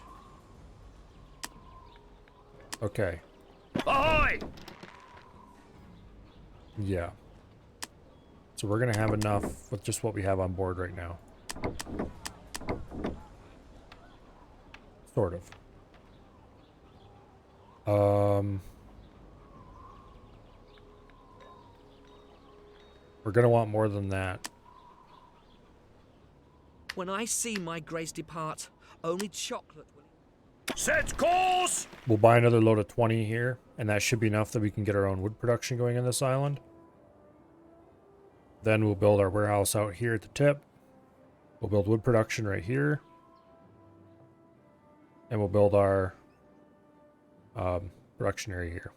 Okay. Ahoy! Yeah. So we're gonna have enough with just what we have on board right now. Sort of. We're gonna want more than that. When I see my grace depart, only chocolate will... Set course! We'll buy another load of 20 here, and that should be enough that we can get our own wood production going on this island. Then we'll build our warehouse out here at the tip. We'll build wood production right here. And we'll build our production area here.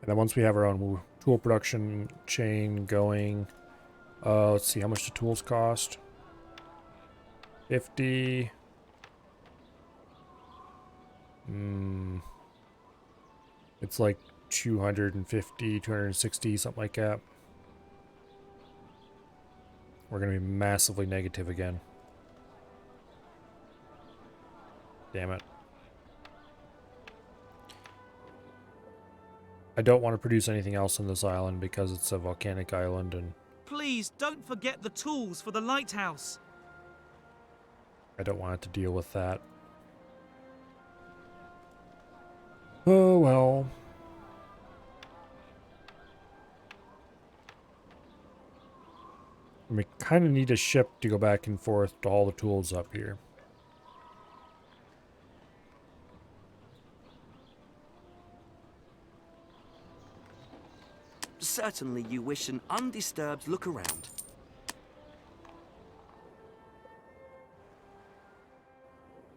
And then once we have our own tool production chain going, let's see how much the tools cost. 50. It's like 250, 260, something like that. We're going to be massively negative again. Damn it. I don't want to produce anything else on this island because it's a volcanic island and Please don't forget the tools for the lighthouse. I don't want it to deal with that. Oh well. We kind of need a ship to go back and forth to haul the tools up here. Certainly you wish an undisturbed look around.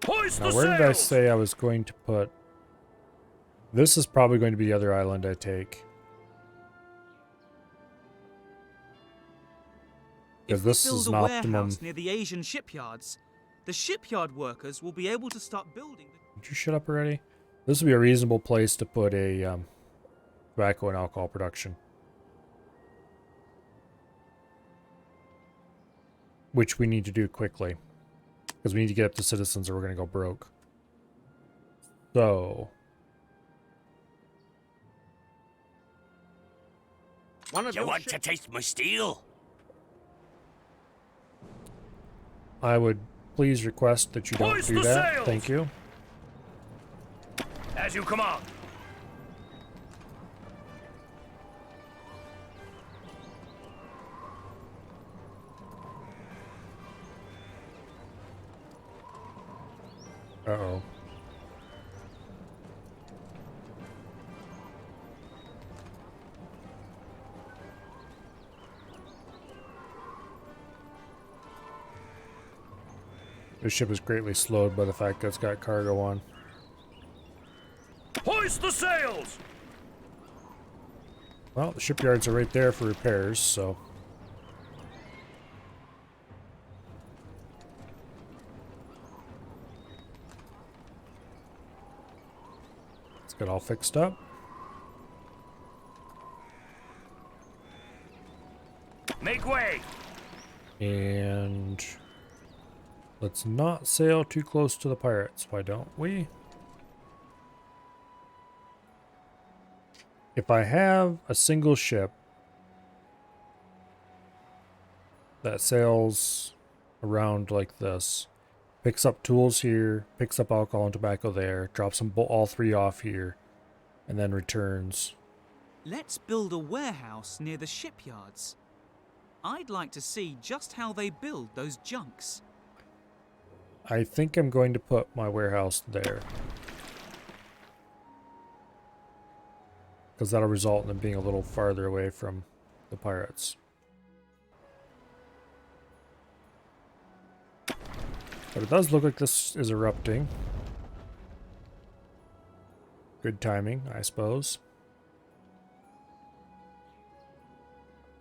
Hoist Now, the where did I sails! say I was going to put... This is probably going to be the other island I take. Because this is an Build a optimum... warehouse near the Asian shipyards. The shipyard workers will be able to start building. Would you shut up already? This would be a reasonable place to put a tobacco and alcohol production. Which we need to do quickly. Because we need to get up to citizens or we're going to go broke. So... You want to taste my steel? I would please request that you don't Hoist do the that. sails! Thank you. As you command. Uh-oh. This ship is greatly slowed by the fact that it's got cargo on. Hoist the sails! Well, the shipyards are right there for repairs, so... Let's get all fixed up. Make way! And... let's not sail too close to the pirates, why don't we? If I have a single ship that sails around like this, picks up tools here, picks up alcohol and tobacco there, drops them all three off here, and then returns. Let's build a warehouse near the shipyards. I'd like to see just how they build those junks. I think I'm going to put my warehouse there. Because that'll result in them being a little farther away from the pirates. But it does look like this is erupting. Good timing, I suppose.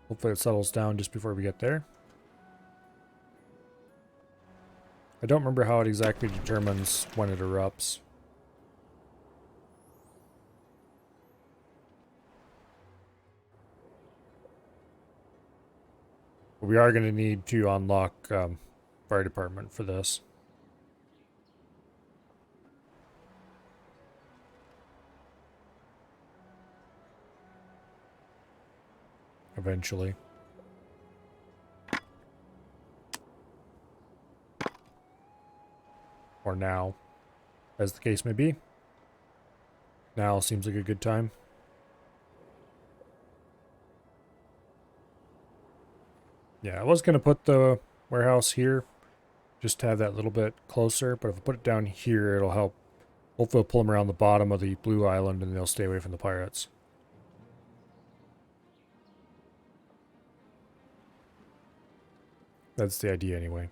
Hopefully it settles down just before we get there. I don't remember how it exactly determines when it erupts. But we are going to need to unlock fire department for this. Eventually. Or now, as the case may be. Now seems like a good time. Yeah, I was going to put the warehouse here, just to have that little bit closer, but if I put it down here, it'll help. Hopefully it'll pull them around the bottom of the blue island and they'll stay away from the pirates. That's the idea anyway.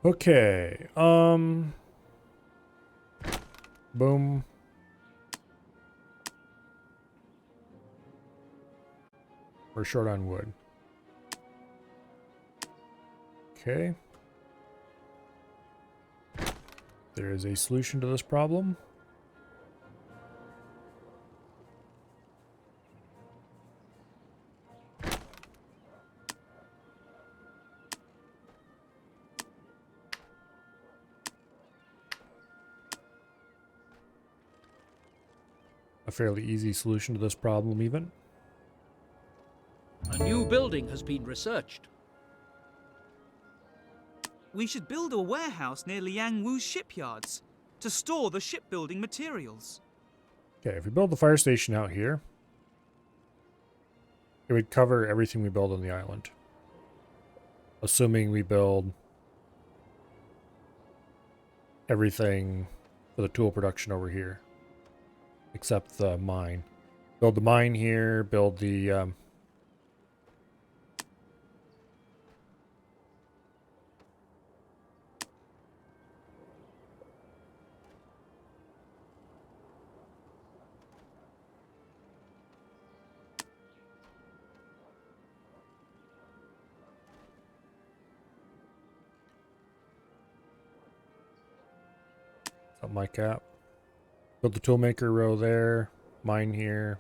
Okay, boom. We're short on wood. Okay. There is a solution to this problem. A fairly easy solution to this problem, even. A new building has been researched. We should build a warehouse near Liang Wu's shipyards to store the shipbuilding materials. Okay, if we build the fire station out here, it would cover everything we build on the island. Assuming we build everything for the tool production over here. Except the mine. Build the mine here, build the something like that. Build the toolmaker row there, mine here.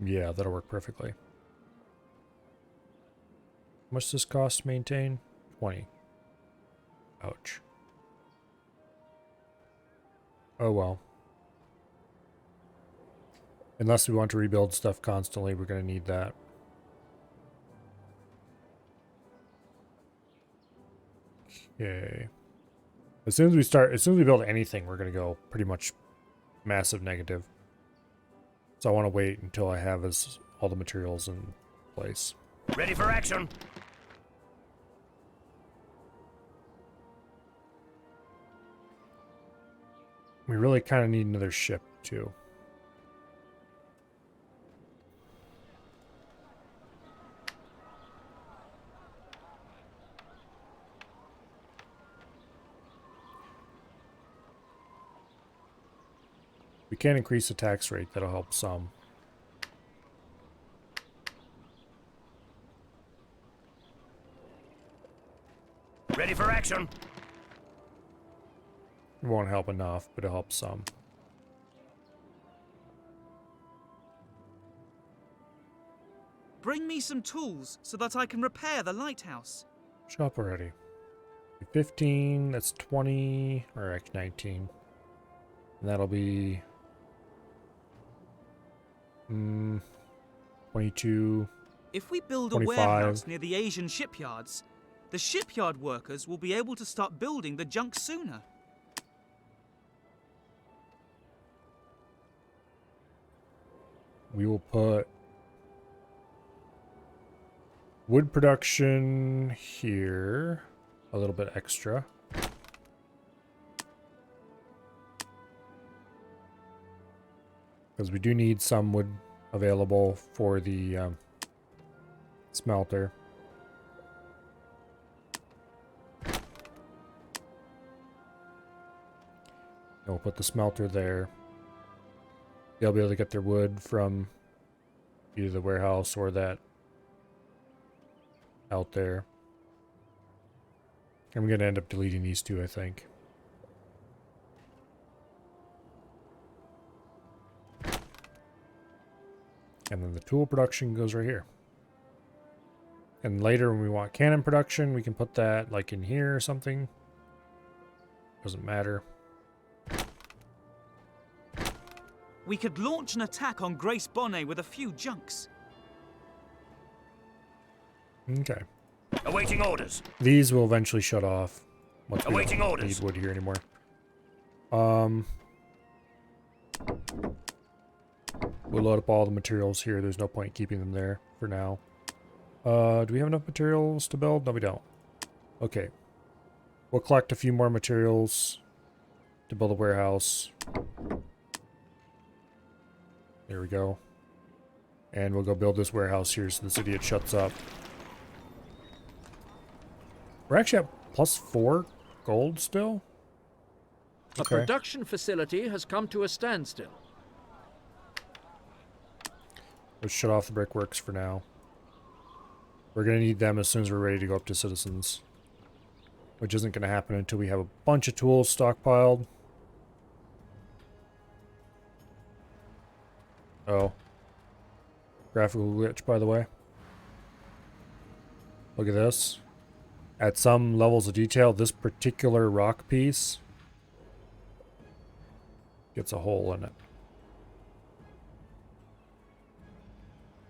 Yeah, that'll work perfectly. How much does this cost to maintain? 20. Ouch. Oh well. Unless we want to rebuild stuff constantly, we're going to need that. Okay. As soon as we build anything, we're going to go pretty much massive negative. So I want to wait until I have all the materials in place. Ready for action. We really kind of need another ship, too. We can increase the tax rate, that'll help some. Ready for action. It won't help enough, but it'll help some. Bring me some tools so that I can repair the lighthouse. Shop already. 15, that's 20, or actually 19. And that'll be 22. If we build 25. a warehouse near the Asian shipyards, the shipyard workers will be able to start building the junk sooner. we will put wood production here, a little bit extra. Because we do need some wood available for the smelter. And we'll put the smelter there. They'll be able to get their wood from either the warehouse or that out there. And we're going to end up deleting these two, I think. And then the tool production goes right here. And later when we want cannon production, we can put that like in here or something. Doesn't matter. We could launch an attack on Grace Bonnet with a few junks. Okay. Awaiting orders. These will eventually shut off once we Awaiting don't orders. need wood here anymore. We'll load up all the materials here. There's no point keeping them there for now. Do we have enough materials to build? No, we don't. Okay. We'll collect a few more materials to build a warehouse. There we go. And we'll go build this warehouse here so this idiot shuts up. We're actually at +4 gold still? A production facility has come to a standstill. Let's shut off the brickworks for now. We're going to need them as soon as we're ready to go up to citizens. Which isn't going to happen until we have a bunch of tools stockpiled. Oh. Graphical glitch, by the way. Look at this. At some levels of detail, this particular rock piece gets a hole in it.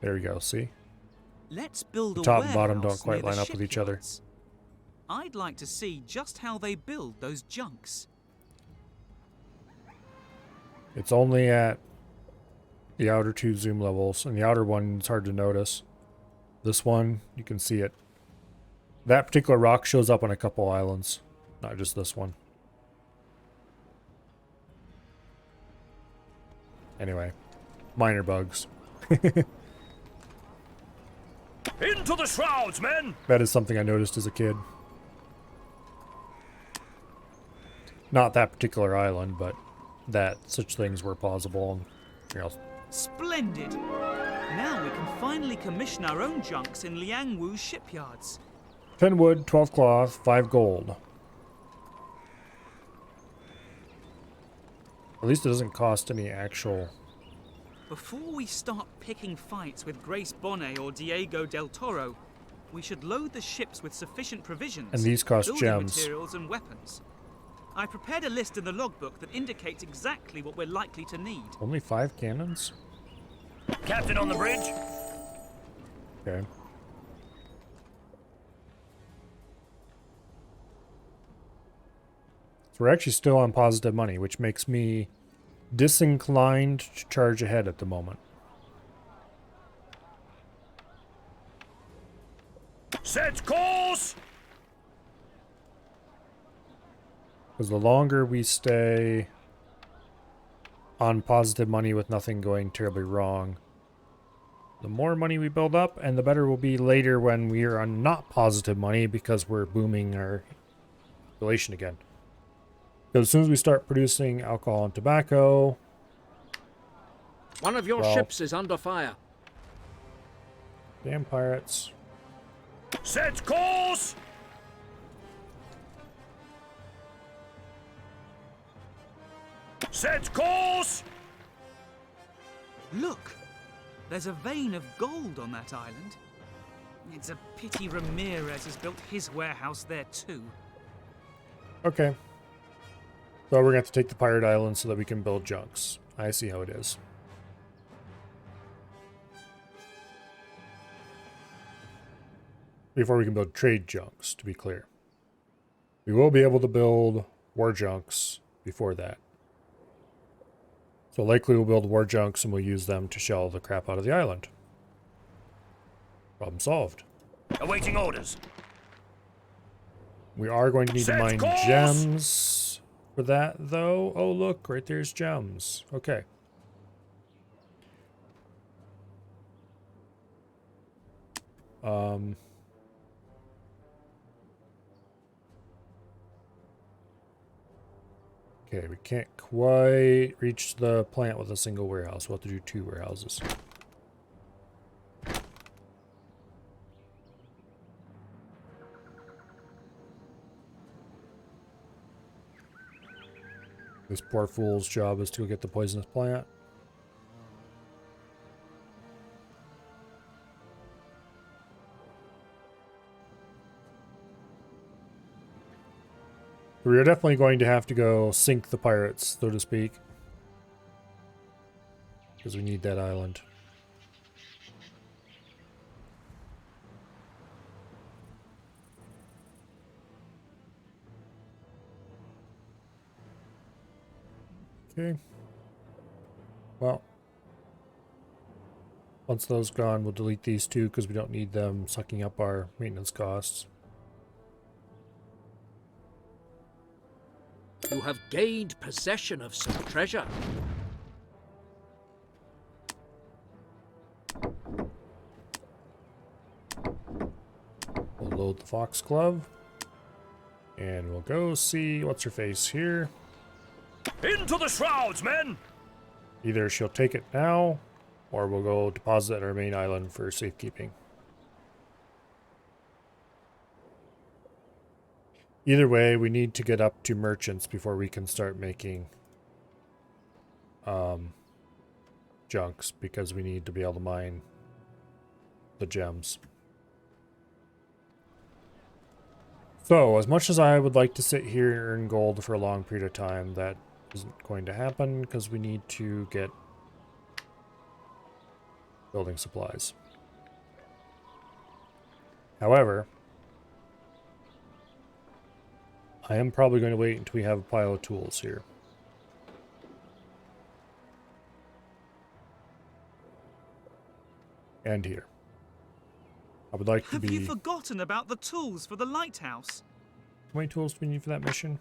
There we go, see? Let's build The a top and bottom don't warehouse quite near the line up with each other. shipyards. I'd like to see just how they build those junks. It's only at the outer two zoom levels, and the outer one is hard to notice. This one, you can see it. That particular rock shows up on a couple islands, not just this one. Anyway, minor bugs. Into the shrouds, men! That is something I noticed as a kid. Not that particular island, but that such things were plausible and everything else. Splendid! Now we can finally commission our own junks in Liangwu's shipyards. 10 wood, 12 cloth, 5 gold. At least it doesn't cost any actual... Before we start picking fights with Grace Bonnet or Diego del Toro, we should load the ships with sufficient provisions, And these cost building gems. materials and weapons. I prepared a list in the logbook that indicates exactly what we're likely to need. Only 5 cannons? Captain on the bridge. Okay. So we're actually still on positive money, which makes me disinclined to charge ahead at the moment. Set course! Because the longer we stay on positive money with nothing going terribly wrong, the more money we build up, and the better we'll be later when we are on not positive money because we're booming our population again. Because as soon as we start producing alcohol and tobacco... One of your well, ships is under fire. Damn pirates. Set course! Set course! Look! There's a vein of gold on that island. It's a pity Ramirez has built his warehouse there too. Okay. So we're going to have to take the pirate island so that we can build junks. I see how it is. Before we can build trade junks, to be clear. We will be able to build war junks before that. So likely we'll build war junks and we'll use them to shell the crap out of the island. Problem solved. Awaiting orders. We are going to need to Set mine course! gems for that, though. Oh, look, right there's gems. Okay. Okay, we can't quite reach the plant with a single warehouse. We'll have to do 2 warehouses. This poor fool's job is to go get the poisonous plant. We are definitely going to have to go sink the pirates, so to speak. Because we need that island. Okay. Well. Once those gone, we'll delete these 2 because we don't need them sucking up our maintenance costs. You have gained possession of some treasure. We'll load the foxglove. And we'll go see what's her face here. Into the shrouds, men! Either she'll take it now, or we'll go deposit at our main island for safekeeping. Either way, we need to get up to merchants before we can start making junks, because we need to be able to mine the gems. So, as much as I would like to sit here and earn gold for a long period of time, that isn't going to happen because we need to get building supplies. However, I am probably going to wait until we have a pile of tools here. And here. I would like to be... Have you forgotten about the tools for the lighthouse? How many tools do we need for that mission?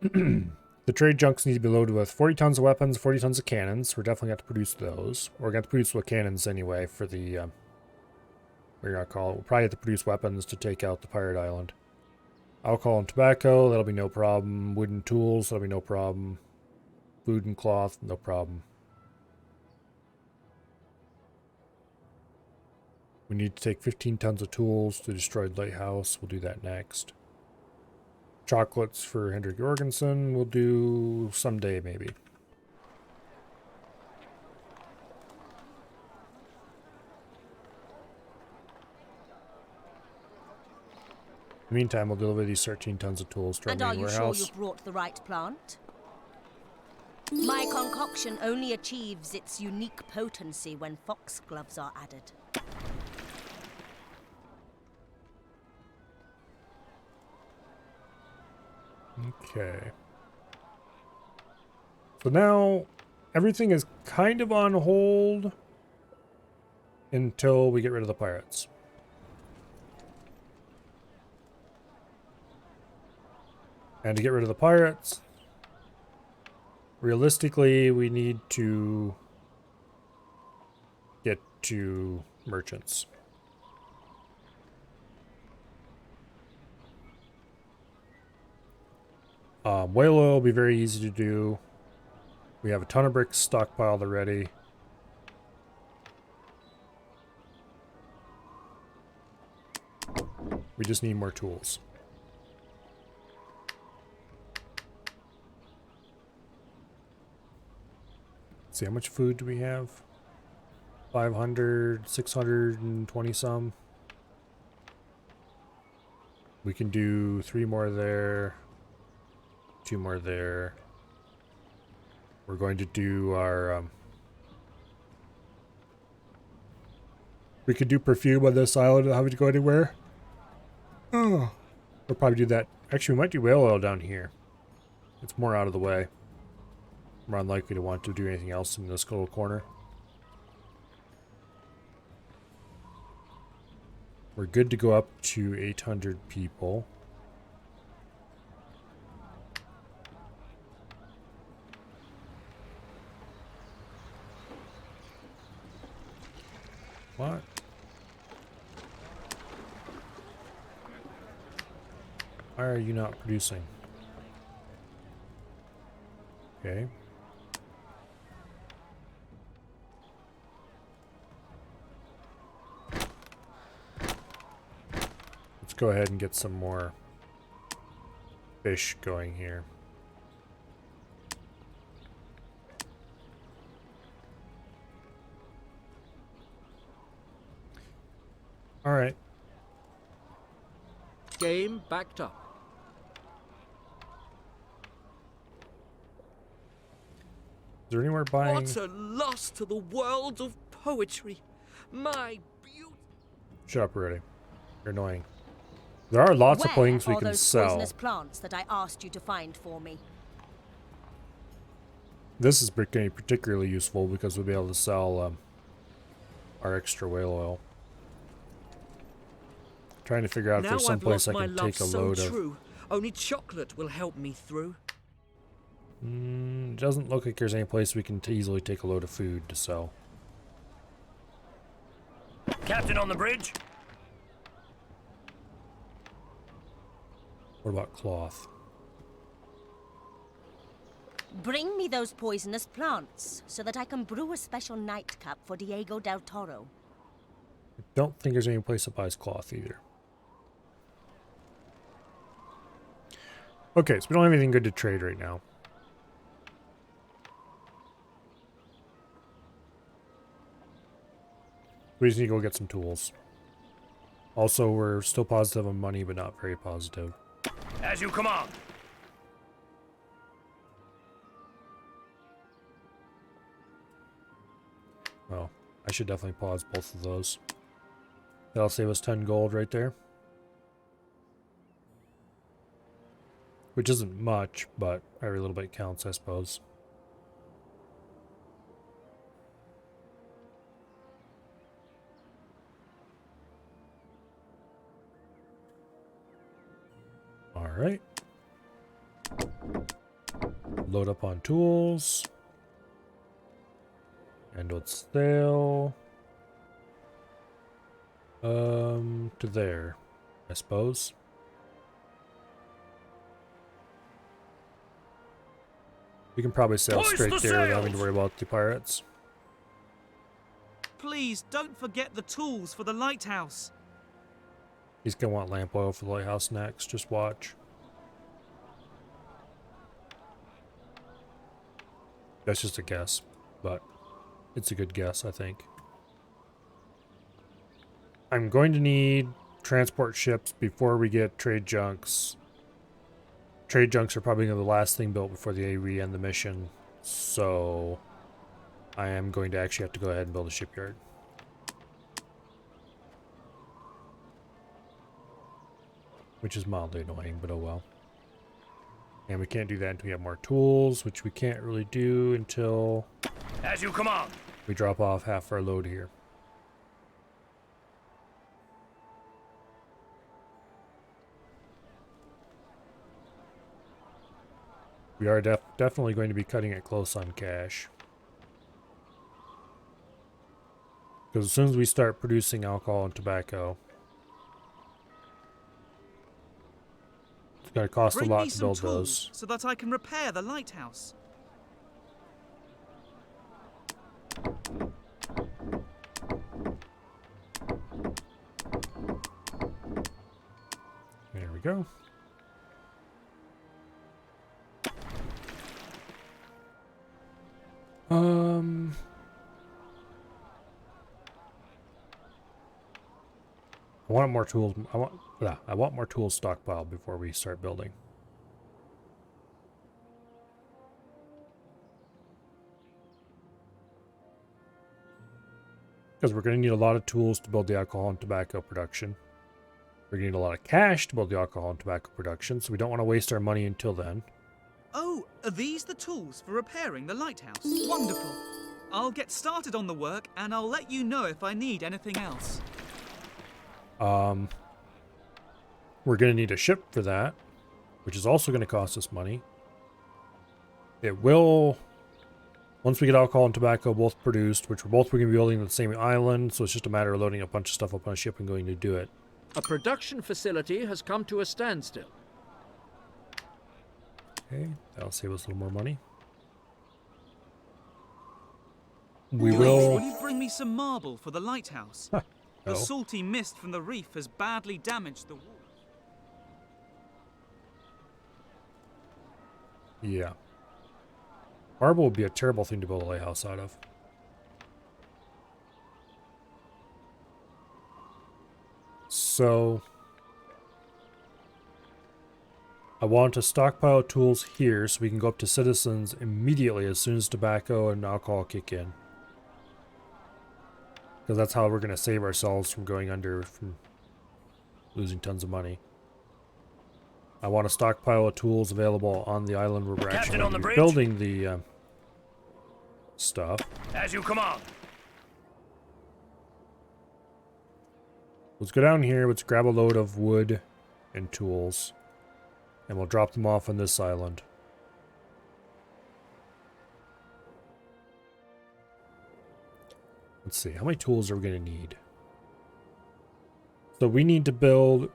The trade junks need to be loaded with 40 tons of weapons, 40 tons of cannons. We're definitely going to have to produce those. We're going to have to produce with cannons anyway for the... what are you going to call it? We'll probably have to produce weapons to take out the pirate island. Alcohol and tobacco, that'll be no problem. Wooden tools, that'll be no problem. Food and cloth, no problem. We need to take 15 tons of tools to destroy the lighthouse. We'll do that next. Chocolates for Hendrik Jorgensen we'll do someday, maybe. In the meantime, we'll deliver these 13 tons of tools to our main warehouse. And are you sure you brought the right plant? My concoction only achieves its unique potency when foxgloves are added. Okay. So now everything is kind of on hold until we get rid of the pirates. And to get rid of the pirates, realistically, we need to get to merchants. Whale oil will be very easy to do. We have a ton of bricks stockpiled already. We just need more tools. Let's see, how much food do we have? 500, 620 some. We can do 3 more there. 2 more there. We're going to do our... we could do perfume on this island without having to go anywhere. Oh. We'll probably do that Actually, we might do whale oil down here. It's more out of the way. More unlikely to want to do anything else in this little corner. We're good to go up to 800 people. What? Why are you not producing? Okay. Let's go ahead and get some more fish going here. All right. Game backed up. Is there anywhere buying? What a loss to the world of poetry. My beauty. Shut up already. You're annoying. There are lots of things we Where are can those sell. poisonous plants that I asked you to find for me? This is going to be particularly useful because we'll be able to sell our extra whale oil. Trying to figure out if Now there's some I've place lost I my can love take a so load true. Only chocolate will help me through. of. Doesn't look like there's any place we can easily take a load of food to sell. Captain on the bridge? What about cloth? Bring me those poisonous plants so that I can brew a special nightcap for Diego del Toro. I don't think there's any place that buys cloth either. Okay, so we don't have anything good to trade right now. We just need to go get some tools. Also, we're still positive on money, but not very positive. As you command. Well, I should definitely pause both of those. That'll save us 10 gold right there. Which isn't much, but every little bit counts, I suppose. Alright. Load up on tools. And let's sail. To there, I suppose. We can probably sail Hoist straight the there without having to sails! worry about the pirates. Please don't forget the tools for the lighthouse. He's gonna want lamp oil for the lighthouse next, just watch. That's just a guess, but it's a good guess, I think. I'm going to need transport ships before we get trade junks. Trade junks are probably gonna be the last thing built before we end the mission, so I am going to actually have to go ahead and build a shipyard. Which is mildly annoying, but oh well. And we can't do that until we have more tools, which we can't really do until As you command. we drop off half our load here. We are definitely going to be cutting it close on cash. Because as soon as we start producing alcohol and tobacco, it's going to cost Bring a lot me to some build tools those. so that I can repair the lighthouse. There we go. I want more tools. I want more tools stockpiled before we start building. Because we're going to need a lot of tools to build the alcohol and tobacco production. We're getting a lot of cash to build the alcohol and tobacco production, so we don't want to waste our money until then. Oh, are these the tools for repairing the lighthouse? Wonderful. I'll get started on the work, and I'll let you know if I need anything else. We're going to need a ship for that, which is also going to cost us money. It will, once we get alcohol and tobacco both produced, which we're both going to be building on the same island, so it's just a matter of loading a bunch of stuff up on a ship and going to do it. A production facility has come to a standstill. Okay, that'll save us a little more money. We Please, will you bring me some marble for the lighthouse? No. The salty mist from the reef has badly damaged the walls. Yeah. Marble would be a terrible thing to build a lighthouse out of. So I want to stockpile tools here so we can go up to citizens immediately as soon as tobacco and alcohol kick in. Because that's how we're going to save ourselves from going under, from losing tons of money. I want a stockpile of tools available on the island where we're actually going to be building the stuff. As you command. Let's go down here, let's grab a load of wood and tools, and we'll drop them off on this island. Let's see, how many tools are we going to need? So we need to build,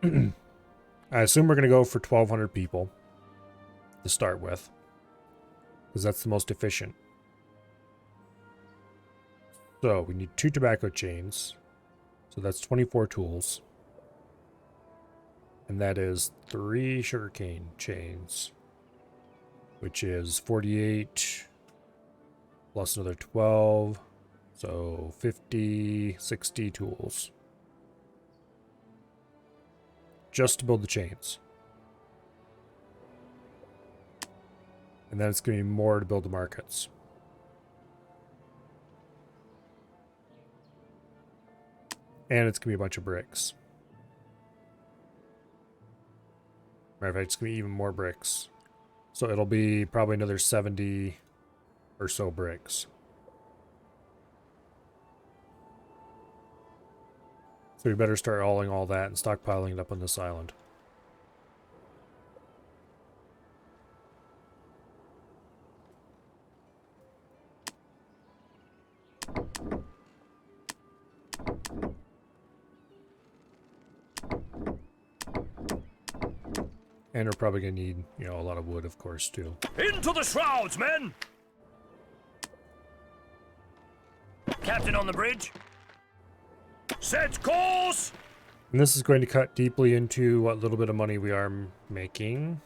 I assume we're going to go for 1,200 people to start with, because that's the most efficient. So we need 2 tobacco chains. So that's 24 tools. And that is 3 sugarcane chains, which is 48 plus another 12. So 50, 60 tools. Just to build the chains. And then it's going to be more to build the markets. And it's going to be a bunch of bricks. Matter of fact, it's going to be even more bricks. So it'll be probably another 70 or so bricks. So we better start hauling all that and stockpiling it up on this island. And we're probably going to need, you know, a lot of wood, of course, too. Into the shrouds, men! Captain on the bridge. Set course! And this is going to cut deeply into what little bit of money we are making.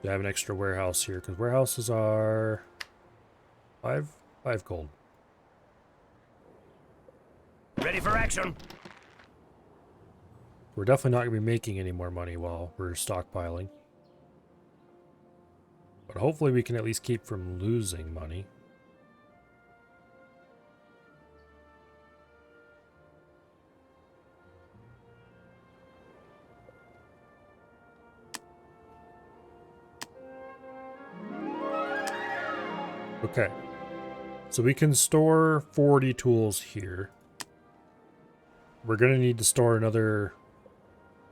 To have an extra warehouse here, because warehouses are 5 gold. Ready for action. We're definitely not going to be making any more money while we're stockpiling. But hopefully we can at least keep from losing money. Okay. So we can store 40 tools here. We're going to need to store another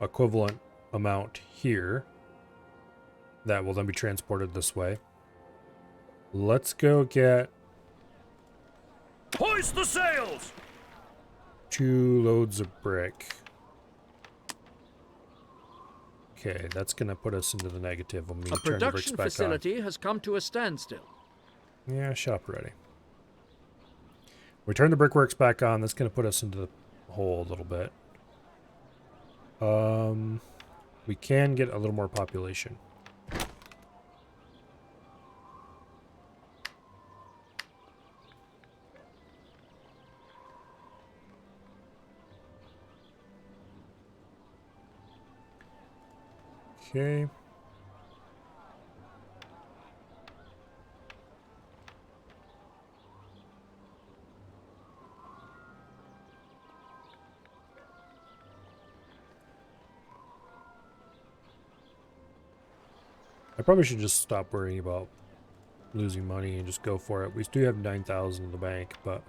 equivalent amount here. That will then be transported this way. Let's go get... Hoist the sails! 2 loads of brick. Okay, that's going to put us into the negative when we A turn the bricks production back facility has come to a standstill. on. Yeah, shop ready. We turn the brickworks back on. That's going to put us into the hole a little bit. We can get a little more population. Okay. I probably should just stop worrying about losing money and just go for it. We do have 9,000 in the bank, but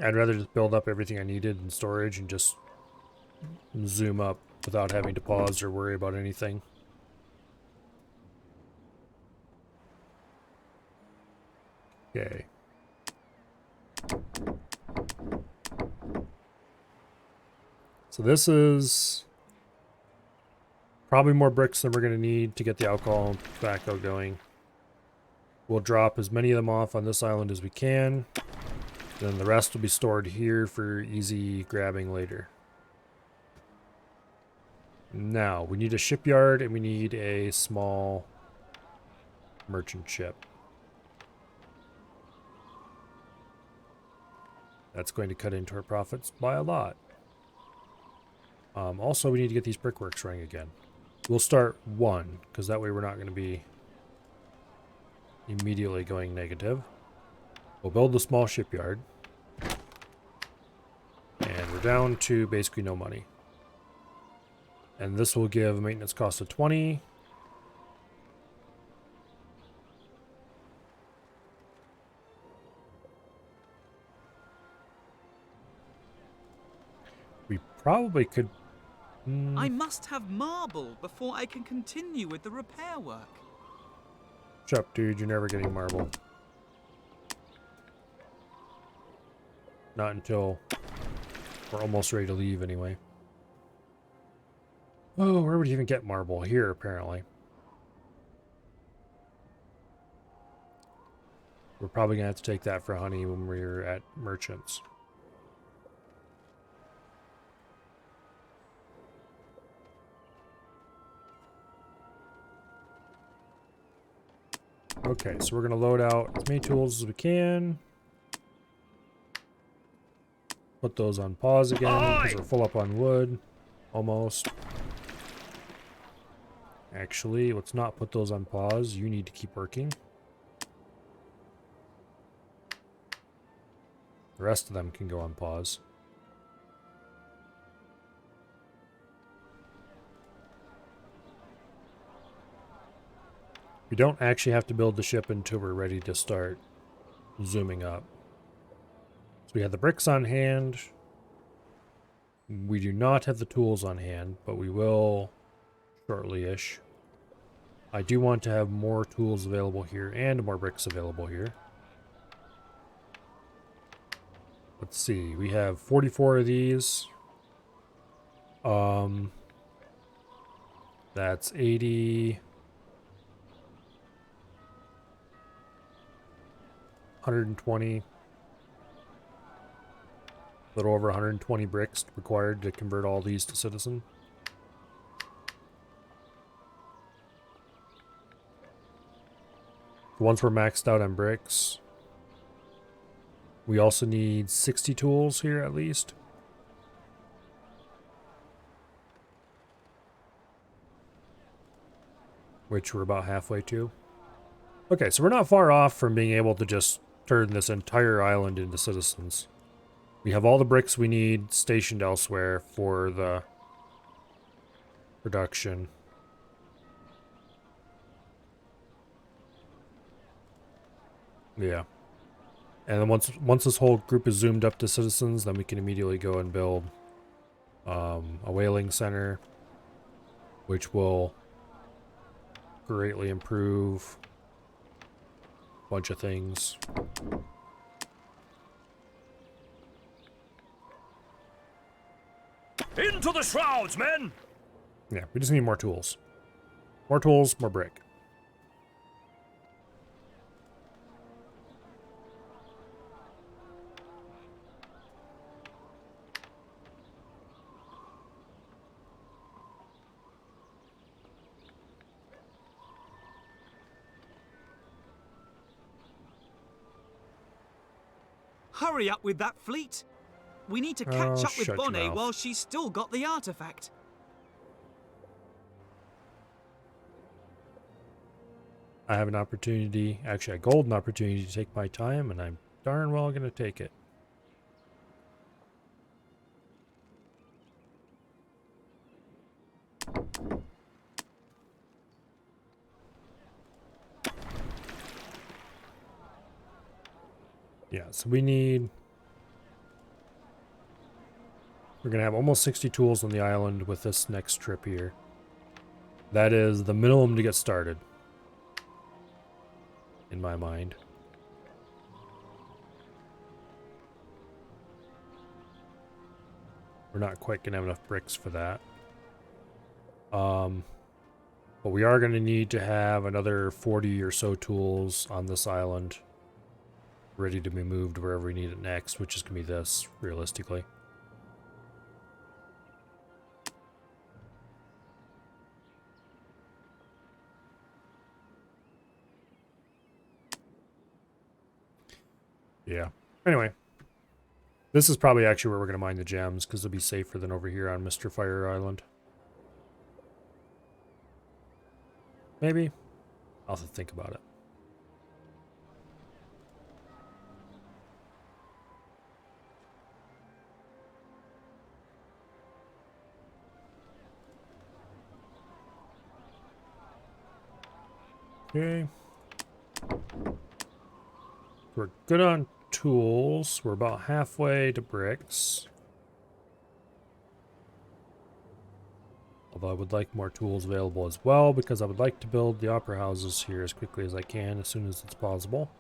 I'd rather just build up everything I needed in storage and just zoom up without having to pause or worry about anything. Okay. So this is probably more bricks than we're going to need to get the alcohol and tobacco going. We'll drop as many of them off on this island as we can. Then the rest will be stored here for easy grabbing later. Now, we need a shipyard and we need a small merchant ship. That's going to cut into our profits by a lot. Also, we need to get these brickworks running again. We'll start one, because that way we're not going to be immediately going negative. We'll build the small shipyard. And we're down to basically no money. And this will give a maintenance cost of 20. We probably could... I must have marble before I can continue with the repair work. Shut up, dude. You're never getting marble. Not until we're almost ready to leave, anyway. Oh, where would you even get marble? Here, apparently. We're probably going to have to take that for honey when we're at merchants. Okay, so we're going to load out as many tools as we can. Put those on pause again, because we're full up on wood. Almost. Actually, let's not put those on pause. You need to keep working. The rest of them can go on pause. We don't actually have to build the ship until we're ready to start zooming up. So we have the bricks on hand. We do not have the tools on hand, but we will shortly-ish. I do want to have more tools available here and more bricks available here. Let's see, we have 44 of these. That's 80... 120, a little over 120 bricks required to convert all these to citizen. Once we're maxed out on bricks, we also need 60 tools here at least. Which we're about halfway to. Okay, so we're not far off from being able to just turn this entire island into citizens. We have all the bricks we need stationed elsewhere for the production. Yeah. And then once this whole group is zoomed up to citizens, then we can immediately go and build a whaling center, which will greatly improve a bunch of things. Into the shrouds, men! Yeah, we just need more tools. More tools, more brick. Hurry up with that fleet! We need to catch up with shut your Bonnet mouth. while she's still got the artifact. I have an opportunity, actually a golden opportunity to take my time, and I'm darn well going to take it. Yeah, so we need... We're going to have almost 60 tools on the island with this next trip here. That is the minimum to get started, in my mind. We're not quite going to have enough bricks for that. But we are going to need to have another 40 or so tools on this island ready to be moved wherever we need it next, which is going to be this, realistically. Yeah. Anyway. This is probably actually where we're going to mine the gems, because it'll be safer than over here on Mr. Fire Island. Maybe. I'll have to think about it. Okay. We're good on tools. We're about halfway to bricks. Although I would like more tools available as well, because I would like to build the opera houses here as quickly as I can, as soon as it's possible.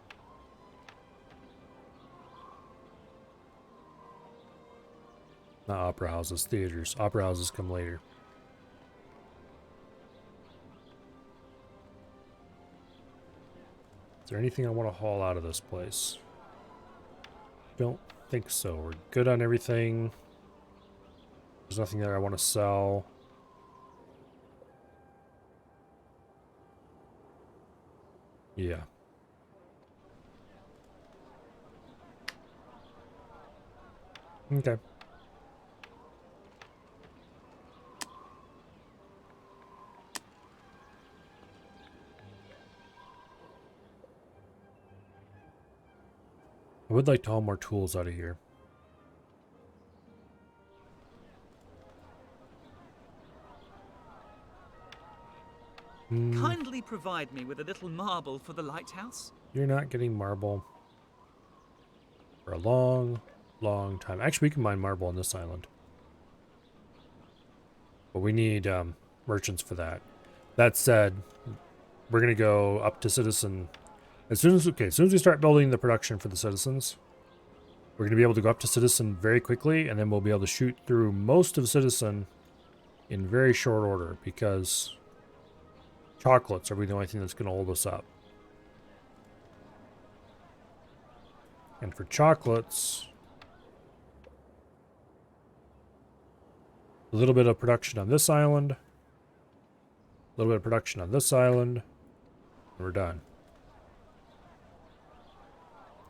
Not opera houses, theaters. Opera houses come later. Is there anything I want to haul out of this place? Don't think so. We're good on everything. There's nothing there I want to sell. Yeah. Okay. I would like to haul more tools out of here. Kindly provide me with a little marble for the lighthouse. You're not getting marble for a long, long time. Actually, we can mine marble on this island. But we need merchants for that. That said, we're going to go up to citizen. As soon as we start building the production for the citizens, we're going to be able to go up to citizen very quickly, and then we'll be able to shoot through most of citizen in very short order, because chocolates are the only thing that's going to hold us up. And for chocolates, a little bit of production on this island, a little bit of production on this island, and we're done.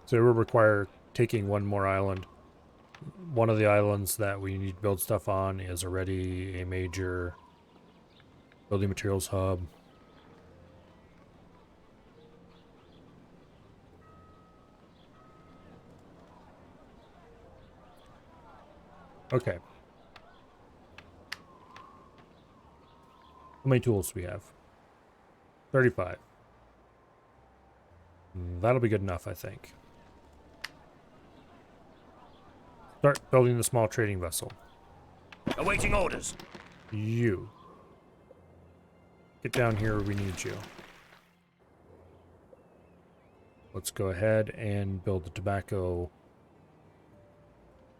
So it will require taking one more island. One of the islands that we need to build stuff on is already a major building materials hub. Okay. How many tools do we have? 35. That'll be good enough, I think. Start building the small trading vessel. Awaiting orders. You. Get down here where we need you. Let's go ahead and build the tobacco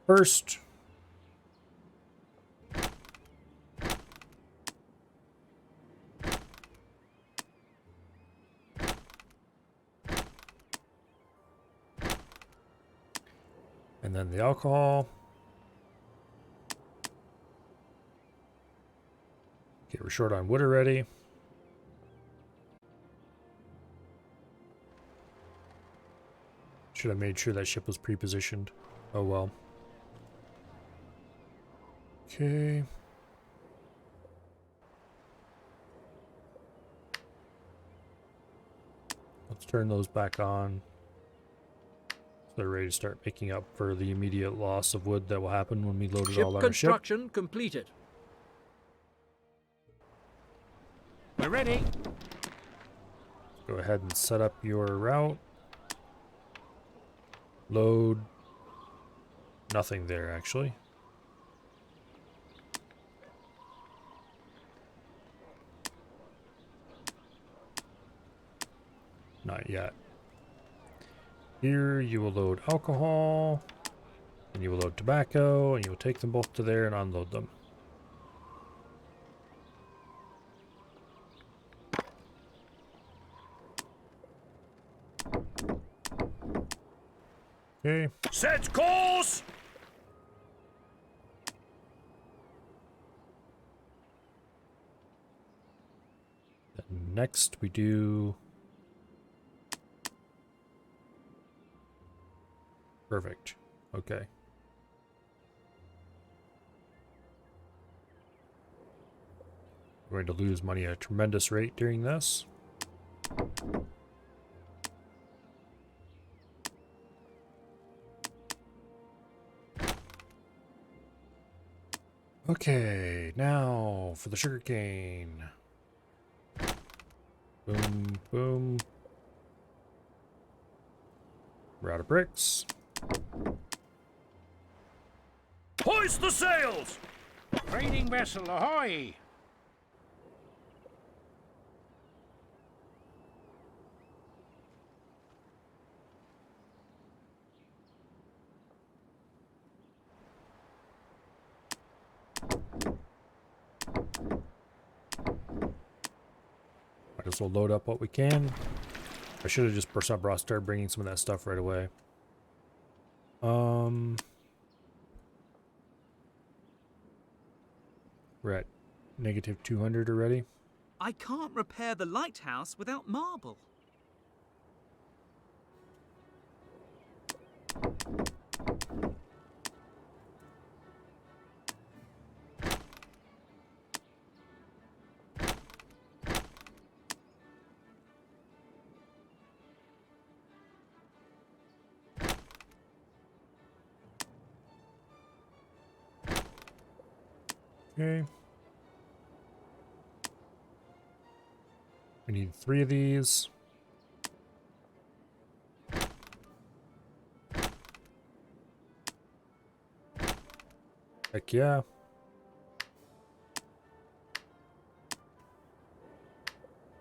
first. And then the alcohol. Okay, we're short on wood already. Should have made sure that ship was pre-positioned. Oh well. Okay. Let's turn those back on. They're ready to start picking up for the immediate loss of wood that will happen when we loaded all our ship. Construction completed. We're ready. Go ahead and set up your route. Load. Nothing there, actually. Not yet. Here you will load alcohol, and you will load tobacco, and you will take them both to there and unload them. Okay. Set course! Then next we do... Perfect. Okay. We're going to lose money at a tremendous rate during this. Okay, now for the sugarcane. Boom, boom. We're out of bricks. Hoist the sails! Trading vessel, ahoy! Might as well load up what we can. I should have just started bringing some of that stuff right away. We're at negative 200 already. I can't repair the lighthouse without marble. Okay. We need 3 of these. Heck yeah.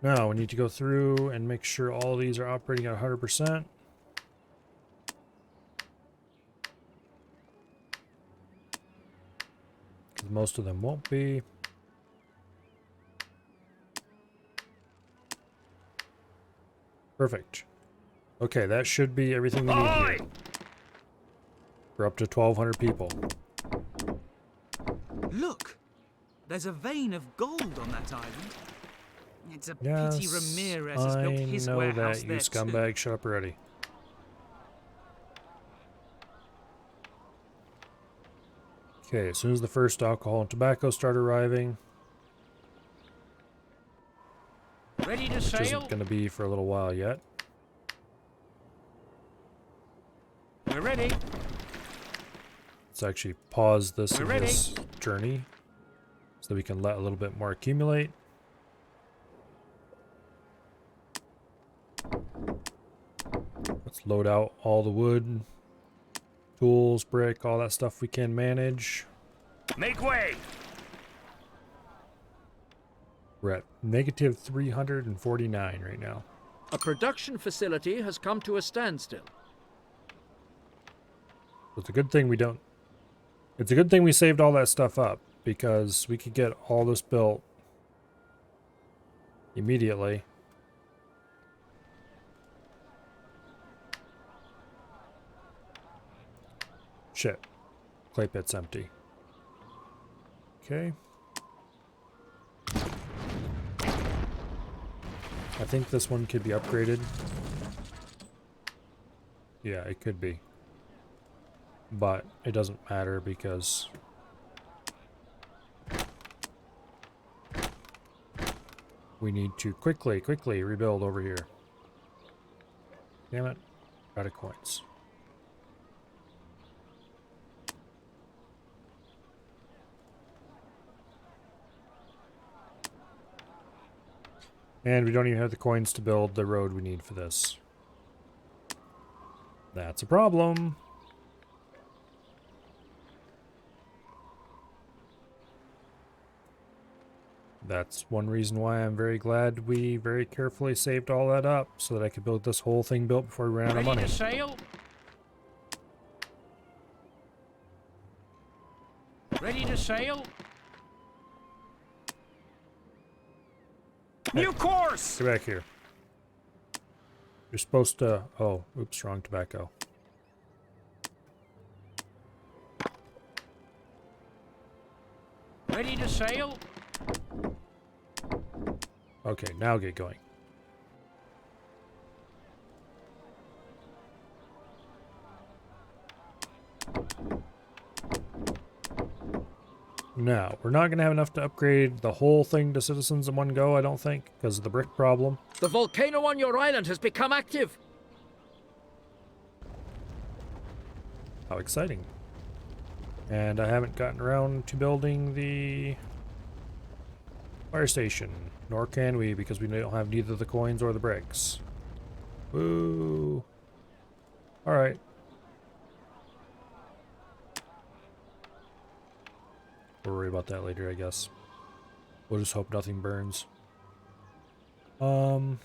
Now we need to go through and make sure all these are operating at 100%. Most of them won't be. Perfect. Okay, that should be everything we need here. We're up to 1,200 people. Look! There's a vein of gold on that island. It's a Yes, pity Ramirez has built his I know warehouse that, there you scumbag. Shut up already. Okay, as soon as the first alcohol and tobacco start arriving, Ready to which sail? isn't going to be for a little while yet. We're ready. Let's actually pause this We're in ready. this journey so that we can let a little bit more accumulate. Let's load out all the wood, tools, brick, all that stuff we can manage. Make way! We're at negative 349 right now. A production facility has come to a standstill. It's a good thing we don't... It's a good thing we saved all that stuff up, because we could get all this built immediately. Shit. Clay pit's empty. Okay. I think this one could be upgraded. Yeah, it could be. But it doesn't matter because we need to quickly rebuild over here. Damn it. Out of coins. And we don't even have the coins to build the road we need for this. That's a problem. That's one reason why I'm very glad we very carefully saved all that up so that I could build this whole thing built before we ran out of money. Ready to sail? Ready to sail? New course! Get back here. You're supposed to... Oh, oops, wrong tobacco. Ready to sail? Okay, now get going. Now, we're not going to have enough to upgrade the whole thing to citizens in one go, I don't think, because of the brick problem. The volcano on your island has become active. How exciting. And I haven't gotten around to building the fire station, nor can we because we don't have neither the coins or the bricks. Woo! Alright. We'll worry about that later, I guess. We'll just hope nothing burns. We're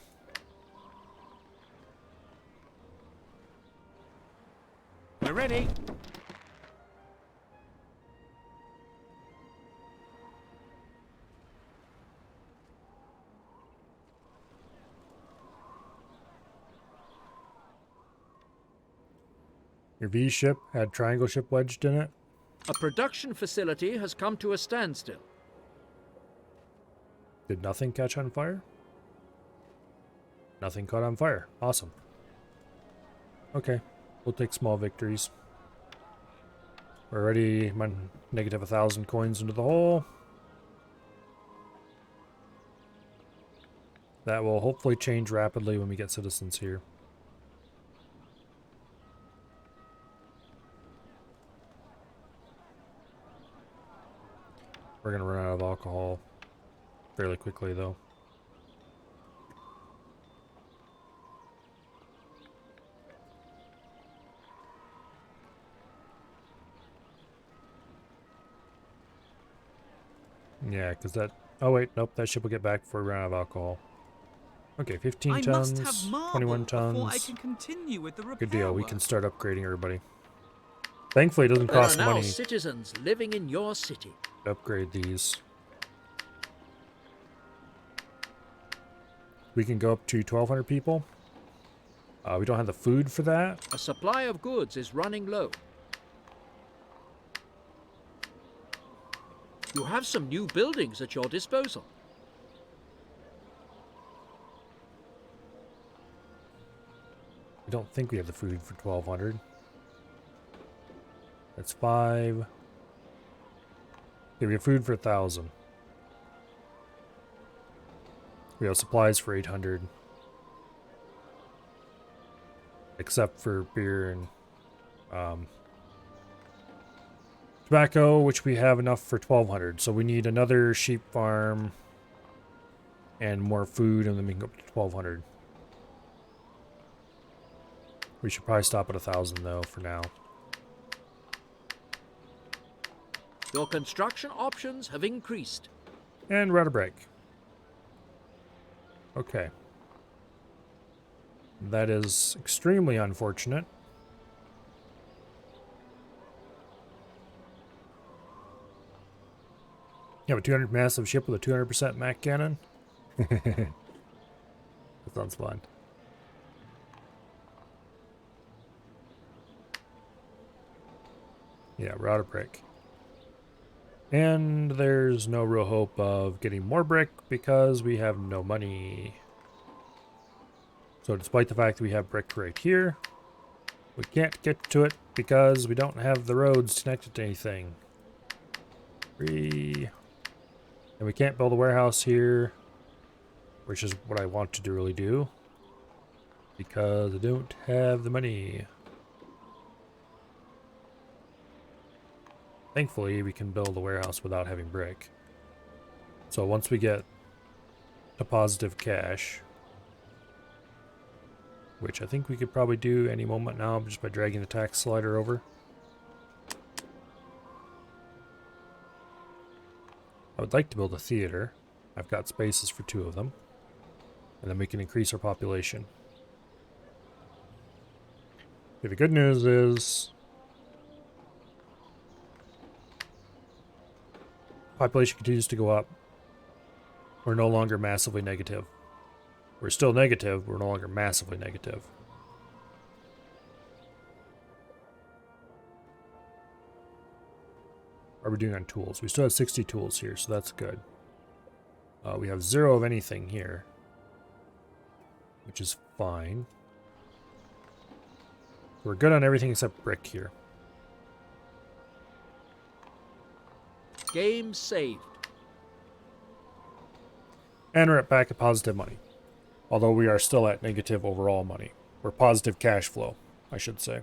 ready. Your V ship had triangle ship wedged in it. A production facility has come to a standstill. Did nothing catch on fire? Nothing caught on fire. Awesome. Okay, we'll take small victories. We're already negative 1,000 coins into the hole. That will hopefully change rapidly when we get citizens here. We're gonna run out of alcohol fairly quickly, though. Yeah, because that... Oh, wait, nope, that ship will get back before we run out of alcohol. Okay, 15 tons, I must have marble 21 tons. before I can continue with the repair Good deal, we work. can start upgrading everybody. Thankfully, it doesn't There are cost now money citizens living in your city. to upgrade these. We can go up to 1,200 people. We don't have the food for that. A supply of goods is running low. You have some new buildings at your disposal. I don't think we have the food for 1,200. That's 5. Okay, we have food for 1,000. We have supplies for 800. Except for beer and tobacco, which we have enough for 1,200. So we need another sheep farm and more food, and then we can go up to 1,200. We should probably stop at 1,000 though for now. Your construction options have increased. And we're out of break. Okay. That is extremely unfortunate. You have a 200 massive ship with a 200% Mac cannon? That sounds fun. Yeah, we're out of brick. And there's no real hope of getting more brick because we have no money. So despite the fact that we have brick right here, we can't get to it because we don't have the roads connected to anything. And we can't build a warehouse here, which is what I want to really do, because I don't have the money. Thankfully, we can build a warehouse without having brick. So once we get to positive cash, which I think we could probably do any moment now just by dragging the tax slider over. I would like to build a theater. I've got spaces for 2 of them. And then we can increase our population. Okay, the good news is population continues to go up. We're no longer massively negative. We're still negative, we're no longer massively negative. What are we doing on tools? We still have 60 tools here, so that's good. We have 0 of anything here, which is fine. We're good on everything except brick here. Game saved. And we're back at positive money. Although we are still at negative overall money. Or positive cash flow, I should say.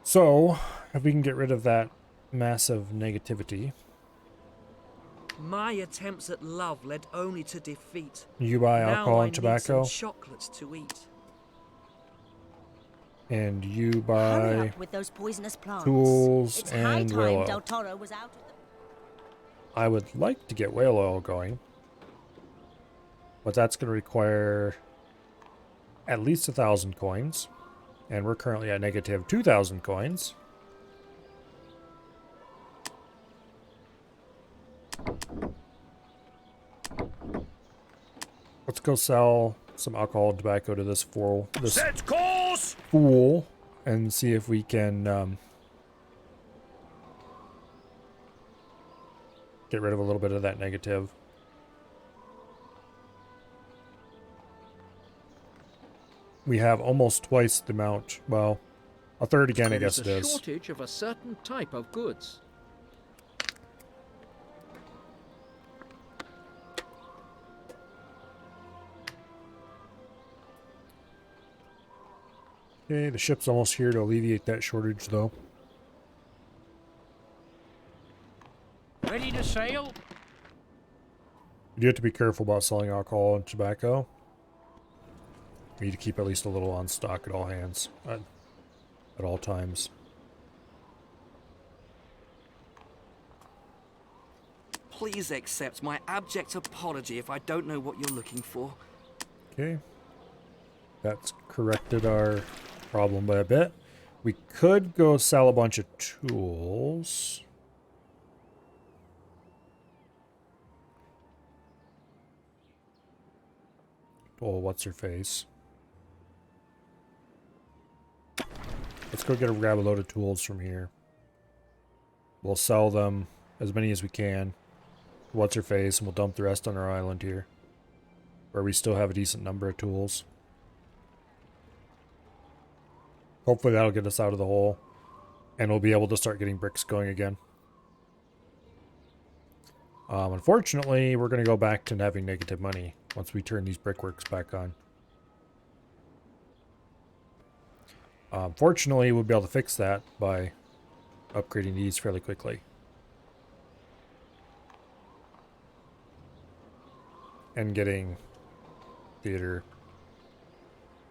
So, if we can get rid of that massive negativity. My attempts at love led only to defeat. You buy alcohol and tobacco. Need some chocolates to eat. And you Hurry buy up with those poisonous plants. tools It's and high whale time oil. Del Toro was out of the... I would like to get whale oil going. But that's going to require at least 1,000 coins. And we're currently at negative 2,000 coins. Let's go sell some alcohol and tobacco to this fool, Set course! fool, and see if we can get rid of a little bit of that negative. We have almost twice the amount. Well, a third again, I guess it There is. is a shortage of a certain type of goods. Okay, the ship's almost here to alleviate that shortage, though. Ready to sail? You do have to be careful about selling alcohol and tobacco. We need to keep at least a little on stock at all hands, at all times. Please accept my abject apology if I don't know what you're looking for. Okay. That's corrected our problem by a bit. We could go sell a bunch of tools. Oh, what's her face? Let's go grab a load of tools from here. We'll sell them, as many as we can. What's her face, and we'll dump the rest on our island here, where we still have a decent number of tools. Hopefully that'll get us out of the hole, and we'll be able to start getting bricks going again. Unfortunately, we're going to go back to having negative money once we turn these brickworks back on. Fortunately, we'll be able to fix that by upgrading these fairly quickly. And getting theater.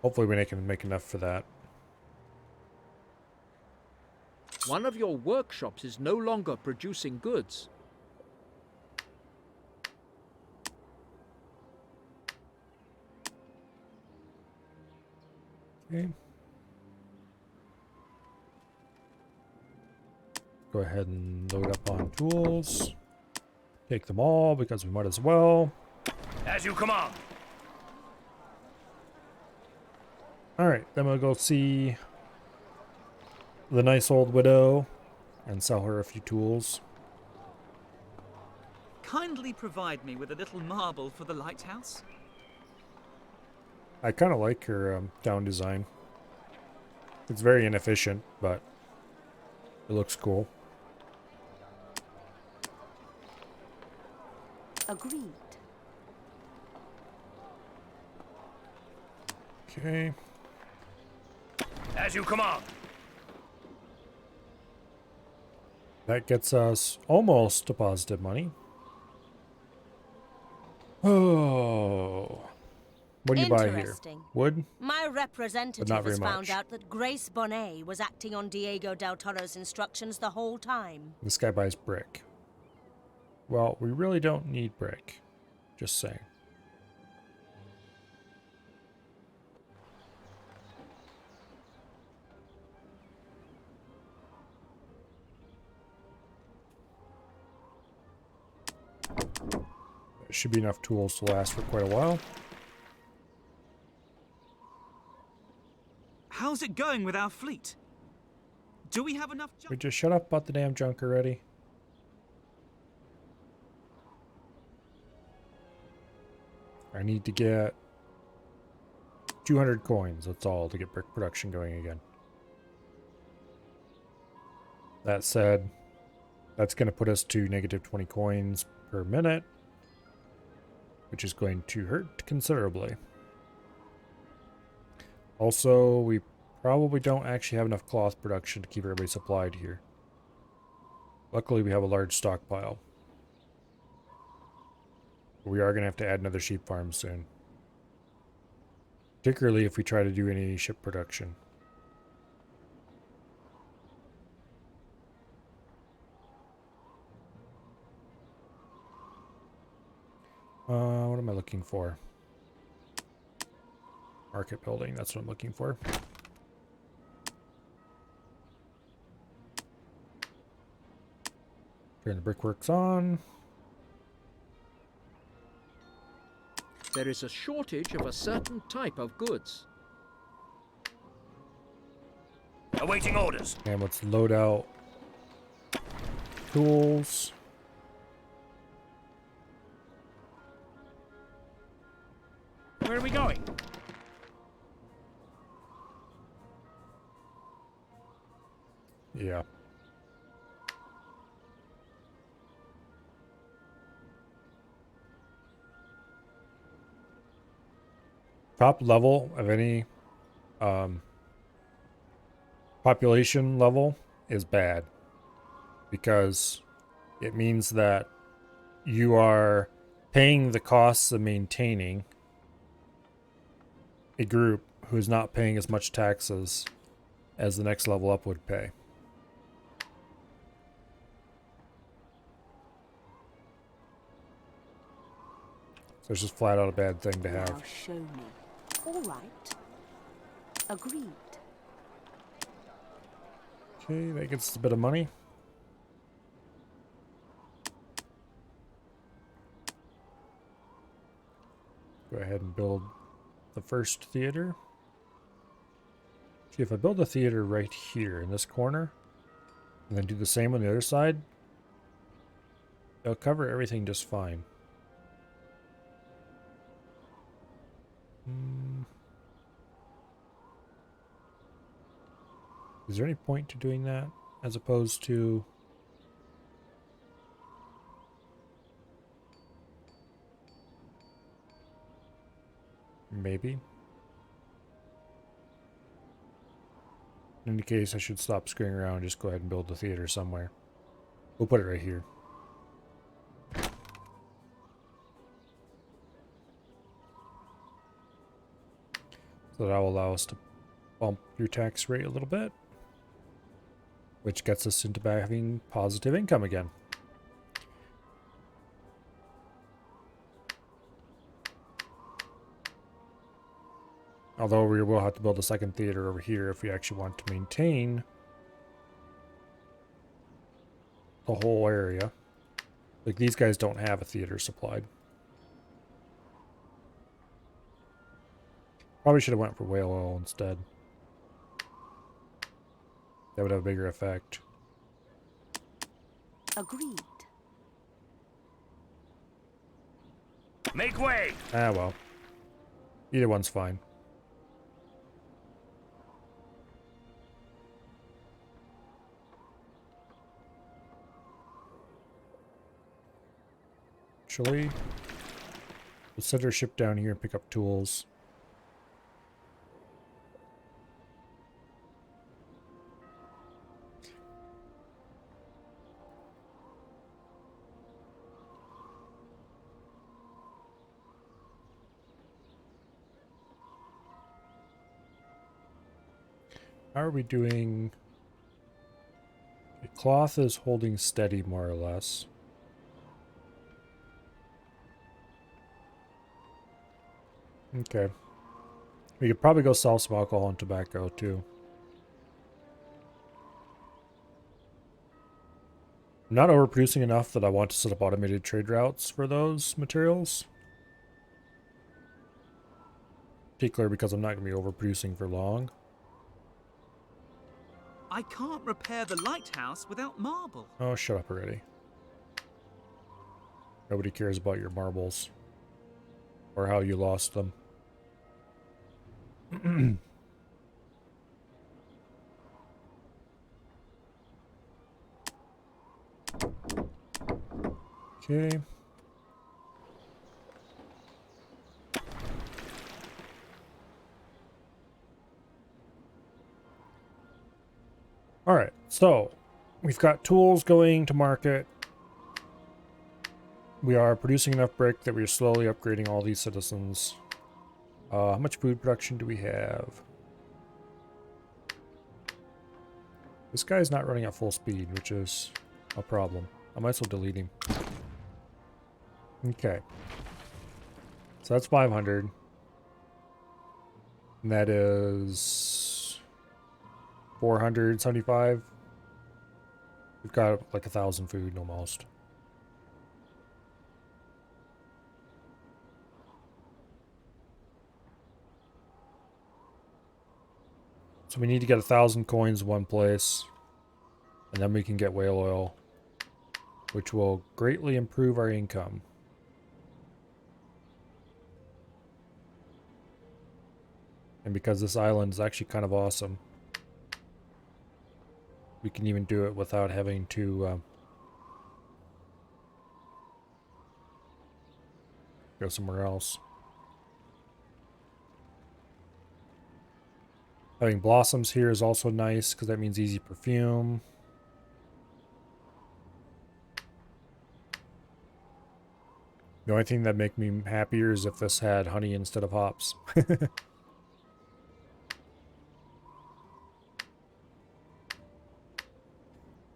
Hopefully we can make enough for that. One of your workshops is no longer producing goods. Okay. Go ahead and load up on tools. Take them all because we might as well. As you command. Alright, then we'll go see the nice old widow and sell her a few tools. Kindly provide me with a little marble for the lighthouse. I kind of like her town design. It's very inefficient, but it looks cool. Agreed. Okay. As you command. That gets us almost to positive money. Oh. What do you buy here? Interesting. Wood? My representative not very has found much. out that Grace Bonnet was acting on Diego del Toro's instructions the whole time. This guy buys brick. Well, we really don't need brick. Just saying. There should be enough tools to last for quite a while. How's it going with our fleet? Do we have enough We just shut up about the damn junk already. I need to get 200 coins, that's all, to get brick production going again. That said, that's going to put us to negative 20 coins per minute, which is going to hurt considerably. Also, we probably don't actually have enough cloth production to keep everybody supplied here. Luckily, we have a large stockpile. We are going to have to add another sheep farm soon. Particularly if we try to do any ship production. What am I looking for? Market building, that's what I'm looking for. Turn the brickworks on. There is a shortage of a certain type of goods. Awaiting orders. And let's load out tools. Where are we going? Yeah. Top level of any population level is bad because it means that you are paying the costs of maintaining a group who's not paying as much taxes as the next level up would pay. So it's just flat out a bad thing to have. Now show me. All right. Agreed. Okay, that gets us a bit of money. Go ahead and build the first theater. See, if I build a theater right here in this corner, and then do the same on the other side, they'll cover everything just fine. Is there any point to doing that as opposed to maybe? In any case, I should stop screwing around and just go ahead and build the theater somewhere. We'll put it right here. So that will allow us to bump your tax rate a little bit, which gets us into having positive income again. Although we will have to build a second theater over here if we actually want to maintain the whole area. Like, these guys don't have a theater supplied. Probably should have went for whale oil instead. That would have a bigger effect. Agreed. Make way! Ah, well. Either one's fine. Actually, we'll set our ship down here and pick up tools. How are we doing? Okay, cloth is holding steady more or less. Okay. We could probably go sell some alcohol and tobacco too. I'm not overproducing enough that I want to set up automated trade routes for those materials. Particularly because I'm not going to be overproducing for long. I can't repair the lighthouse without marble. Oh, shut up already. Nobody cares about your marbles. Or how you lost them. Okay. Alright, so we've got tools going to market. We are producing enough brick that we're slowly upgrading all these citizens. How much food production do we have? This guy's not running at full speed, which is a problem. I might as well delete him. Okay. So that's 500. And that is 475. We've got like 1,000 food almost. So we need to get 1,000 coins one place, and then we can get whale oil, which will greatly improve our income. And because this island is actually kind of awesome, we can even do it without having to go somewhere else. Having blossoms here is also nice because that means easy perfume. The only thing that make me happier is if this had honey instead of hops.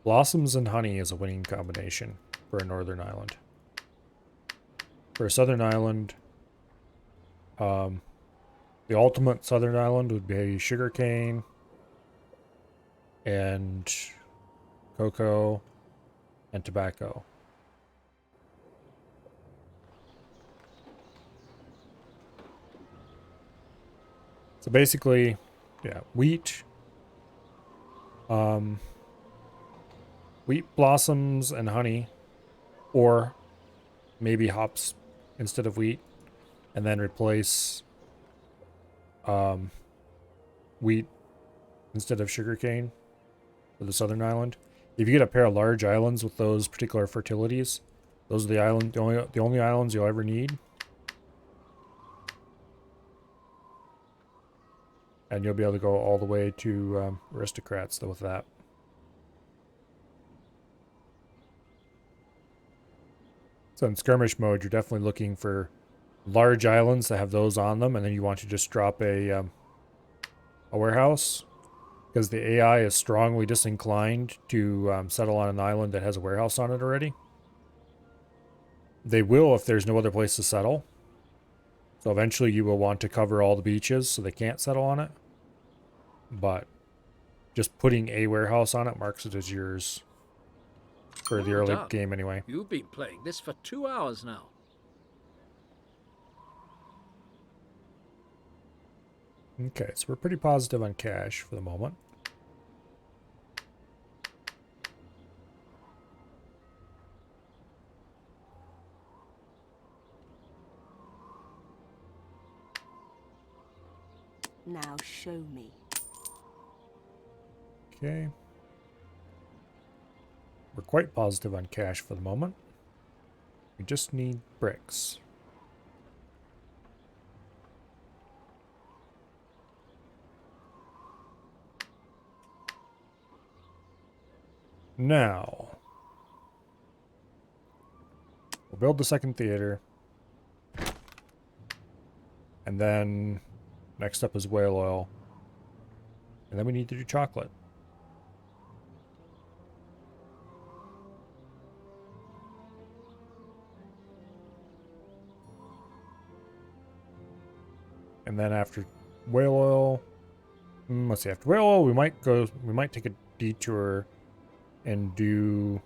Blossoms and honey is a winning combination for a northern island. For a southern island, the ultimate southern island would be sugarcane and cocoa and tobacco. So basically, yeah, wheat, wheat, blossoms, and honey, or maybe hops instead of wheat, and then replace wheat instead of sugarcane for the southern island. If you get a pair of large islands with those particular fertilities, those are the only islands you'll ever need. And you'll be able to go all the way to aristocrats with that. So in skirmish mode, you're definitely looking for large islands that have those on them, and then you want to just drop a warehouse, because the AI is strongly disinclined to settle on an island that has a warehouse on it already. They will if there's no other place to settle. So eventually you will want to cover all the beaches so they can't settle on it. But just putting a warehouse on it marks it as yours for the early game anyway. You've been playing this for 2 hours now. Okay, so we're pretty positive on cash for the moment. Now show me. Okay. We're quite positive on cash for the moment. We just need bricks. Now, we'll build the second theater. And then next up is whale oil. And then we need to do chocolate. And then after whale oil, let's see, after whale oil, we might take a detour and do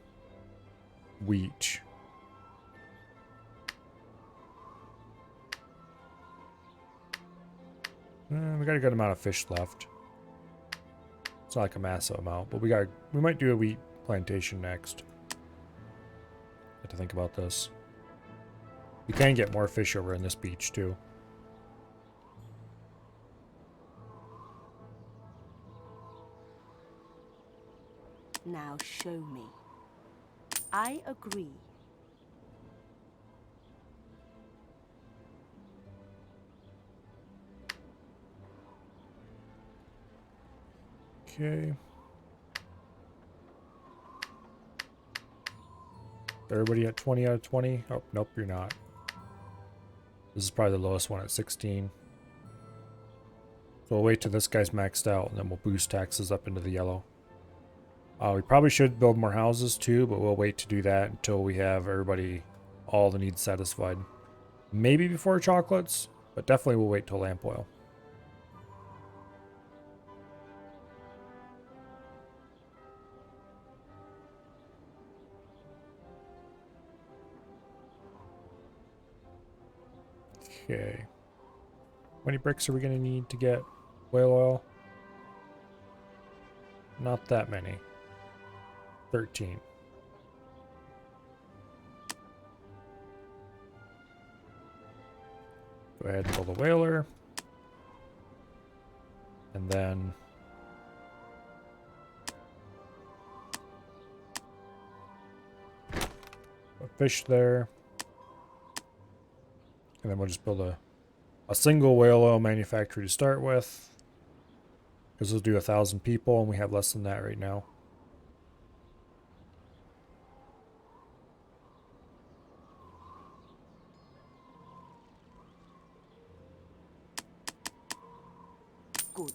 wheat. We got a good amount of fish left. It's not like a massive amount, but we might do a wheat plantation next. Have to think about this. You can get more fish over in this beach too. Now show me. I agree. Okay. Everybody at 20 out of 20? Oh, nope, you're not. This is probably the lowest one at 16. So we'll wait till this guy's maxed out, and then we'll boost taxes up into the yellow. We probably should build more houses too, but we'll wait to do that until we have everybody, all the needs satisfied. Maybe before chocolates, but definitely we'll wait till lamp oil. Okay. How many bricks are we going to need to get whale oil? Not that many. 13. Go ahead and build a whaler. And then a fish there. And then we'll just build a single whale oil manufactory to start with. Because we'll do 1,000 people, and we have less than that right now. Good.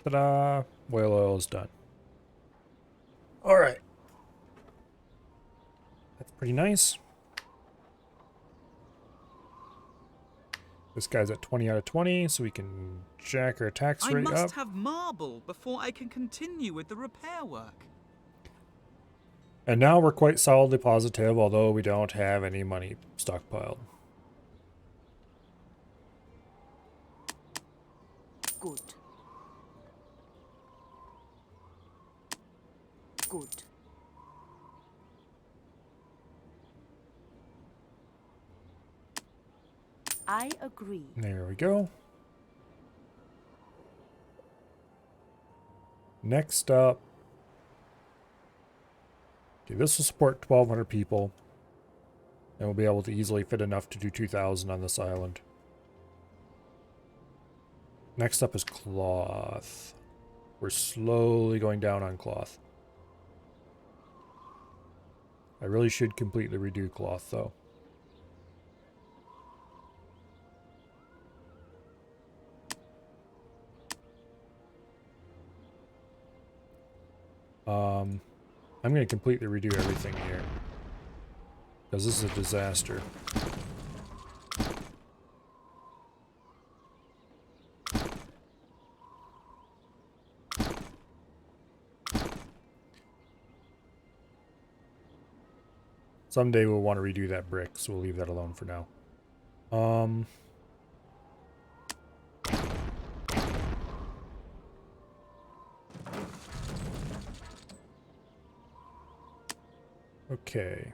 Ta-da! Whale oil is done. Alright. That's pretty nice. This guy's at 20 out of 20, so we can jack our tax rate up. I must have marble before I can continue with the repair work. And now we're quite solidly positive, although we don't have any money stockpiled. Good. Good. I agree. There we go. Next up. Okay, this will support 1,200 people. And we'll be able to easily fit enough to do 2,000 on this island. Next up is cloth. We're slowly going down on cloth. I really should completely redo cloth though. I'm going to completely redo everything here. Because this is a disaster. Someday we'll want to redo that brick, so we'll leave that alone for now. Okay.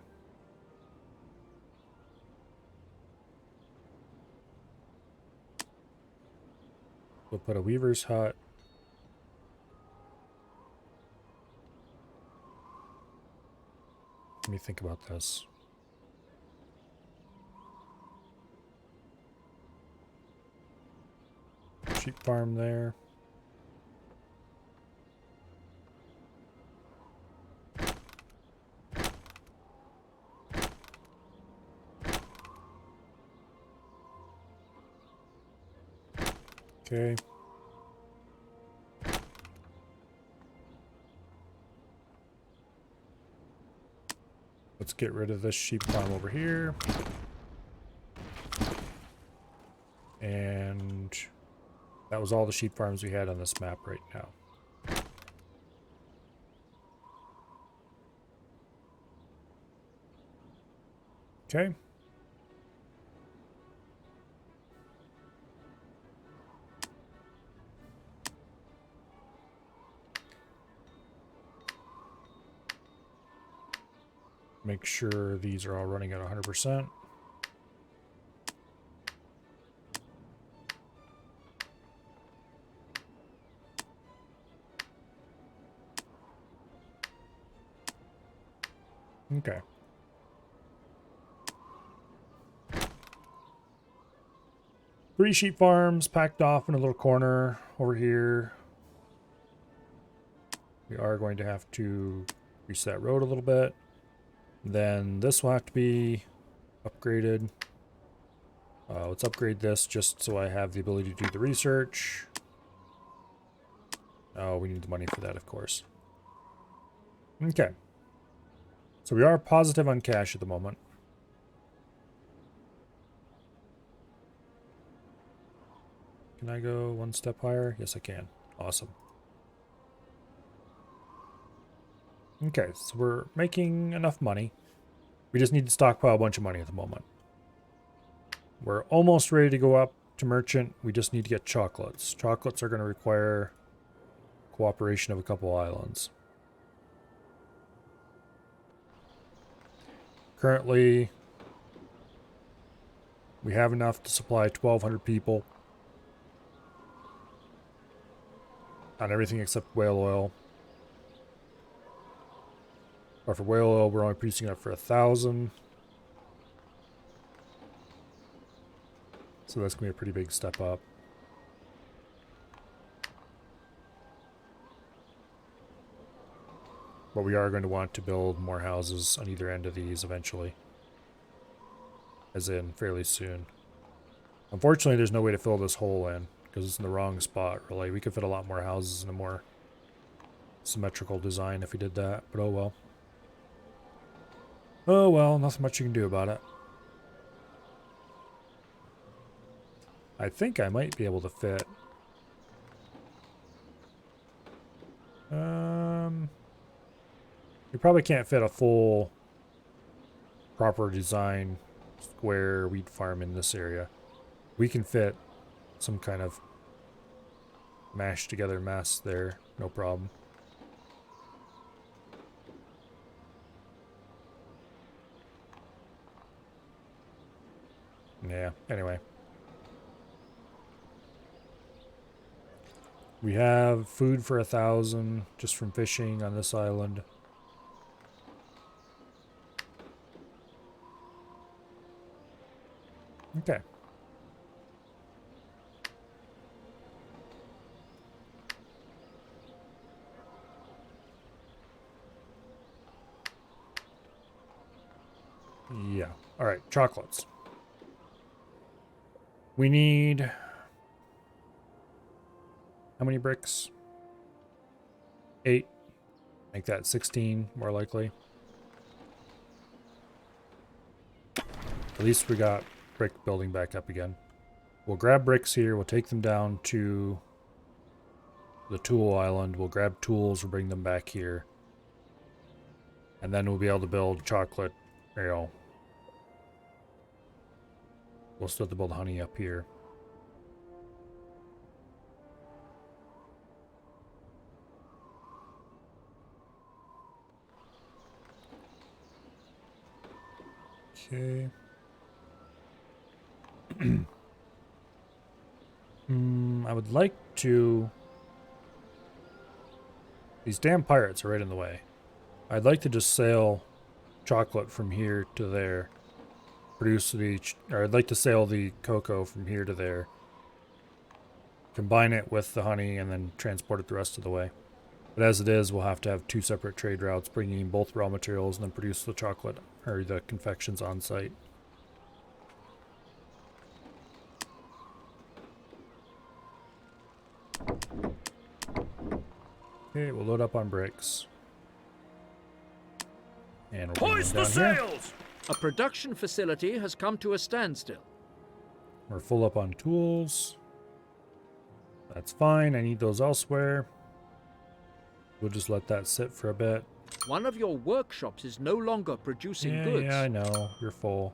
We'll put a weaver's hut. Let me think about this. Sheep farm there. Okay. Let's get rid of this sheep farm over here. And that was all the sheep farms we had on this map right now. Okay. Make sure these are all running at 100%. Okay. Three sheep farms packed off in a little corner over here. We are going to have to grease that road a little bit. Then this will have to be upgraded. Let's upgrade this just so I have the ability to do the research. Oh, we need the money for that, of course. Okay. So we are positive on cash at the moment. Can I go one step higher? Yes, I can. Awesome. Okay, so we're making enough money. We just need to stockpile a bunch of money at the moment. We're almost ready to go up to merchant. We just need to get chocolates. Chocolates are going to require cooperation of a couple islands. Currently, we have enough to supply 1,200 people on everything except whale oil. But for whale oil, we're only producing it for 1,000. So that's going to be a pretty big step up. But we are going to want to build more houses on either end of these eventually. As in, fairly soon. Unfortunately, there's no way to fill this hole in, because it's in the wrong spot, really. We could fit a lot more houses in a more symmetrical design if we did that, but oh well. Oh well, nothing much you can do about it. I think I might be able to fit... You probably can't fit a full proper design square wheat farm in this area. We can fit some kind of mashed together mess there, no problem. Yeah, anyway. We have food for 1,000 just from fishing on this island. Okay. Yeah. All right, chocolates. We need... How many bricks? 8. Make that 16, more likely. At least we got brick building back up again. We'll grab bricks here. We'll take them down to the tool island. We'll grab tools. We'll bring them back here. And then we'll be able to build chocolate, you know. We'll still have to build honey up here. Okay. I would like to... These damn pirates are right in the way. I'd like to just sail chocolate from here to there. Produce the... Or I'd like to sail the cocoa from here to there. Combine it with the honey and then transport it the rest of the way. But as it is, we'll have to have 2 separate trade routes, bringing in both raw materials and then produce the chocolate, or the confections on site. Okay, we'll load up on bricks. And we'll Hoist down the here. sails! A production facility has come to a standstill. We're full up on tools. That's fine. I need those elsewhere. We'll just let that sit for a bit. One of your workshops is no longer producing goods. Yeah, I know. You're full.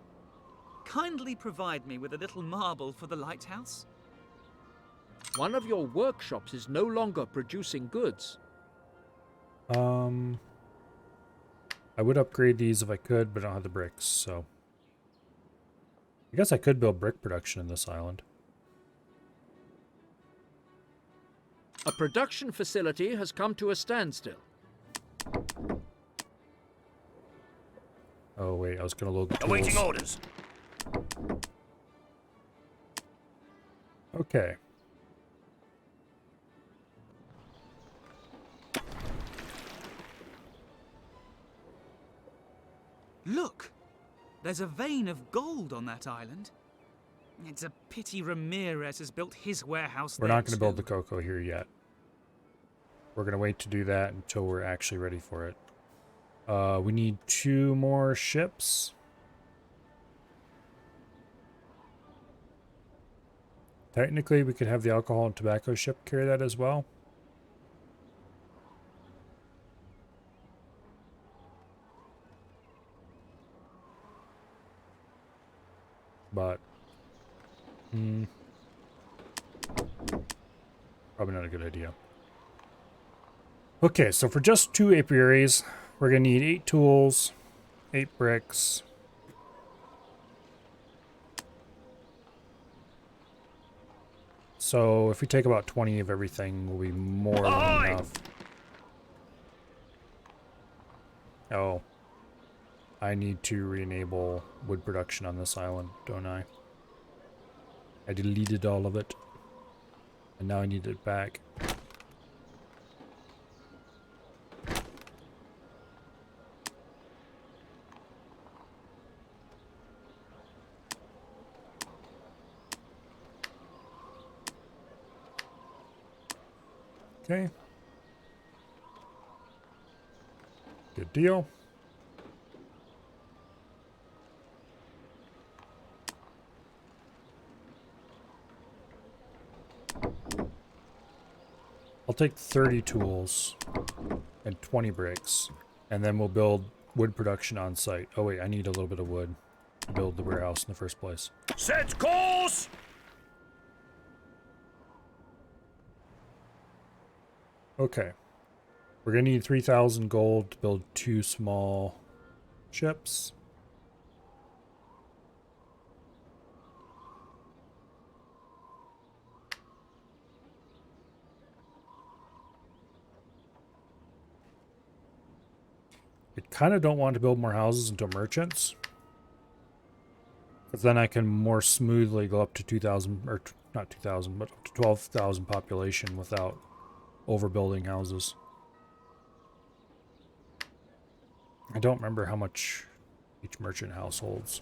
Kindly provide me with a little marble for the lighthouse. One of your workshops is no longer producing goods. I would upgrade these if I could, but I don't have the bricks, so... I guess I could build brick production in this island. A production facility has come to a standstill. Oh, wait, I was going to load the tools. Awaiting orders. Okay. Look! There's a vein of gold on that island. It's a pity Ramirez has built his warehouse We're there not going to build too. the cocoa here yet. We're going to wait to do that until we're actually ready for it. We need 2 more ships. Technically, we could have the alcohol and tobacco ship carry that as well. But, probably not a good idea. Okay, so for just 2 apiaries, we're going to need 8 tools, 8 bricks. So if we take about 20 of everything, we'll be more than enough. Oh. I need to re-enable wood production on this island, don't I? I deleted all of it. And now I need it back. Okay. Good deal. I'll take 30 tools and 20 bricks, and then we'll build wood production on site. Oh wait, I need a little bit of wood to build the warehouse in the first place. Set course! Okay. We're gonna need 3,000 gold to build 2 small ships. I kind of don't want to build more houses into merchants, because then I can more smoothly go up to 2,000, or not 2,000, but up to 12,000 population without overbuilding houses. I don't remember how much each merchant house holds.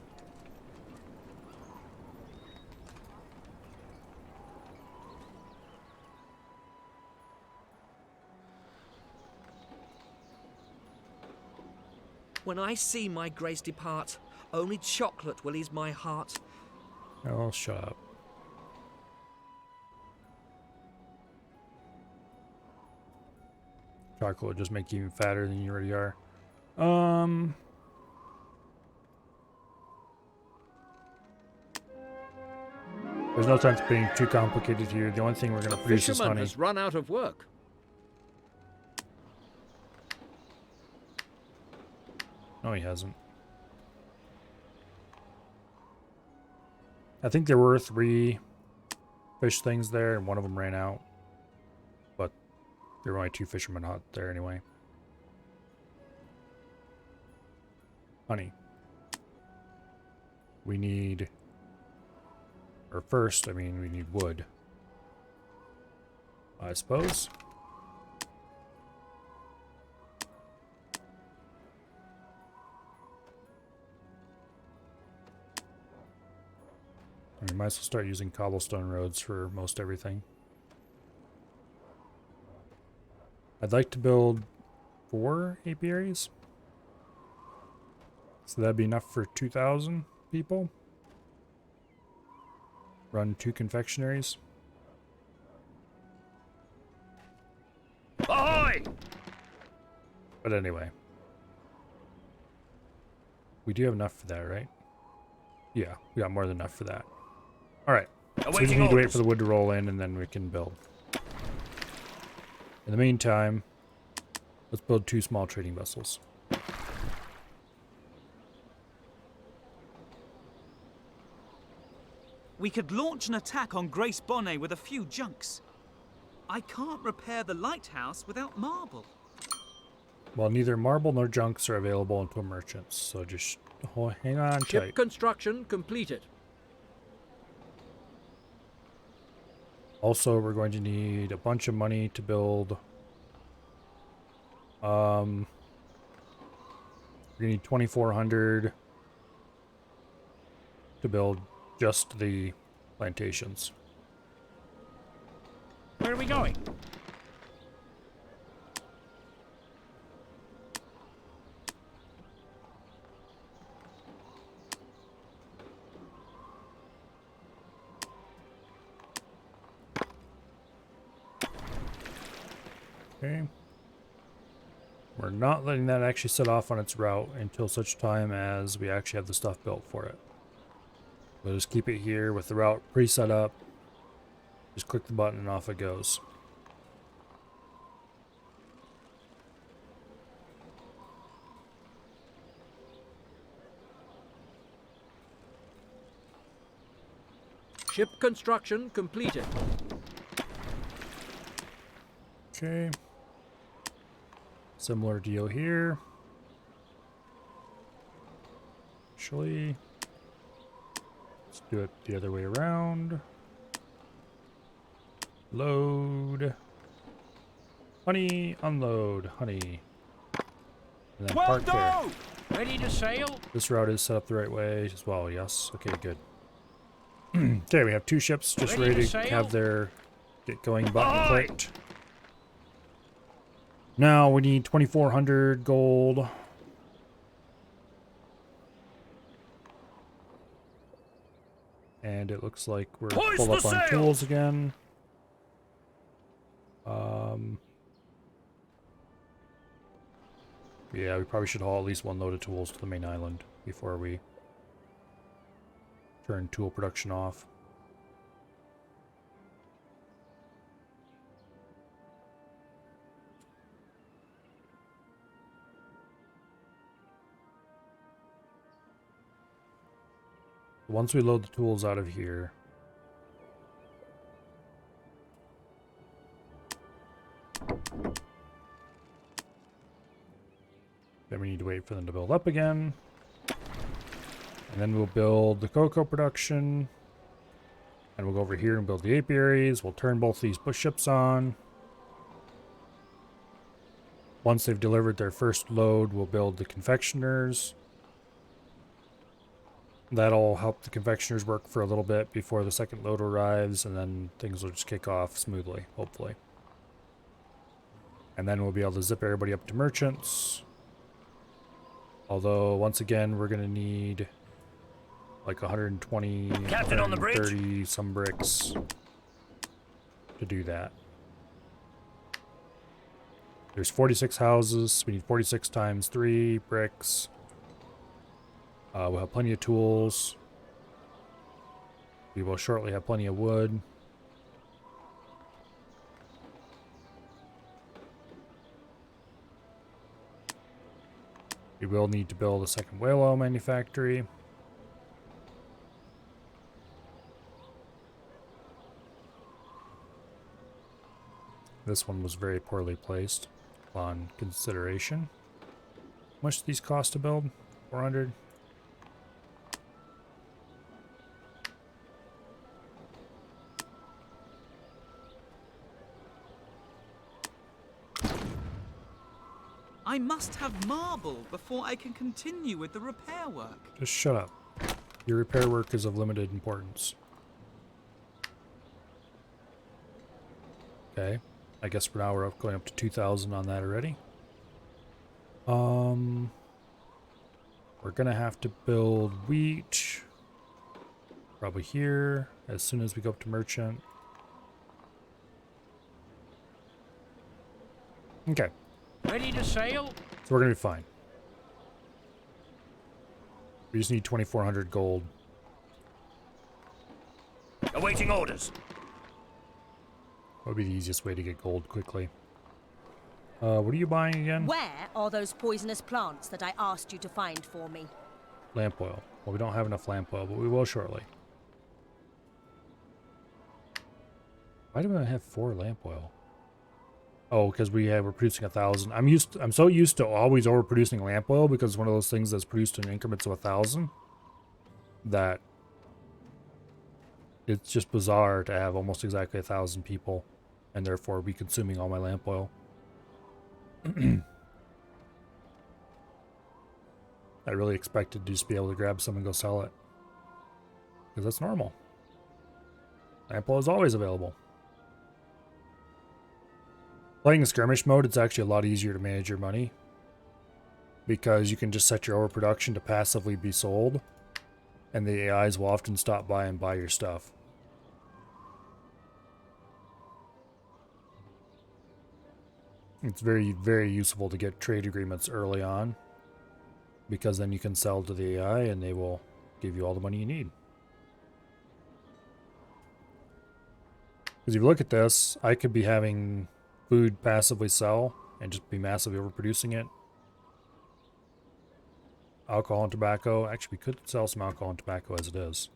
When I see my grace depart, only chocolate will ease my heart. Oh, shut up. Chocolate would just make you even fatter than you already are. There's no sense being too complicated here. The only thing we're going to produce is Fisherman honey. has run out of work. No, he hasn't. I think there were 3 fish things there, and one of them ran out. But there were only 2 fishermen out there anyway. Honey. We need... Or first, I mean, we need wood. I suppose. We might as well start using cobblestone roads for most everything. I'd like to build 4 apiaries. So that'd be enough for 2,000 people. Run 2 confectionaries. Ahoy! But anyway. We do have enough for that, right? Yeah, we got more than enough for that. Alright. So we just need to wait for the wood to roll in and then we can build. In the meantime, let's build 2 small trading vessels. We could launch an attack on Grace Bonnet with a few junks. I can't repair the lighthouse without marble. Well, neither marble nor junks are available until merchants, so just hang on Ship tight. construction completed. Also, we're going to need a bunch of money to build. We're gonna need 2,400 to build just the plantations. Where are we going? Okay. We're not letting that actually set off on its route until such time as we actually have the stuff built for it. We'll just keep it here with the route pre-set up. Just click the button and off it goes. Ship construction completed. Okay. Similar deal here. Actually, let's do it the other way around. Load. Honey, unload, honey. And then park there. Ready to sail? This route is set up the right way as well, yes. Okay, good. Okay, we have 2 ships just ready to have their get going button clicked. Now we need 2,400 gold. And it looks like we're full up on tools again. Yeah, we probably should haul at least 1 load of tools to the main island before we turn tool production off. Once we load the tools out of here, then we need to wait for them to build up again. And then we'll build the cocoa production. And we'll go over here and build the apiaries. We'll turn both these bush ships on. Once they've delivered their first load, we'll build the confectioners. That'll help the confectioners work for a little bit before the second load arrives, and then things will just kick off smoothly, hopefully. And then we'll be able to zip everybody up to merchants. Although, once again, we're going to need like 120, Captain on the bridge. 130 some bricks to do that. There's 46 houses. We need 46 times 3 bricks. We'll have plenty of tools. We will shortly have plenty of wood. We will need to build a second whale oil manufactory. This one was very poorly placed on consideration. How much do these cost to build? 400? I must have marble before I can continue with the repair work. Just shut up. Your repair work is of limited importance. Okay. I guess for now we're going up to 2,000 on that already. We're gonna have to build wheat probably here as soon as we go up to merchant. Okay. Ready to sail? So we're gonna be fine. We just need 2,400 gold. Awaiting orders. What would be the easiest way to get gold quickly? What are you buying again? Where are those poisonous plants that I asked you to find for me? Lamp oil. Well, we don't have enough lamp oil, but we will shortly. Why do I have 4 lamp oil? Oh, because we're producing 1,000. I'm so used to always overproducing lamp oil because it's one of those things that's produced in increments of 1,000 that it's just bizarre to have almost exactly 1,000 people and therefore be consuming all my lamp oil. I really expected to just be able to grab some and go sell it. Because that's normal. Lamp oil is always available. Playing in skirmish mode, it's actually a lot easier to manage your money. Because you can just set your overproduction to passively be sold. And the AIs will often stop by and buy your stuff. It's very, very useful to get trade agreements early on. Because then you can sell to the AI and they will give you all the money you need. Because if you look at this, I could be having food passively sell and just be massively overproducing it. Alcohol and tobacco. Actually, we could sell some alcohol and tobacco as it is.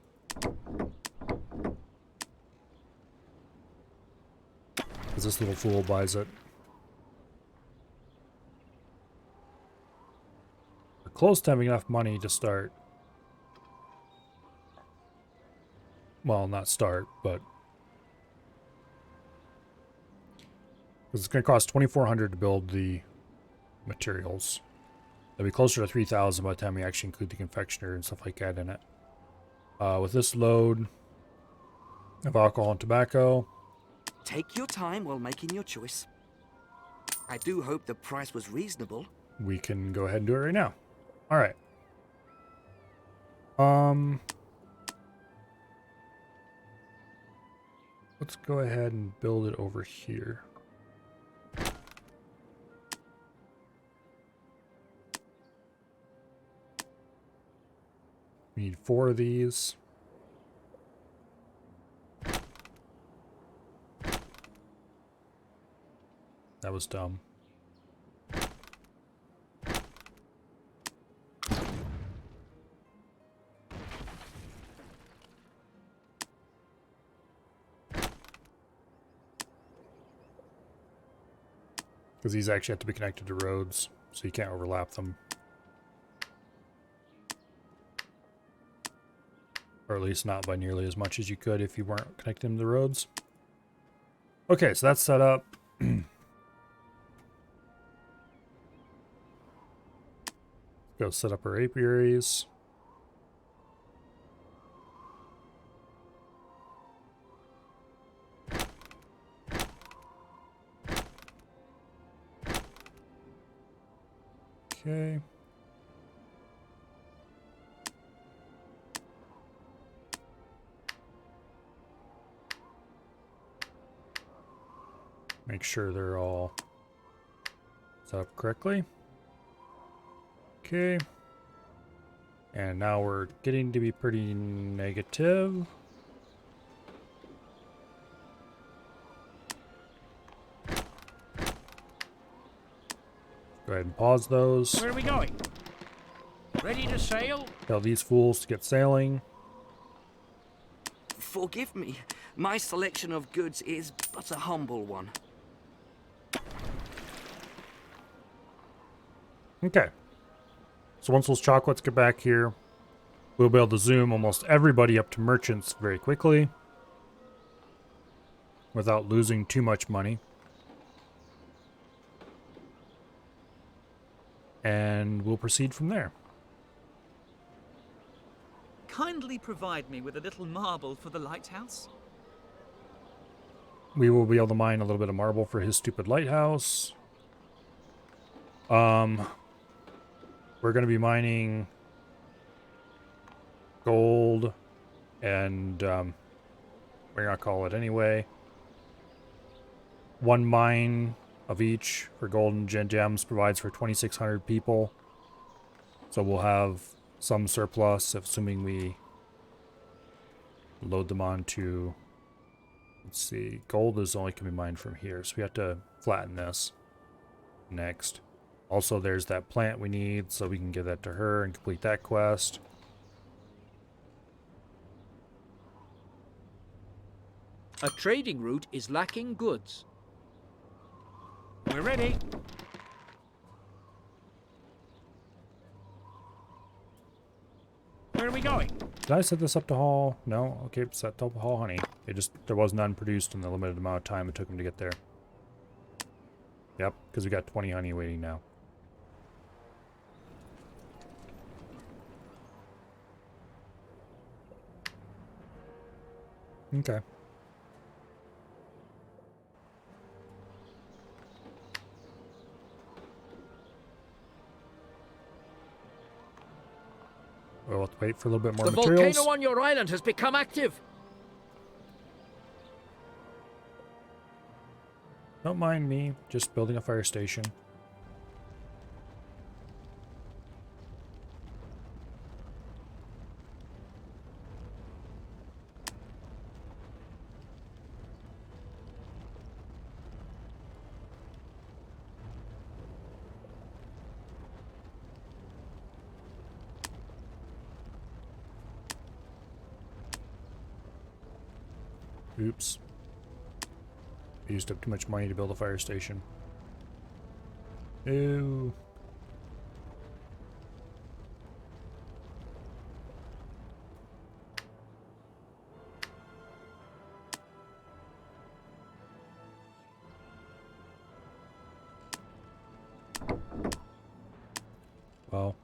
Because this little fool buys it. We're close to having enough money to start. Well, not start, but because it's going to cost 2,400 to build the materials. It'll be closer to 3,000 by the time we actually include the confectioner and stuff like that in it. With this load of alcohol and tobacco. Take your time while making your choice. I do hope the price was reasonable. We can go ahead and do it right now. All right. Let's go ahead and build it over here. We need 4 of these. That was dumb. Because these actually have to be connected to roads, so you can't overlap them. Or at least not by nearly as much as you could if you weren't connecting them to the roads. Okay, so that's set up. Go set up our apiaries. Okay. Make sure they're all set up correctly. Okay. And now we're getting to be pretty negative. Go ahead and pause those. Where are we going? Ready to sail? Tell these fools to get sailing. Forgive me. My selection of goods is but a humble one. Okay. So once those chocolates get back here, we'll be able to zoom almost everybody up to merchants very quickly without losing too much money. And we'll proceed from there. Kindly provide me with a little marble for the lighthouse. we will be able to mine a little bit of marble for his stupid lighthouse. We're going to be mining gold and we're going to call it anyway. One mine of each for gold and gems provides for 2,600 people. So we'll have some surplus, assuming we load them onto, let's see, gold is only can be mined from here, so we have to flatten this next. Also, there's that plant we need, so we can give that to her and complete that quest. A trading route is lacking goods. We're ready. Where are we going? Did I set this up to haul? No? Okay, set to haul honey. There was none produced in the limited amount of time it took them to get there. Yep, because we got 20 honey waiting now. Okay. We'll have to wait for a little bit more The materials. volcano on your island has become active. Don't mind me, just building a fire station. Oops. I used up too much money to build a fire station. Ew. Well,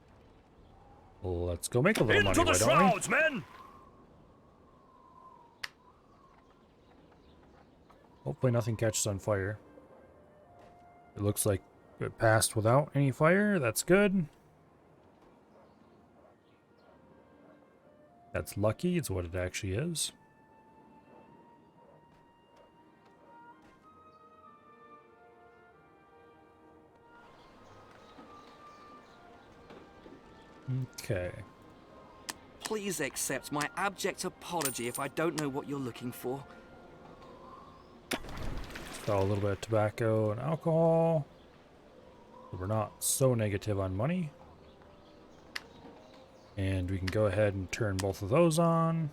let's go make a little money, Into the why don't we? shrouds, men! Hopefully nothing catches on fire. It looks like it passed without any fire. That's good. That's lucky. It's what it actually is. Okay. Please accept my abject apology if I don't know what you're looking for. Got a little bit of tobacco and alcohol. We're not so negative on money. And we can go ahead and turn both of those on.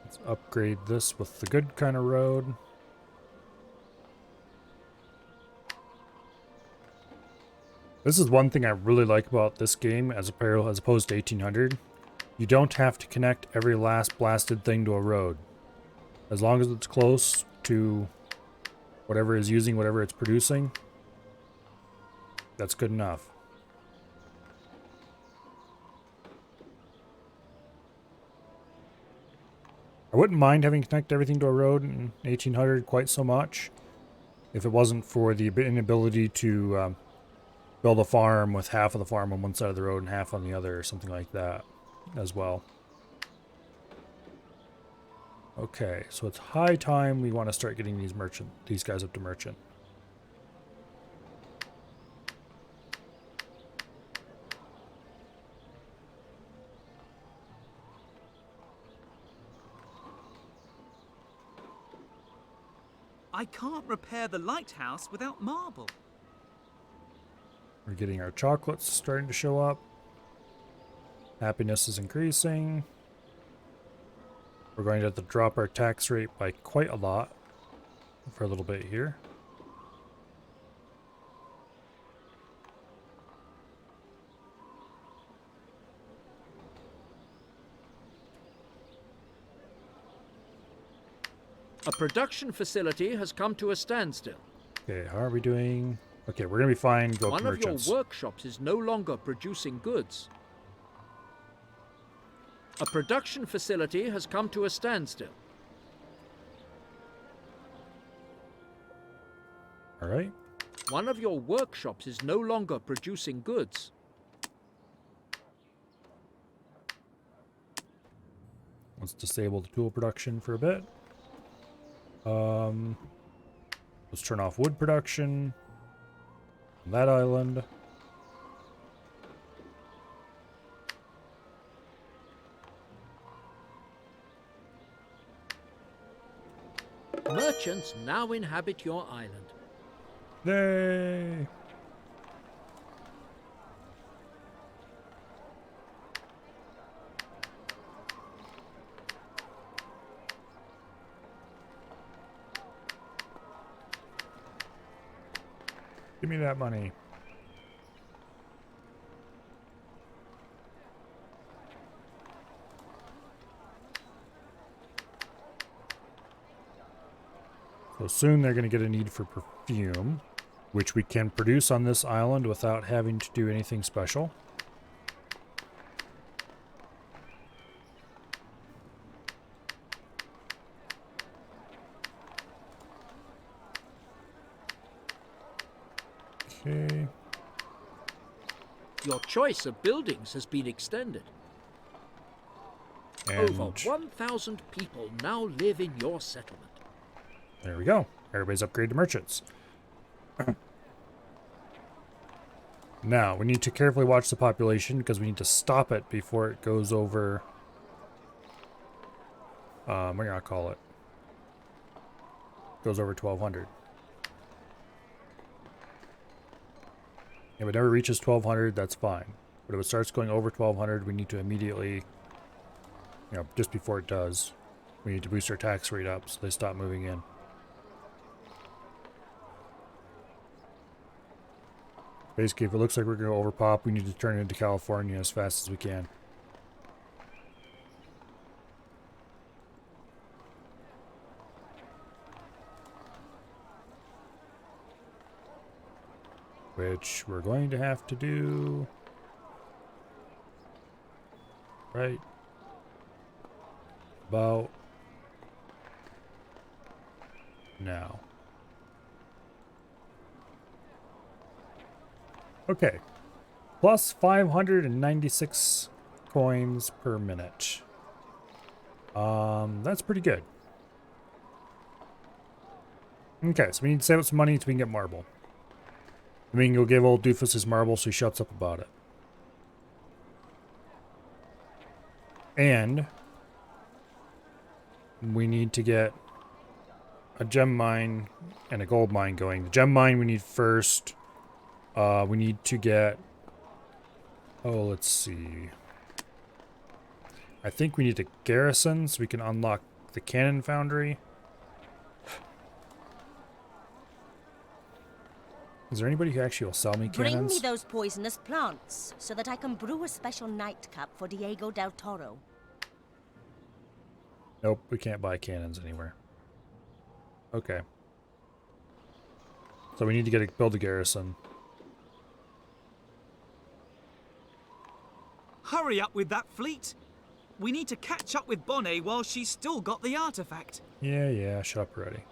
Let's upgrade this with the good kind of road. This is one thing I really like about this game as opposed to 1800. You don't have to connect every last blasted thing to a road. As long as it's close to whatever is using whatever it's producing, that's good enough. I wouldn't mind having to connect everything to a road in 1800 quite so much if it wasn't for the inability to build a farm with half of the farm on one side of the road and half on the other or something like that as well. Okay, so it's high time we want to start getting these guys up to merchant. I can't repair the lighthouse without marble. We're getting our chocolates starting to show up. Happiness is increasing. We're going to have to drop our tax rate by quite a lot for a little bit here. A production facility has come to a standstill. Okay, how are we doing? Okay, we're going to be fine. Go up One to of your merchants. workshops is no longer producing goods. A production facility has come to a standstill. All right. One of your workshops is no longer producing goods. Let's disable the tool production for a bit. Let's turn off wood production on that island. Merchants now inhabit your island. Yay! Give me that money. So soon they're going to get a need for perfume, which we can produce on this island without having to do anything special. Okay. Your choice of buildings has been extended. And Over 1,000 people now live in your settlement. there we go. Everybody's upgraded to merchants. Now, we need to carefully watch the population because we need to stop it before it goes over... what do you call it? Goes over 1,200. If it never reaches 1,200, that's fine. But if it starts going over 1,200, we need to immediately, just before it does, we need to boost our tax rate up so they stop moving in. Basically, if it looks like we're going to overpop, we need to turn it into California as fast as we can. Which we're going to have to do right about now. Okay. Plus 596 coins per minute. That's pretty good. Okay, so we need to save up some money so we can get marble. I mean, you'll give old Doofus his marble so he shuts up about it. And we need to get a gem mine and a gold mine going. The gem mine we need first. We need to get... Oh, let's see. I think we need a garrison so we can unlock the cannon foundry. Is there anybody who actually will sell me cannons? Bring me those poisonous plants so that I can brew a special nightcap for Diego del Toro. Nope, we can't buy cannons anywhere. Okay. So we need to build a garrison. Hurry up with that fleet! We need to catch up with Bonnet while she's still got the artifact. Yeah, shut up already.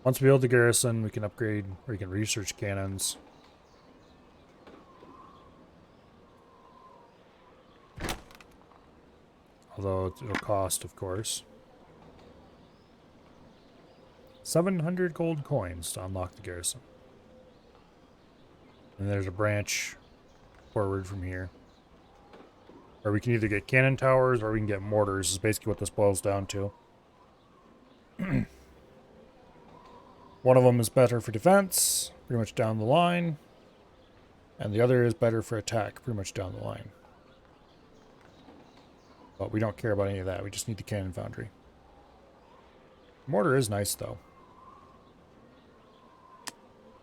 Once we build the garrison, we can upgrade, or we can research cannons. Although it'll cost, of course. 700 gold coins to unlock the garrison. And there's a branch forward from here. Or we can either get cannon towers or we can get mortars, is basically what this boils down to. One of them is better for defense, pretty much down the line. And the other is better for attack, pretty much down the line. But we don't care about any of that, we just need the cannon foundry. Mortar is nice, though.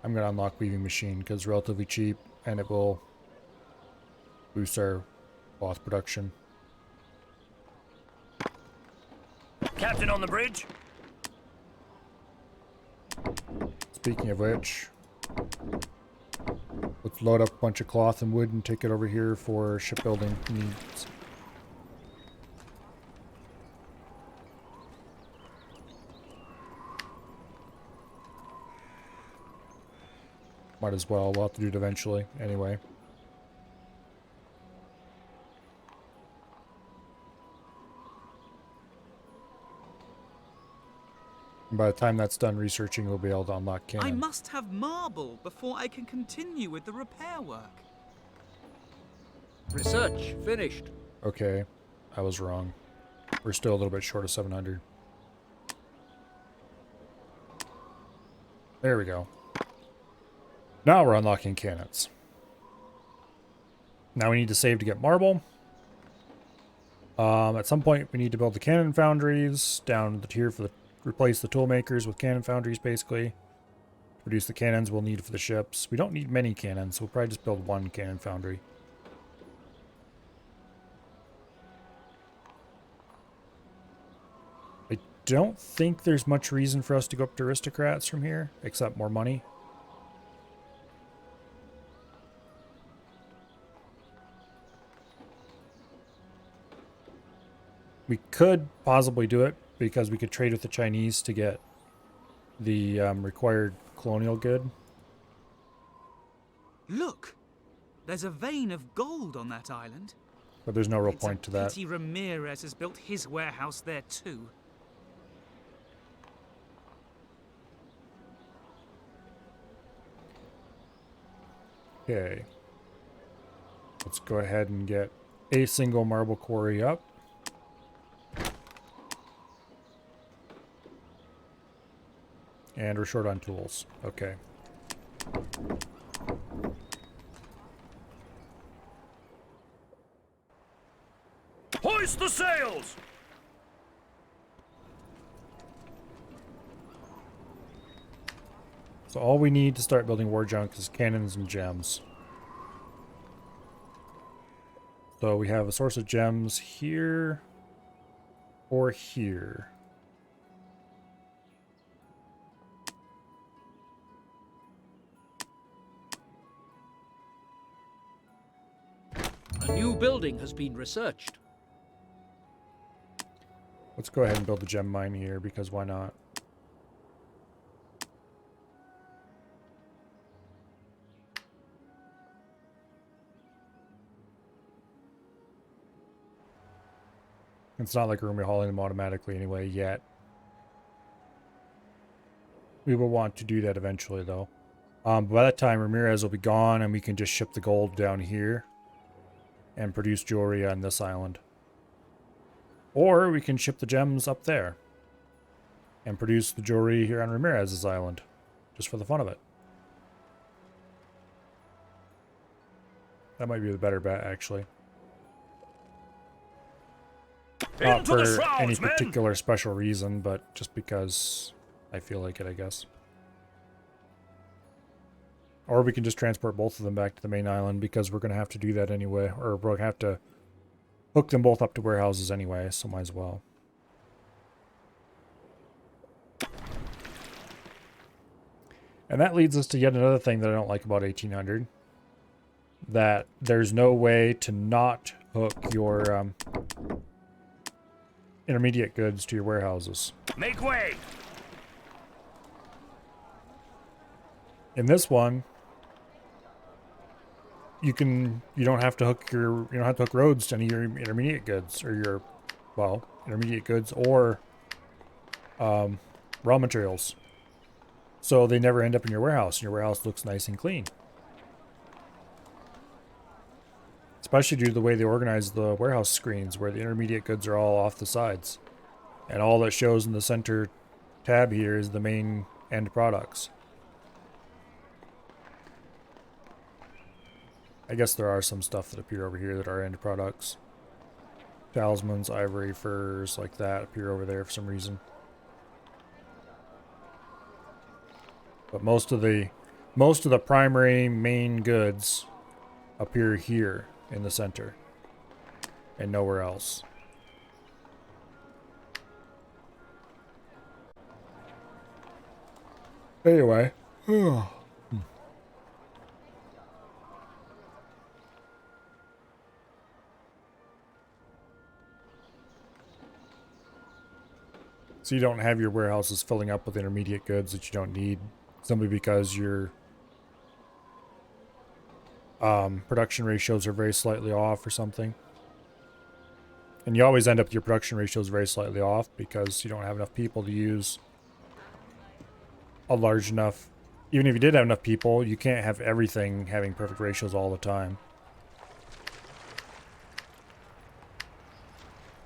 I'm going to unlock Weaving Machine because it's relatively cheap and it will boost our cloth production. Captain on the bridge. Speaking of which, let's load up a bunch of cloth and wood and take it over here for shipbuilding needs. Might as well. We'll have to do it eventually. Anyway. And by the time that's done researching, we'll be able to unlock cannon. I must have marble before I can continue with the repair work. Research finished. Okay, I was wrong. We're still a little bit short of 700. There we go. Now we're unlocking cannons. Now we need to save to get marble. At some point, we need to build the cannon foundries down the tier for the replace the tool makers with cannon foundries, basically. Produce the cannons we'll need for the ships. We don't need many cannons, so we'll probably just build one cannon foundry. I don't think there's much reason for us to go up to aristocrats from here, except more money. We could possibly do it because we could trade with the Chinese to get the required colonial good. Look! There's a vein of gold on that island. But there's no real point to that. Pity Ramirez has built his warehouse there too. Okay. Let's go ahead and get a single marble quarry up. And we're short on tools. Okay. Hoist the sails! So all we need to start building war junk is cannons and gems. So we have a source of gems here or here. A new building has been researched. Let's go ahead and build a gem mine here, because why not? It's not like we're going to be hauling them automatically anyway yet. We will want to do that eventually, though. By that time, Ramirez will be gone, and we can just ship the gold down here and produce jewelry on this island. Or we can ship the gems up there and produce the jewelry here on Ramirez's island, just for the fun of it. That might be the better bet, actually. Not for any particular special reason, but just because I feel like it, I guess. Or we can just transport both of them back to the main island, because we're going to have to do that anyway. Or we're going to have to hook them both up to warehouses anyway, so might as well. And that leads us to yet another thing that I don't like about 1800. That there's no way to not hook your intermediate goods to your warehouses. Make way! In this one, you don't have to hook roads to any of your intermediate goods, or your, well, intermediate goods or raw materials. So they never end up in your warehouse, and your warehouse looks nice and clean. Especially due to the way they organize the warehouse screens, where the intermediate goods are all off the sides. And all that shows in the center tab here is the main end products. I guess there are some stuff that appear over here that are end products. Talismans, ivory, furs, like that appear over there for some reason. But most of the primary main goods appear here in the center and nowhere else. Anyway. So you don't have your warehouses filling up with intermediate goods that you don't need, simply because you're production ratios are very slightly off or something. And you always end up with your production ratios very slightly off because you don't have enough people to use a large enough... Even if you did have enough people, you can't have everything having perfect ratios all the time.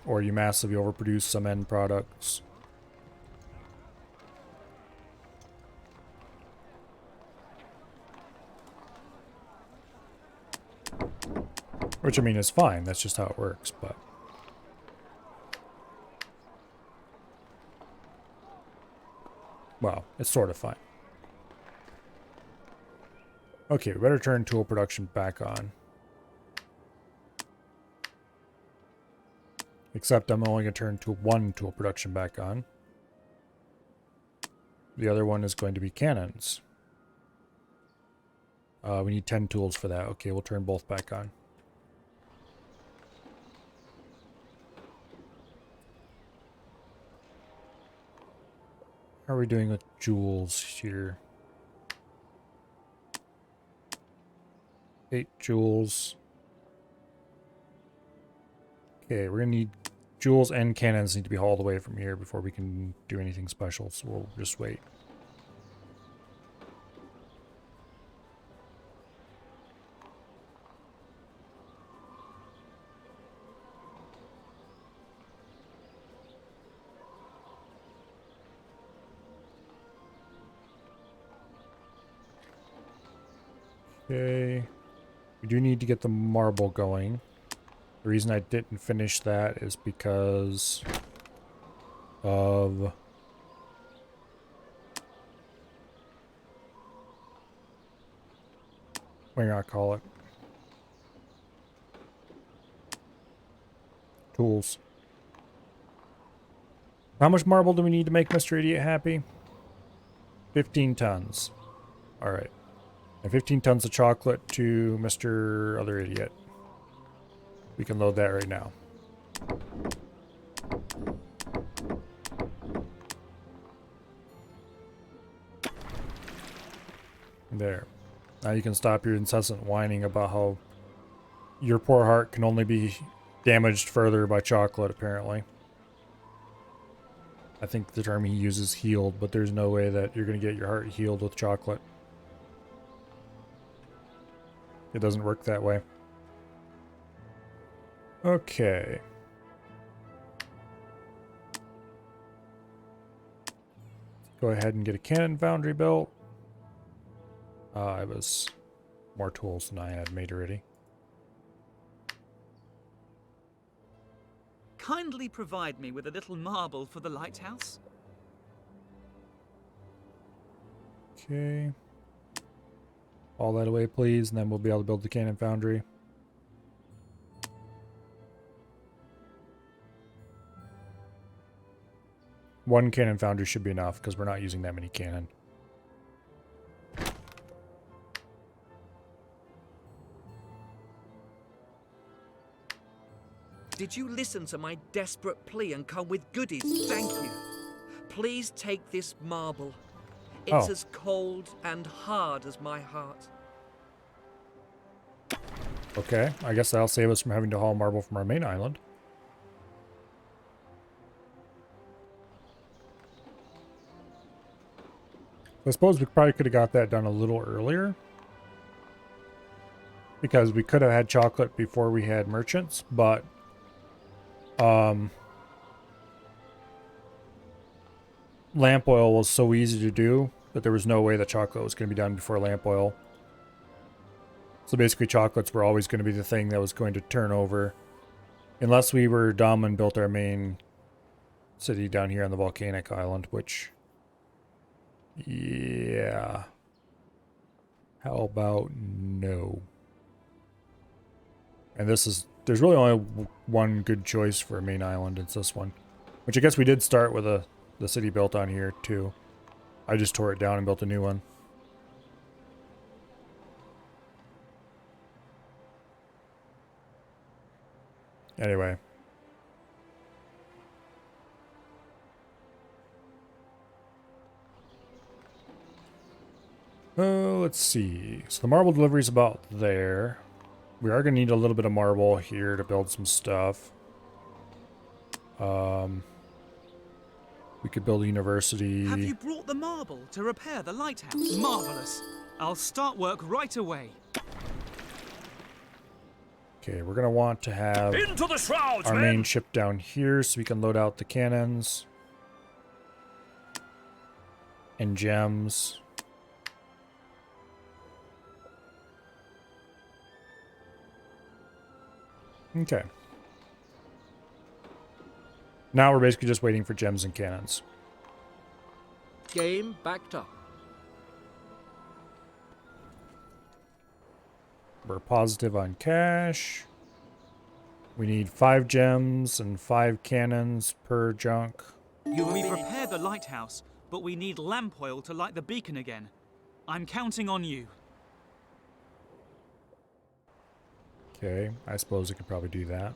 Or you massively overproduce some end products. Which, I mean, is fine. That's just how it works, but... Well, it's sort of fine. Okay, we better turn tool production back on. Except I'm only going to turn one tool production back on. The other one is going to be cannons. We need 10 tools for that. Okay, we'll turn both back on. How are we doing with jewels here? 8 jewels. Okay, we're gonna need jewels and cannons need to be hauled away from here before we can do anything special, so we'll just wait. Okay, we do need to get the marble going. The reason I didn't finish that is because of what do you call it? Tools. How much marble do we need to make Mr. Idiot happy? 15 tons. Alright. And 15 tons of chocolate to Mr. Other Idiot. We can load that right now. There. Now you can stop your incessant whining about how your poor heart can only be damaged further by chocolate, apparently. I think the term he uses healed, but there's no way that you're going to get your heart healed with chocolate. It doesn't work that way. Okay. Go ahead and get a cannon foundry built. It was more tools than I had made already. Kindly provide me with a little marble for the lighthouse. Okay. All that away, please, and then we'll be able to build the cannon foundry. One cannon foundry should be enough, because we're not using that many cannon. Did you listen to my desperate plea and come with goodies? Thank you. Please take this marble. It's as cold and hard as my heart. Okay, I guess that'll save us from having to haul marble from our main island. I suppose we probably could have got that done a little earlier. Because we could have had chocolate before we had merchants, but... lamp oil was so easy to do that there was no way that chocolate was going to be done before lamp oil. So basically chocolates were always going to be the thing that was going to turn over. Unless we were dumb and built our main city down here on the volcanic island, which... yeah. How about no? And this is... there's really only one good choice for a main island. It's this one. Which I guess we did start with the city built on here, too. I just tore it down and built a new one. Anyway. Oh, let's see. So the marble delivery is about there. We are going to need a little bit of marble here to build some stuff. We could build a university. Have you brought the marble to repair the lighthouse? Marvelous. I'll start work right away. Okay, we're going to want to have Into the shrouds, our men! main ship down here so we can load out the cannons and gems. Okay. Now we're basically just waiting for gems and cannons. Game backed up. We're positive on cash. We need 5 gems and 5 cannons per junk. We've repaired the lighthouse, but we need lamp oil to light the beacon again. I'm counting on you. Okay, I suppose I could probably do that.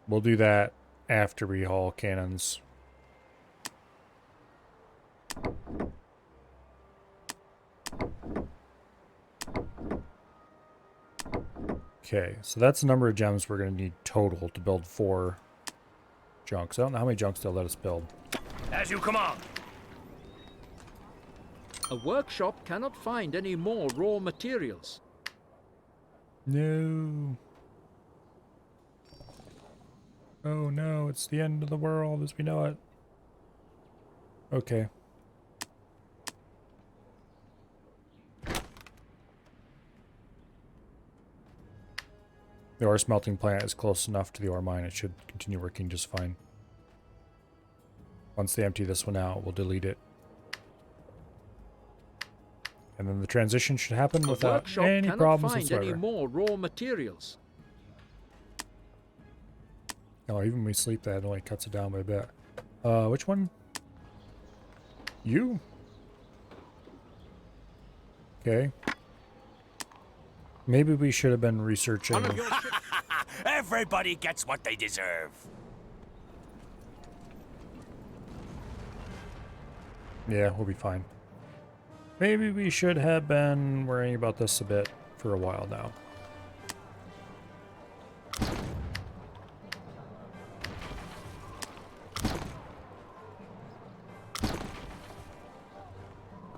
We'll do that after we haul cannons. Okay, so that's the number of gems we're going to need total to build 4 junks. I don't know how many junks they'll let us build. As you command. A workshop cannot find any more raw materials. No. Oh no, it's the end of the world as we know it. Okay. The ore smelting plant is close enough to the ore mine. It should continue working just fine. Once they empty this one out, we'll delete it. And then the transition should happen without any problems whatsoever. Any more raw materials. Oh, even when we sleep, that only cuts it down by a bit. Which one? You? Okay. Maybe we should have been researching. Everybody gets what they deserve. Yeah, we'll be fine. Maybe we should have been worrying about this a bit for a while now.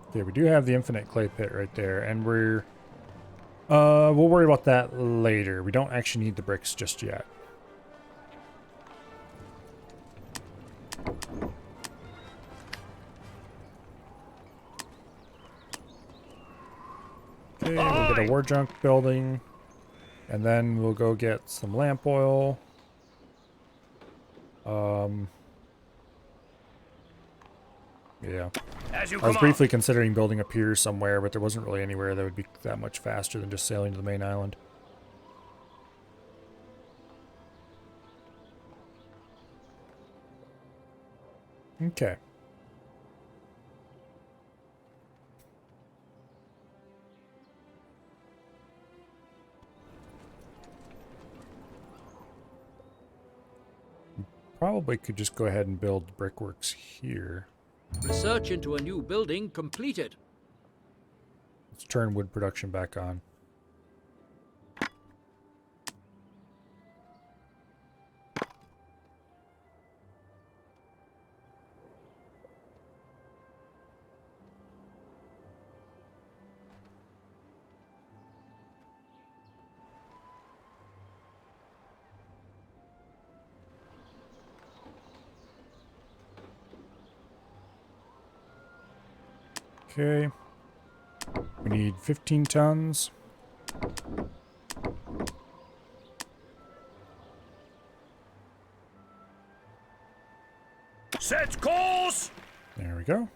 Okay, we do have the infinite clay pit right there, and we'll worry about that later. We don't actually need the bricks just yet. Okay, we'll get a war junk building, and then we'll go get some lamp oil. Yeah. I was briefly considering building a pier somewhere, but there wasn't really anywhere that would be that much faster than just sailing to the main island. Okay. Probably could just go ahead and build brickworks here. Research into a new building completed. Let's turn wood production back on. Okay. We need 15 tons. Set course! There we go.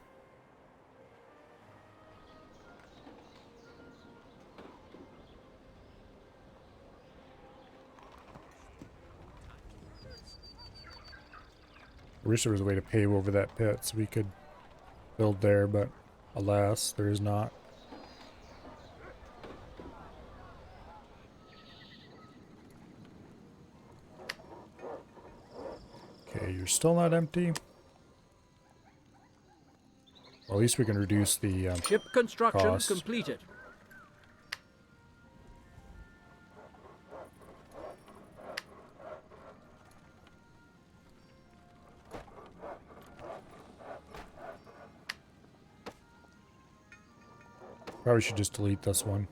I wish there was a way to pave over that pit so we could build there, but alas, there is not. you're still not empty. Well, at least we can reduce the Ship construction cost. completed. Probably should just delete this one.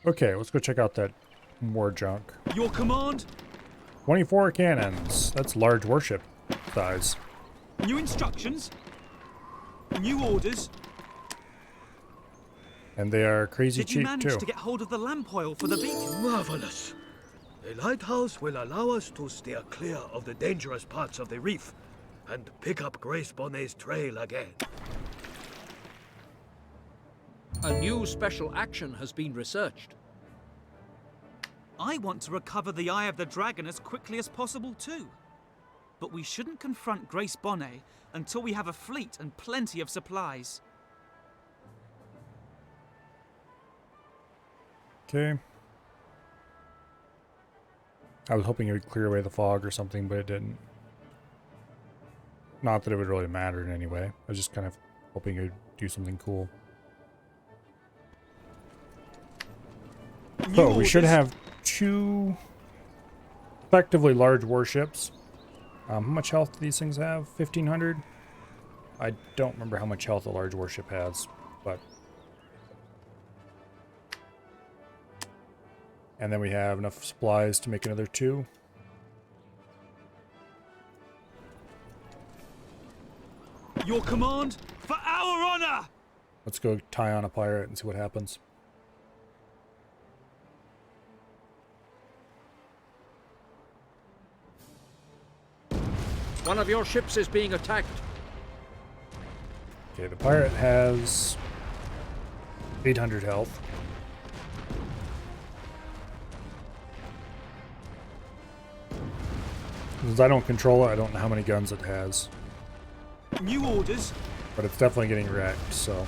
Okay, let's go check out that more junk. Your command? 24 cannons. That's large warship size. New instructions? New orders? And they are crazy Did you cheap manage too. to get hold of the lamp oil for the beacon? Marvelous. The lighthouse will allow us to steer clear of the dangerous parts of the reef and pick up Grace Bonnet's trail again. A new special action has been researched. I want to recover the Eye of the Dragon as quickly as possible too. But we shouldn't confront Grace Bonnet until we have a fleet and plenty of supplies. Okay. I was hoping it would clear away the fog or something, but it didn't. Not that it would really matter in any way. I was just kind of hoping it would do something cool. So we should have 2 effectively large warships. How much health do these things have? 1,500? I don't remember how much health a large warship has, but... And then we have enough supplies to make another 2. Your command for our honor! Let's go tie on a pirate and see what happens. One of your ships is being attacked. Okay, the pirate has 800 health. Since I don't control it, I don't know how many guns it has. New orders? But it's definitely getting wrecked, so...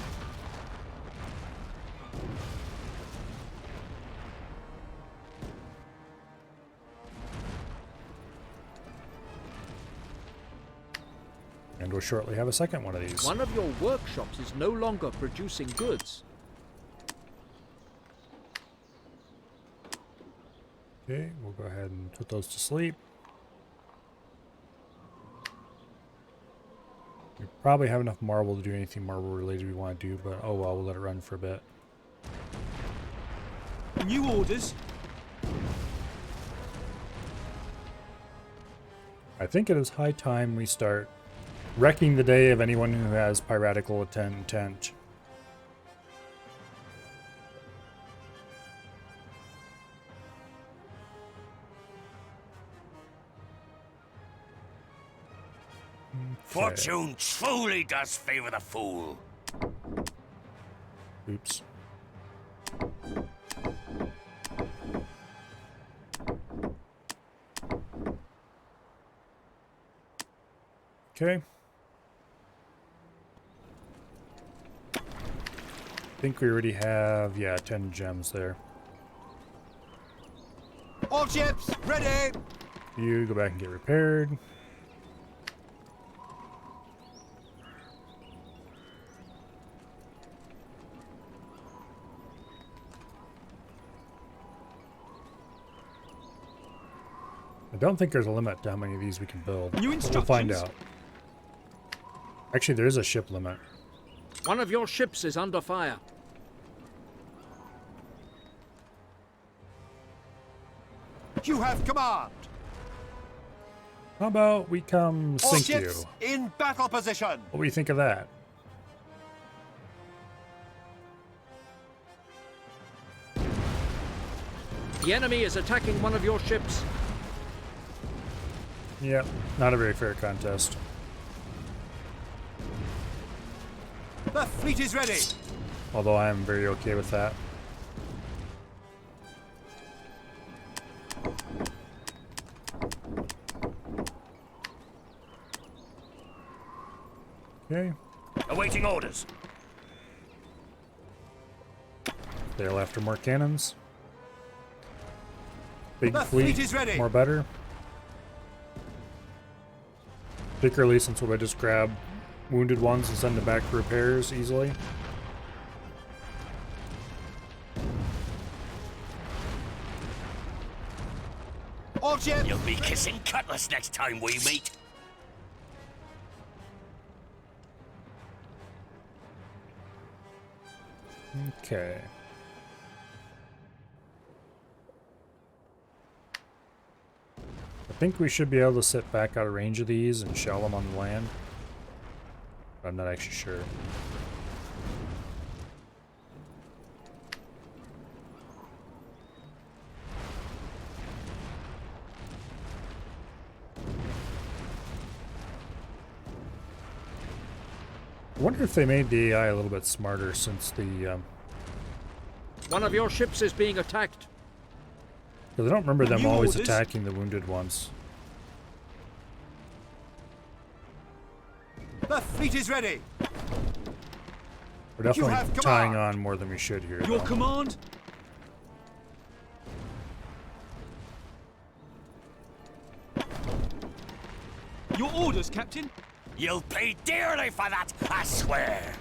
And we'll shortly have a second one of these. One of your workshops is no longer producing goods. Okay, we'll go ahead and put those to sleep. We probably have enough marble to do anything marble related we want to do, but oh well, we'll let it run for a bit. New orders? I think it is high time we start wrecking the day of anyone who has piratical intent. Fortune truly does favor the fool. Oops. Okay. I think we already have, yeah, 10 gems there. All ships, ready! You go back and get repaired. I don't think there's a limit to how many of these we can build. New But we'll find instructions? out. Actually, there is a ship limit. One of your ships is under fire. You have command! How about we come All sink you? ships in battle position! What do you think of that? The enemy is attacking one of your ships. Yep, not a very fair contest. The fleet is ready! Although I am very okay with that. Okay. Awaiting orders. They'll after more cannons. Big The fleet is ready. more better. Particularly since we'll just grab wounded ones and send them back for repairs easily. All ships. You'll be kissing Cutlass next time we meet. Okay. I think we should be able to sit back out of range of these and shell them on the land. But I'm not actually sure. I wonder if they made the AI a little bit smarter since the One of your ships is being attacked. because I don't remember them New always orders? attacking the wounded ones. The fleet is ready. We're You definitely have tying command. on more than we should here. Your though. command? Your orders, Captain? You'll pay dearly for that, I swear.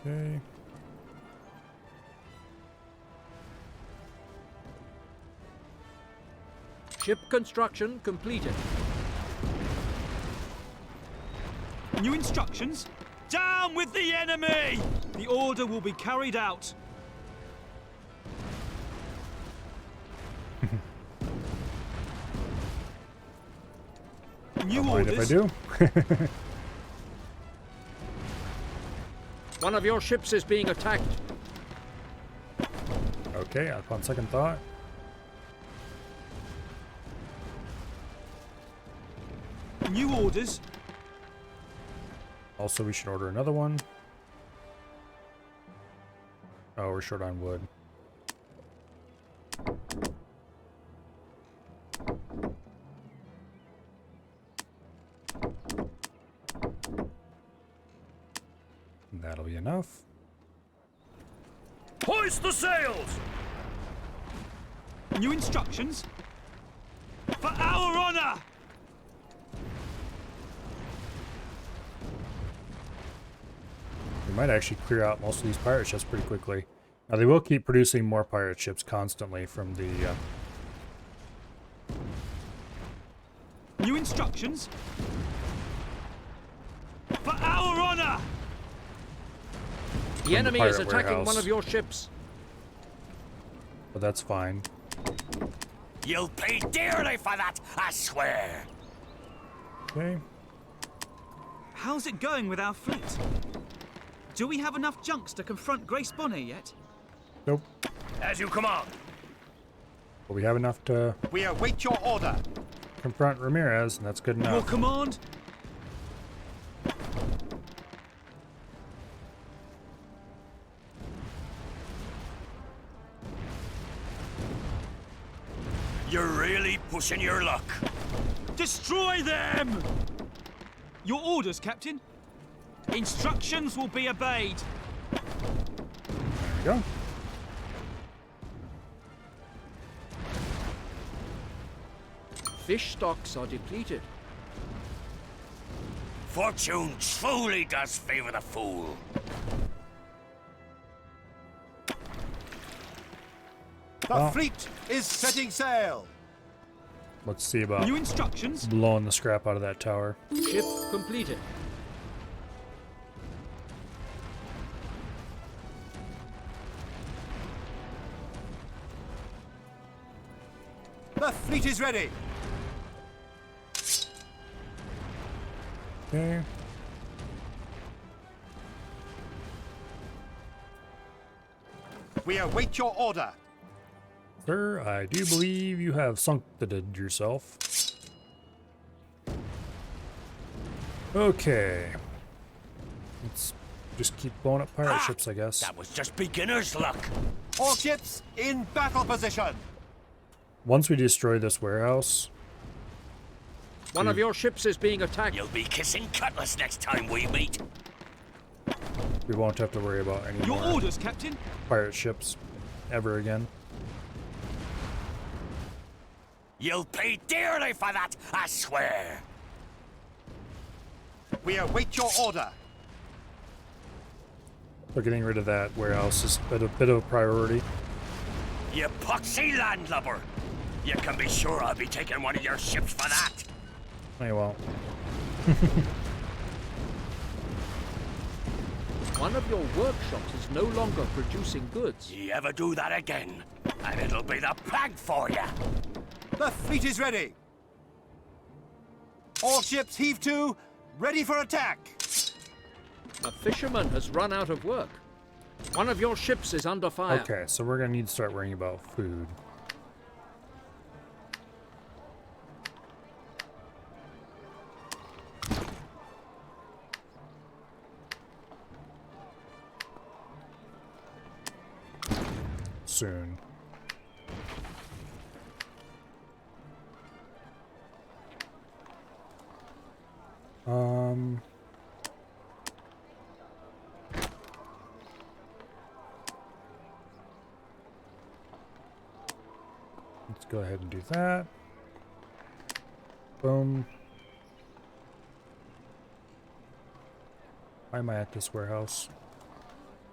Okay. Ship construction completed. New instructions? Down with the enemy! The order will be carried out. New Don't mind if I orders? do. One of your ships is being attacked. Okay, upon second thought. New orders? Also, we should order another one. Oh, we're short on wood. That'll be enough. Hoist the sails! New instructions? For our honor! We might actually clear out most of these pirate ships pretty quickly. Now, they will keep producing more pirate ships constantly from the... New instructions? For our honor! The enemy is pirate attacking warehouse. one of your ships. But that's fine. You'll pay dearly for that, I swear. Okay. How's it going with our fleet? Do we have enough junks to confront Grace Bonnet yet? Nope. As you command. But we have enough to We await your order. confront Ramirez, and that's good Your enough. command? You're really pushing your luck. Destroy them! Your orders, Captain? Instructions will be obeyed. There we go. Fish stocks are depleted. Fortune truly does favor the fool. The Well. fleet is setting sail. Let's see about New instructions? blowing the scrap out of that tower. Ship completed. The fleet is ready. Okay. We await your order. Sir, I do believe you have sunk the dead yourself. Okay. Let's just keep blowing up pirate ships, I guess. That was just beginner's luck. All ships in battle position. Once we destroy this warehouse, One of your ships is being attacked. You'll be kissing Cutlass next time we meet. We won't have to worry about any Your more orders, Captain. pirate ships ever again. You'll pay dearly for that, I swear. We await your order. So getting rid of that warehouse is a bit of a priority. You poxy landlubber. You can be sure I'll be taking one of your ships for that. I won't. One of your workshops is no longer producing goods. You ever do that again, and it'll be the plague for you. The fleet is ready. All ships heave to, ready for attack. A fisherman has run out of work. One of your ships is under fire. Okay, so we're gonna need to start worrying about food. Soon. Let's go ahead and do that. Boom. Why am I at this warehouse?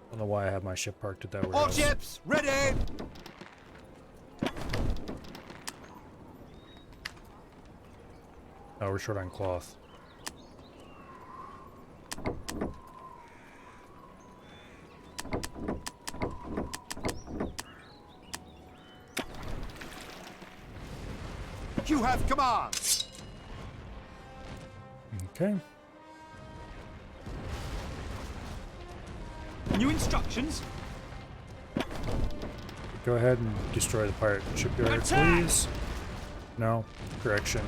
I don't know why I have my ship parked at that warehouse. All ships ready. Oh, we're short on cloth. You have command. Okay. New instructions. Go ahead and destroy the pirate shipyard, Attack! please. No, correction.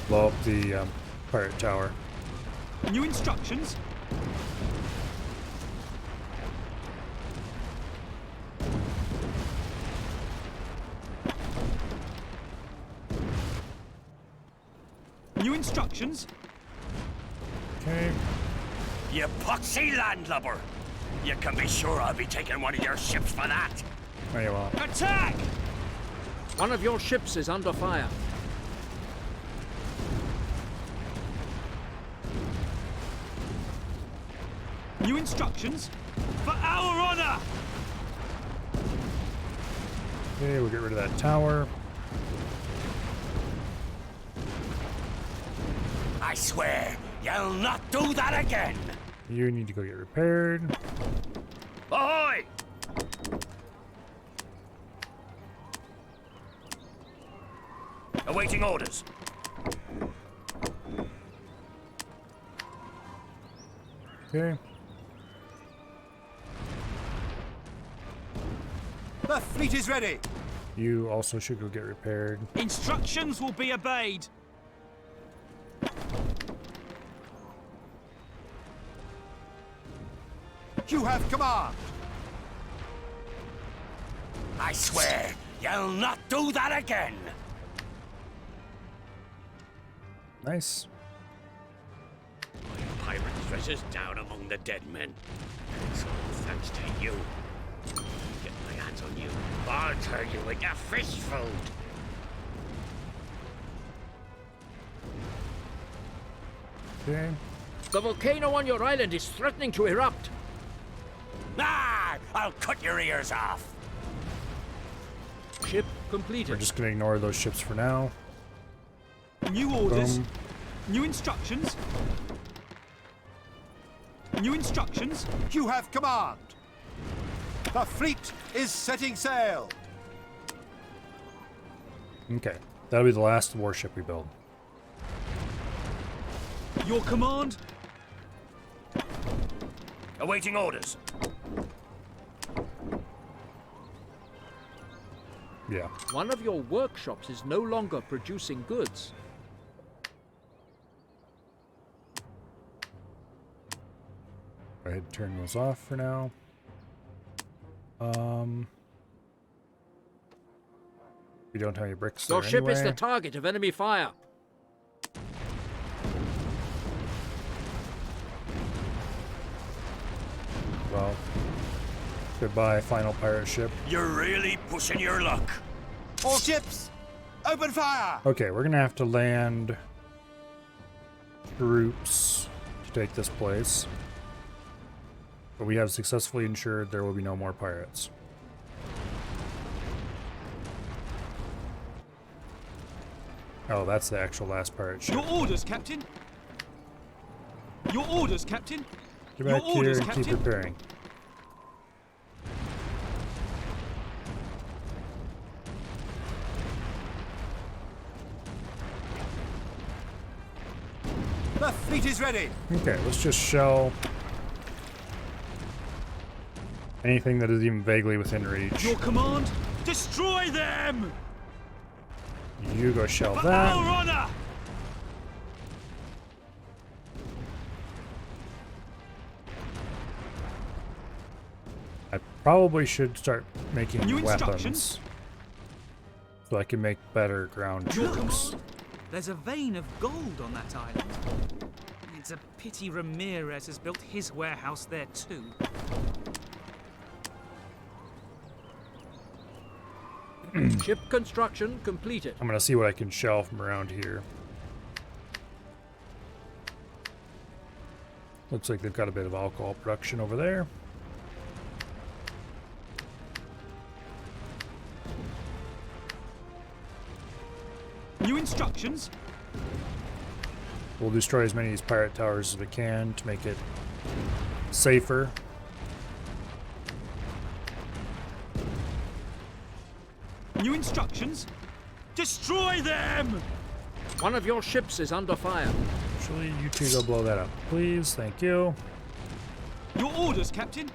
Blow up the pirate tower. New instructions. New instructions. Okay. You poxy landlubber. You can be sure I'll be taking one of your ships for that. There you are. Attack! One of your ships is under fire. New instructions. For our honor! Okay, we'll get rid of that tower. I swear, you'll not do that again. You need to go get repaired. Ahoy! Awaiting orders. Okay. The fleet is ready. You also should go get repaired. Instructions will be obeyed. You have command. I swear, you'll not do that again. Nice. Pirate treasures down among the dead men. It's all thanks to you. Get my hands on you. I'll turn you into fish food. Okay. The volcano on your island is threatening to erupt. Ah! I'll cut your ears off. Ship completed. We're just gonna ignore those ships for now. New orders. Boom. New instructions. New instructions. You have command. The fleet is setting sail. Okay. That'll be the last warship we build. Your command. Awaiting orders. Yeah. One of your workshops is no longer producing goods. Go ahead and turn those off for now. We don't have any bricks there Your ship is anyway. the target of enemy fire. Goodbye, final pirate ship. You're really pushing your luck. All ships, open fire! Okay, we're gonna have to land troops to take this place. But we have successfully ensured there will be no more pirates. Oh, that's the actual last pirate ship. Your orders, Captain. Your orders, Captain. Get back Your here orders, and keep Captain. repairing. The fleet is ready. Okay, let's just shell anything that is even vaguely within reach. Your command, destroy them! You go shell For that. our honor! I probably should start making New weapons instructions? so I can make better ground Your troops. command? There's a vein of gold on that island. It's a pity Ramirez has built his warehouse there too. Ship construction completed. I'm gonna see what I can shell from around here. Looks like they've got a bit of alcohol production over there. New instructions? We'll destroy as many of these pirate towers as we can to make it safer. New instructions? Destroy them! One of your ships is under fire. Actually, you two go blow that up, please. Thank you. Your orders, Captain.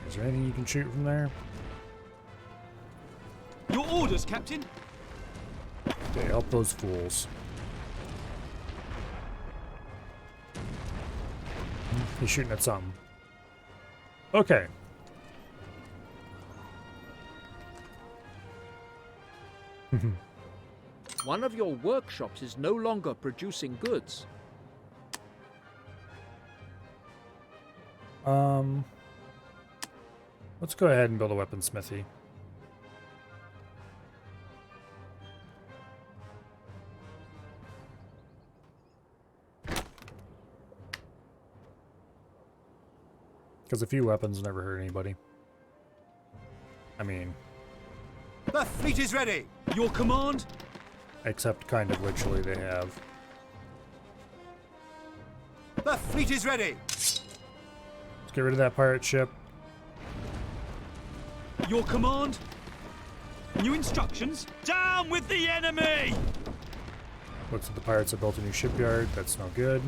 Is there anything you can shoot from there? Your orders, Captain. Okay, help those fools. He's shooting at something. Okay. One of your workshops is no longer producing goods. Let's go ahead and build a weaponsmithy. Because a few weapons never hurt anybody. I mean, The fleet is ready. Your command? except kind of literally they have. The fleet is ready. Let's get rid of that pirate ship. Your command? New instructions? Down with the enemy! Looks like the pirates have built a new shipyard. That's no good.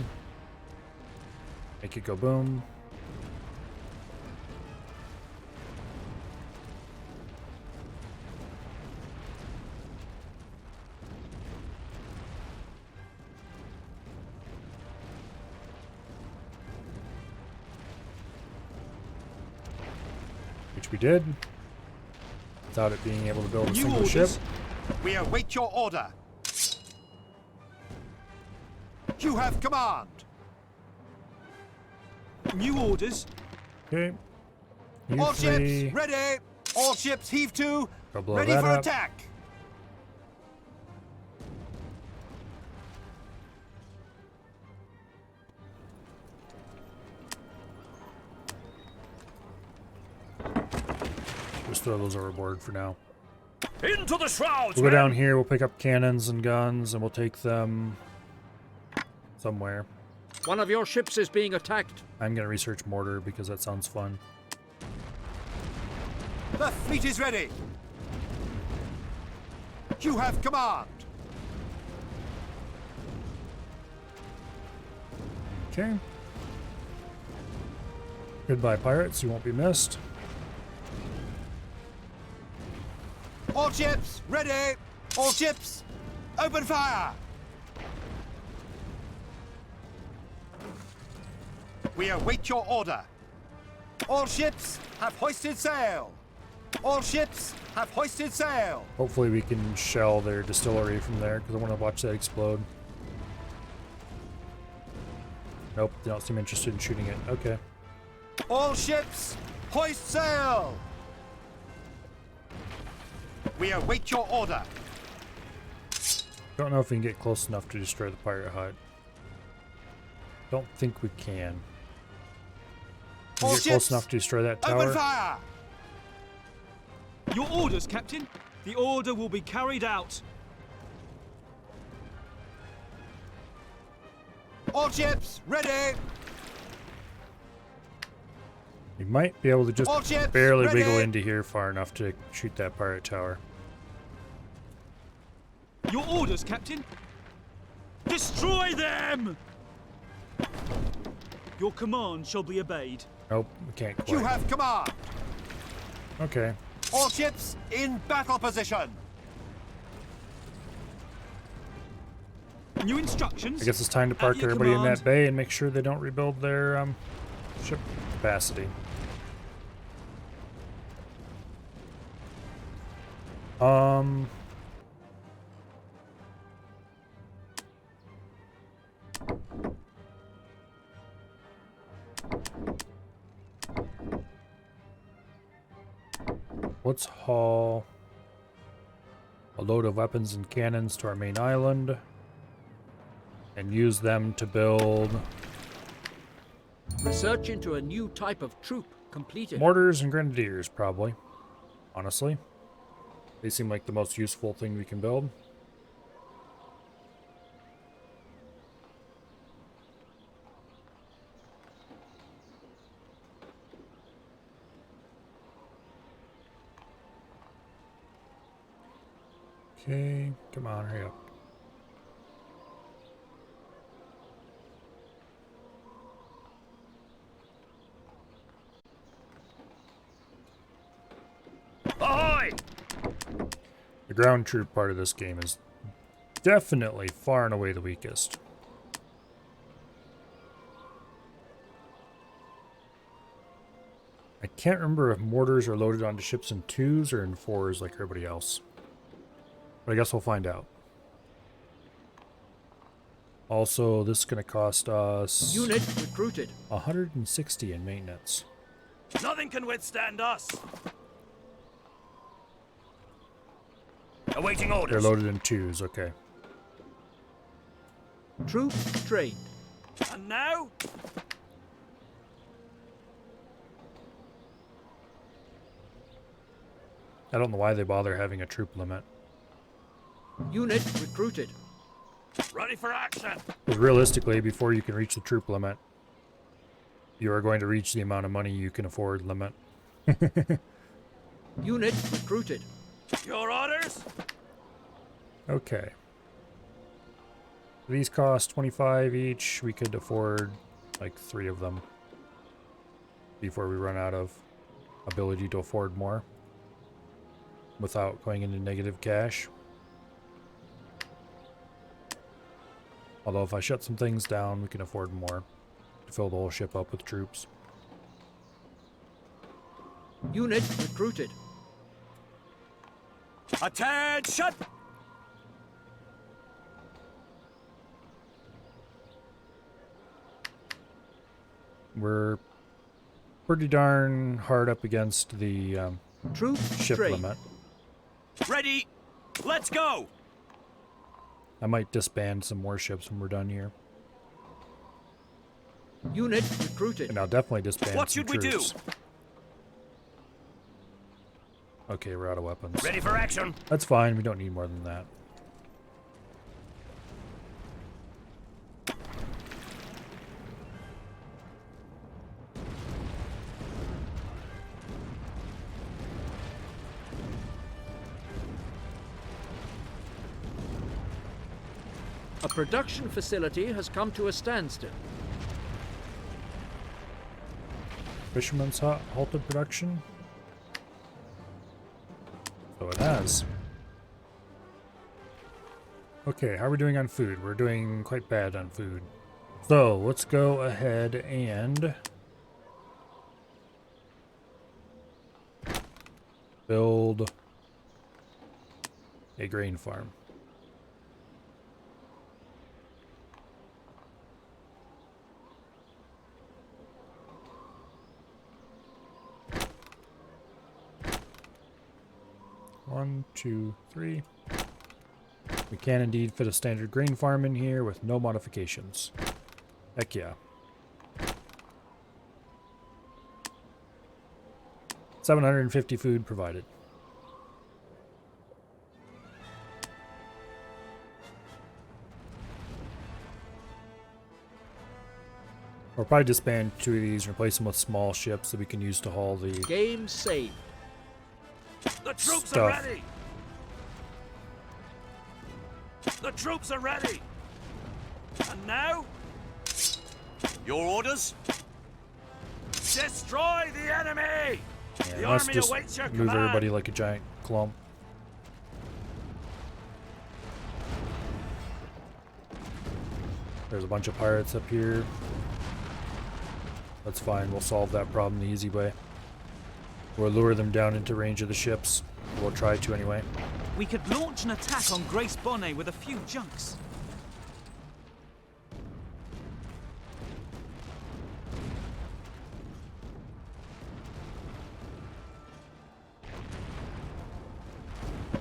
Make it go boom. Which we did. Without it being able to build a New single ship. orders. We await your order. You have command. New orders. Okay. You All three. ships ready. All ships heave to. Go blow Ready that for up. attack. Just throw those overboard for now. Into the shrouds, We'll go down here, we'll pick up cannons and guns, and we'll take them somewhere. One of your ships is being attacked. I'm gonna research mortar because that sounds fun. The fleet is ready. You have command. Okay. Goodbye, pirates. You won't be missed. All ships ready. All ships open fire. We await your order. All ships have hoisted sail. All ships have hoisted sail. Hopefully we can shell their distillery from there because I want to watch that explode. Nope, they don't seem interested in shooting it. Okay. All ships, hoist sail! We await your order. Don't know if we can get close enough to destroy the pirate hut. Don't think we can. Can we get close enough to destroy that tower? Open fire! Your orders, Captain. The order will be carried out. All ships, ready! We might be able to just All ships, barely ready! wiggle into here far enough to shoot that pirate tower. Your orders, Captain. Destroy them! Your command shall be obeyed. Nope, we can't quite. You have command. Okay. All ships in battle position. New instructions. I guess it's time to park everybody in that bay and make sure they don't rebuild their ship capacity. Let's haul a load of weapons and cannons to our main island and use them to build Research into a new type of troop completed. mortars and grenadiers, probably. Honestly, they seem like the most useful thing we can build. Okay, come on, hurry up. Ahoy! The ground troop part of this game is definitely far and away the weakest. I can't remember if mortars are loaded onto ships in 2s or in 4s like everybody else. But I guess we'll find out. Also, this is going to cost us... Unit recruited. 160 in maintenance. Nothing can withstand us. Awaiting orders. They're loaded in 2s, okay. Troops trained. And now? I don't know why they bother having a troop limit. Unit recruited. Ready for action. Because realistically, before you can reach the troop limit, you are going to reach the amount of money you can afford limit. Unit recruited. Your orders? Okay. These cost 25 each. We could afford like 3 of them before we run out of ability to afford more without going into negative cash. Although if I shut some things down, we can afford more to fill the whole ship up with troops. Unit recruited. Attention! We're pretty darn hard up against the ship trained. limit. Ready? Let's go! I might disband some more ships when we're done here. Unit recruited. And I'll definitely disband What some should we do? troops. Okay, we're out of weapons. Ready for action. That's fine, we don't need more than that. A production facility has come to a standstill. Fisherman's Hut halted production? So it has. Okay, how are we doing on food? We're doing quite bad on food. So, let's go ahead and build a grain farm. 1, 2, 3. We can indeed fit a standard grain farm in here with no modifications. Heck yeah. 750 food provided. We'll probably disband 2 of these and replace them with small ships that we can use to haul the Game saved. The troops stuff. are ready! The troops are ready! And now? Your orders? Destroy the enemy! Yeah, The let's army just awaits your move command! everybody like a giant clump. There's a bunch of pirates up here. That's fine, we'll solve that problem the easy way. We'll lure them down into range of the ships. We'll try to anyway. We could launch an attack on Grace Bonnet with a few junks.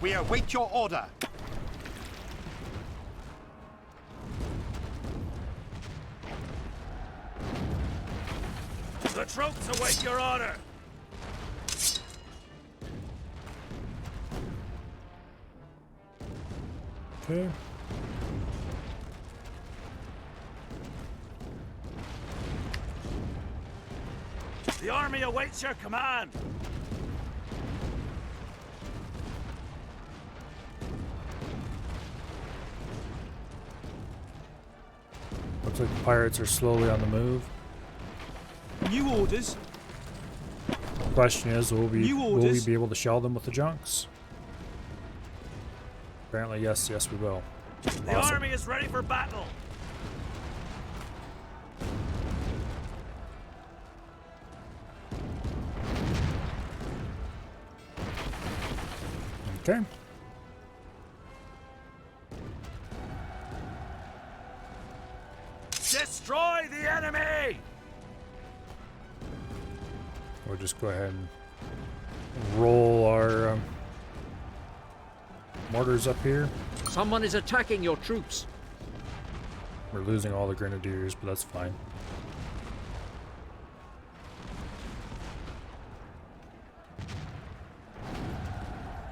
We await your order. The troops await your order! Okay. The army awaits your command! Looks like the pirates are slowly on the move. New orders. Question is, will we New be orders. able to shell them with the junks? Apparently, yes, we will. The Awesome. army is ready for battle! Okay. Destroy the enemy! We'll just go ahead and roll our mortars up here. Someone is attacking your troops. We're losing all the grenadiers, but that's fine.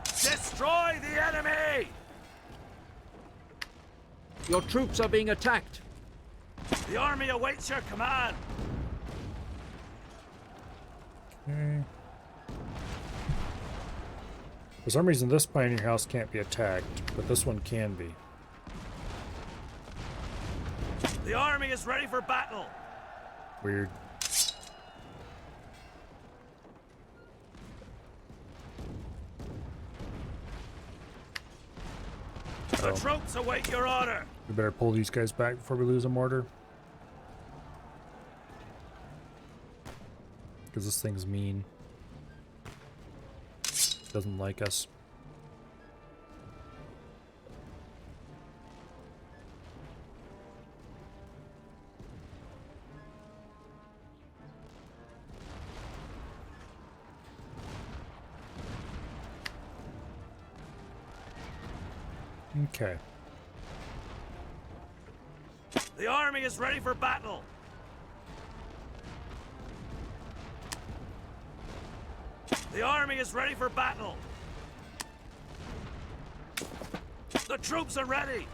Destroy the enemy! Your troops are being attacked. The army awaits your command! Okay. For some reason, this pioneer house can't be attacked, but this one can be. The army is ready for battle! Weird. The troops await your order! We better pull these guys back before we lose a mortar. Because this thing's mean. Doesn't like us. Okay. The army is ready for battle! The army is ready for battle! The troops are ready!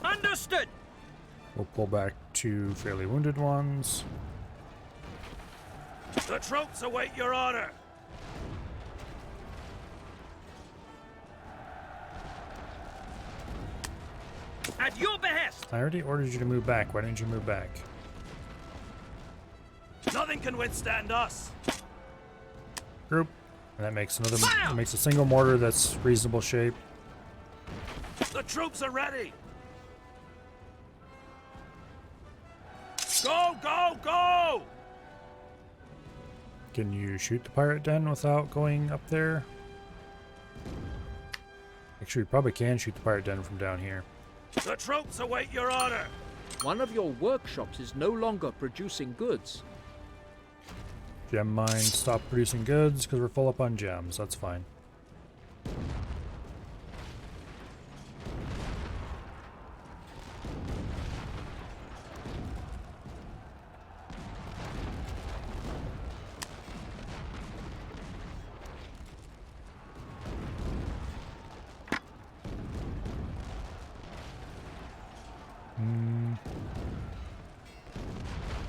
Understood! We'll pull back 2 fairly wounded ones. The troops await your order! At your behest! I already ordered you to move back. Why didn't you move back? Nothing can withstand us! Group. And that makes another. That makes a single mortar that's reasonable shape. The troops are ready! Go, go, go! Can you shoot the pirate den without going up there? Actually, we probably can shoot the pirate den from down here. The troops await your order! One of your workshops is no longer producing goods. Gem mine stopped producing goods because we're full up on gems. That's fine.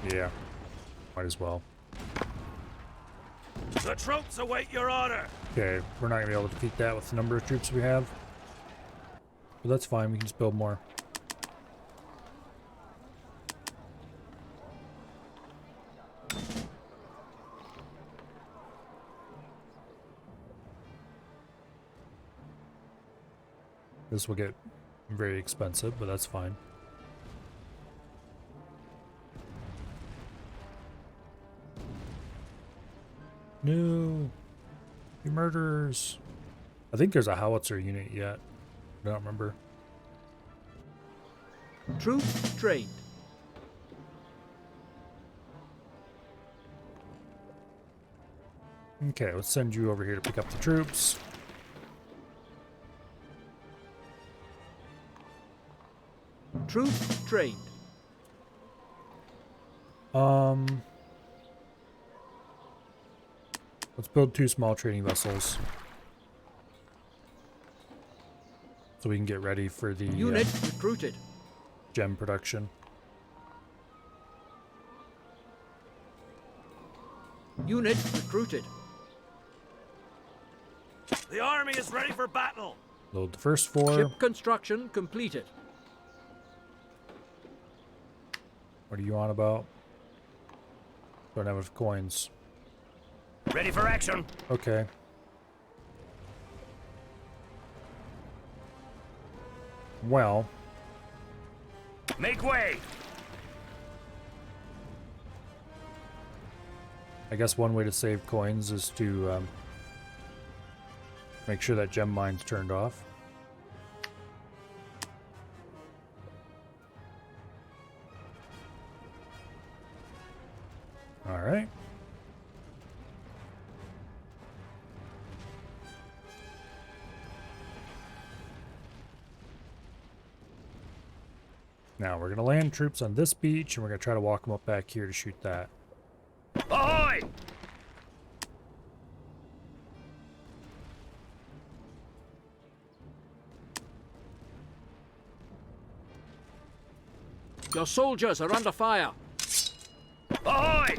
Yeah, might as well. The troops await your order. Okay, we're not gonna be able to defeat that with the number of troops we have. But that's fine, we can just build more. This will get very expensive, but that's fine. No, you murderers. I think there's a howitzer unit yet. I don't remember. Troops trained. Okay, let's send you over here to pick up the troops. Troops trained. Let's build 2 small trading vessels. So we can get ready for the Unit recruited. gem production. Unit recruited. The army is ready for battle. Load the first 4. Ship construction completed. What are you on about? Don't have enough coins. Ready for action. Okay. Well. Make way. I guess one way to save coins is to make sure that gem mine's turned off. Alright. Now we're going to land troops on this beach and we're going to try to walk them up back here to shoot that. Ahoy! Your soldiers are under fire. Ahoy!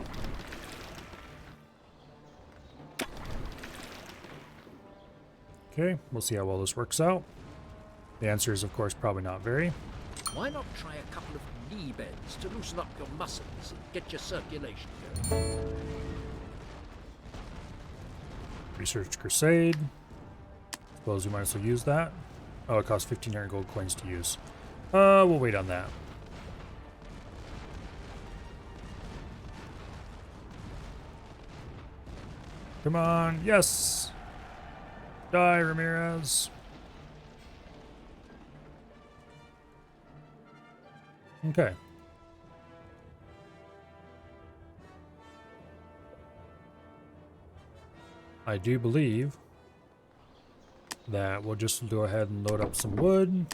Okay, we'll see how well this works out. The answer is, of course, probably not very. Why not try a couple of knee bends to loosen up your muscles and get your circulation going? Research Crusade. Suppose we might as well use that. Oh, it costs 1,500 gold coins to use. We'll wait on that. Come on, yes! Die, Ramirez. Okay. I do believe that we'll just go ahead and load up some wood,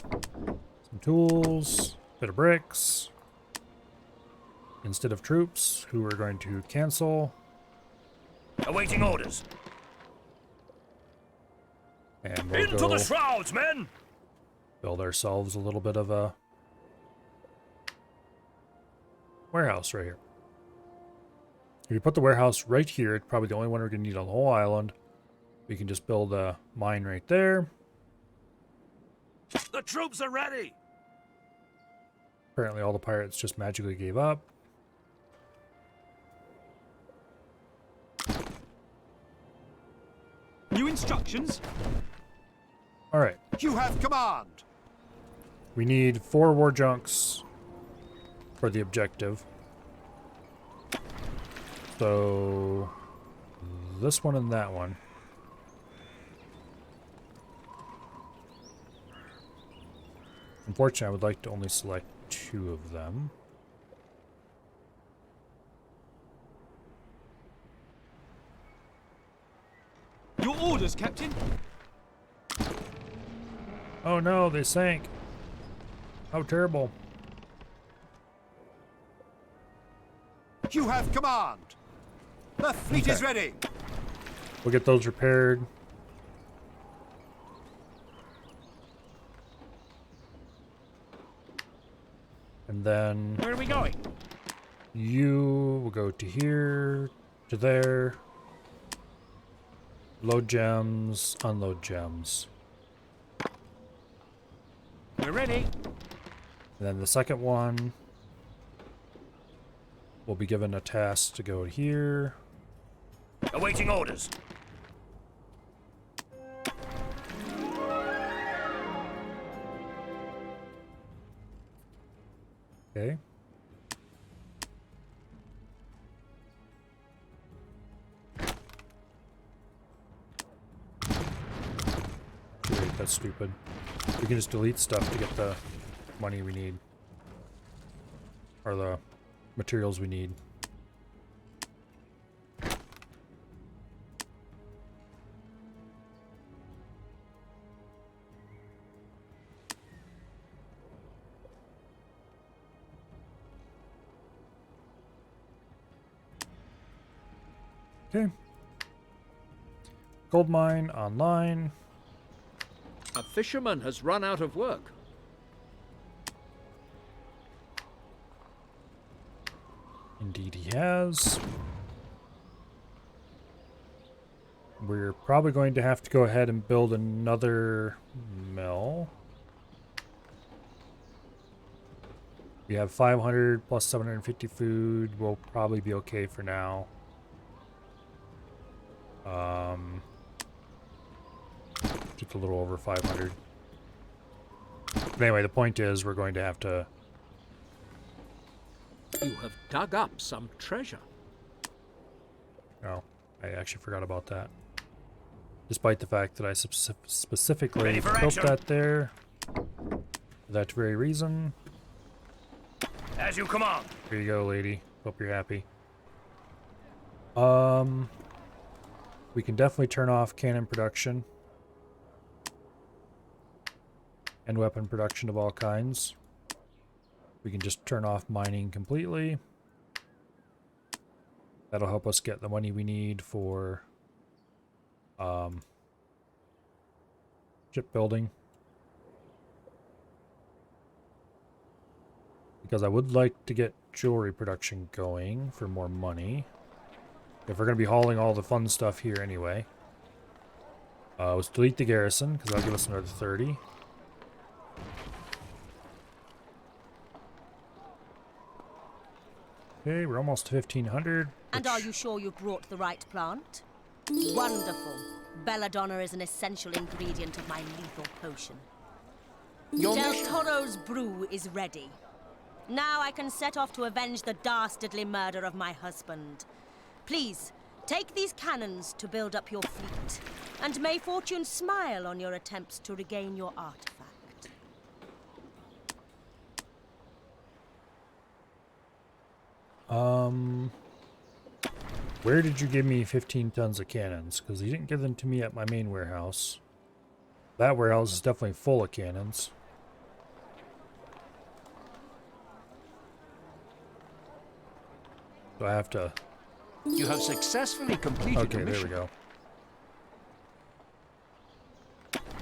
some tools, a bit of bricks, instead of troops, who we're going to cancel. Awaiting orders. And we'll Into go the shrouds, men! build ourselves a little bit of a warehouse right here. If you put the warehouse right here, it's probably the only one we're going to need on the whole island. We can just build a mine right there. The troops are ready! Apparently all the pirates just magically gave up. New instructions? Alright. You have command. We need 4 war junks for the objective. So this one and that one. Unfortunately, I would like to only select 2 of them. Your orders, Captain. Oh no, they sank. How terrible. You have command. The fleet is ready. We'll get those repaired. And then Where are we going? You will go to here, to there. Load gems, unload gems. We're ready. And then the second one will be given a task to go here. Awaiting orders. Okay. Wait, that's stupid. We can just delete stuff to get the money we need. Or the materials we need. Okay. Gold mine online. A fisherman has run out of work. Indeed he has. We're probably going to have to go ahead and build another mill. We have 500 plus 750 food. We'll probably be okay for now. Just a little over 500. But anyway, the point is we're going to have to... You have dug up some treasure. Oh, I actually forgot about that. Despite the fact that I specifically built that there. For that very reason. As you command. Here you go, lady. Hope you're happy. We can definitely turn off cannon production. And weapon production of all kinds. We can just turn off mining completely. That'll help us get the money we need for shipbuilding. Because I would like to get jewelry production going for more money. If we're going to be hauling all the fun stuff here anyway. Let's delete the garrison, because that'll give us another 30. Okay, we're almost to 1500. And are you sure you've brought the right plant? Wonderful. Belladonna is an essential ingredient of my lethal potion. Del Toro's brew is ready. Now I can set off to avenge the dastardly murder of my husband. Please, take these cannons to build up your fleet, and may fortune smile on your attempts to regain your artifact. Where did you give me 15 tons of cannons? Because you didn't give them to me at my main warehouse. That warehouse is definitely full of cannons. So I have to... You have successfully completed the mission. Okay, there we go.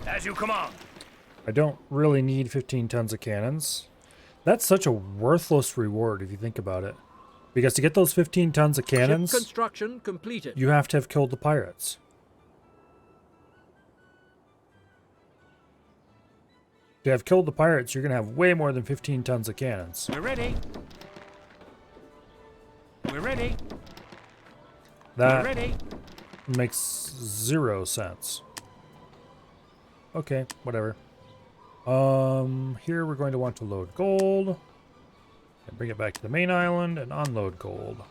As you command. I don't really need 15 tons of cannons. That's such a worthless reward if you think about it. Because to get those 15 tons of cannons, Ship construction completed. you have to have killed the pirates. To have killed the pirates, you're going to have way more than 15 tons of cannons. We're ready. We're ready. That We're ready. makes 0 sense. Okay, whatever. Here we're going to want to load gold. And bring it back to the main island and unload gold.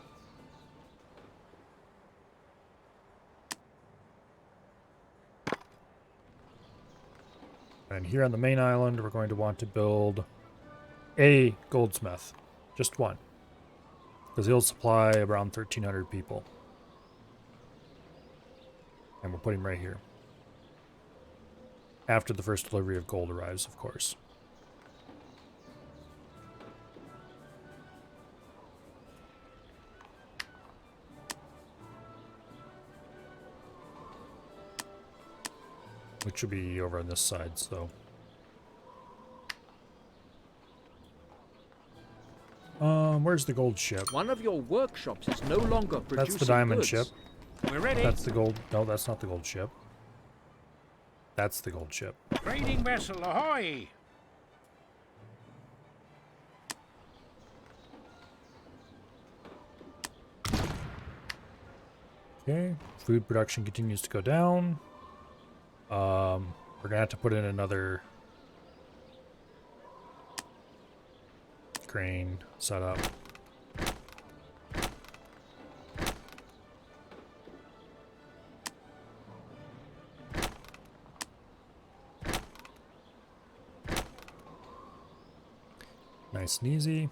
And here on the main island, we're going to want to build a goldsmith. Just one. Because he'll supply around 1,300 people. And we'll put him right here. After the first delivery of gold arrives, of course. Which should be over on this side, so. Where's the gold ship? One of your workshops is no longer producing That's the diamond goods. ship. We're ready. That's the gold. No, that's not the gold ship. That's the gold ship. Trading vessel, ahoy! Okay, food production continues to go down. We're gonna have to put in another crane setup. Nice and easy.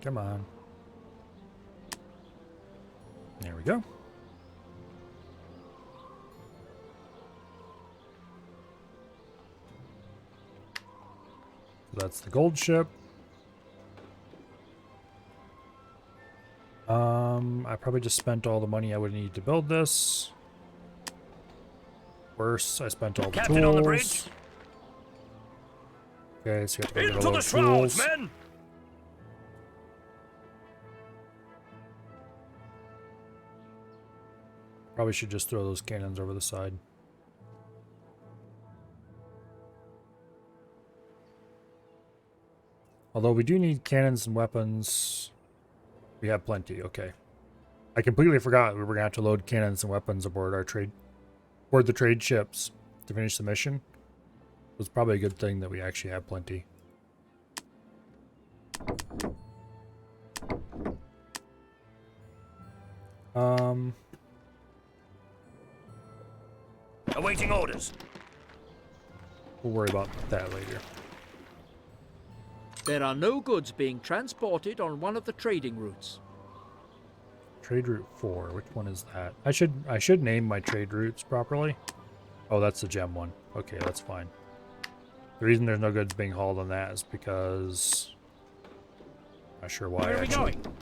Come on. There we go. So that's the gold ship. I probably just spent all the money I would need to build this. Worse, I spent all the Captain tools. on the bridge. Okay, so you have to go get a Into load the of shrouds, tools. men! Probably should just throw those cannons over the side. Although we do need cannons and weapons. We have plenty, okay. I completely forgot we were gonna have to load cannons and weapons aboard the trade ships to finish the mission. It was probably a good thing that we actually have plenty. Awaiting orders. We'll worry about that later. There are no goods being transported on one of the trading routes. Trade route 4, which one is that? I should name my trade routes properly. Oh, that's the gem one. Okay, that's fine. The reason there's no goods being hauled on that is because not sure why. Where are we actually. going?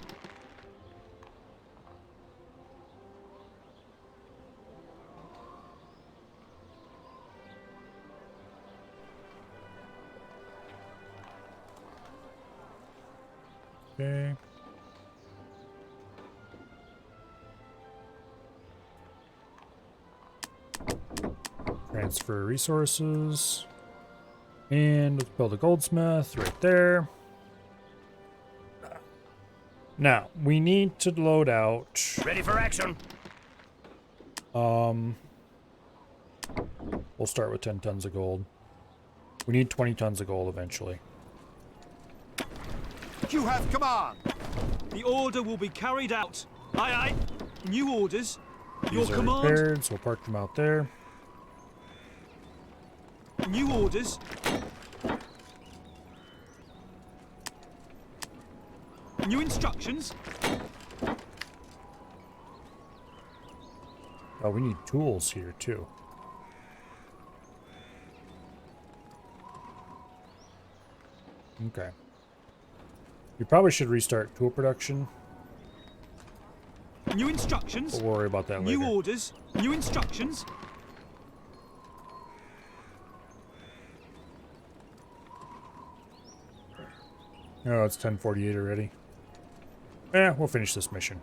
Okay. Transfer resources. And let's build a goldsmith right there. Now, we need to load out. Ready for action. We'll start with 10 tons of gold. We need 20 tons of gold eventually. You have command. The order will be carried out. Aye, aye. New orders. Your These are command. repaired, so we'll park them out there. New orders. New instructions. Oh, we need tools here too. Okay. We probably should restart tool production. New instructions. We'll worry about that later. New orders. New instructions. Oh, it's 10:48 already. Yeah, we'll finish this mission.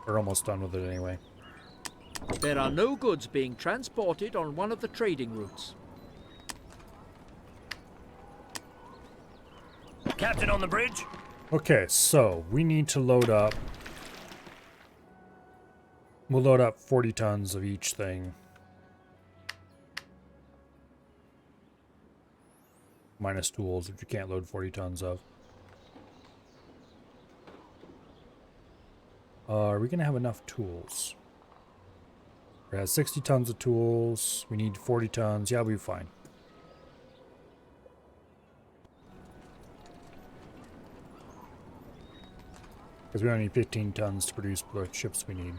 We're almost done with it anyway. There are no goods being transported on one of the trading routes. Captain on the bridge. Okay, so we need to load up. We'll load up 40 tons of each thing. Minus tools, if you can't load 40 tons of. Are we going to have enough tools? We have 60 tons of tools. We need 40 tons. Yeah, we'll be fine. Because we only need 15 tons to produce the ships we need.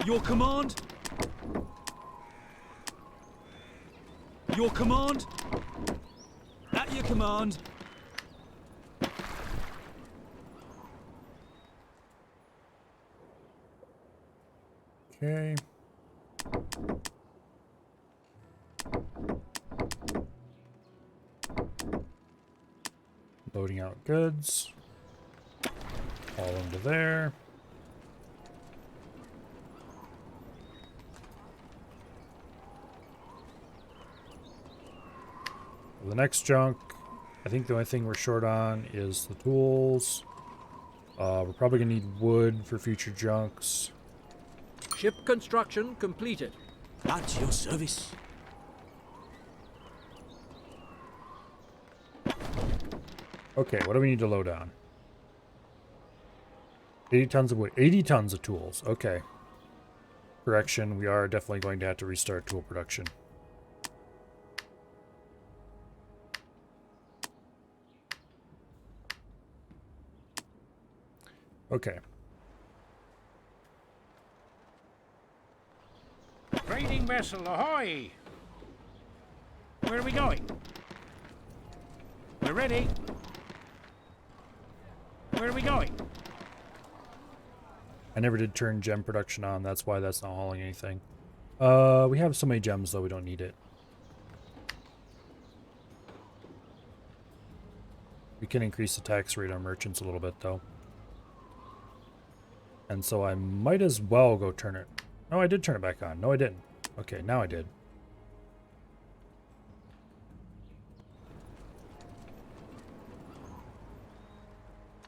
Your command. Your command? At your command. Okay. Loading out goods. All into there. The next junk, I think the only thing we're short on is the tools. We're probably gonna need wood for future junks. Ship construction completed. At your service. Okay, what do we need to load on? 80 tons of wood. 80 tons of tools. Okay. Correction, we are definitely going to have to restart tool production. Okay. Trading vessel, ahoy! Where are we going? We're ready. Where are we going? I never did turn gem production on, that's why that's not hauling anything. We have so many gems though, we don't need it. We can increase the tax rate on merchants a little bit though. And so I might as well go turn it. No, I did turn it back on. No, I didn't. Okay, now I did.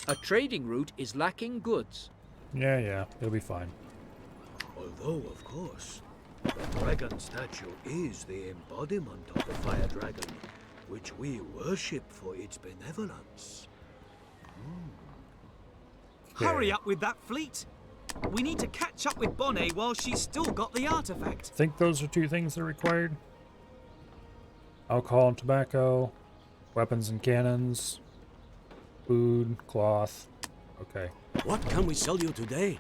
A trading route is lacking goods. Yeah, it'll be fine. Although, of course, the dragon statue is the embodiment of the fire dragon, which we worship for its benevolence. Hurry up with that fleet. We need to catch up with Bonnet while she's still got the artifact. I think those are two things that are required. Alcohol and tobacco, weapons and cannons, food, cloth. Okay. What can we sell you today?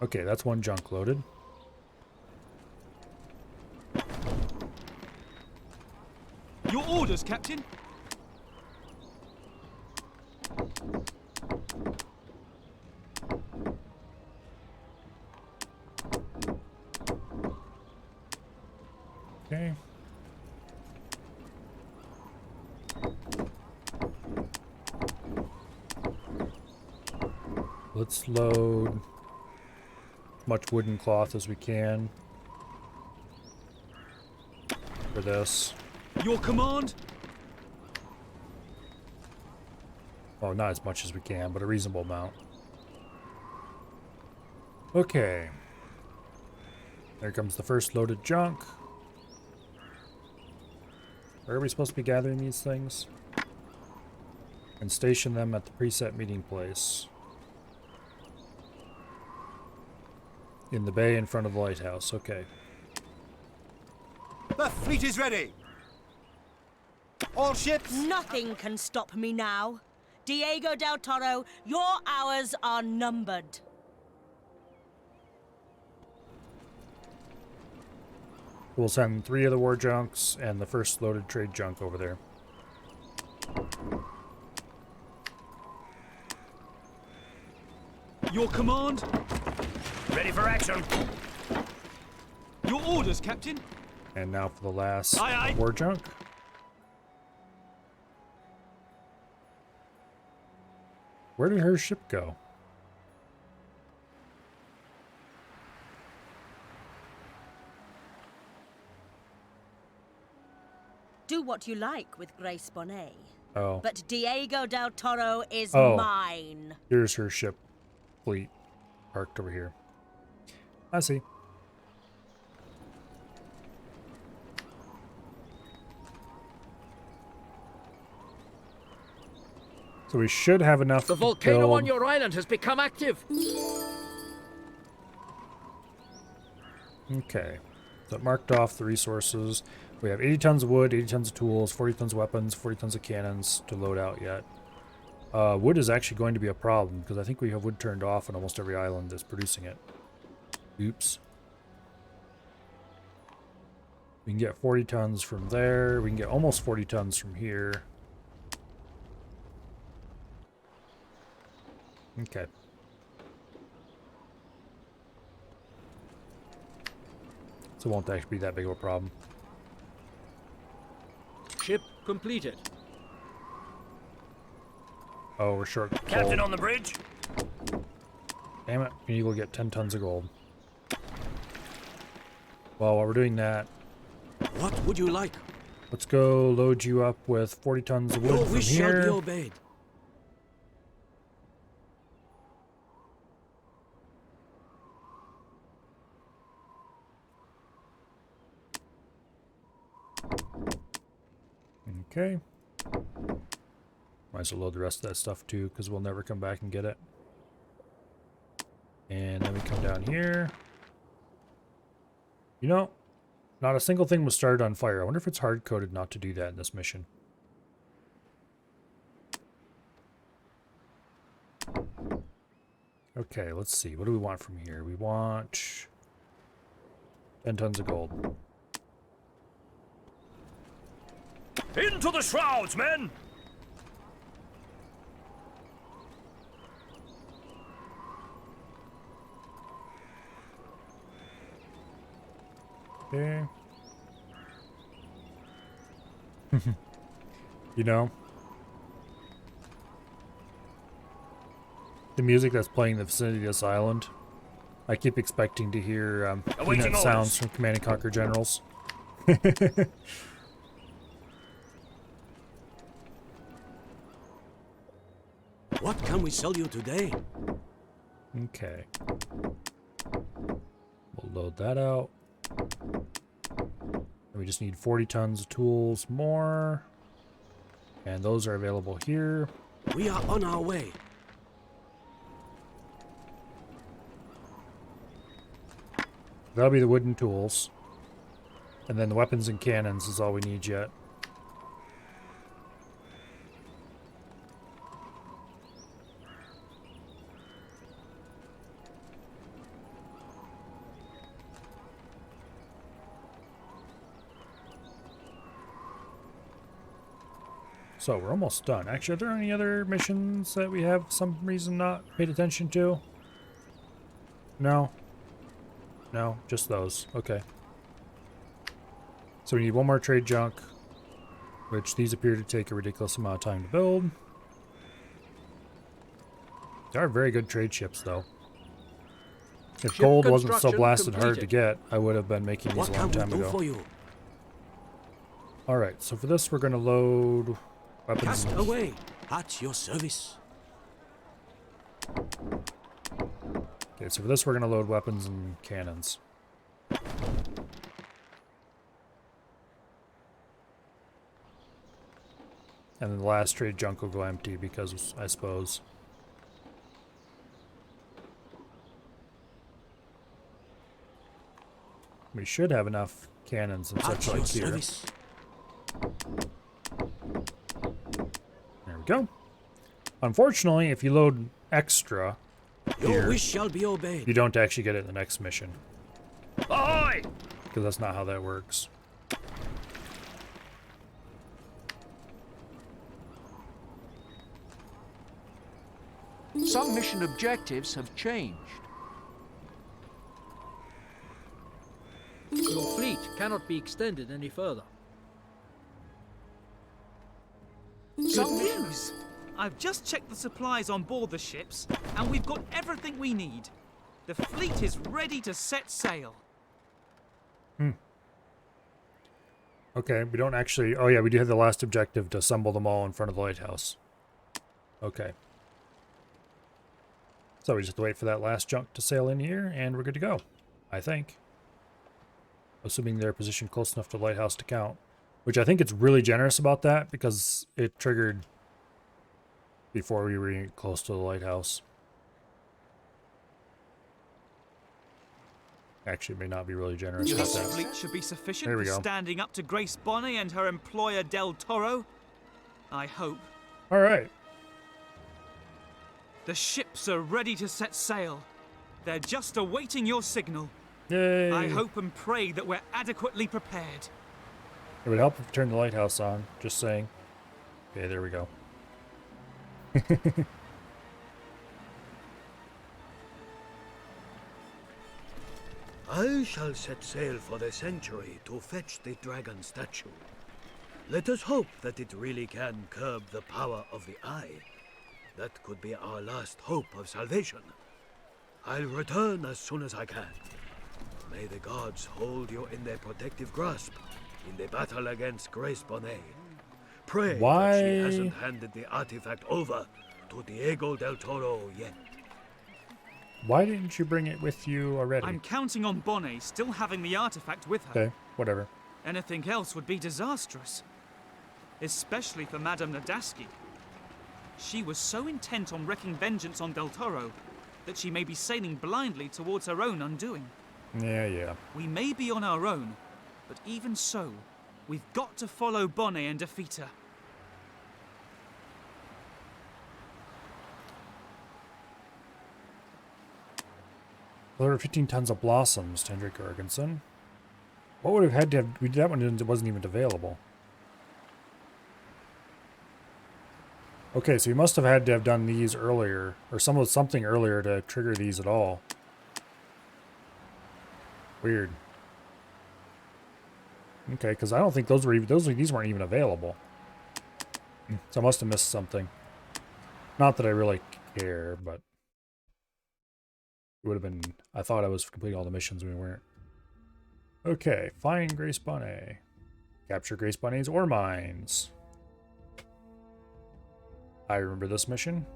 Okay, that's one junk loaded. Your orders, Captain. Okay. Let's load as much wooden cloth as we can for this. Your command? Well, not as much as we can, but a reasonable amount. Okay. There comes the first loaded junk. Where are we supposed to be gathering these things? And station them at the preset meeting place. In the bay in front of the lighthouse, okay. The fleet is ready! All ships! Nothing can stop me now. Diego del Toro, your hours are numbered. We'll send 3 of the war junks and the first loaded trade junk over there. Your command? Ready for action. Your orders, Captain. And now for the last Aye, aye. war junk. Where did her ship go? Do what you like with Grace Bonnet. Oh. But Diego del Toro is Oh. mine. Here's her ship fleet parked over here. I see. So we should have enough The to volcano build... on your island has become active. Okay. So it marked off the resources. We have 80 tons of wood, 80 tons of tools, 40 tons of weapons, 40 tons of cannons to load out yet. Wood is actually going to be a problem because I think we have wood turned off on almost every island that's producing it. Oops. We can get 40 tons from there. We can get almost 40 tons from here. Okay. So it won't actually be that big of a problem. Ship completed. Oh, we're short. Captain gold. on the bridge. Damn it. We need to go get 10 tons of gold. Well, while we're doing that, What would you like? let's go load you up with 40 tons of wood Your from wish shall be here. obeyed. Okay. Might as well load the rest of that stuff too, because we'll never come back and get it. And then we come down here. You know, not a single thing was started on fire. I wonder if it's hard-coded not to do that in this mission. Okay, let's see. What do we want from here? We want 10 tons of gold. Into the shrouds, men! Okay. You know, the music that's playing in the vicinity of this island, I keep expecting to hear peanut sounds from Command and Conquer Generals. What can we sell you today? Okay. We'll load that out. And we just need 40 tons of tools more. And those are available here. We are on our way. That'll be the wooden tools. And then the weapons and cannons is all we need yet. So we're almost done. Actually, are there any other missions that we have some reason not paid attention to? No. No, just those. Okay. So we need one more trade junk, which these appear to take a ridiculous amount of time to build. They are very good trade ships, though. If Ship gold wasn't so construction blasted hard to completed. get, I would have been making these a long time ago. For you? Alright, so for this we're going to load weapons. Cast away. At your service. Okay, so for this we're going to load weapons and cannons. And then the last trade junk will go empty because, I suppose. We should have enough cannons and such like here. There we go. Unfortunately, if you load extra Your here, wish shall be obeyed. you don't actually get it in the next mission. Ahoy! Because that's not how that works. Some mission objectives have changed. Your fleet cannot be extended any further. Good news! I've just checked the supplies on board the ships, and we've got everything we need. The fleet is ready to set sail. Okay, we don't actually... Oh yeah, we do have the last objective to assemble them all in front of the lighthouse. Okay. So we just have to wait for that last junk to sail in here, and we're good to go. I think. Assuming they're positioned close enough to the lighthouse to count. Which I think it's really generous about that, because it triggered before we were close to the lighthouse. Actually, it may not be really generous about This that. fleet should be sufficient There we for go. standing up to Grace Bonnet and her employer Del Toro. I hope. Alright. The ships are ready to set sail. They're just awaiting your signal. Yay! I hope and pray that we're adequately prepared. It would help if you turned the lighthouse on. Just saying. Okay, there we go. I shall set sail for the sanctuary to fetch the dragon statue. Let us hope that it really can curb the power of the eye. That could be our last hope of salvation. I'll return as soon as I can. May the gods hold you in their protective grasp in the battle against Grace Bonnet. Pray that she hasn't handed the artifact over to Diego del Toro yet. Why didn't you bring it with you already? I'm counting on Bonnet still having the artifact with her. Okay, whatever. Anything else would be disastrous. Especially for Madame Nadaski. She was so intent on wreaking vengeance on Del Toro that she may be sailing blindly towards her own undoing. Yeah. We may be on our own, but even so, we've got to follow Bonnet and defeat her. There were 15 tons of blossoms, Tendrick Jorgensen. What would have had to have... That one wasn't even available. Okay, so you must have had to have done these earlier, or something earlier to trigger these at all. Weird. Okay, because I don't think these weren't even available. So I must have missed something. Not that I really care, but it would have been. I thought I was completing all the missions when we weren't. Okay, find Grace Bonnet. Capture Grace Bonnet's ore mines. I remember this mission.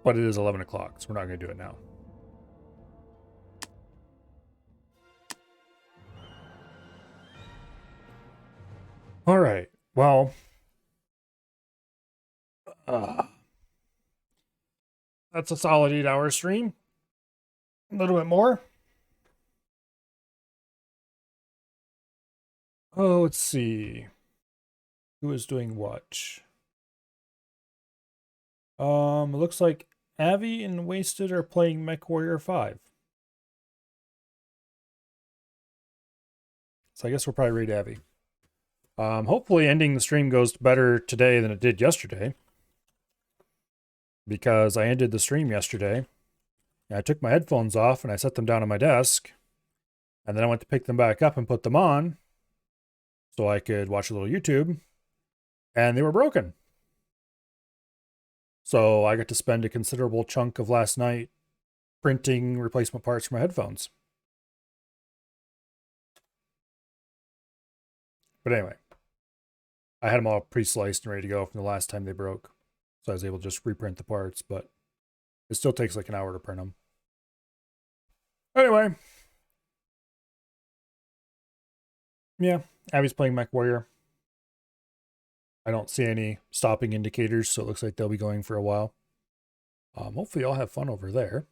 But it is 11 o'clock, so we're not going to do it now. All right. Well, that's a solid 8-hour stream. A little bit more. Oh, let's see. Who is doing what? It looks like Avi and Wasted are playing MechWarrior 5. So I guess we'll probably raid Avi. Hopefully ending the stream goes better today than it did yesterday. Because I ended the stream yesterday. And I took my headphones off and I set them down on my desk. And then I went to pick them back up and put them on. So I could watch a little YouTube. And they were broken. So I got to spend a considerable chunk of last night printing replacement parts for my headphones. But anyway, I had them all pre-sliced and ready to go from the last time they broke. So I was able to just reprint the parts, but it still takes like an hour to print them. Anyway. Yeah, Abby's playing MechWarrior. I don't see any stopping indicators, so it looks like they'll be going for a while. Hopefully y'all have fun over there.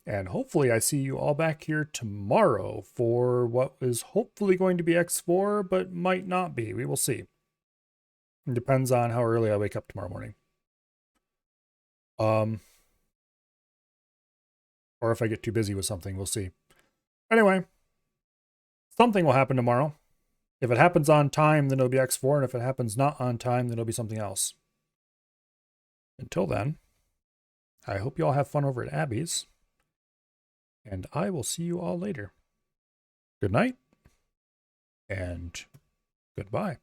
And hopefully I see you all back here tomorrow for what is hopefully going to be X4, but might not be. We will see. It depends on how early I wake up tomorrow morning. Or if I get too busy with something, we'll see. Anyway, something will happen tomorrow. If it happens on time, then it'll be X4, and if it happens not on time, then it'll be something else. Until then, I hope you all have fun over at Abby's. And I will see you all later. Good night. And goodbye.